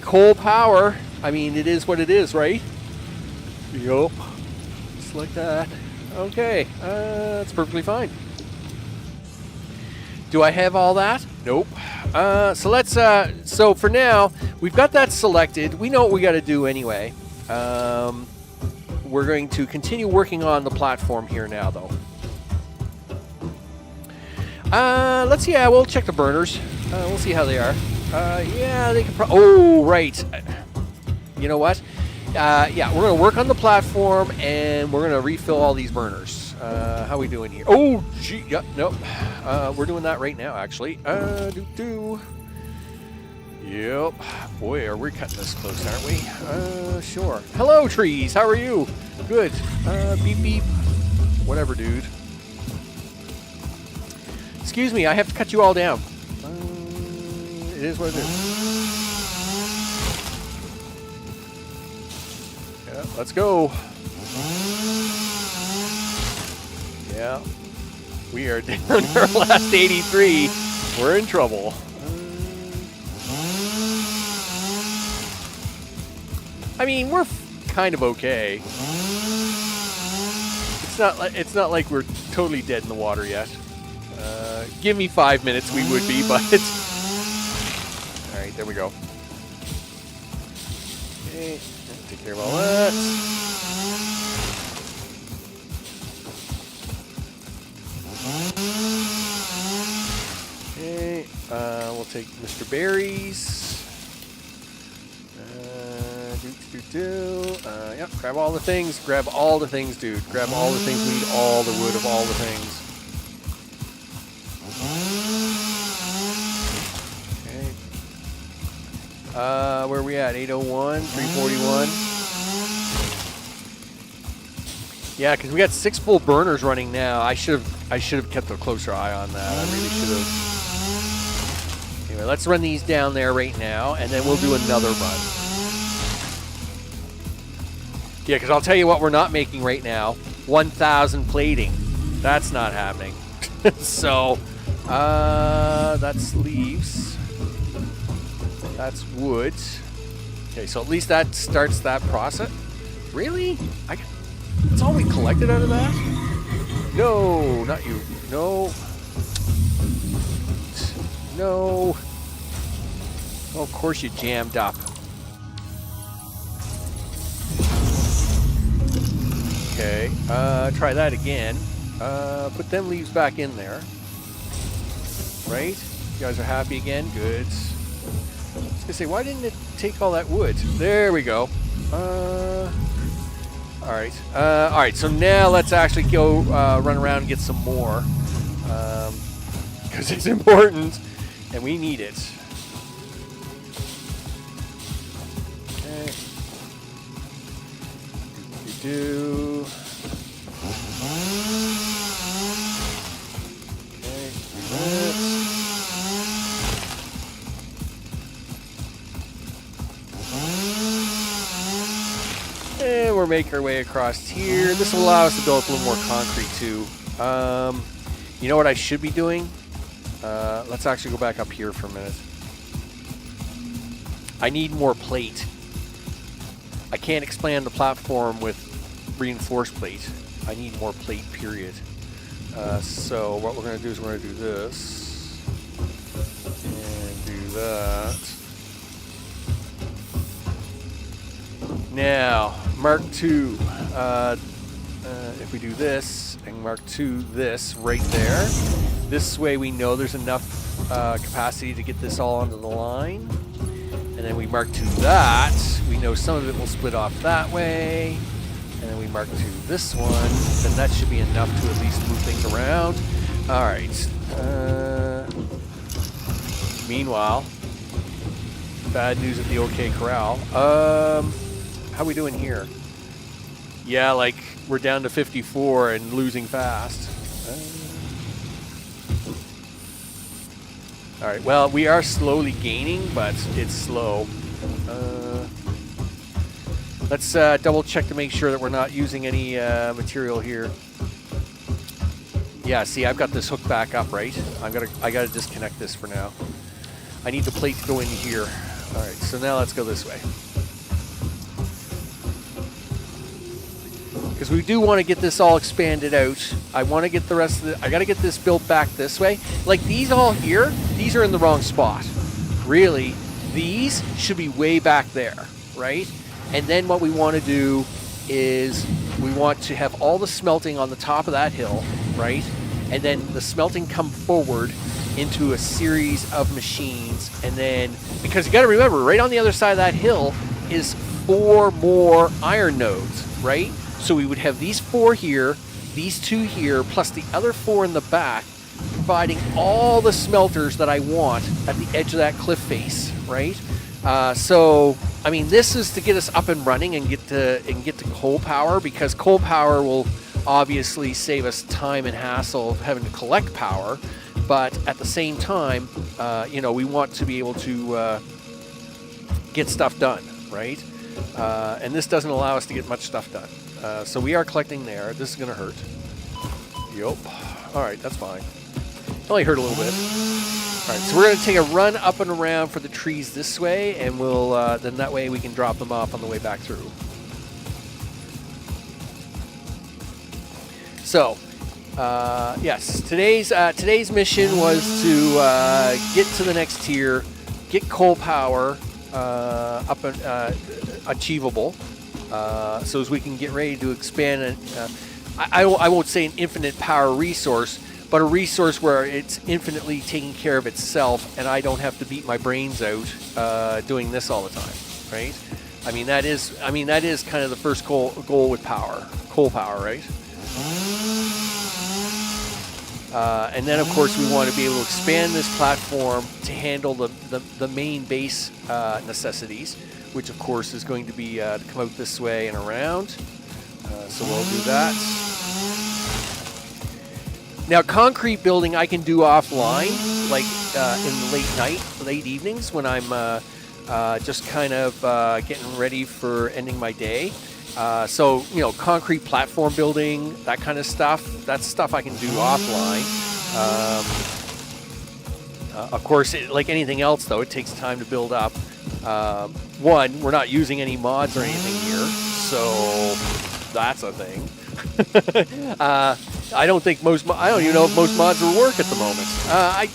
Coal power. I mean, it is what it is, right? Yup. Just like that. Okay. That's perfectly fine. Do I have all that? Nope. So let's, so for now, we've got that selected. We know what we got to do anyway. We're going to continue working on the platform here now, though. Let's see. Yeah, we'll check the burners. We'll see how they are. Yeah, they can. Oh, right. You know what? Yeah, we're gonna work on the platform and we're gonna refill all these burners. How we doing here? Oh, gee. Yeah, nope. We're doing that right now, actually. Yep. Boy, are we cutting this close, aren't we? Sure. Hello, trees. How are you? Good. Beep, beep. Whatever, dude. Excuse me, I have to cut you all down. It is what it is. Yeah, let's go. Yeah. We are down to our last 83. We're in trouble. I mean, we're kind of okay. It's not like we're totally dead in the water yet. Give me 5 minutes, we would be, but all right, there we go. Okay, take care of all that. Okay, we'll take Mr. Berries. Yep, grab all the things. Grab all the things, dude. Grab all the things. We need all the wood of all the things. Okay. Where are we at? 801, 341. Yeah, because we got 6 full burners running now. I should have kept a closer eye on that. I really should have. Anyway, let's run these down there right now, and then we'll do another run. Yeah, because I'll tell you what we're not making right now. 1,000 plating. That's not happening. So, that's leaves. That's wood. Okay, so at least that starts that process. Really? That's all we collected out of that? No, not you. No. No. Oh, of course you jammed up. Okay, try that again. Put them leaves back in there. Right? You guys are happy again? Good. I was gonna say, why didn't it take all that wood? There we go. Alright. Alright, so now let's actually go run around and get some more. Because it's important, and we need it. Okay. Do. Okay, do that. And we're making our way across here. This will allow us to build a little more concrete too. You know what I should be doing? Let's actually go back up here for a minute. I need more plate. I can't expand the platform with reinforced plate. I need more plate, period. So what we're going to do is we're going to do this and do that. Now, Mark II. If we do this and Mark II this right there, this way we know there's enough capacity to get this all onto the line. And then we Mark II that. We know some of it will split off that way. And then we Mark II this one. Then that should be enough to at least move things around. All right. Meanwhile, bad news at the OK Corral. How we doing here? Yeah, like we're down to 54 and losing fast. All right, well, we are slowly gaining, but it's slow. Let's double check to make sure that we're not using any material here. Yeah, see, I've got this hook back up, right? I gotta disconnect this for now. I need the plate to go in here. All right, so now let's go this way. Because we do want to get this all expanded out. I want to get the rest of I got to get this built back this way. Like these all here, these are in the wrong spot. Really, these should be way back there, right? And then what we want to do is we want to have all the smelting on the top of that hill, right? And then the smelting come forward into a series of machines. And then, because you got to remember, right on the other side of that hill is 4 more iron nodes, right? So we would have these 4 here, these 2 here, plus the other 4 in the back, providing all the smelters that I want at the edge of that cliff face, right? So, I mean, this is to get us up and running and get to coal power, because coal power will obviously save us time and hassle of having to collect power. But at the same time, you know, we want to be able to get stuff done, right? And this doesn't allow us to get much stuff done. So we are collecting there. This is going to hurt. Yup. All right, that's fine. It only hurt a little bit. All right, so we're going to take a run up and around for the trees this way, and we'll then that way we can drop them off on the way back through. So, yes, today's mission was to get to the next tier, get coal power up and achievable. So as we can get ready to expand it, I won't say an infinite power resource, but a resource where it's infinitely taking care of itself, and I don't have to beat my brains out doing this all the time, right? I mean that is kind of the first goal with power, coal power, right? And then of course we want to be able to expand this platform to handle the main base necessities, which of course is going to be to come out this way and around. So we'll do that. Now concrete building I can do offline, like in the late evenings when I'm just kind of getting ready for ending my day. So, you know, concrete platform building, that kind of stuff, that's stuff I can do offline. Of course, like anything else though, it takes time to build up. One, we're not using any mods or anything here, so that's a thing. I don't even know if most mods will work at the moment.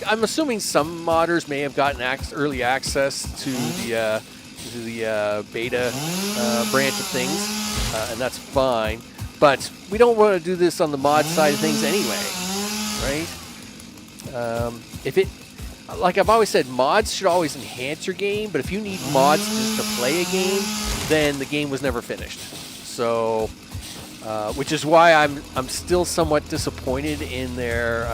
I'm assuming some modders may have gotten early access to the beta branch of things, and that's fine. But we don't want to do this on the mod side of things anyway, right? Like I've always said, mods should always enhance your game, but if you need mods just to play a game, then the game was never finished. So, which is why I'm still somewhat disappointed in their.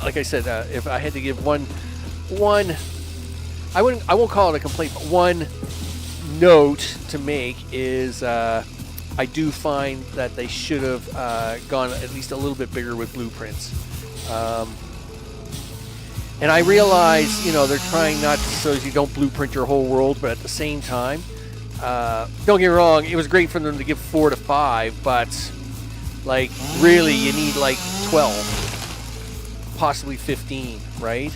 Like I said, if I had to give one, I won't call it a complaint, but one note to make is I do find that they should have gone at least a little bit bigger with blueprints. And I realize, you know, they're trying not so you don't blueprint your whole world, but at the same time, don't get me wrong, it was great for them to give 4 to 5, but like really you need like 12, possibly 15, right?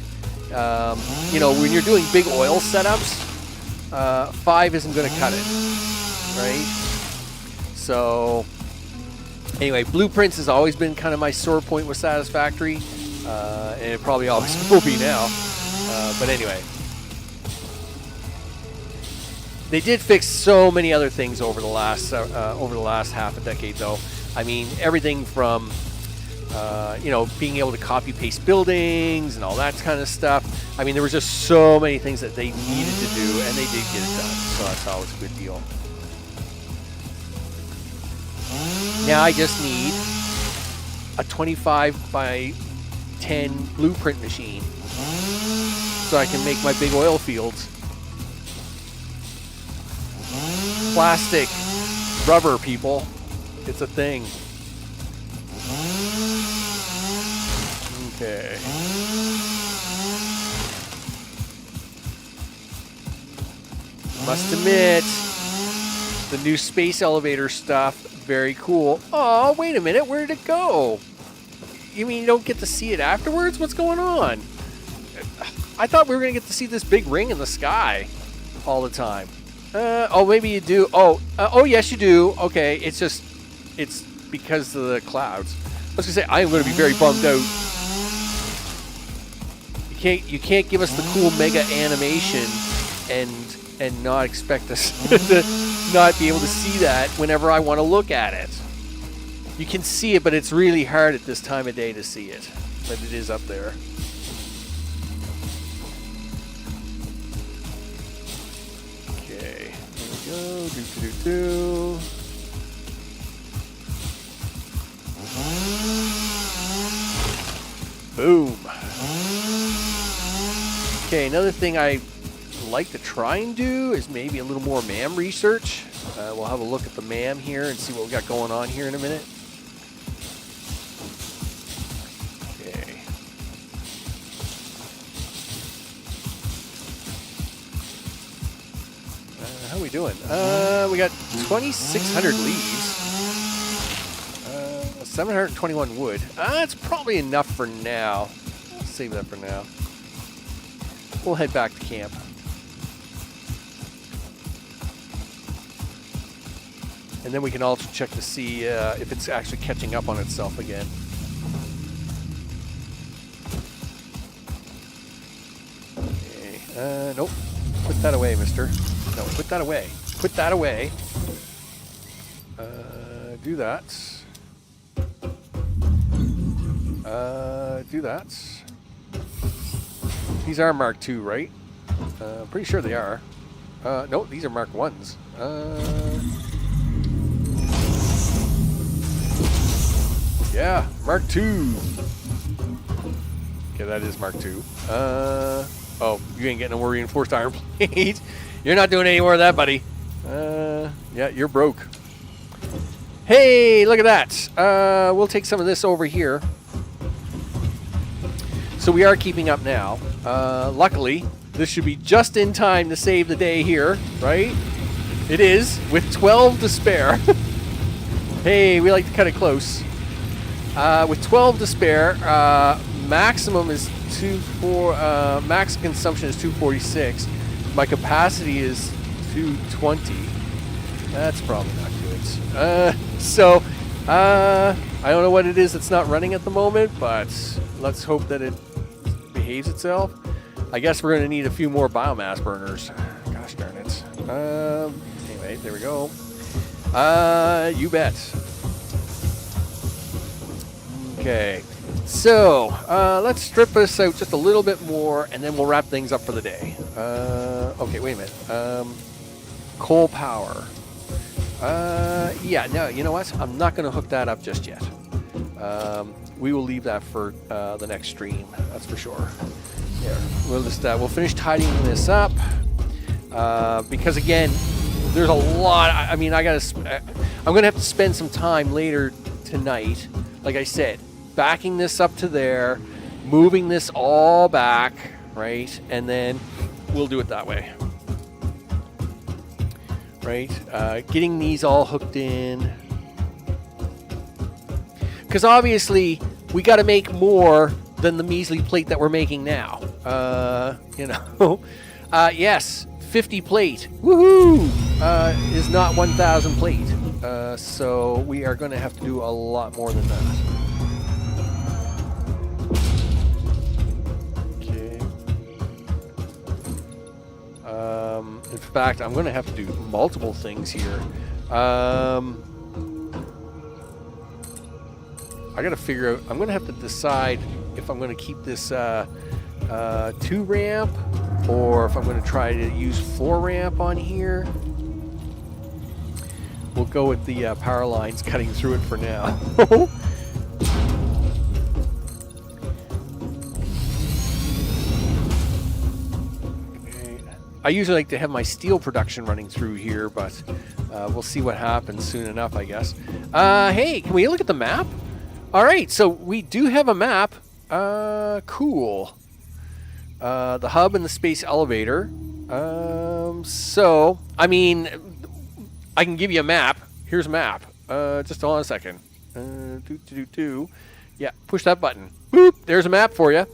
You know, when you're doing big oil setups, 5 isn't going to cut it, right? So anyway, blueprints has always been kind of my sore point with Satisfactory. And it probably always will be now. But anyway. They did fix so many other things over the last half a decade, though. I mean, everything from you know, being able to copy paste buildings and all that kind of stuff. I mean, there was just so many things that they needed to do, and they did get it done. So that's always a good deal. Now I just need a 25 by 10 blueprint machine so I can make my big oil fields. Plastic, rubber, people, it's a thing. Okay. Must admit, the new space elevator stuff, very cool. Oh, wait a minute, where did it go? You mean you don't get to see it afterwards? What's going on? I thought we were going to get to see this big ring in the sky all the time. Oh, maybe you do. Oh, yes, you do. Okay, it's because of the clouds. I was going to say, I'm going to be very bummed out. You can't give us the cool mega animation and not expect us to not be able to see that whenever I want to look at it. You can see it, but it's really hard at this time of day to see it. But it is up there. Okay, there we go. Do. Boom. Okay, another thing I like to try and do is maybe a little more MAM research. We'll have a look at the MAM here and see what we got going on here in a minute. Okay. How are we doing? We got 2,600 leaves. 721 wood. That's probably enough for now. I'll save that for now. We'll head back to camp. And then we can also check to see if it's actually catching up on itself again. Okay. Nope. Put that away, mister. No, put that away. Put that away. Do that. Do that. These are Mark II, right? Pretty sure they are. No, these are Mark I's. Yeah, Mark II. Okay, that is Mark II. Oh, you ain't getting a more reinforced iron plate. You're not doing any more of that, buddy. Yeah, you're broke. Hey, look at that. We'll take some of this over here. So we are keeping up now. Luckily, this should be just in time to save the day here, right? It is, with 12 to spare. Hey, we like to cut it close. With 12 to spare, maximum is max consumption is 246. My capacity is 220. That's probably not good. I don't know what it is that's not running at the moment, but let's hope that it behaves itself. I guess we're going to need a few more biomass burners. Gosh darn it. Anyway, there we go. You bet. Okay, so let's strip this out just a little bit more, and then we'll wrap things up for the day. Okay, wait a minute. Coal power. Yeah, no, you know what? I'm not going to hook that up just yet. We will leave that for the next stream. That's for sure. Here, we'll just we'll finish tidying this up because again, there's a lot. I mean, I'm gonna have to spend some time later tonight. Like I said, backing this up to there, moving this all back, right, and then we'll do it that way. Right, getting these all hooked in. Because obviously, we got to make more than the measly plate that we're making now. You know, yes, 50 plate, woohoo, is not 1,000 plate. So we are going to have to do a lot more than that. Okay. In fact, I'm going to have to do multiple things here. I got to figure out, I'm going to have to decide if I'm going to keep this 2 ramp or if I'm going to try to use 4 ramp on here. We'll go with the power lines cutting through it for now. I usually like to have my steel production running through here, but we'll see what happens soon enough, I guess. Hey, can we look at the map? All right, so we do have a map. Cool. The hub and the space elevator. So, I mean, I can give you a map. Here's a map. Just hold on a second. Yeah, push that button. Boop, there's a map for you.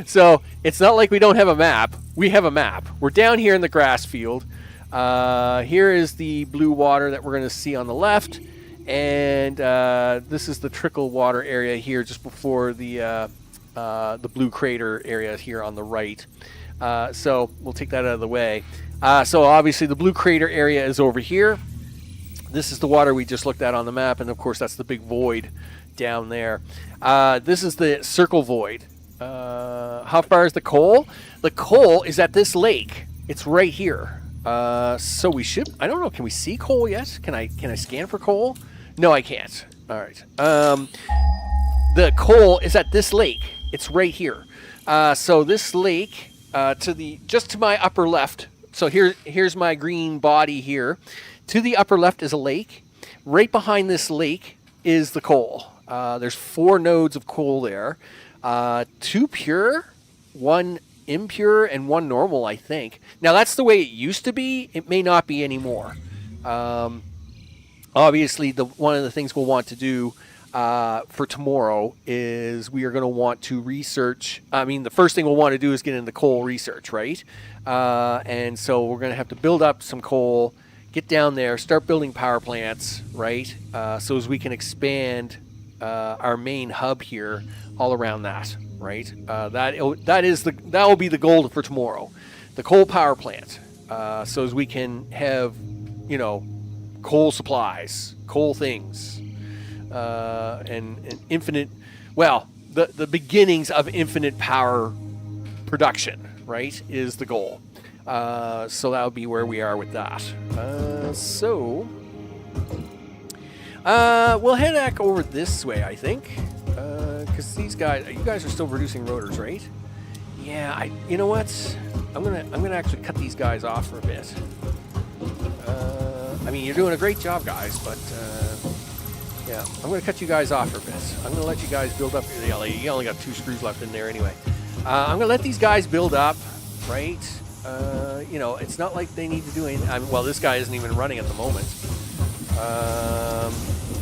So, it's not like we don't have a map. We have a map. We're down here in the grass field. Here is the blue water that we're going to see on the left. And this is the trickle water area here just before the blue crater area here on the right. So we'll take that out of the way. So obviously the blue crater area is over here. This is the water we just looked at on the map, and of course that's the big void down there. This is the circle void. How far is the coal? The coal is at this lake. It's right here. So we should, I don't know, can we see coal yet? Can I scan for coal? No, I can't. All right. The coal is at this lake. It's right here. So this lake, just to my upper left. So here's my green body here. To the upper left is a lake. Right behind this lake is the coal. There's 4 nodes of coal there. 2 pure, 1 impure, and 1 normal, I think. Now that's the way it used to be. It may not be anymore. Obviously, one of the things we'll want to do for tomorrow is we are going to want to research. I mean, the first thing we'll want to do is get into coal research, right? And so we're going to have to build up some coal, get down there, start building power plants, right? So as we can expand our main hub here all around that, right? That will be the goal for tomorrow, the coal power plant. So as we can have, coal supplies, coal things. And infinite, well, the beginnings of infinite power production, right, is the goal. So that would be where we are with that. We'll head back over this way, I think, because you guys are still reducing rotors, right? Yeah, you know what? I'm gonna actually cut these guys off for a bit. I mean, you're doing a great job, guys, but. Yeah, I'm going to cut you guys off for a bit. I'm going to let you guys build up. You only got 2 screws left in there anyway. I'm going to let these guys build up, right? It's not like they need to do anything. Well, this guy isn't even running at the moment.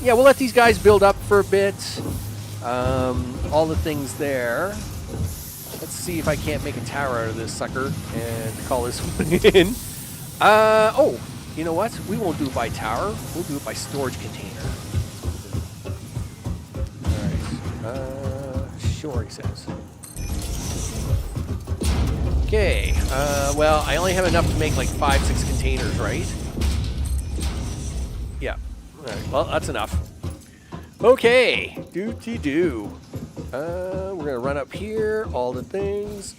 Yeah, we'll let these guys build up for a bit. All the things there. Let's see if I can't make a tower out of this sucker and call this one in. Oh, you know what? We won't do it by tower. We'll do it by storage container. Sure, he says. Okay, well, I only have enough to make like 5-6 containers, right? Yeah. All right, well, that's enough. Okay, do. We're gonna run up here, all the things.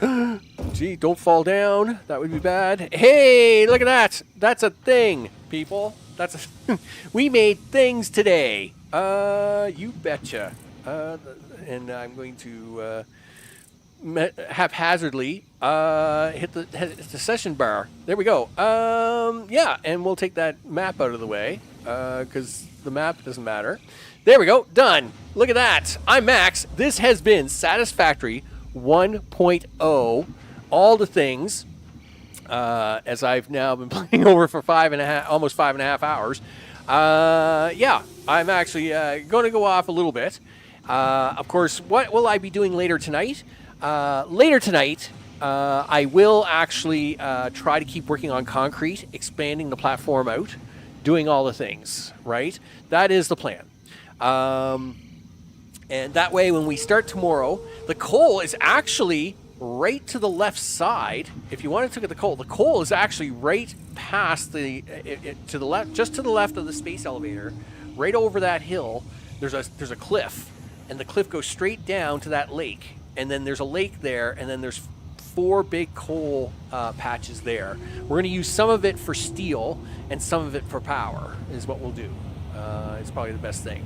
Gee, don't fall down. That would be bad. Hey, look at that. That's a thing, people. We made things today. You betcha. And I'm going to haphazardly hit the session bar. There we go. Yeah, and we'll take that map out of the way because the map doesn't matter. There we go. Done. Look at that. I'm Max. This has been Satisfactory 1.0. All the things. As I've now been playing over for almost 5.5 hours. Yeah, I'm actually going to go off a little bit. Of course, what will I be doing later tonight? Later tonight, I will actually try to keep working on concrete, expanding the platform out, doing all the things, right? That is the plan. And that way, when we start tomorrow, the coal is actually right to the left side. If you want to look at the coal is actually right past to the left, just to the left of the space elevator, right over that hill. There's a cliff. And the cliff goes straight down to that lake. And then there's a lake there, and then there's 4 big coal patches there. We're going to use some of it for steel and some of it for power is what we'll do. It's probably the best thing.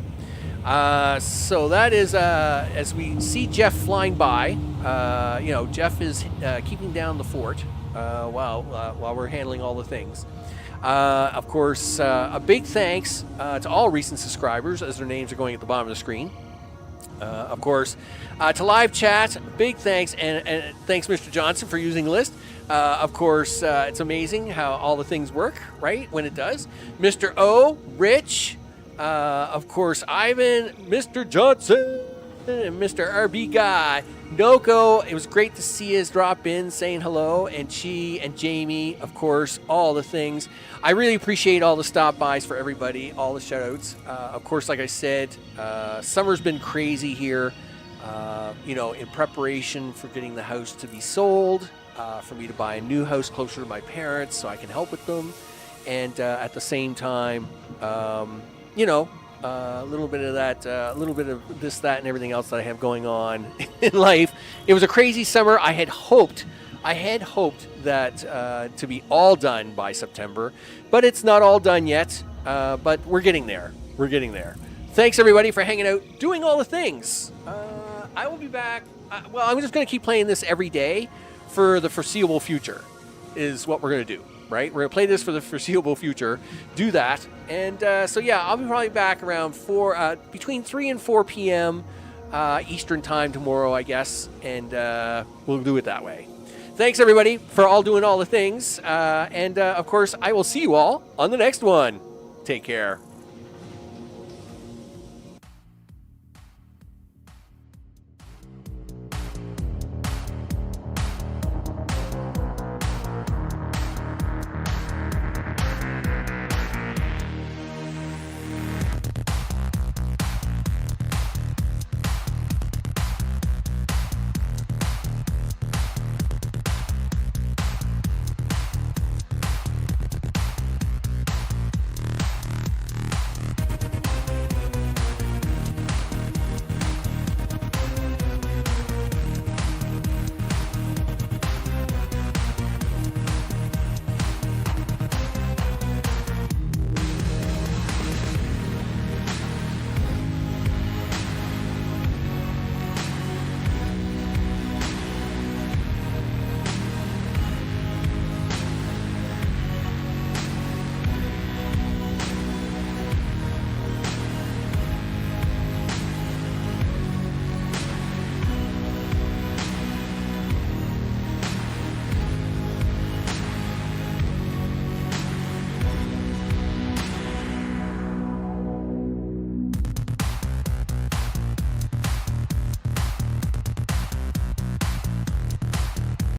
So that is, as we see Jeff flying by, Jeff is keeping down the fort while we're handling all the things. Of course, a big thanks to all recent subscribers as their names are going at the bottom of the screen. Of course, to live chat, big thanks, and thanks, Mr. Johnson, for using the list. Of course, it's amazing how all the things work, right? When it does. Mr. O, Rich, of course, Ivan, Mr. Johnson, and Mr. RB Guy. Noko, it was great to see us drop in saying hello, and Chi and Jamie, of course, all the things. I really appreciate all the stop bys for everybody, all the shout outs. Of course, like I said, summer's been crazy here, in preparation for getting the house to be sold, for me to buy a new house closer to my parents so I can help with them. And at the same time, a little bit of that, a little bit of this, that, and everything else that I have going on in life. It was a crazy summer. I had hoped that to be all done by September, but it's not all done yet. But we're getting there. We're getting there. Thanks everybody for hanging out, doing all the things. I will be back. I'm just going to keep playing this every day for the foreseeable future. Is what we're going to do. Right? We're going to play this for the foreseeable future, do that, and I'll be probably back around between 3 and 4 p.m. Eastern time tomorrow, I guess, and we'll do it that way. Thanks, everybody, for all doing all the things, and of course, I will see you all on the next one. Take care.